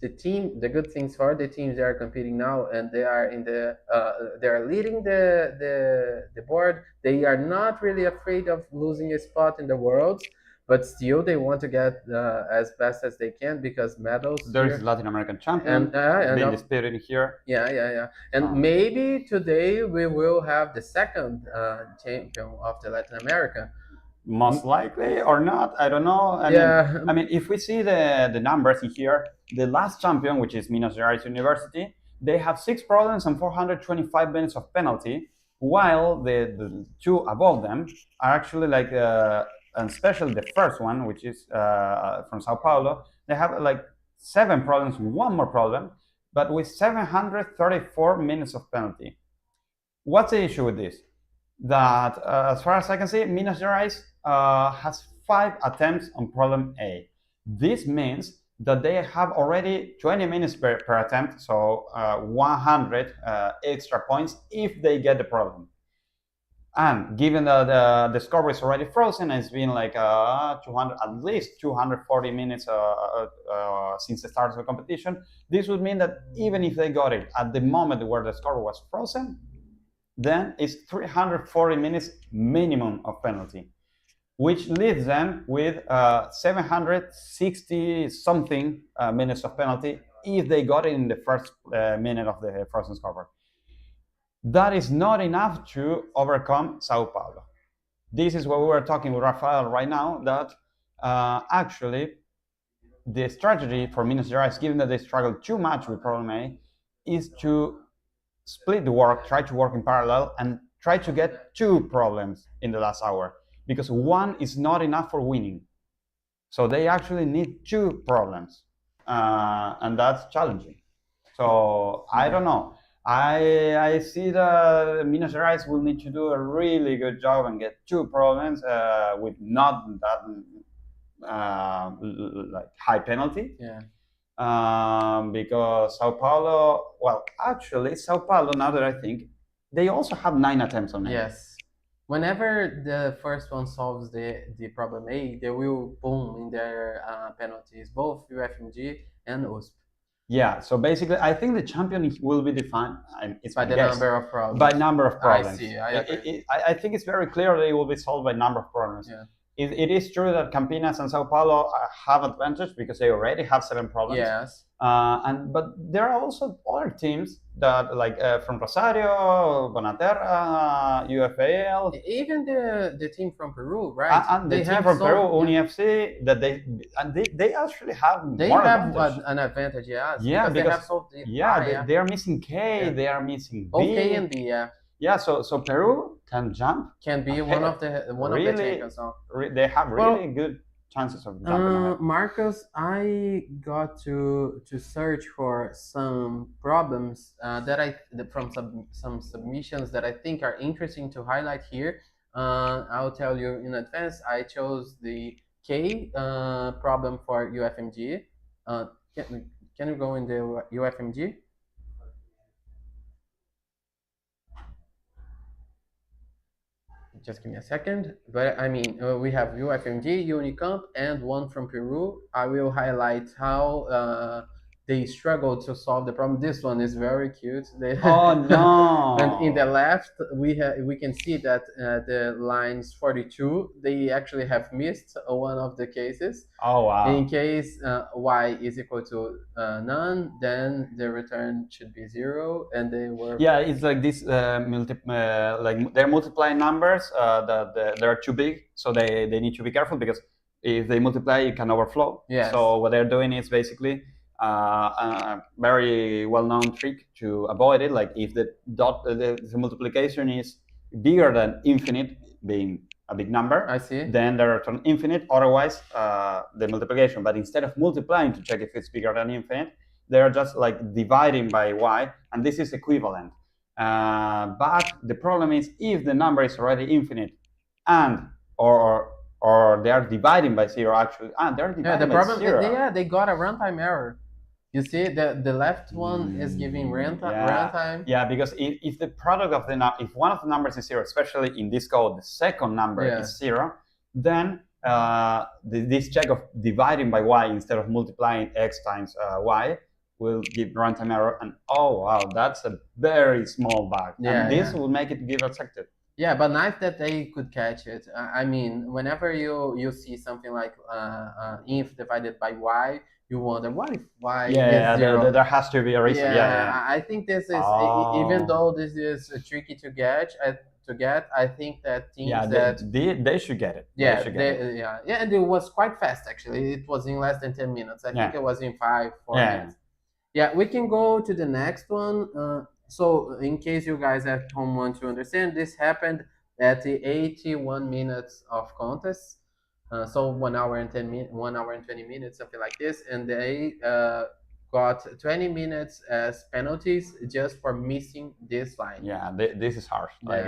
the good things for the teams that are competing now and they are they are leading the board. They are not really afraid of losing a spot in the Worlds. But still, they want to get as best as they can because medals. There's Latin American champion being disputed here. Yeah. And maybe today we will have the second champion of the Latin America. Most likely or not, I don't know. I mean, if we see the numbers in here, the last champion, which is Minas Gerais University, they have 6 problems and 425 minutes of penalty, while the 2 above them are actually like. And especially the first one, which is from Sao Paulo, they have like 7 problems, 1 more problem, but with 734 minutes of penalty. What's the issue with this? That as far as I can see, Minas Gerais has 5 attempts on problem A. This means that they have already 20 minutes per attempt, so 100 extra points if they get the problem. And given that the scoreboard is already frozen, it's been like 200, at least 240 minutes since the start of the competition. This would mean that even if they got it at the moment where the scoreboard was frozen, then it's 340 minutes minimum of penalty, which leaves them with 760 something minutes of penalty if they got it in the first minute of the frozen scoreboard. That is not enough to overcome Sao Paulo. This is what we were talking with Rafael right now, that actually the strategy for Minas Gerais, given that they struggle too much with problem A, is to split the work, try to work in parallel, and try to get 2 problems in the last hour, because 1 is not enough for winning. So they actually need 2 problems, and that's challenging. So I don't know. I see that Minas Gerais will need to do a really good job and get 2 problems with not that like high penalty. Yeah. Because Sao Paulo, well, actually, Sao Paulo, now that I think, they also have 9 attempts on it. Yes. Whenever the first one solves the problem A, they will boom in their penalties, both UFMG and USP. Yeah, so basically, I think the champion will be defined it's by the number of problems. By number of problems. I see. I think it's very clear that it will be solved by number of problems. Yeah. It is true that Campinas and Sao Paulo have advantage because they already have 7 problems. Yes. But there are also other teams that, like from Rosario, Bonaterra, UFAL. Even the team from Peru, right? And the team from Peru, UniFC, that they actually have more advantage. An advantage, yes. Yeah, because they have solved the they are missing K, they are missing B. Okay, and B, yeah. Yeah, so Peru can jump. Can be one of the champions. They have really good chances of jumping. Marcos, I got to search for some problems from some submissions that I think are interesting to highlight here. I'll tell you in advance. I chose the K problem for UFMG. Can you go in the UFMG? Just give me a second. But I mean, we have UFMG, Unicamp, and one from Peru. I will highlight how they struggled to solve the problem. This one is very cute. Oh no! And in the left, we can see that the lines 42, they actually have missed one of the cases. Oh wow! In case y is equal to none, then the return should be 0, and they were. Yeah, it's like this like they're multiplying numbers that they're too big, so they need to be careful because if they multiply, it can overflow. Yes. So what they're doing is basically a very well-known trick to avoid it. Like if the multiplication is bigger than infinite, being a big number, I see. Then they return infinite. Otherwise, the multiplication. But instead of multiplying to check if it's bigger than infinite, they're just like dividing by y, and this is equivalent. But the problem is if the number is already infinite, and or they are dividing by 0 actually. They're dividing by 0. They got a runtime error. You see, the left one is giving runtime. Yeah, because if the product of if one of the numbers is 0, especially in this code, the second number is 0, then this check of dividing by y instead of multiplying x times y will give runtime error. And oh wow, that's a very small bug. Yeah, and this will make it give accepted. Yeah, but nice that they could catch it. I mean, whenever you see something like inf divided by y, you wonder what if y is 0? There has to be a reason. I think this is even though this is tricky to get. I think that teams they should get it. And it was quite fast actually. It was in less than 10 minutes. I think it was in 4 minutes. Yeah, we can go to the next one. So in case you guys at home want to understand, this happened at the 81 minutes of contest. So 1 hour and 20 minutes, something like this, and they got 20 minutes as penalties just for missing this line. Yeah, this is harsh. Like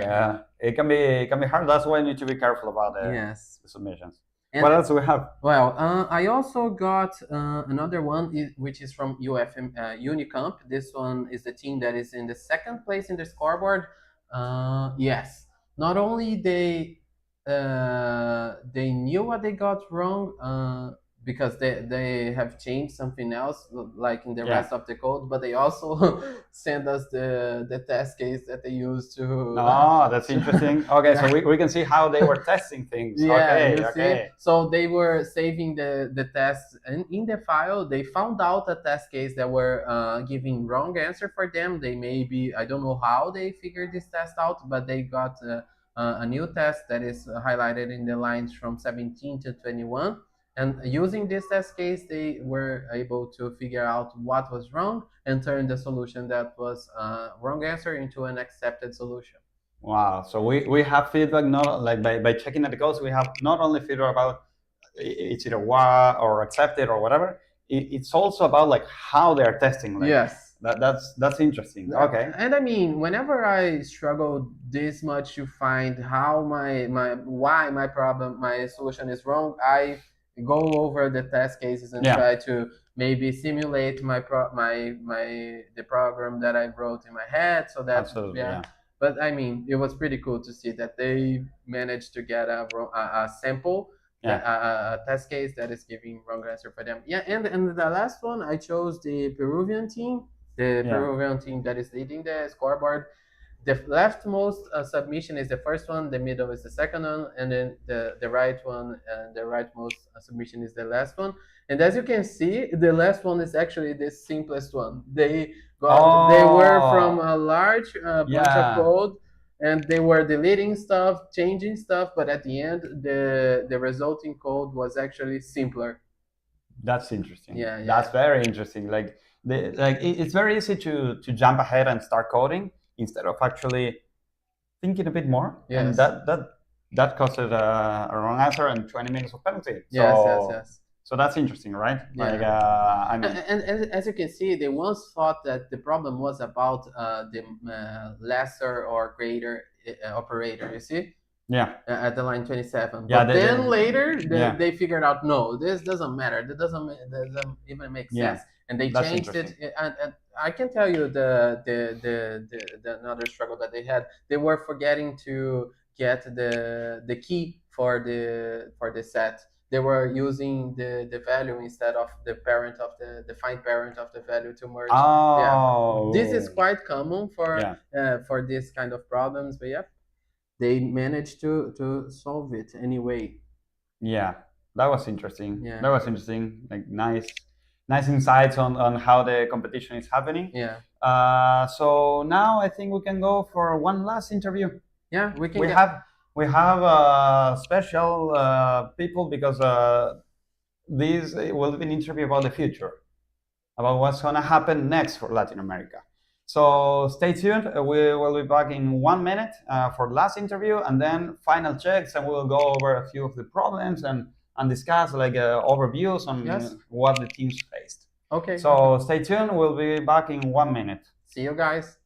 it can be hard. That's why you need to be careful about the submissions. And what else do we have? Well, I also got another one, which is from Unicamp. This one is the team that is in the second place in the scoreboard. Yes, not only they knew what they got wrong because they have changed something else like in the Yeah. rest of the code, but they also send us the test case that they used to. Oh, that's interesting. Okay, so we can see how they were testing things. Yeah, Okay, you okay. see? So they were saving the tests in the file. They found out a test case that were giving wrong answer for them. They maybe, I don't know how they figured this test out, but they got a new test that is highlighted in the lines from 17 to 21. And using this test case, they were able to figure out what was wrong and turn the solution that was wrong answer into an accepted solution. Wow. So we have feedback not like by checking at the codes, we have not only feedback about it's either what or accepted or whatever. It's also about like how they are testing. Like, yes. That's interesting. Okay. And I mean, whenever I struggle this much to find how why my solution is wrong, I go over the test cases and try to maybe simulate the program that I wrote in my head, so that Absolutely, yeah. But I mean, it was pretty cool to see that they managed to get a sample, a test case that is giving wrong answer for them. Yeah, and the last one, I chose the Peruvian team, Peruvian team that is leading the scoreboard. The leftmost submission is the first one, the middle is the second one, and then the right one and the rightmost submission is the last one. And as you can see, the last one is actually the simplest one. They were from a large bunch of code, and they were deleting stuff, changing stuff, but at the end, the resulting code was actually simpler. That's interesting. Yeah. That's very interesting. Like it's very easy to jump ahead and start coding instead of actually thinking a bit more. Yes. And that costed a wrong answer and 20 minutes of penalty. Yes. So that's interesting, right? Yeah. Like I mean, and as you can see, they once thought that the problem was about the lesser or greater operator. You see? Yeah. At the line 27. Yeah, but then later yeah. they figured out, no, this doesn't matter. That doesn't even make sense. And they changed it. And I can tell you the another struggle that they had. They were forgetting to get the key for the set. They were using the value instead of the parent of the defined parent of the value to merge. Oh. Yeah. This is quite common for this kind of problems, but yeah, they managed to solve it anyway. Yeah, that was interesting. Yeah. That was interesting. Like nice insights on how the competition is happening. Yeah. So now I think we can go for one last interview. Yeah, we can. We have special people because this will be an interview about the future, about what's going to happen next for Latin America. So stay tuned. We will be back in 1 minute for the last interview, and then final checks, and we'll go over a few of the problems and discuss like overviews on what the teams faced. Okay. So stay tuned. We'll be back in 1 minute. See you guys.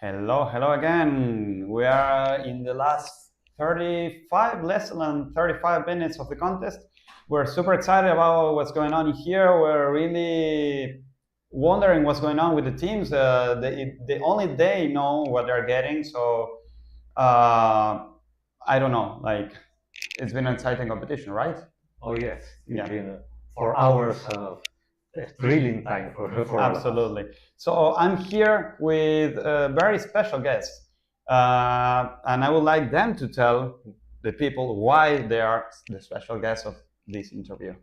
Hello again. We are in the last less than 35 minutes of the contest. We're super excited about what's going on here. We're really wondering what's going on with the teams. Only they know what they're getting. So I don't know. Like, it's been an exciting competition, right? Oh yes, it's been 4 hours of thrilling time for Absolutely. So I'm here with a very special guest, and I would like them to tell the people why they are the special guest of this interview.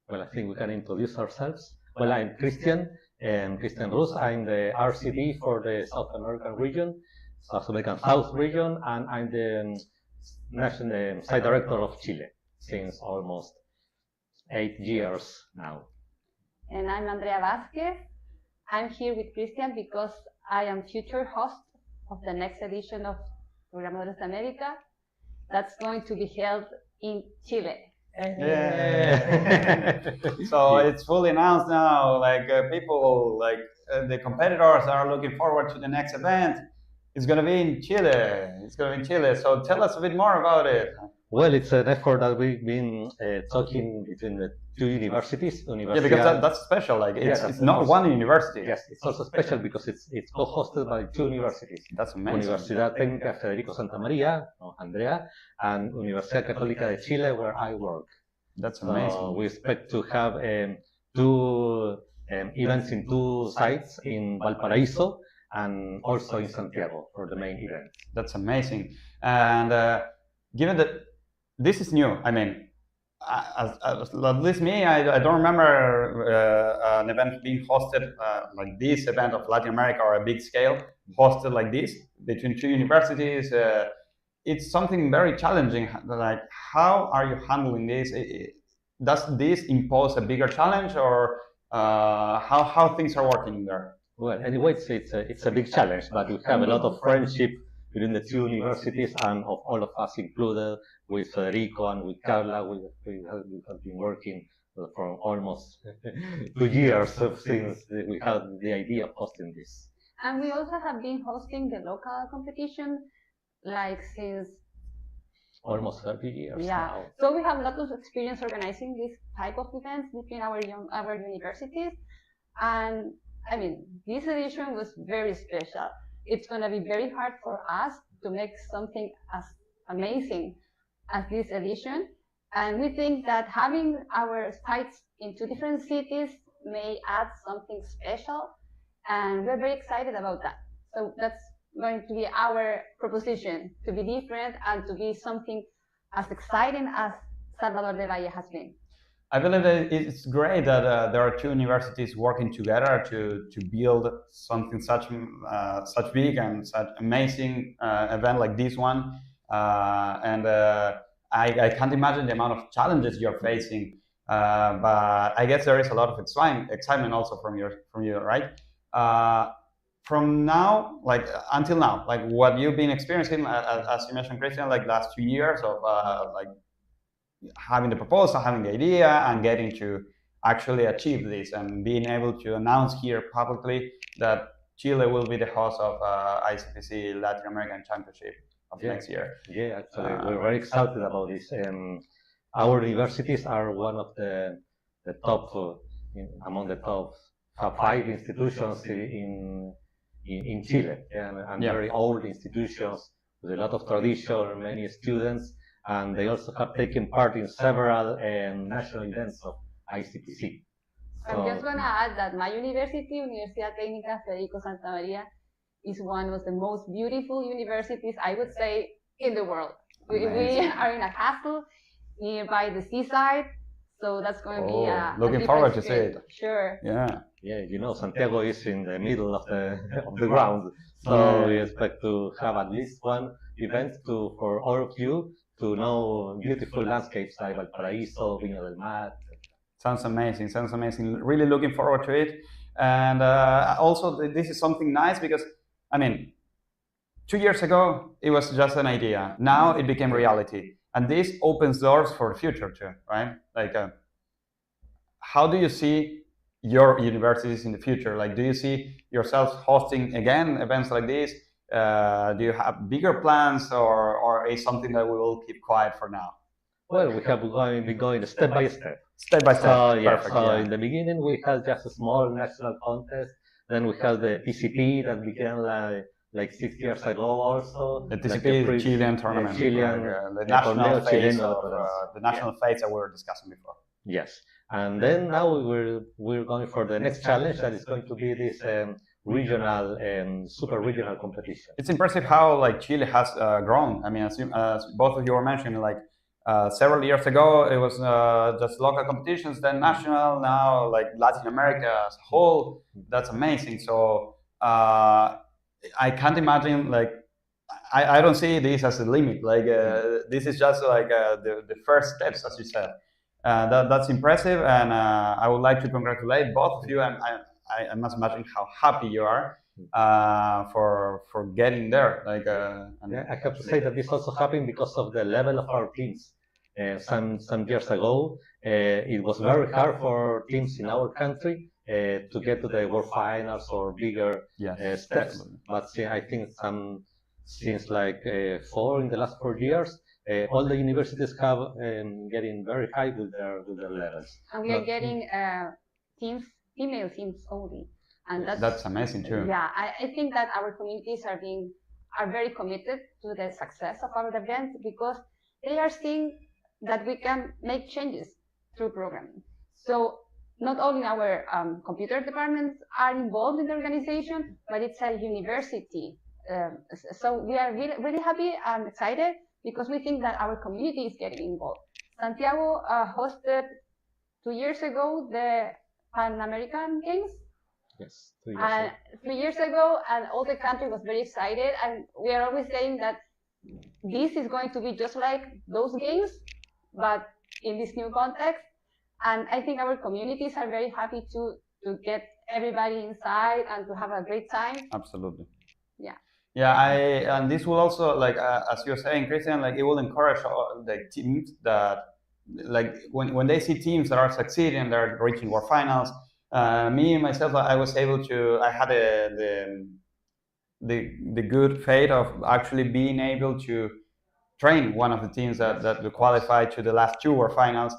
Well, I think we can introduce ourselves. Well, I'm Christian Rus. I'm the RCD for the South American region, South American South region, and I'm the national site director of Chile since almost 8 years now. And I'm Andrea Vázquez. I'm here with Christian because I am future host of the next edition of Programadores de América that's going to be held in Chile. Yeah. So it's fully announced now. Like people, like the competitors are looking forward to the next event. It's going to be in Chile. So tell us a bit more about it. Well, it's an effort that we've been talking between the two universities. Yeah, because that's special. Like it's not one university. Yes, it's also special because it's co-hosted by 2 universities. That's amazing. Universidad Técnica Federico Santa María, Andrea, and Universidad Católica de Chile, where I work. That's amazing. We expect to have 2 events in 2 sites in Valparaíso and also in Santiago for the main event. That's amazing. And given that this is new, I mean, at least me, I don't remember an event being hosted like this event of Latin America or a big scale hosted like this between 2 universities. It's something very challenging. Like, how are you handling this? Does this impose a bigger challenge, or how things are working there? Well, anyway, it's a big challenge, but we have a lot of friendship within the 2 universities, and of all of us included, with Federico and with Carla. We have been working for almost 2 years since we had the idea of hosting this. And we also have been hosting the local competition like since almost 30 years now. So we have a lot of experience organizing this type of events between our universities. And I mean, this edition was very special. It's going to be very hard for us to make something as amazing as this edition. And we think that having our sites in 2 different cities may add something special. And we're very excited about that. So that's going to be our proposition, to be different and to be something as exciting as Salvador de Valle has been. I believe that it's great that there are 2 universities working together to build something such big and such amazing event like this one. I can't imagine the amount of challenges you're facing, but I guess there is a lot of excitement also from you, right? From now, like until now, like what you've been experiencing, as you mentioned, Christian, like last 2 years of like having the proposal, having the idea, and getting to actually achieve this, and being able to announce here publicly that Chile will be the host of ICPC Latin American Championship of next year. Yeah, actually, we're very excited about this. Our universities are one of the top, among the top 5 institutions in Chile, and very old institutions with a lot of tradition, many students. And they also have taken part in several national events of ICPC. I'm just going to add that my university, Universidad Técnica Federico Santa María, is one of the most beautiful universities, I would say, in the world. We are in a castle nearby the seaside, so that's going to be looking forward to see it. Sure. Yeah. Yeah, you know, Santiago is in the middle of the ground, so we expect to have at least one event for all of you to know beautiful landscapes like Valparaíso, Viña del Mar. Sounds amazing. Really looking forward to it. And also, this is something nice because, I mean, 2 years ago, it was just an idea. Now it became reality. And this opens doors for the future too, right? Like, how do you see your universities in the future? Like, do you see yourselves hosting again events like this Do you have bigger plans, or is something that we will keep quiet for now? Well, we have been going step by step. Step by step. So, yeah, Perfect. so Yeah. in the beginning we had just a small national contest. Then we had the TCP that began like 6 years ago also. The TCP like is the Chilean tournament, Chilean, the national phase Chileno of the national phase that we were discussing before. Yes, and then now we're going for the next challenge that is going to be this regional and super regional competition. It's impressive how like Chile has grown. I mean, as both of you were mentioning, like several years ago it was just local competitions, then national. Now like Latin America as a whole. That's amazing. So I can't imagine like I don't see this as a limit. Like this is just like the first steps, as you said. That's impressive, and I would like to congratulate both of you. And I must imagine how happy you are for getting there. Like, yeah, I have to say that this also happened because of the level of our teams. Some years ago, it was very hard for teams in our country to get to the World Finals or bigger steps. Definitely. But I think since like in the last 4 years, all the universities have getting very high with their levels. And we are getting female teams only, and that's amazing too. Yeah, I think that our communities are very committed to the success of our event because they are seeing that we can make changes through programming. So not only our computer departments are involved in the organization, but it's a university. So we are really happy and excited because we think that our community is getting involved. Santiago hosted 2 years ago the Pan American Games. Yes, 3 years ago, and all the country was very excited. And we are always saying that this is going to be just like those games, but in this new context. And I think our communities are very happy to get everybody inside and to have a great time. Absolutely. Yeah. Yeah, and this will also, like as you're saying, Christian, like it will encourage the teams that, like when they see teams that are succeeding, they're reaching World Finals. Me myself, I was able to. I had the good fate of actually being able to train one of the teams that qualified to the last 2 World Finals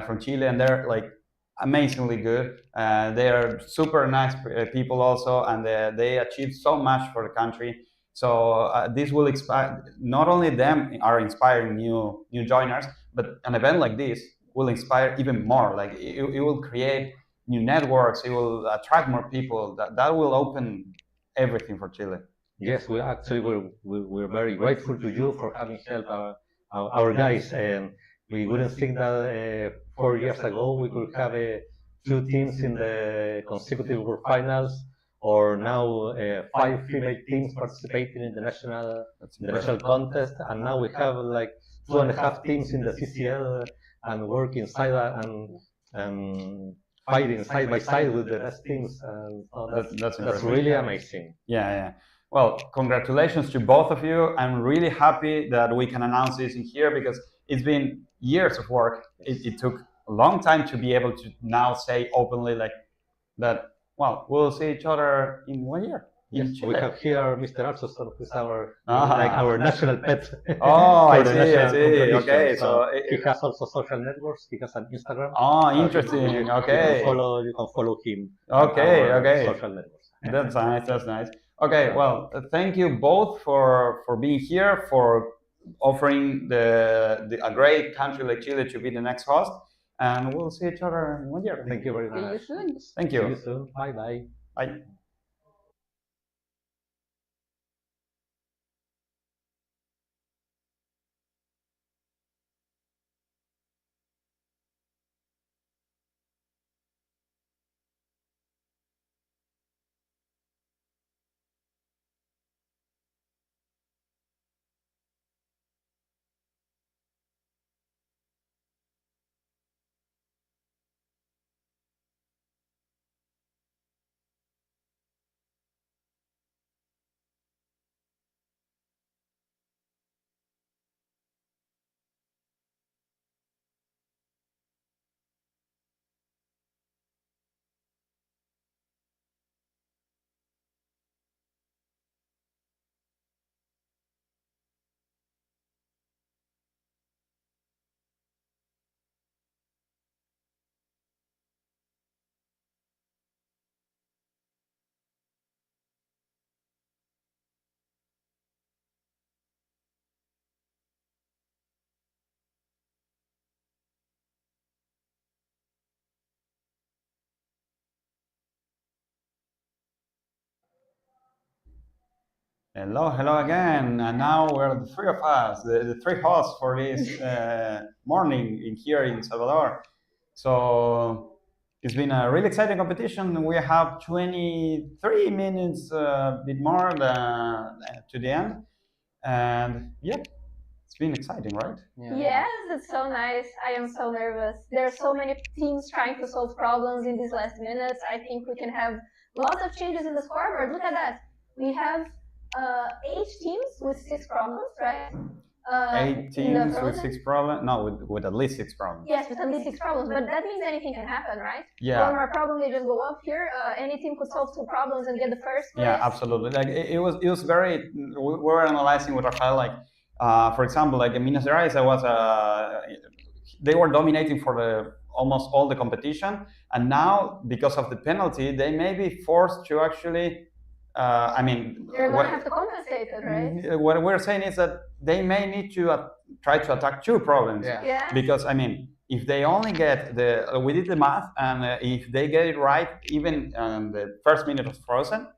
from Chile, and they're like amazingly good. They are super nice people also, and they achieved so much for the country. So this will inspire, not only them are inspiring new joiners, but an event like this will inspire even more. Like it will create new networks, it will attract more people. That will open everything for Chile. Yes, we're very grateful to you for having helped our guys, and we wouldn't think that 4 years ago we could have 2 teams in the consecutive World Finals, or now 5 female teams participating in the national contest, and now we have like 2.5 teams in the CCL and working side and fighting side by side with the best teams. That's really amazing. Yeah. Well, congratulations to both of you. I'm really happy that we can announce this in here because it's been years of work. It took a long time to be able to now say openly like that. Well, we'll see each other in 1 year. Yes, we have here Mr. Armstrong, who's our national pet. Oh, I see. Okay, so he has also social networks. He has an Instagram. Oh, interesting. Okay. You can follow him. Okay. Social networks. That's nice. Okay, well, thank you both for being here, for offering a great country like Chile to be the next host. And we'll see each other in 1 year. Thank you very much. See you soon. Thank you. See you soon. Bye. Bye. Hello again. And now we're the three of us, the three hosts for this morning here in Salvador. So it's been a really exciting competition. We have 23 minutes, a bit more to the end. And yeah, it's been exciting, right? Yes, it's so nice. I am so nervous. There are so many teams trying to solve problems in these last minutes. I think we can have lots of changes in the scoreboard. Look at that. We have 8 teams with 6 problems, right? 8 teams with 6 problems? No, with at least 6 problems. Yes, with at least 6 problems, but that means anything can happen, right? Yeah. One more problem, they just go up here. Any team could solve 2 problems and get the first place. Yeah, absolutely. Like it was very. We were analyzing with Rafael, like for example, like in Minas Gerais, they were dominating for almost all the competition, and now because of the penalty, they may be forced to actually. They're going to have to compensate it, right? What we're saying is that they may need to try to attack 2 problems. Yeah. Because if they only get we did the math, and if they get it right, even the first minute of Frozen,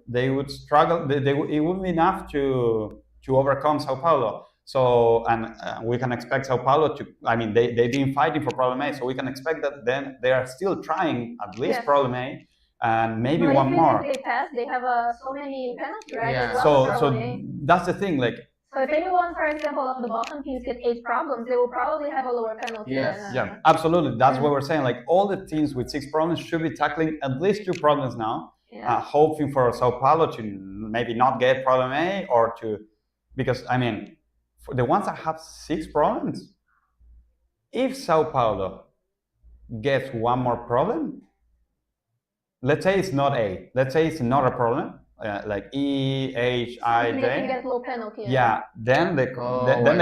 they would struggle. It wouldn't be enough to overcome Sao Paulo. So, and we can expect Sao Paulo to. They've been fighting for problem A, so we can expect that then they are still trying at least problem A. And maybe but one more. If they pass, they have so many penalties, right? Yeah. So that's the thing. Like. So if anyone, for example, of the bottom teams get 8 problems, they will probably have a lower penalty. Yes. Yeah. Absolutely. That's what we're saying. Like all the teams with 6 problems should be tackling at least 2 problems now. Yeah. Hoping for Sao Paulo to maybe not get problem A or to, because for the ones that have 6 problems, if Sao Paulo gets one more problem. Let's say it's not A. Let's say it's not a problem, like E, H, I, J. They can get low penalty. Yeah. Then the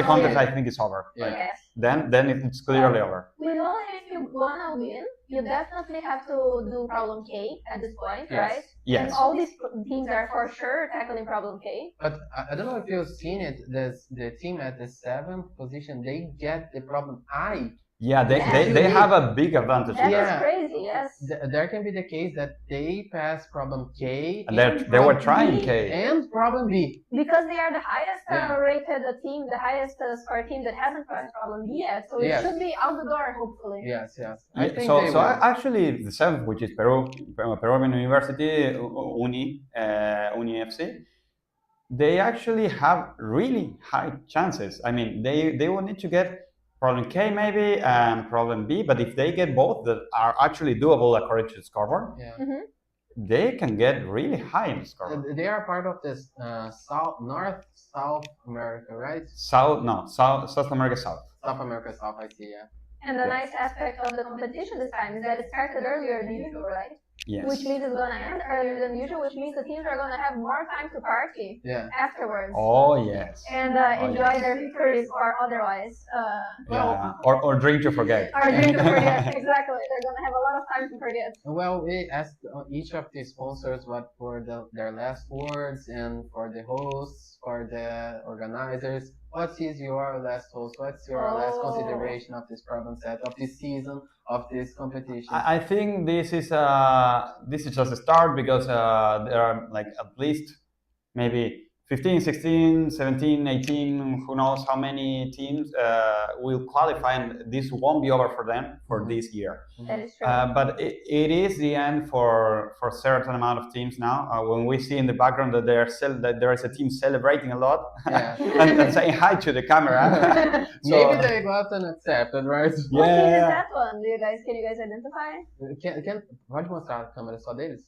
contest I think is over. Yeah. Like, then it's clearly over. We know if you wanna win, you definitely have to do problem K at this point, right? Yes. And all these teams are for sure tackling problem K. But I don't know if you've seen it. The team at the 7th position, they get the problem I. Yeah, they have a big advantage. That is crazy, yes. There can be the case that they pass problem K. And they were trying K. And problem B. Because they are the highest rated team, the highest score team that hasn't passed problem B yet. So it should be out the door, hopefully. Yes. I think actually the 7th, which is Peruvian University, Uni FC, they actually have really high chances. They will need to get problem K maybe and problem B, but if they get both that are actually doable according to the scoreboard, they can get really high in the scoreboard. They are part of this South America, right? South America South. South America South, I see, yeah. And the nice aspect of the competition this time is that it started earlier than usual, right? Yes. Which means it's going to end earlier than usual, which means the teams are going to have more time to party afterwards. Oh, yes. And enjoy their victories or otherwise. Or drink to forget. Or drink to forget, exactly. They're going to have a lot of time to forget. Well, we asked each of the sponsors what were their last words, and for the hosts, for the organizers, what is your last host? What's your last consideration of this problem set, of this season, of this competition? I think this is just a start, because there are like at least maybe 15, 16, 17, 18, who knows how many teams will qualify, and this won't be over for them for this year. That is true. But it is the end for a certain amount of teams now. When we see in the background that there is a team celebrating a lot and saying hi to the camera. Maybe they got an accepted, right? What team is that one? Can you guys identify? Pode mostrar a câmera só deles?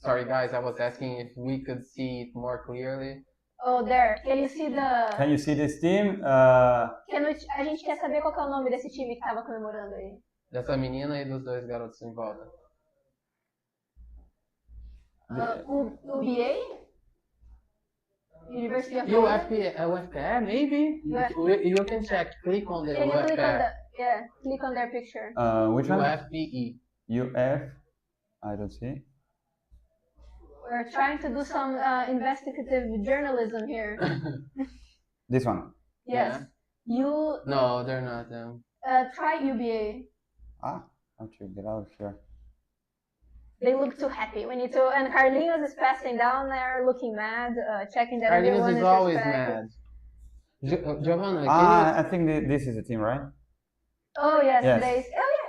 Sorry guys, I was asking if we could see it more clearly. Oh, there. Can you see the... Can you see this team? A gente quer saber qual que é o nome desse time que tava comemorando aí. Dessa menina e dos 2 garotos em volta. UBA? University of UFPA, maybe? You can check. Click on the UFPA. Click on their picture. Which one? UFPE. I don't see. We're trying to do some investigative journalism here. This one? Yes. No, they're not them. Try UBA. I'll check it out here. they look too happy. We need to, and Carlinhos is passing down there, looking mad, checking that everyone is always respected. mad. Giovanna, I think this is the team, right? Oh yes, Yes.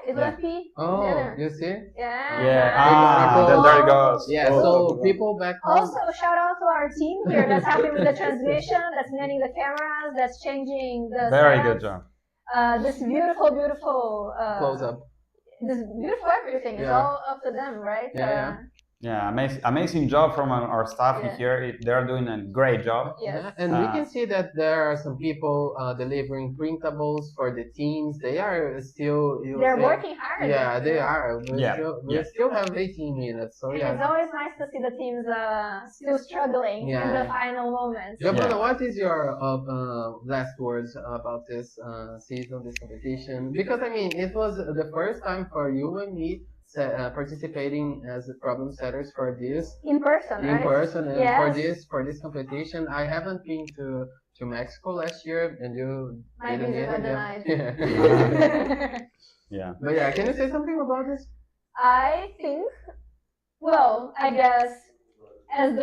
it's Yeah. left P. Oh, you see? Yeah. Yeah. There it goes. Yeah. So people back home. Also, shout out to our team here that's helping with the transmission, that's manning the cameras, that's changing the Very setups. good job. This beautiful Close up. This beautiful everything is Yeah. all up to them, right? Yeah, amazing job from our staff here. They're doing a great job. Yes. And we can see that there are some people delivering printables for the teams. They are still. They're working hard. Yeah, they are. We still have 18 minutes, so And yeah. it's always nice to see the teams still struggling in the final moments. Giovanna, what is your last words about this season, this competition? Because I mean, it was the first time for you and me participating as problem setters for this In person, and Yes. for this competition. I haven't been to Mexico last year, and you My didn't visit got either, denied. Yeah. But yeah, can you say something about this? I think, well, I guess as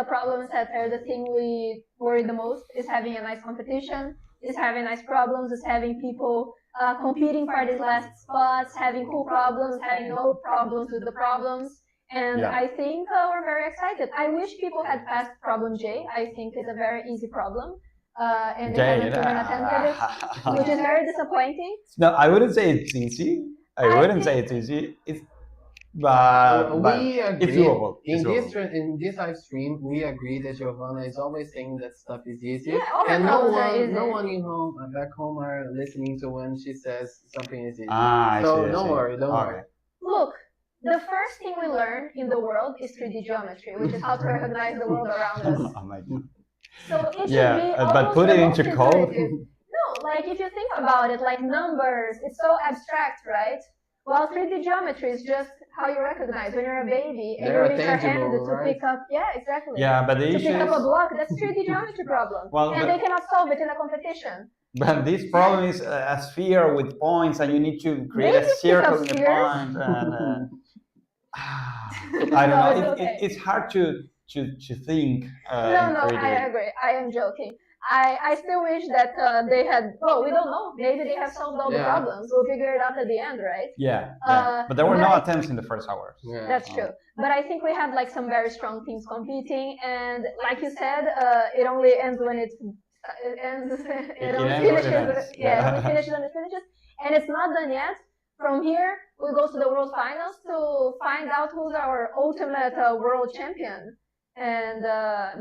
a problem setter, the thing we worry the most is having a nice competition, is having nice problems, is having people competing for these last spots, having cool problems, having no problems with the problems. And I think we're very excited. I wish people had passed problem J. I think it's a very easy problem. And they haven't even attempted it, which is very disappointing. No, I wouldn't say it's easy. I wouldn't say it's easy. But we it's agree doable. in this live stream. We agree that Giovanna is always saying that stuff is easy, Yeah, all the and problems are easy. no one back home are listening to when she says something is easy. I so see, don't worry. Look, the first thing we learn in the world is 3D geometry, which is how to recognize the world around us. Oh my God. So it should be but almost put the it most into code. intuitive. No, like if you think about it, like numbers, it's so abstract, right? Well, 3D geometry is just how you recognize when you're a baby and you reach your hand to pick up. Yeah, exactly. Yeah, but the to issue pick up is- a block, that's 3D geometry problem. Well, and but- they cannot solve it in a competition. But this problem is a sphere with points, and you need to create They a just pick up circle in the spheres. point. And, I don't know. It's hard to think. No, in no, 3D. I agree. I am joking. I still wish that they had, well, we don't know. Maybe they have solved all the problems. We'll figure it out at the end, right? Yeah, but there were no attempts in the first hours. That's true. But I think we have like some very strong teams competing, and like you said, it only ends when it ends. It only ends when it finishes. ends. Yeah, it only finishes when it finishes, and it's not done yet. From here, we go to the World Finals to find out who's our ultimate world champion. And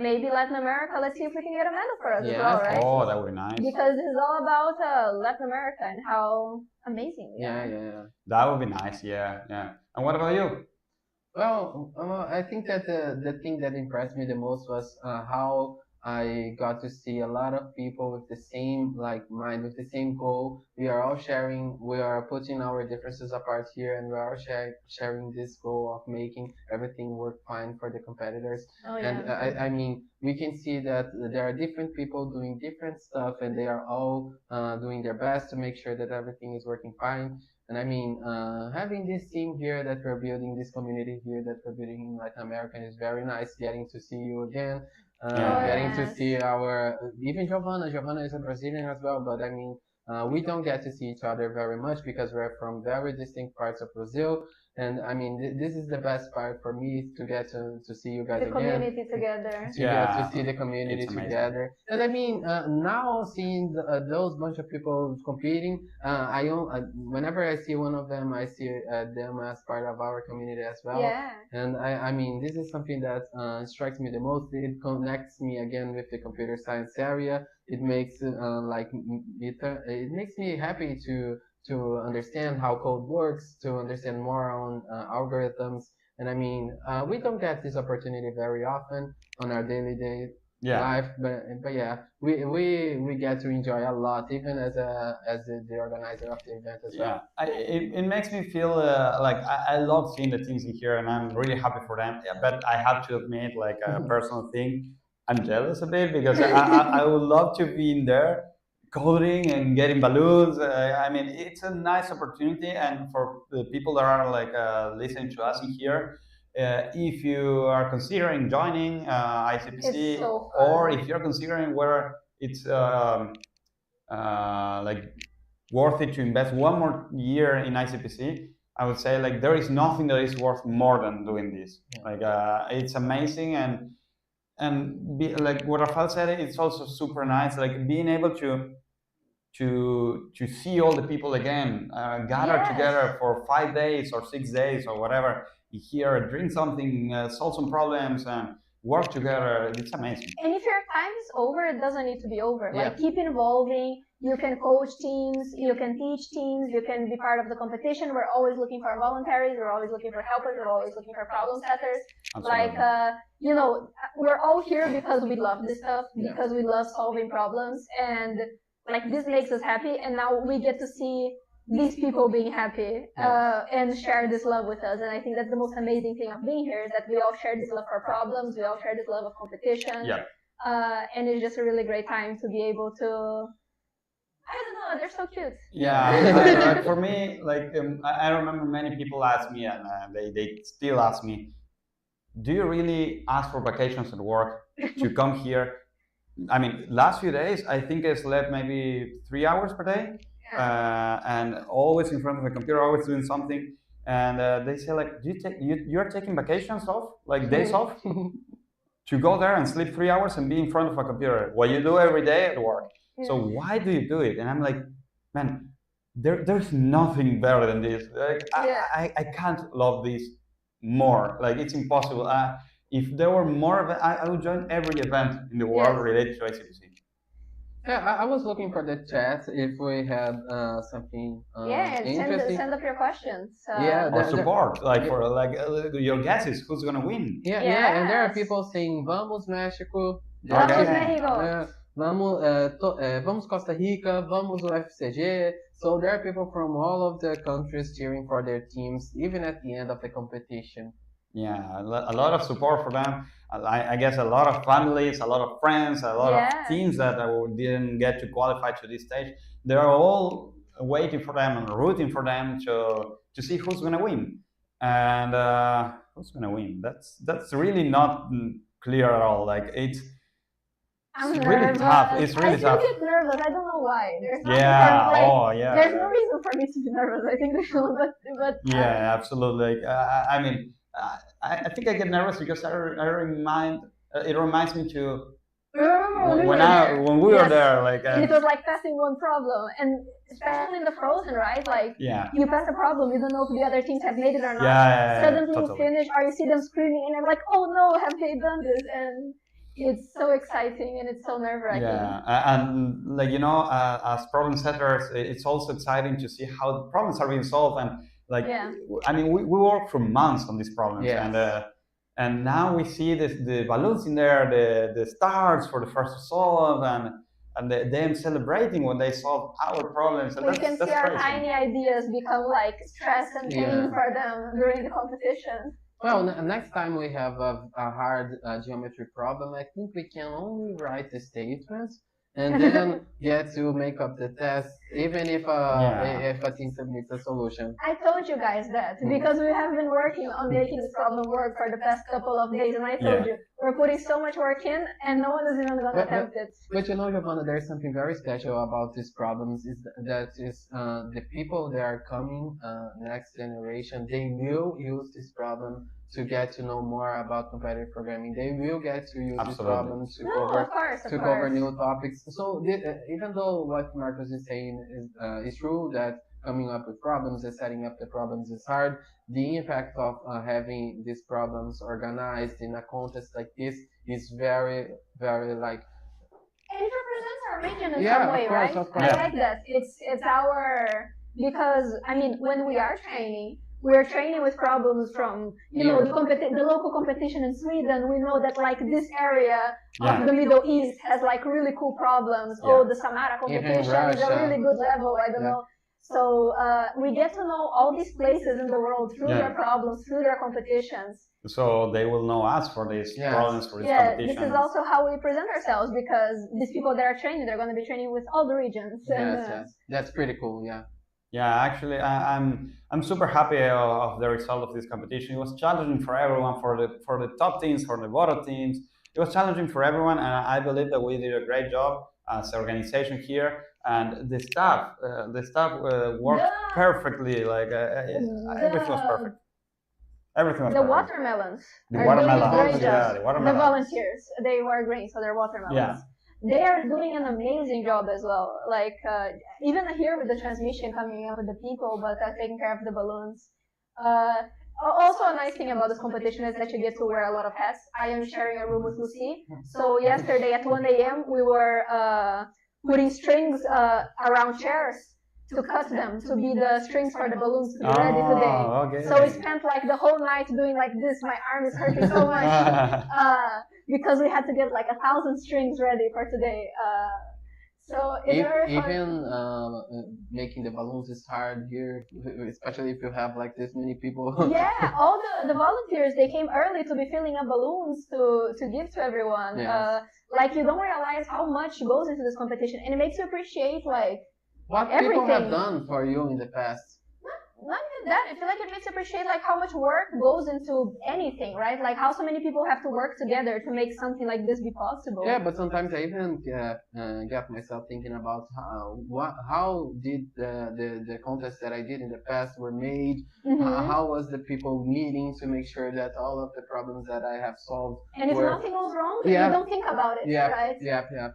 maybe Latin America, let's see if we can get a medal for us as well, right? Oh, that would be nice. Because this is all about Latin America and how amazing we are. Yeah. That would be nice. Yeah. And what about you? Well, I think that the thing that impressed me the most was how I got to see a lot of people with the same mind, with the same goal. We are all sharing, we are putting our differences apart here, and we are sharing this goal of making everything work fine for the competitors. Oh, And I mean, we can see that there are different people doing different stuff, and they are all doing their best to make sure that everything is working fine. And I mean, having this team here that we're building, this community here that we're building in Latin America is very nice. Getting to see you again, getting to see even Giovanna. Giovanna is a Brazilian as well, but I mean, we don't get to see each other very much because we're from very distinct parts of Brazil. And I mean, this is the best part for me to get to see you guys The again. community together. To get to see the community It's amazing. together. And I mean, now seeing those bunch of people competing, whenever I see one of them, I see them as part of our community as well. Yeah. And I mean, this is something that strikes me the most. It connects me again with the computer science area. It makes it makes me happy to understand how code works, to understand more on algorithms. And I mean, we don't get this opportunity very often on our daily life, but yeah, we get to enjoy a lot, even as the organizer of the event as well. It makes me feel like I love seeing the teams in here, and I'm really happy for them. Yeah, but I have to admit, like a personal thing, I'm jealous a bit because I would love to be in there coding and getting balloons. I mean, it's a nice opportunity, and for the people that are like listening to us in here, if you are considering joining ICPC, so or if you're considering whether it's like worth it to invest one more year in ICPC, I would say like there is nothing that is worth more than doing this. Like it's amazing, and like what Rafael said, it's also super nice. Like being able to see all the people again, gather together for 5 days or 6 days or whatever, here, drink something, solve some problems, and work together. It's amazing. And if your time is over, it doesn't need to be over. Like keep involving. You can coach teams, you can teach teams, you can be part of the competition. We're always looking for voluntaries, we're always looking for helpers, we're always looking for problem setters. Absolutely. Like, you know, we're all here because we love this stuff, because we love solving problems, and like this makes us happy. And now we get to see these people being happy and share this love with us. And I think that's the most amazing thing of being here, is that we all share this love for problems, we all share this love of competition. And it's just a really great time to be able to, I don't know, they're so cute. Yeah, for me, like I remember many people ask me, and they still ask me, do you really ask for vacations at work to come here? I mean, last few days, I think I slept maybe 3 hours per day, and always in front of the computer, always doing something. And they say like, do you take you're taking vacations off, like days off, to go there and sleep 3 hours and be in front of a computer? What you do every day at work. So why do you do it? And I'm like, man, there's nothing better than this. Like, I can't love this more. Like, it's impossible. If there were more, I would join every event in the world related to ICPC. Yeah, I was looking for the chat if we had something interesting. Send up your questions. Or support, like for like your guesses, who's gonna win? Yeah, and there are people saying "Vamos México," Vamos México. Vamos Costa Rica, vamos UFCG. So there are people from all of the countries cheering for their teams, even at the end of the competition. Yeah, a lot of support for them. I guess a lot of families, a lot of friends, a lot of teams that didn't get to qualify to this stage. They're all waiting for them and rooting for them to see who's gonna win. And who's gonna win? That's really not clear at all. Like it's really tough. It's really tough. I still get nervous. I don't know why. There's There's no reason for me to be nervous. I think there's no, but yeah, absolutely. Like, I mean, I think I get nervous because it reminds me to when we were there, like it was like passing one problem, and especially in the Frozen, right? Like you pass a problem, you don't know if the other teams have made it or not. Suddenly you finish, or you see them screaming, and I'm like, oh no, have they done this? And it's so exciting and it's so nerve-wracking. Yeah, and like as problem setters, it's also exciting to see how the problems are being solved. And like, I mean, we work for months on these problems, and now we see the balloons in there, the stars for the first to solve, and them celebrating when they solve our problems. And we can see our tiny ideas become like stress and pain for them during the competition. Well, next time we have a hard geometry problem, I think we can only write the statements and then get to make up the test, even if a team submits a solution. I told you guys that because we have been working on making this problem work for the past couple of days, and I told you we're putting so much work in, and no one is even going to attempt it. But you know, Giovanna, there's something very special about these problems. Is the people that are coming next generation, they will use this problem to get to know more about competitive programming. They will get to use these problems to cover new topics. So even though what Marcos is saying is true, that coming up with problems and setting up the problems is hard, the impact of having these problems organized in a contest like this is very, very like... And it represents our region in some way, right? I like that. It's our... Because, I mean, when we are training, we're training with problems from, the local competition in Sweden. We know that like this area of the Middle East has like really cool problems. Oh, the Samara competition is a really good level. I don't know. So we get to know all these places in the world through their problems, through their competitions. So they will know us for these problems, for these competitions. This is also how we present ourselves, because these people that are training, they're going to be training with all the regions. Yes. That's pretty cool. Yeah. Yeah, actually, I'm super happy of the result of this competition. It was challenging for everyone, for the top teams, for the bottom teams. It was challenging for everyone, and I believe that we did a great job as an organization here. And the staff worked perfectly. Like everything was perfect. Everything was the perfect. Watermelons. The watermelons. Yeah, the watermelons. The volunteers, they were green, so they're watermelons. Yeah. They are doing an amazing job as well. Like even here with the transmission coming up with the people, but taking care of the balloons. Also, a nice thing about this competition is that you get to wear a lot of hats. I am sharing a room with Lucy. So yesterday at 1 a.m. we were putting strings around chairs to cut them, to be the strings for the balloons to be ready today. Okay. So we spent like the whole night doing like this. My arm is hurting so much because we had to get like 1,000 strings ready for today. So it's very fun. Even making the balloons is hard here, especially if you have like this many people. Yeah, all the volunteers, they came early to be filling up balloons to give to everyone. Yes. Like you don't realize how much goes into this competition, and it makes you appreciate like what everything. People have done for you in the past. Not even that. I feel like it makes you appreciate like how much work goes into anything, right? Like how so many people have to work together to make something like this be possible. Yeah, but sometimes I even get myself thinking about how did the contests that I did in the past were made. How was the people meeting to make sure that all of the problems that I have solved. And if nothing goes wrong, you don't think about it, right? Yeah.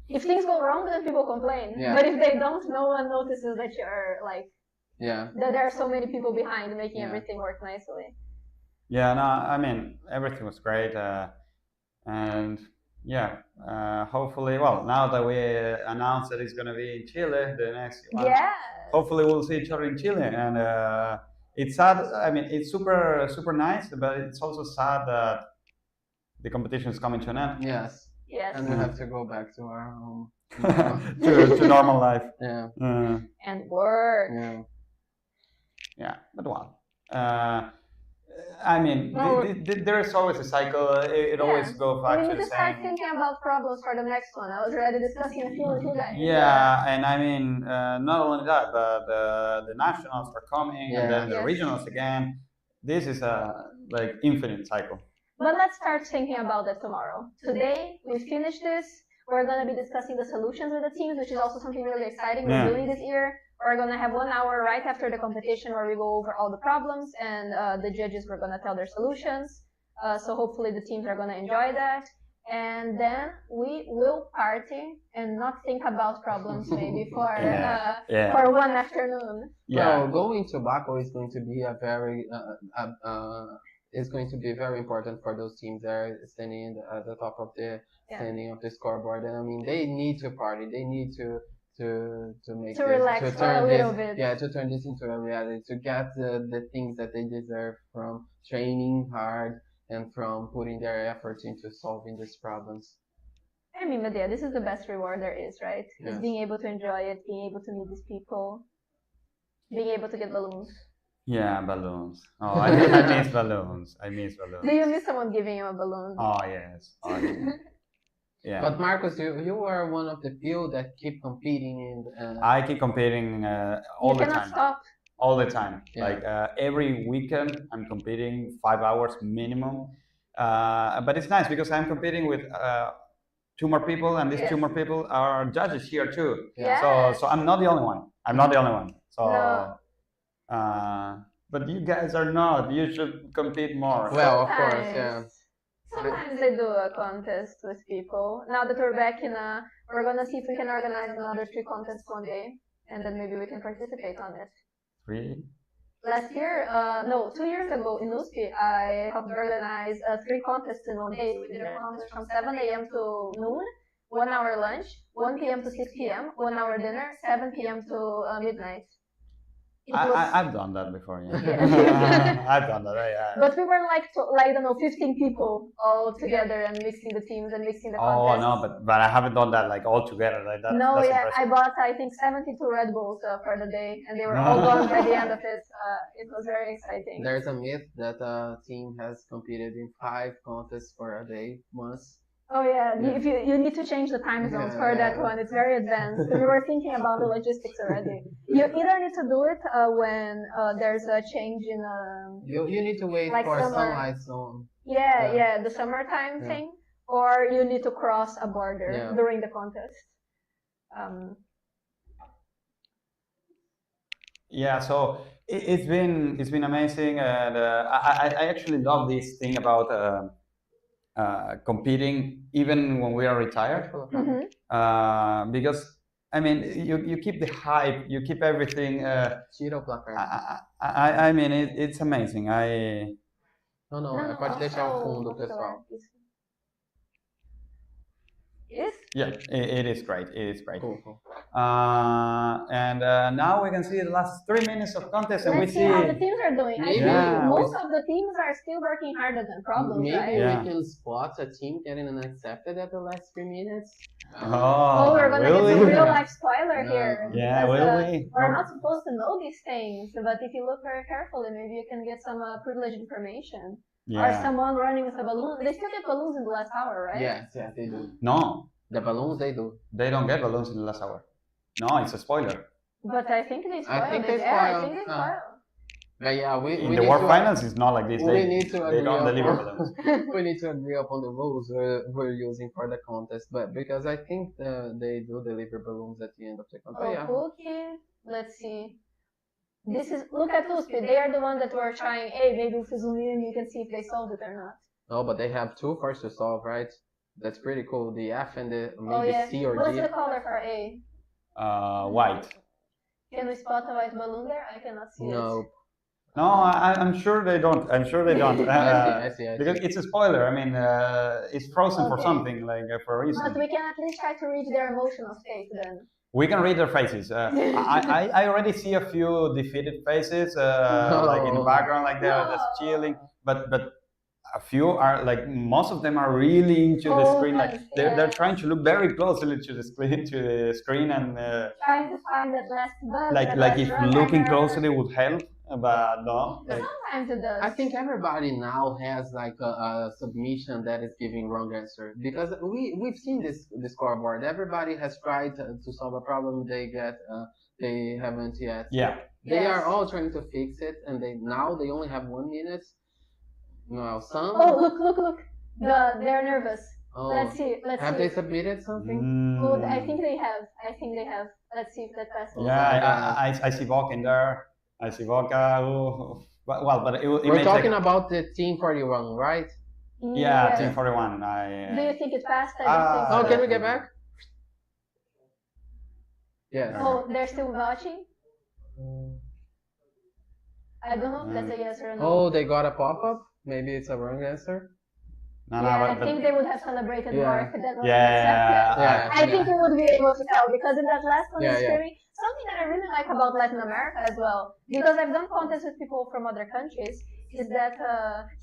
If things go wrong, then people complain. Yeah. But if they don't, no one notices that you're like. Yeah. That there are so many people behind making everything work nicely. Yeah, no, I mean, everything was great. And yeah, hopefully, well, now that we announced that it's going to be in Chile, the next one, hopefully we'll see each other in Chile. And it's sad, I mean, it's super, super nice, but it's also sad that the competition is coming to an end. Yes. Yes. And we have to go back to our home. to normal life. Yeah. And work. Yeah, but well, I mean, there is always a cycle. It always goes back we to need the to start same. thinking about problems for the next one. I was already discussing a few with you guys. Yeah, and I mean, not only that, but the nationals are coming, and then the regionals again. This is a like infinite cycle. But let's start thinking about that tomorrow. Today, we finish this. We're going to be discussing the solutions with the teams, which is also something really exciting we're doing this year. We're going to have 1 hour right after the competition where we go over all the problems, and the judges were going to tell their solutions. So hopefully the teams are going to enjoy that. And then we will party and not think about problems maybe for one afternoon. Well, going to Baco is going to be a very is going to be very important for those teams that are standing at the top of the standing of the scoreboard. And I mean, they need to party. They need to make to relax for a little bit. Yeah, to turn this into a reality, to get the things that they deserve from training hard and from putting their efforts into solving these problems. I mean, but yeah, this is the best reward there is, right? It's being able to enjoy it, being able to meet these people, being able to get balloons. Yeah, balloons. Oh, I miss balloons. I miss balloons. Do you miss someone giving you a balloon? Oh, yes. Oh, yeah. Yeah. But Marcos, you are one of the few that keep competing in. I keep competing all the time. You cannot stop. All the time. Yeah. Like every weekend, I'm competing 5 hours minimum. But it's nice because I'm competing with 2 more people, and these 2 more people are judges here too. Yeah. So I'm not the only one. I'm not the only one. So. No. But you guys are not. You should compete more. Well, of course, yeah. Sometimes they do a contest with people. Now that we're back we're gonna see if we can organize another 3 contests one day, and then maybe we can participate on it. 3? Last year, no, 2 years ago in Uspi, I helped organize 3 contests in one day. We did a contest from 7 a.m. to noon, 1 hour lunch, 1 p.m. to 6 p.m., 1 hour dinner, 7 p.m. to midnight. I've done that before. Yeah, I've done that. But we were like, I don't know, 15 people all together and mixing the teams and mixing the Oh contests. no, but I haven't done that like all together like that. No, that's yeah, I impressive. bought I think 72 Red Bulls for the day, and they were all gone by the end of it. It was very exciting. There's a myth that a team has competed in 5 contests for a day once. Oh yeah, Yeah. If you need to change the time zones for that one. It's very advanced. We were thinking about the logistics already. You either need to do it when there's a change in You need to wait like for summer. sunlight zone. Yeah, the summertime Yeah. thing, or you need to cross a border Yeah. during the contest. Yeah, so it's been amazing, and I actually love this thing about competing even when we are retired, because I mean you keep the hype, you keep everything. Tira o placar. I mean it's amazing. Não, pode deixar o fundo, pessoal. Yes? Yeah, it is great. It is great. Cool. And now we can see the last 3 minutes of contest, and Let's we see how the teams are doing. I think Yeah, most of the teams are still working harder than problems, Maybe right? Yeah. we can spot a team getting unaccepted at the last 3 minutes. Oh, We're gonna will get some we? real life spoiler No. here. Yeah, because, will we? We're not supposed to know these things, but if you look very carefully, maybe you can get some privileged information. Or Yeah. someone running with a balloon. They still get balloons in the last hour, right? Yes, they do. No, The balloons, they do. they don't get balloons in the last hour. No, it's a spoiler. But I think they spoiled think it. they Yeah, I spoiled, think they huh. spoiled. But yeah, we In we the need World to, Finals, it's not like this. we need to They agree don't deliver upon, balloons. we need to agree upon the rules we're using for the contest. But because I think they do deliver balloons at the end of the contest. But yeah. Okay, let's see. This is, look at USP, they are the one that were trying, hey, maybe if it's and you can see if they solved it or not. No, but they have 2 first to solve, right? That's pretty cool. The F and the maybe Oh yeah, C or what's D. the color for A? White. Can we spot a white balloon there? I cannot see it. No. No, I'm sure they don't. I'm sure they don't. I see. Because it's a spoiler. I mean, it's frozen for Okay. something, like for a reason. But we can at least try to reach their emotional state then. We can read their faces. I already see a few defeated faces, like in the background, like they're just chilling. But a few are like, most of them are really into the screen. Like they're trying to look very closely to the screen, and Trying to find that last bug. that like last if run looking timer. closely would help, but no. Like, Sometimes it does. I think everybody now has like a submission that is giving wrong answer, because we've seen the scoreboard. Everybody has tried to solve a problem. They haven't yet. Yeah. They Yes. are all trying to fix it, and they only have 1 minute. No, some. Oh, look. They're nervous. Oh, Let's see. have they submitted something? Oh, I think they have. Let's see if that passes. Yeah, I see Volk in there. I see Volka. Well, but it We're may talking take, about the Team 41, right? yeah, Yes. Team 41. Do you think it passed? I don't think so. Oh, can we get back? Yes. Oh, they're still watching? I don't know if that's a yes or a no. Oh, they got a pop-up? Maybe it's a wrong answer? No, Yeah, I think they would have celebrated Yeah. more if that was Yeah, accepted. I think we would be able to tell because in that last one, Yeah, yeah. something that I really like about Latin America as well, because I've done contests with people from other countries, is that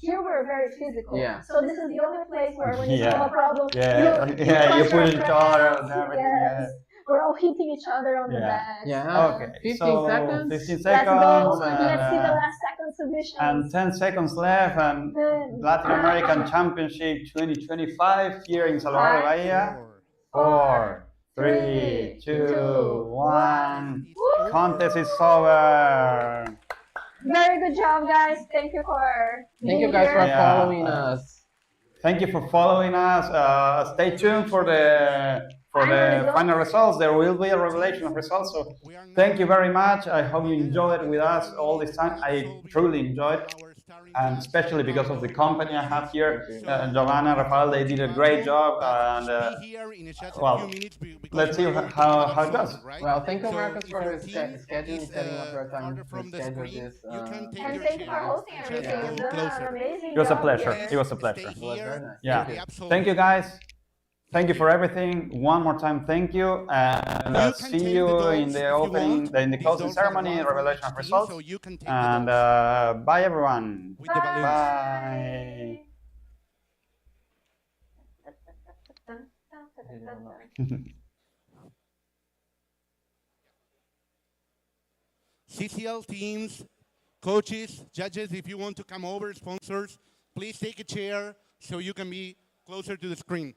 here we're very physical. Yeah. So this is the only place where when you Yeah. solve a problem, Yeah, you you punch put our each other friends, and everything. yes. We're all hitting each other on the Yeah. back. Yeah. Okay, 15 so seconds? 15 Let's seconds. go. and, Let's see the last second submission. and 10 seconds left, and Latin American Championship 2025 here in Salvador Bahia. 4, 3, 2, 1. Contest is over. Very good job, guys. Thank you for Thank you being guys for here. following us. Thank you for following us. Stay tuned for the final results. There will be a revelation of results. So thank you very much. I hope you enjoyed with us all this time. I truly enjoyed, and especially because of the company I have here, Giovanna, Rafael. They did a great job, and well, let's see how it goes. Well, thank you, Marcus, for scheduling, setting up your time to schedule this. And thank you for hosting everything. You've done an amazing It was a job pleasure. here. It was a pleasure. It was very nice. Yeah. Thank you. Thank you, guys. Thank you for everything. One more time, thank you. And see you in the opening, in the closing ceremony, revelation of results. And bye, everyone. Bye. CCL teams, coaches, judges, if you want to come over, sponsors, please take a chair so you can be closer to the screen.